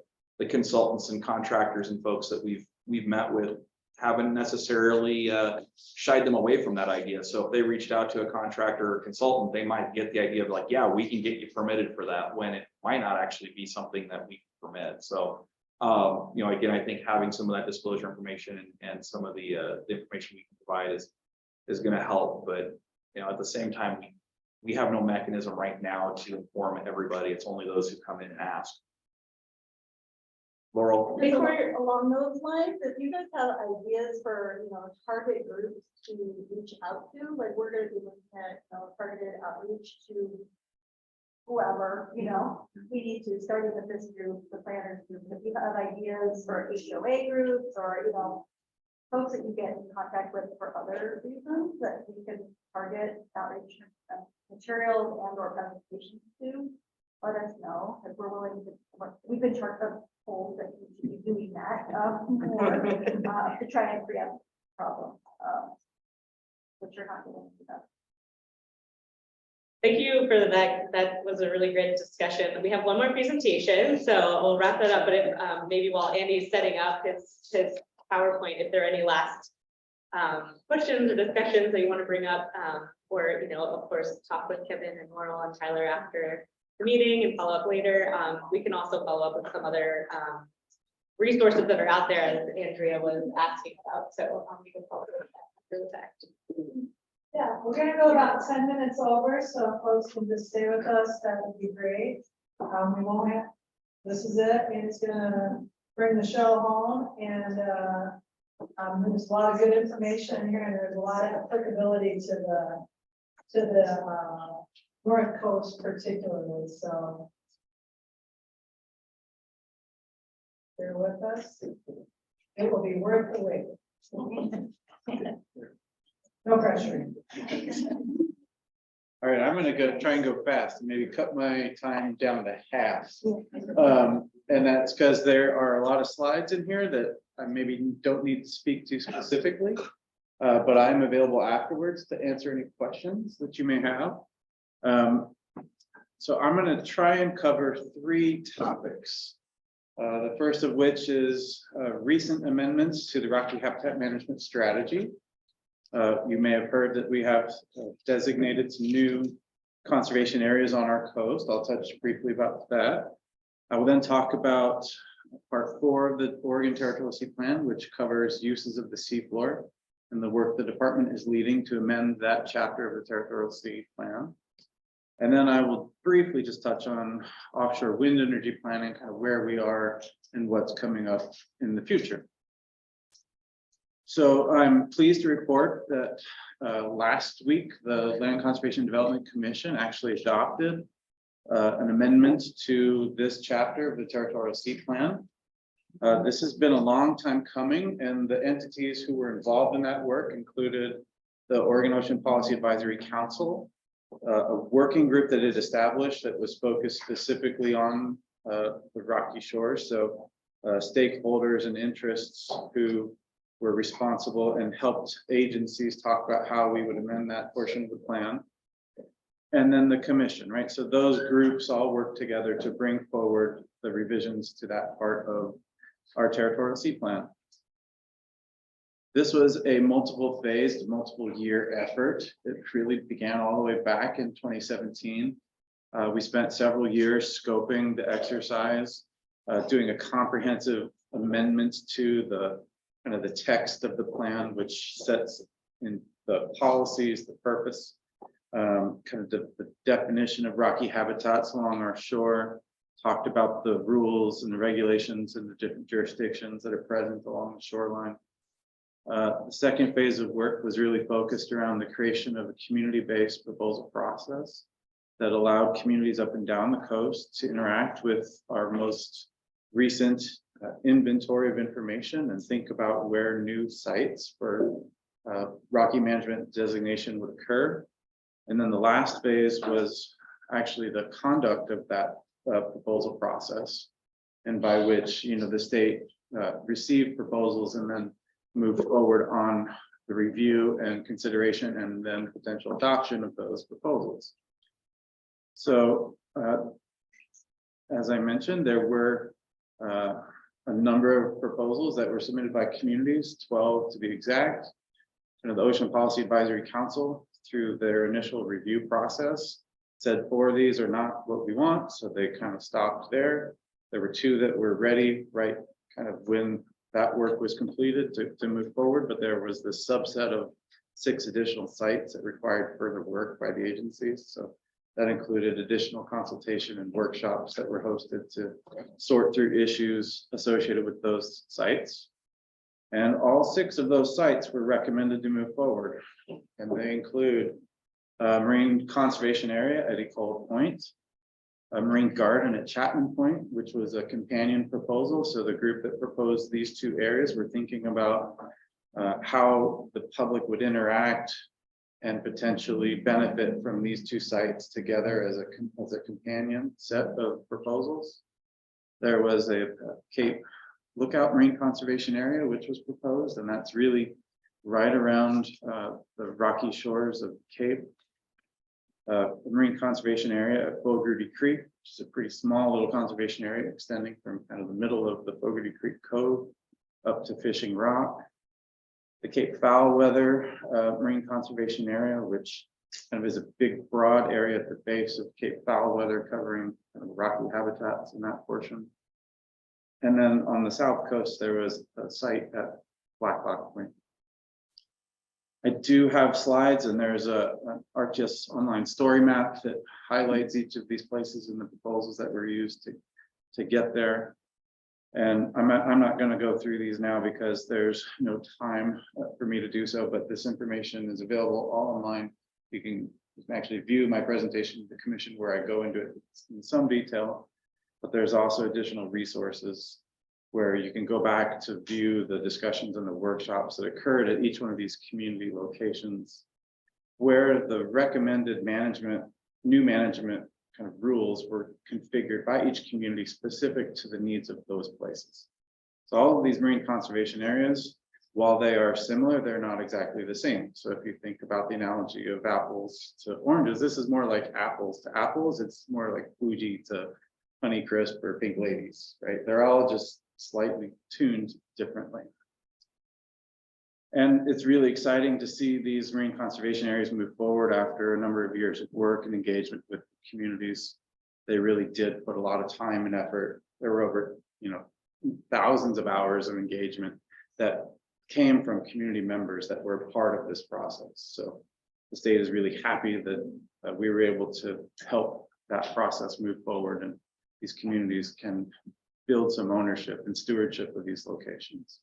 consultants and contractors and folks that we've met with haven't necessarily shied them away from that idea. So if they reached out to a contractor or consultant, they might get the idea of like, yeah, we can get you permitted for that, when it might not actually be something that we can permit. So, you know, again, I think having some of that disclosure information and some of the information we can provide is going to help. But, you know, at the same time, we have no mechanism right now to inform everybody. It's only those who come in and ask. Laurel. Before, along those lines, if you guys have ideas for, you know, target groups to reach out to, like we're gonna be looking at, you know, targeted outreach to whoever, you know, we need to start with this group, the planners group. If you have ideas for HOA groups or, you know, folks that you get in contact with for other reasons that we can target outreach materials and or presentations to, let us know, if we're willing to, we've been charged of polls that we should be doing that, to try and preempt problems, but you're not going to do that. Thank you for that. That was a really great discussion. We have one more presentation, so we'll wrap that up. But if maybe while Andy's setting up his PowerPoint, if there are any last questions or discussions that you want to bring up, or, you know, of course, talk with Kevin and Laurel and Tyler after the meeting and follow up later. We can also follow up with some other resources that are out there, as Andrea was asking about. So we can follow up with that after the fact. Yeah, we're gonna go about 10 minutes over, so if folks can just stay with us, that would be great. We won't have, this is it, and it's gonna bring the show home, and there's a lot of good information here, and there's a lot of applicability to the North Coast particularly, so bear with us. It will be worth the wait. No pressure. All right, I'm gonna try and go fast and maybe cut my time down to half. And that's because there are a lot of slides in here that I maybe don't need to speak to specifically. But I'm available afterwards to answer any questions that you may have. So I'm gonna try and cover 3 topics. The first of which is recent amendments to the Rocky Habitat Management Strategy. You may have heard that we have designated some new conservation areas on our coast. I'll touch briefly about that. I will then talk about part 4 of the Oregon Territorial Sea Plan, which covers uses of the seafloor and the work the department is leading to amend that chapter of the Territorial Sea Plan. And then I will briefly just touch on offshore wind energy planning, kind of where we are and what's coming up in the future. So I'm pleased to report that last week, the Land Conservation Development Commission actually adopted an amendment to this chapter of the Territorial Sea Plan. This has been a long time coming, and the entities who were involved in that work included the Oregon Ocean Policy Advisory Council, a working group that it established that was focused specifically on the Rocky Shores. So stakeholders and interests who were responsible and helped agencies talk about how we would amend that portion of the plan. And then the commission, right? So those groups all work together to bring forward the revisions to that part of our Territorial Sea Plan. This was a multiple phased, multiple year effort. It really began all the way back in 2017. We spent several years scoping the exercise, doing a comprehensive amendment to the kind of the text of the plan, which sets in the policies, the purpose, kind of the definition of rocky habitats along our shore, talked about the rules and the regulations in the different jurisdictions that are present along the shoreline. The second phase of work was really focused around the creation of a community-based proposal process that allowed communities up and down the coast to interact with our most recent inventory of information and think about where new sites for Rocky management designation would occur. And then the last phase was actually the conduct of that proposal process, and by which, you know, the state received proposals and then moved forward on the review and consideration and then potential adoption of those proposals. So as I mentioned, there were a number of proposals that were submitted by communities, 12 to be exact. You know, the Ocean Policy Advisory Council, through their initial review process, said 4 of these are not what we want, so they kind of stopped there. There were 2 that were ready, right, kind of when that work was completed to move forward, but there was this subset of 6 additional sites that required further work by the agencies. So that included additional consultation and workshops that were hosted to sort through issues associated with those sites. And all 6 of those sites were recommended to move forward. And they include a marine conservation area at Ecole Point, a marine garden at Chapman Point, which was a companion proposal. So the group that proposed these 2 areas were thinking about how the public would interact and potentially benefit from these 2 sites together as a companion set of proposals. There was a Cape Lookout Marine Conservation Area, which was proposed, and that's really right around the rocky shores of Cape. Marine conservation area at Fogarty Creek, which is a pretty small little conservation area extending from kind of the middle of the Fogarty Creek Cove up to Fishing Rock. The Cape Foulweather Marine Conservation Area, which kind of is a big broad area at the base of Cape Foulweather, covering kind of rocky habitats in that portion. And then on the south coast, there was a site at Black Hawk Point. I do have slides, and there's an ArcGIS online story map that highlights each of these places and the proposals that were used to get there. And I'm not going to go through these now because there's no time for me to do so, but this information is available all online. You can actually view my presentation to the commission where I go into it in some detail, but there's also additional resources where you can go back to view the discussions and the workshops that occurred at each one of these community locations, where the recommended new management kind of rules were configured by each community specific to the needs of those places. So all of these marine conservation areas, while they are similar, they're not exactly the same. So if you think about the analogy of apples to oranges, this is more like apples to apples. It's more like Fuji to Honeycrisp or Pink Ladies, right? They're all just slightly tuned differently. And it's really exciting to see these marine conservation areas move forward after a number of years of work and engagement with communities. They really did put a lot of time and effort. There were over, thousands of hours of engagement that came from community members that were part of this process. So the state is really happy that we were able to help that process move forward, and these communities can build some ownership and stewardship of these locations.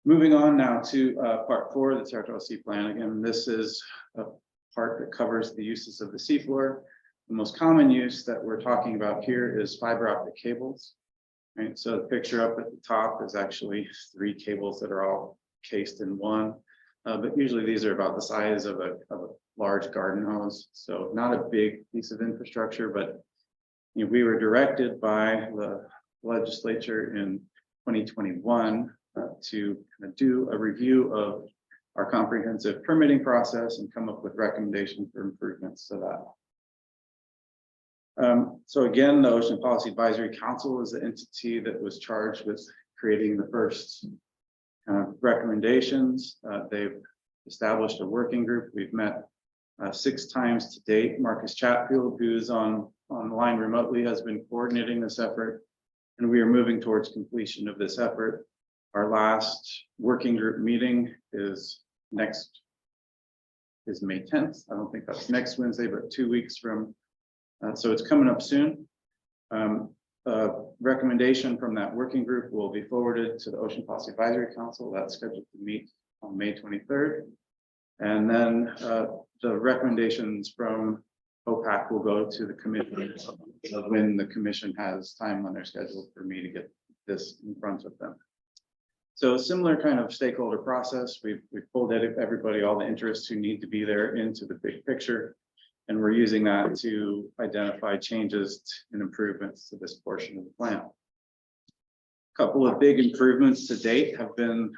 Moving on now to part 4 of the Territorial Sea Plan. Again, this is a part that covers the uses of the seafloor. The most common use that we're talking about here is fiber optic cables. Right, so the picture up at the top is actually 3 cables that are all cased in one, but usually these are about the size of a large garden hose. So not a big piece of infrastructure, but we were directed by the legislature in 2021 to kind of do a review of our comprehensive permitting process and come up with recommendations for improvements to that. So again, the Ocean Policy Advisory Council is the entity that was charged with creating the first recommendations. They've established a working group. We've met 6 times to date. Marcus Chatfield, who's online remotely, has been coordinating this effort, and we are moving towards completion of this effort. Our last working group meeting is May 10th. I don't think that's next Wednesday, but 2 weeks from. So it's coming up soon. A recommendation from that working group will be forwarded to the Ocean Policy Advisory Council. That's scheduled to meet on May 23rd. And then the recommendations from OPAC will go to the commission when the commission has time on their schedule for me to get this in front of them. So a similar kind of stakeholder process. We've pulled everybody, all the interests who need to be there, into the big picture. And we're using that to identify changes and improvements to this portion of the plan. A couple of big improvements to date have been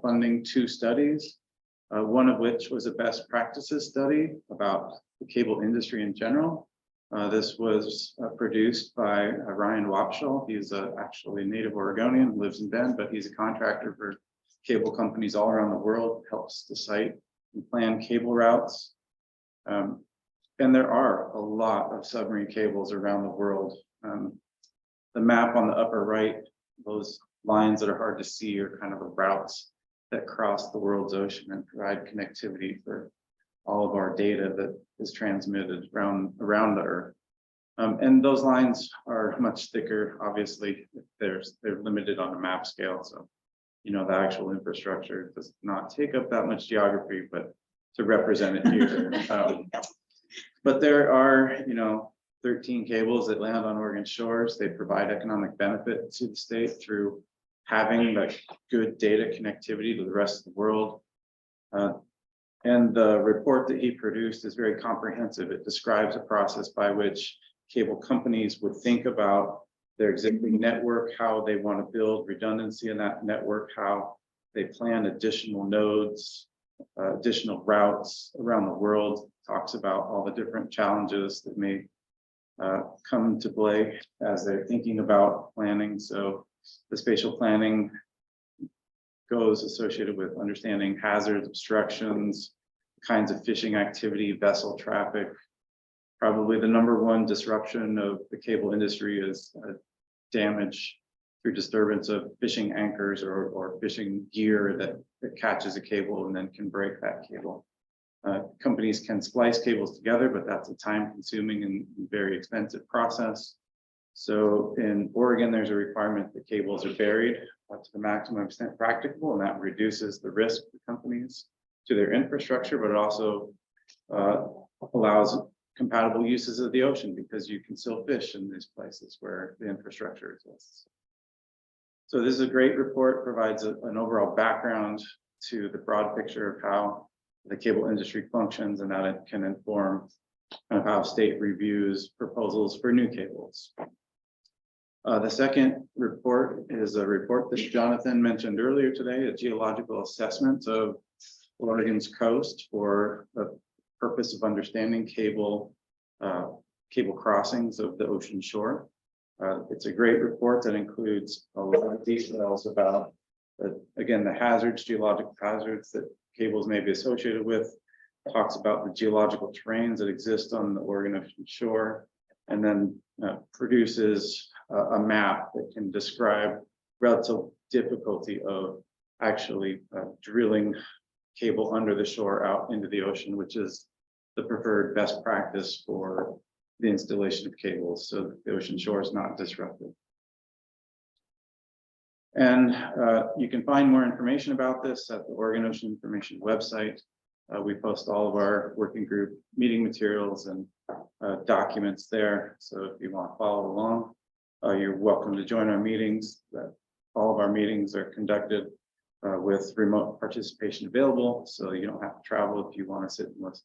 funding 2 studies, one of which was a best practices study about the cable industry in general. This was produced by Ryan Wapshall. He's actually a native Oregonian, lives in Bend, but he's a contractor for cable companies all around the world, helps the site and plan cable routes. And there are a lot of submarine cables around the world. The map on the upper right, those lines that are hard to see are kind of the routes that cross the world's ocean and provide connectivity for all of our data that is transmitted around the Earth. And those lines are much thicker. Obviously, they're limited on a map scale. So, the actual infrastructure does not take up that much geography, but to represent it here. But there are, 13 cables that land on Oregon shores. They provide economic benefit to the state through having like good data connectivity to the rest of the world. And the report that he produced is very comprehensive. It describes a process by which cable companies would think about their existing network, how they want to build redundancy in that network, how they plan additional nodes, additional routes around the world. Talks about all the different challenges that may come to play as they're thinking about planning. So the spatial planning goes associated with understanding hazards, obstructions, kinds of fishing activity, vessel traffic. Probably the #1 disruption of the cable industry is damage through disturbance of fishing anchors or fishing gear that catches a cable and then can break that cable. Companies can splice cables together, but that's a time-consuming and very expensive process. So in Oregon, there's a requirement that cables are buried to the maximum extent practicable, and that reduces the risk for companies to their infrastructure, but it also allows compatible uses of the ocean because you can still fish in these places where the infrastructure exists. So this is a great report, provides an overall background to the broad picture of how the cable industry functions and that it can inform kind of how state reviews proposals for new cables. The second report is a report that Jonathan mentioned earlier today, a geological assessment of Oregon's coast for the purpose of understanding cable crossings of the ocean shore. It's a great report that includes a lot of details about, again, the hazards, geological hazards that cables may be associated with, talks about the geological terrains that exist on the Oregon ocean shore, and then produces a map that can describe relative difficulty of actually drilling cable under the shore out into the ocean, which is the preferred best practice for the installation of cables so that the ocean shore is not disrupted. And you can find more information about this at the Oregon Ocean Information website. We post all of our working group meeting materials and documents there. So if you want to follow along, you're welcome to join our meetings. All of our meetings are conducted with remote participation available, so you don't have to travel if you want to sit and listen.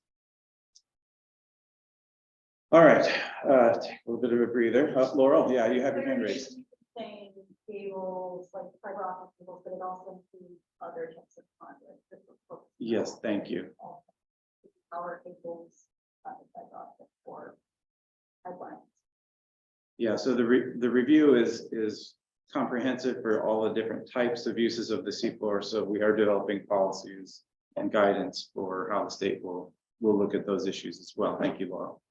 All right, take a little bit of a breather. Laurel, yeah, you have your hand raised. Saying cables, like fiber optic cables, but it also includes other types of conduit. Yes, thank you. Power cables, fiber optic or pipelines. Yeah, so the review is comprehensive for all the different types of uses of the seafloor. So we are developing policies and guidance for how the state will look at those issues as well. Thank you, Laurel.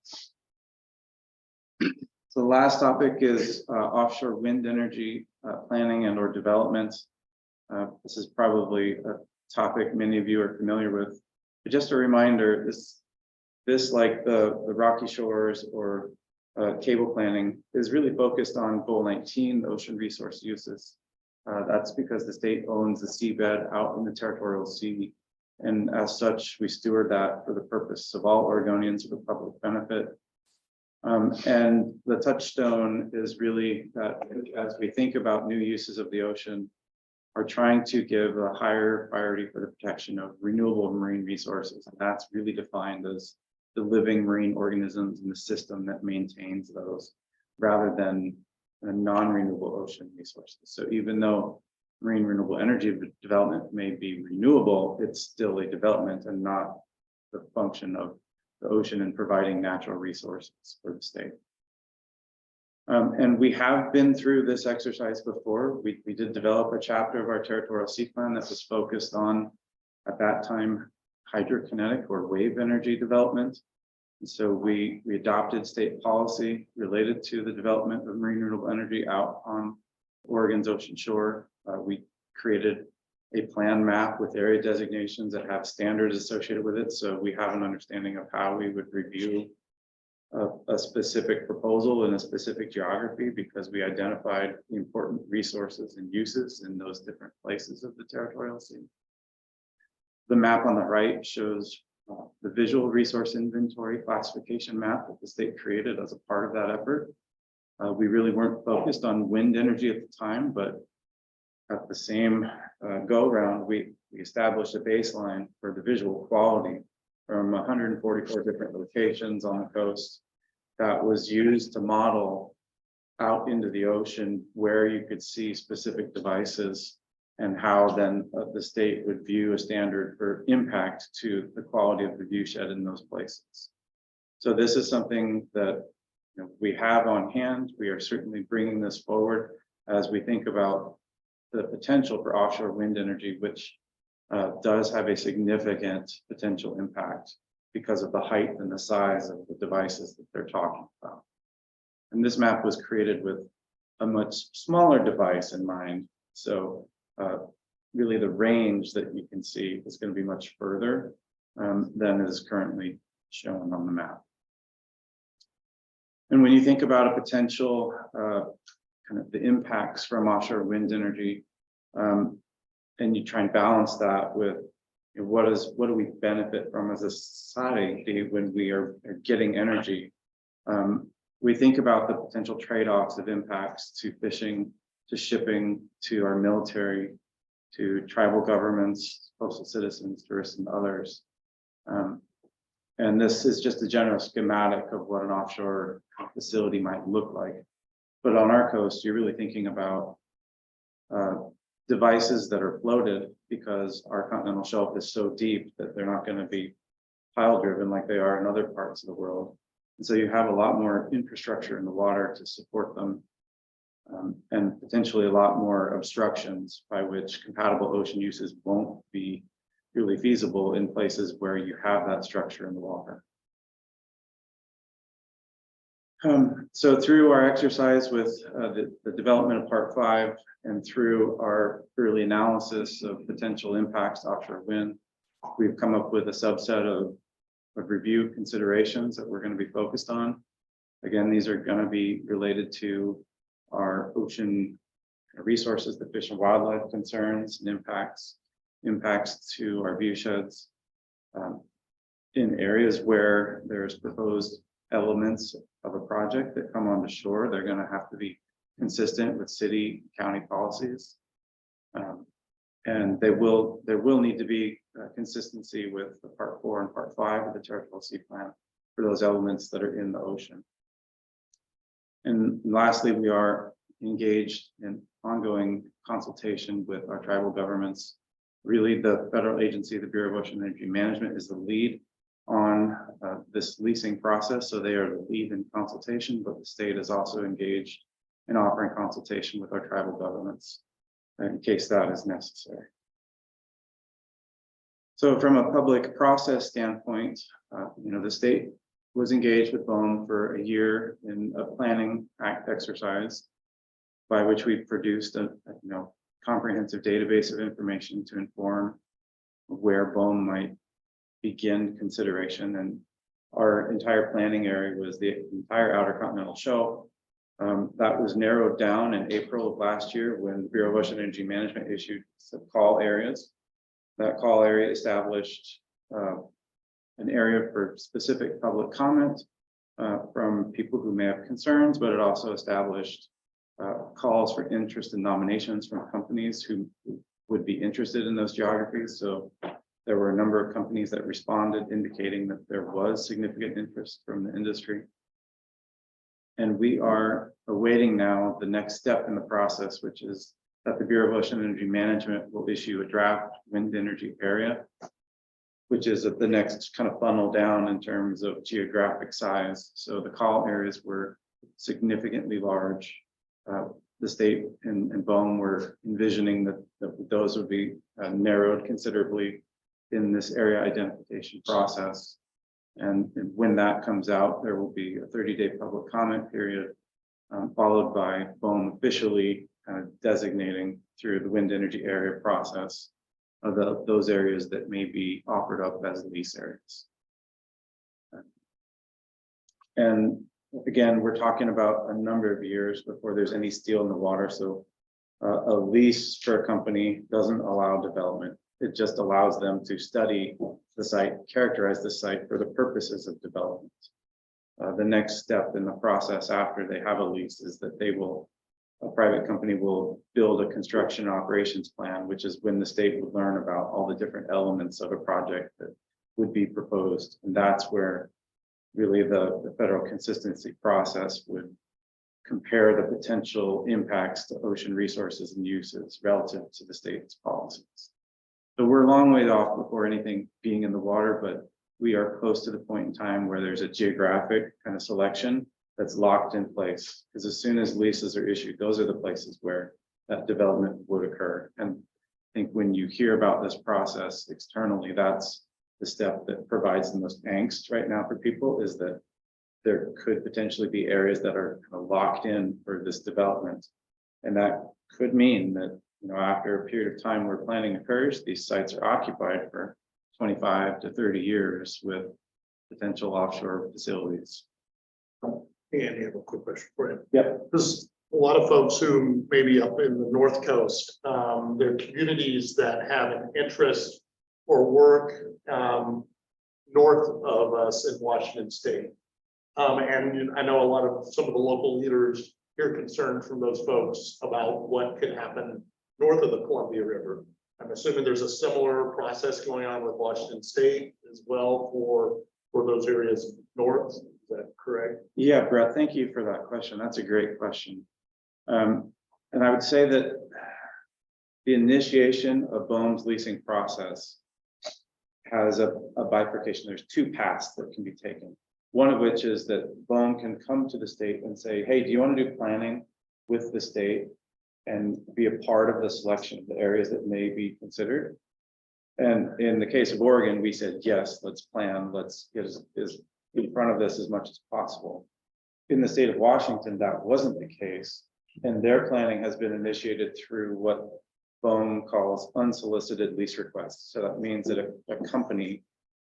So the last topic is offshore wind energy planning and or development. This is probably a topic many of you are familiar with. But just a reminder, this like the Rocky Shores or cable planning is really focused on goal 19, the ocean resource uses. That's because the state owns the seabed out in the territorial sea. And as such, we steward that for the purpose of all Oregonians for public benefit. And the touchstone is really that as we think about new uses of the ocean, are trying to give a higher priority for the protection of renewable marine resources. And that's really defined as the living marine organisms in the system that maintains those, rather than a non-renewable ocean resources. So even though marine renewable energy development may be renewable, it's still a development and not the function of the ocean in providing natural resources for the state. And we have been through this exercise before. We did develop a chapter of our territorial sea plan that was focused on, at that time, hydrokinetic or wave energy development. And so we adopted state policy related to the development of marine renewable energy out on Oregon's ocean shore. We created a plan map with area designations that have standards associated with it. So we have an understanding of how we would review a specific proposal in a specific geography, because we identified the important resources and uses in those different places of the territorial sea. The map on the right shows the visual resource inventory classification map that the state created as a part of that effort. We really weren't focused on wind energy at the time, but at the same go round, we established a baseline for the visual quality from 144 different locations on the coast that was used to model out into the ocean where you could see specific devices and how then the state would view a standard for impact to the quality of the view shed in those places. So this is something that we have on hand. We are certainly bringing this forward as we think about the potential for offshore wind energy, which does have a significant potential impact because of the height and the size of the devices that they're talking about. And this map was created with a much smaller device in mind. So really the range that you can see is going to be much further than is currently shown on the map. And when you think about a potential kind of the impacts from offshore wind energy, and you try and balance that with what do we benefit from as a society when we are getting energy? We think about the potential trade-offs of impacts to fishing, to shipping, to our military, to tribal governments, coastal citizens, tourists, and others. And this is just a general schematic of what an offshore facility might look like. But on our coast, you're really thinking about devices that are floated, because our continental shelf is so deep that they're not going to be pile driven like they are in other parts of the world. And so you have a lot more infrastructure in the water to support them, and potentially a lot more obstructions by which compatible ocean uses won't be really feasible in places where you have that structure in the water. So through our exercise with the development of Part 5 and through our early analysis of potential impacts to offshore wind, we've come up with a subset of review considerations that we're going to be focused on. Again, these are going to be related to our ocean resources, the fish and wildlife concerns and impacts to our view sheds. In areas where there's proposed elements of a project that come onto shore, they're going to have to be consistent with city, county policies. And there will need to be consistency with the Part 4 and Part 5 of the Territorial Sea Plan for those elements that are in the ocean. And lastly, we are engaged in ongoing consultation with our tribal governments. Really, the federal agency, the Bureau of Ocean Energy Management, is the lead on this leasing process. So they are the lead in consultation, but the state is also engaged in offering consultation with our tribal governments in case that is necessary. So from a public process standpoint, the state was engaged with BOEM for a year in a planning exercise by which we produced a comprehensive database of information to inform where BOEM might begin consideration. And our entire planning area was the entire Outer Continental Shelf. That was narrowed down in April of last year when the Bureau of Ocean Energy Management issued some call areas. That call area established an area for specific public comment from people who may have concerns, but it also established calls for interest and nominations from companies who would be interested in those geographies. So there were a number of companies that responded, indicating that there was significant interest from the industry. And we are awaiting now the next step in the process, which is that the Bureau of Ocean Energy Management will issue a draft wind energy area, which is at the next kind of funnel down in terms of geographic size. So the call areas were significantly large. The state and BOEM were envisioning that those would be narrowed considerably in this area identification process. And when that comes out, there will be a 30-day public comment period, followed by BOEM officially designating through the wind energy area process of those areas that may be offered up as lease areas. And again, we're talking about a number of years before there's any steel in the water. So a lease for a company doesn't allow development. It just allows them to study the site, characterize the site for the purposes of development. The next step in the process after they have a lease is that a private company will build a construction operations plan, which is when the state would learn about all the different elements of a project that would be proposed. And that's where really the federal consistency process would compare the potential impacts to ocean resources and uses relative to the state's policies. So we're a long way off before anything being in the water, but we are close to the point in time where there's a geographic kind of selection that's locked in place. Because as soon as leases are issued, those are the places where that development would occur. And I think when you hear about this process externally, that's the step that provides the most angst right now for people, is that there could potentially be areas that are kind of locked in for this development. And that could mean that, after a period of time where planning occurs, these sites are occupied for 25 to 30 years with potential offshore facilities. And you have a quick question for you. Yep. There's a lot of folks who may be up in the North Coast, there are communities that have an interest for work north of us in Washington State. And I know a lot of some of the local leaders hear concern from those folks about what could happen north of the Columbia River. I'm assuming there's a similar process going on with Washington State as well for those areas north. Is that correct? Yeah, Brett, thank you for that question. That's a great question. And I would say that the initiation of BOEM's leasing process has a bifurcation. There's two paths that can be taken. One of which is that BOEM can come to the state and say, hey, do you want to do planning with the state and be a part of the selection of the areas that may be considered? And in the case of Oregon, we said, yes, let's plan, let's get as in front of this as much as possible. In the state of Washington, that wasn't the case. And their planning has been initiated through what BOEM calls unsolicited lease requests. So that means that a company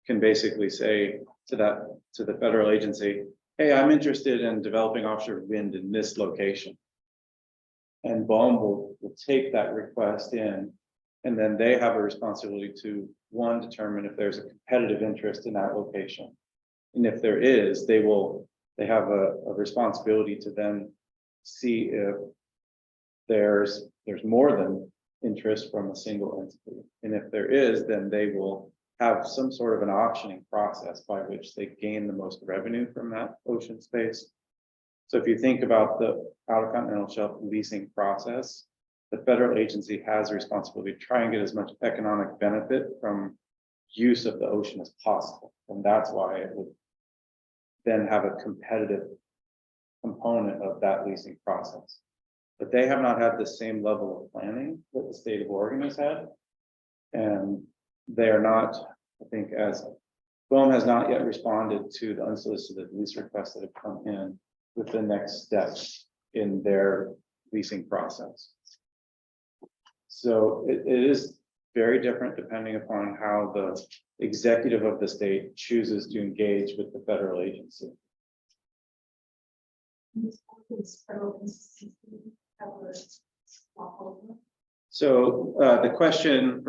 can basically say to the federal agency, hey, I'm interested in developing offshore wind in this location. And BOEM will take that request in, and then they have a responsibility to, one, determine if there's a competitive interest in that location. And if there is, they have a responsibility to then see if there's more than interest from a single entity. And if there is, then they will have some sort of an auctioning process by which they gain the most revenue from that ocean space. So if you think about the Outer Continental Shelf leasing process, the federal agency has a responsibility to try and get as much economic benefit from use of the ocean as possible. And that's why it would then have a competitive component of that leasing process. But they have not had the same level of planning that the state of Oregon has had. And they are not, I think, as BOEM has not yet responded to the unsolicited lease requests that have come in with the next steps in their leasing process. So it is very different depending upon how the executive of the state chooses to engage with the federal agency. So the question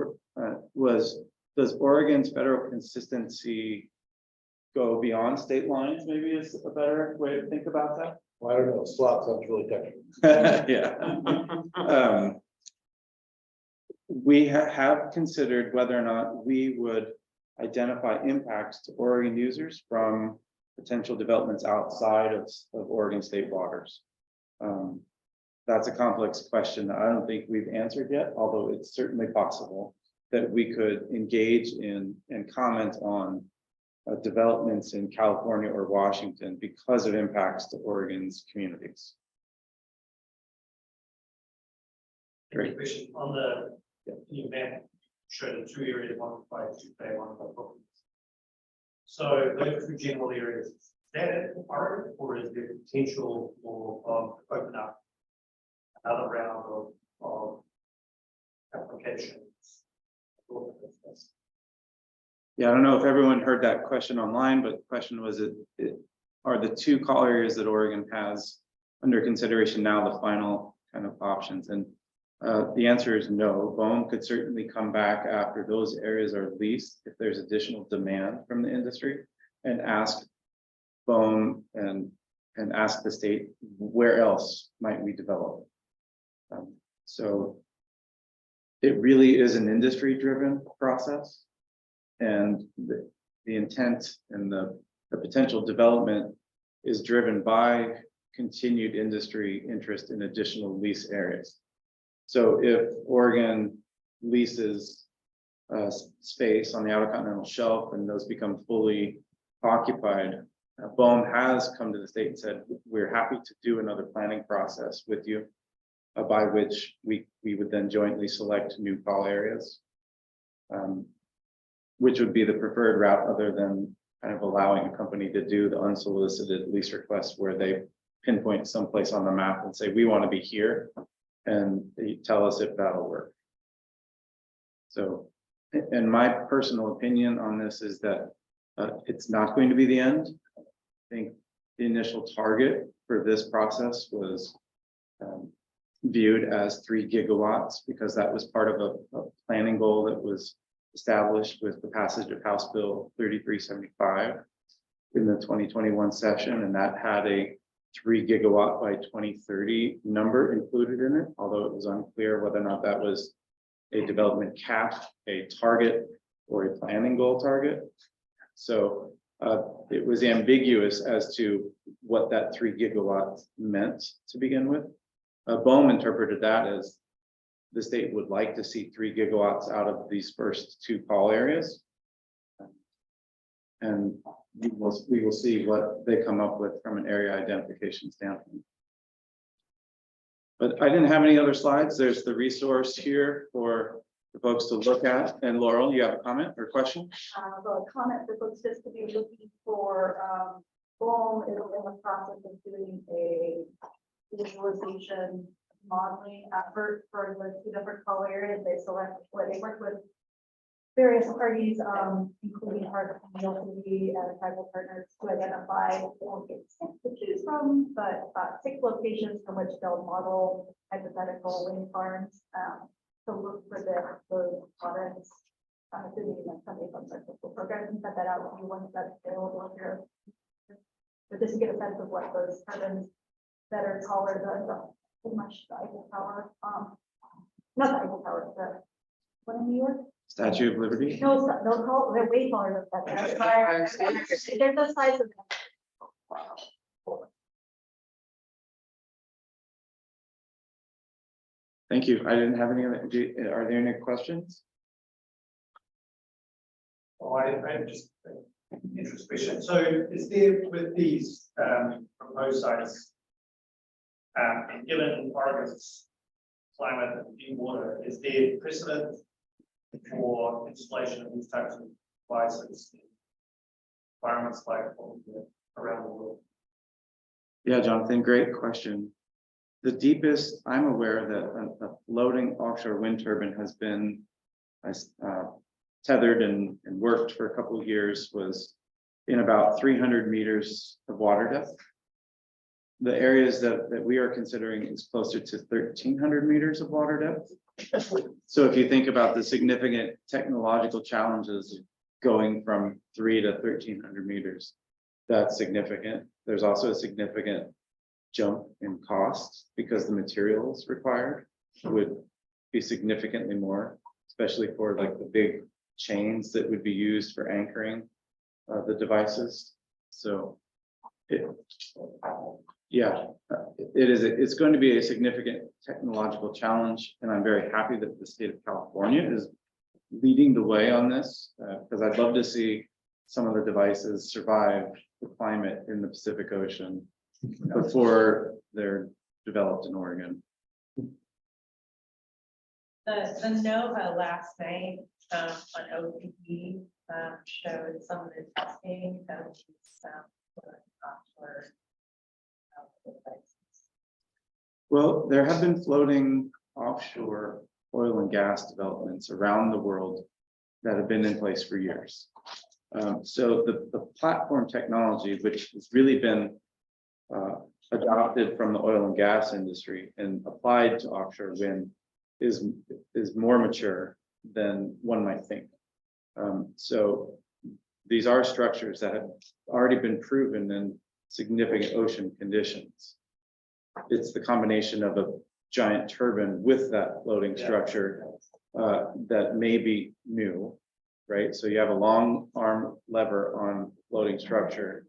was, does Oregon's federal consistency go beyond state lines? Maybe is a better way to think about that. Well, I don't know, SWAT sounds really technical. Yeah. We have considered whether or not we would identify impacts to Oregon users from potential developments outside of Oregon state waters. That's a complex question that I don't think we've answered yet, although it's certainly possible that we could engage in and comment on developments in California or Washington because of impacts to Oregon's communities. Great. Question on the map, show the two areas, one by two bay, one by properties. So those two general areas, is that at part, or is there potential for open up another round of applications? Yeah, I don't know if everyone heard that question online, but the question was, are the two call areas that Oregon has under consideration now the final kind of options? And the answer is no. BOEM could certainly come back after those areas are leased if there's additional demand from the industry and ask BOEM and ask the state, where else might we develop? So it really is an industry-driven process. And the intent and the potential development is driven by continued industry interest in additional lease areas. So if Oregon leases space on the Outer Continental Shelf and those become fully occupied, BOEM has come to the state and said, we're happy to do another planning process with you, by which we would then jointly select new call areas, which would be the preferred route other than kind of allowing a company to do the unsolicited lease request where they pinpoint someplace on the map and say, we want to be here, and they tell us if that'll work. So, and my personal opinion on this is that it's not going to be the end. I think the initial target for this process was viewed as 3 gigawatts because that was part of a planning goal that was established with the passage of House Bill 3375 in the 2021 session, and that had a 3 gigawatt by 2030 number included in it, although it was unclear whether or not that was a development cap, a target, or a planning goal target. So it was ambiguous as to what that 3 gigawatts meant to begin with. BOEM interpreted that as the state would like to see 3 gigawatts out of these first 2 call areas. And we will see what they come up with from an area identification standpoint. But I didn't have any other slides. There's the resource here for the folks to look at. And Laurel, you have a comment or question? The comment for folks just to be looking for, BOEM is in the process of doing a visualization modeling effort for the 2 different call areas. They select where they work with various parties, including our community and tribal partners to identify, they won't get 6 to choose from, but 6 locations from which they'll model hypothetical wind farms. To look for those products. Assuming that somebody from the fiscal program can set that out with you once that's available here. But just to get a sense of what those turbines that are taller than pretty much the Eiffel Tower, not the Eiffel Tower, the one in New York. Statue of Liberty? No, they're way taller than that. They're the size of. Thank you. I didn't have any other, are there any questions? Oh, I'm just interested. So is there with these proposed sites, given Oregon's climate and deep water, is there precedent for installation of these types of devices in environments like around the world? Yeah, Jonathan, great question. The deepest I'm aware that a floating offshore wind turbine has been tethered and worked for a couple of years was in about 300 meters of water depth. The areas that we are considering is closer to 1,300 meters of water depth. So if you think about the significant technological challenges going from 3 to 1,300 meters, that's significant. There's also a significant jump in costs because the materials required would be significantly more, especially for like the big chains that would be used for anchoring the devices. So it's going to be a significant technological challenge, and I'm very happy that the state of California is leading the way on this, because I'd love to see some of the devices survive the climate in the Pacific Ocean before they're developed in Oregon. The NOVA last night on OPE showed some of the testing that was for offshore devices. Well, there have been floating offshore oil and gas developments around the world that have been in place for years. So the platform technology, which has really been adopted from the oil and gas industry and applied to offshore wind, is more mature than one might think. So these are structures that have already been proven in significant ocean conditions. It's the combination of a giant turbine with that floating structure that may be new, right? So you have a long arm lever on floating structure.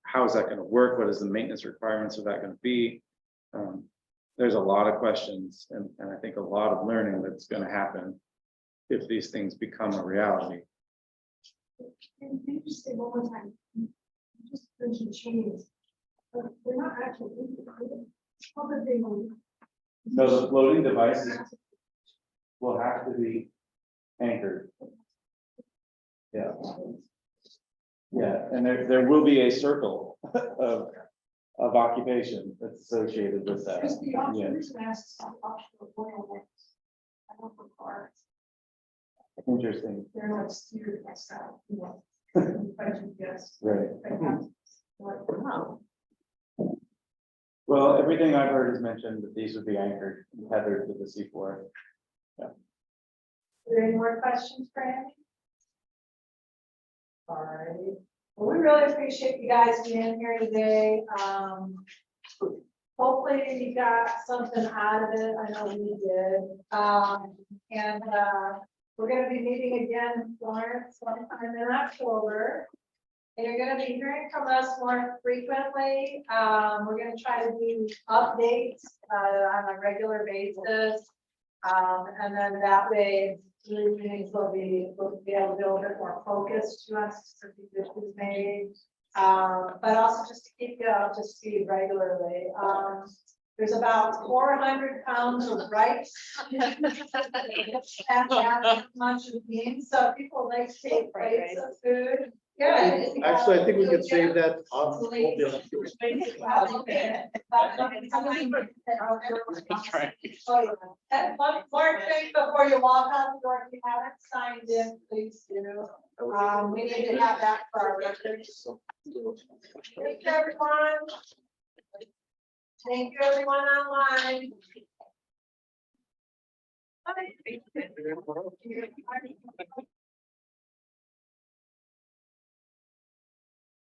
How is that going to work? What is the maintenance requirements of that going to be? There's a lot of questions and I think a lot of learning that's going to happen if these things become a reality. Can you just say one more time? You just mentioned chains, but they're not actually integrated. How did they move? So the floating devices will have to be anchored. Yeah. Yeah, and there will be a circle of occupation that's associated with that. Just the Yeah. offshore, reason I asked offshore oil rigs. I don't know cars. Interesting. They're like steered by style. Yes. Right. Wow. Well, everything I've heard is mentioned that these would be anchored and tethered to the seafloor. Yeah. there any more questions for Andy? All right, well, we really appreciate you guys being here today. Hopefully you got something out of it. I know we did. And we're gonna be meeting again, Florence, sometime in October. And you're gonna be hearing from us more frequently. We're gonna try to do updates on a regular basis. And then that way, meetings will be able to be a little bit more focused to us, specific issues maybe. But also just to keep you up to speed regularly. There's about 400 pounds of rice. And that much of beans, so people like to take plates of food. Yeah. Actually, I think we could save that off. And one more thing before you walk out the door, if you haven't signed in, please do. We need to have that for our records. Thank you, everyone. Thank you, everyone online. Bye.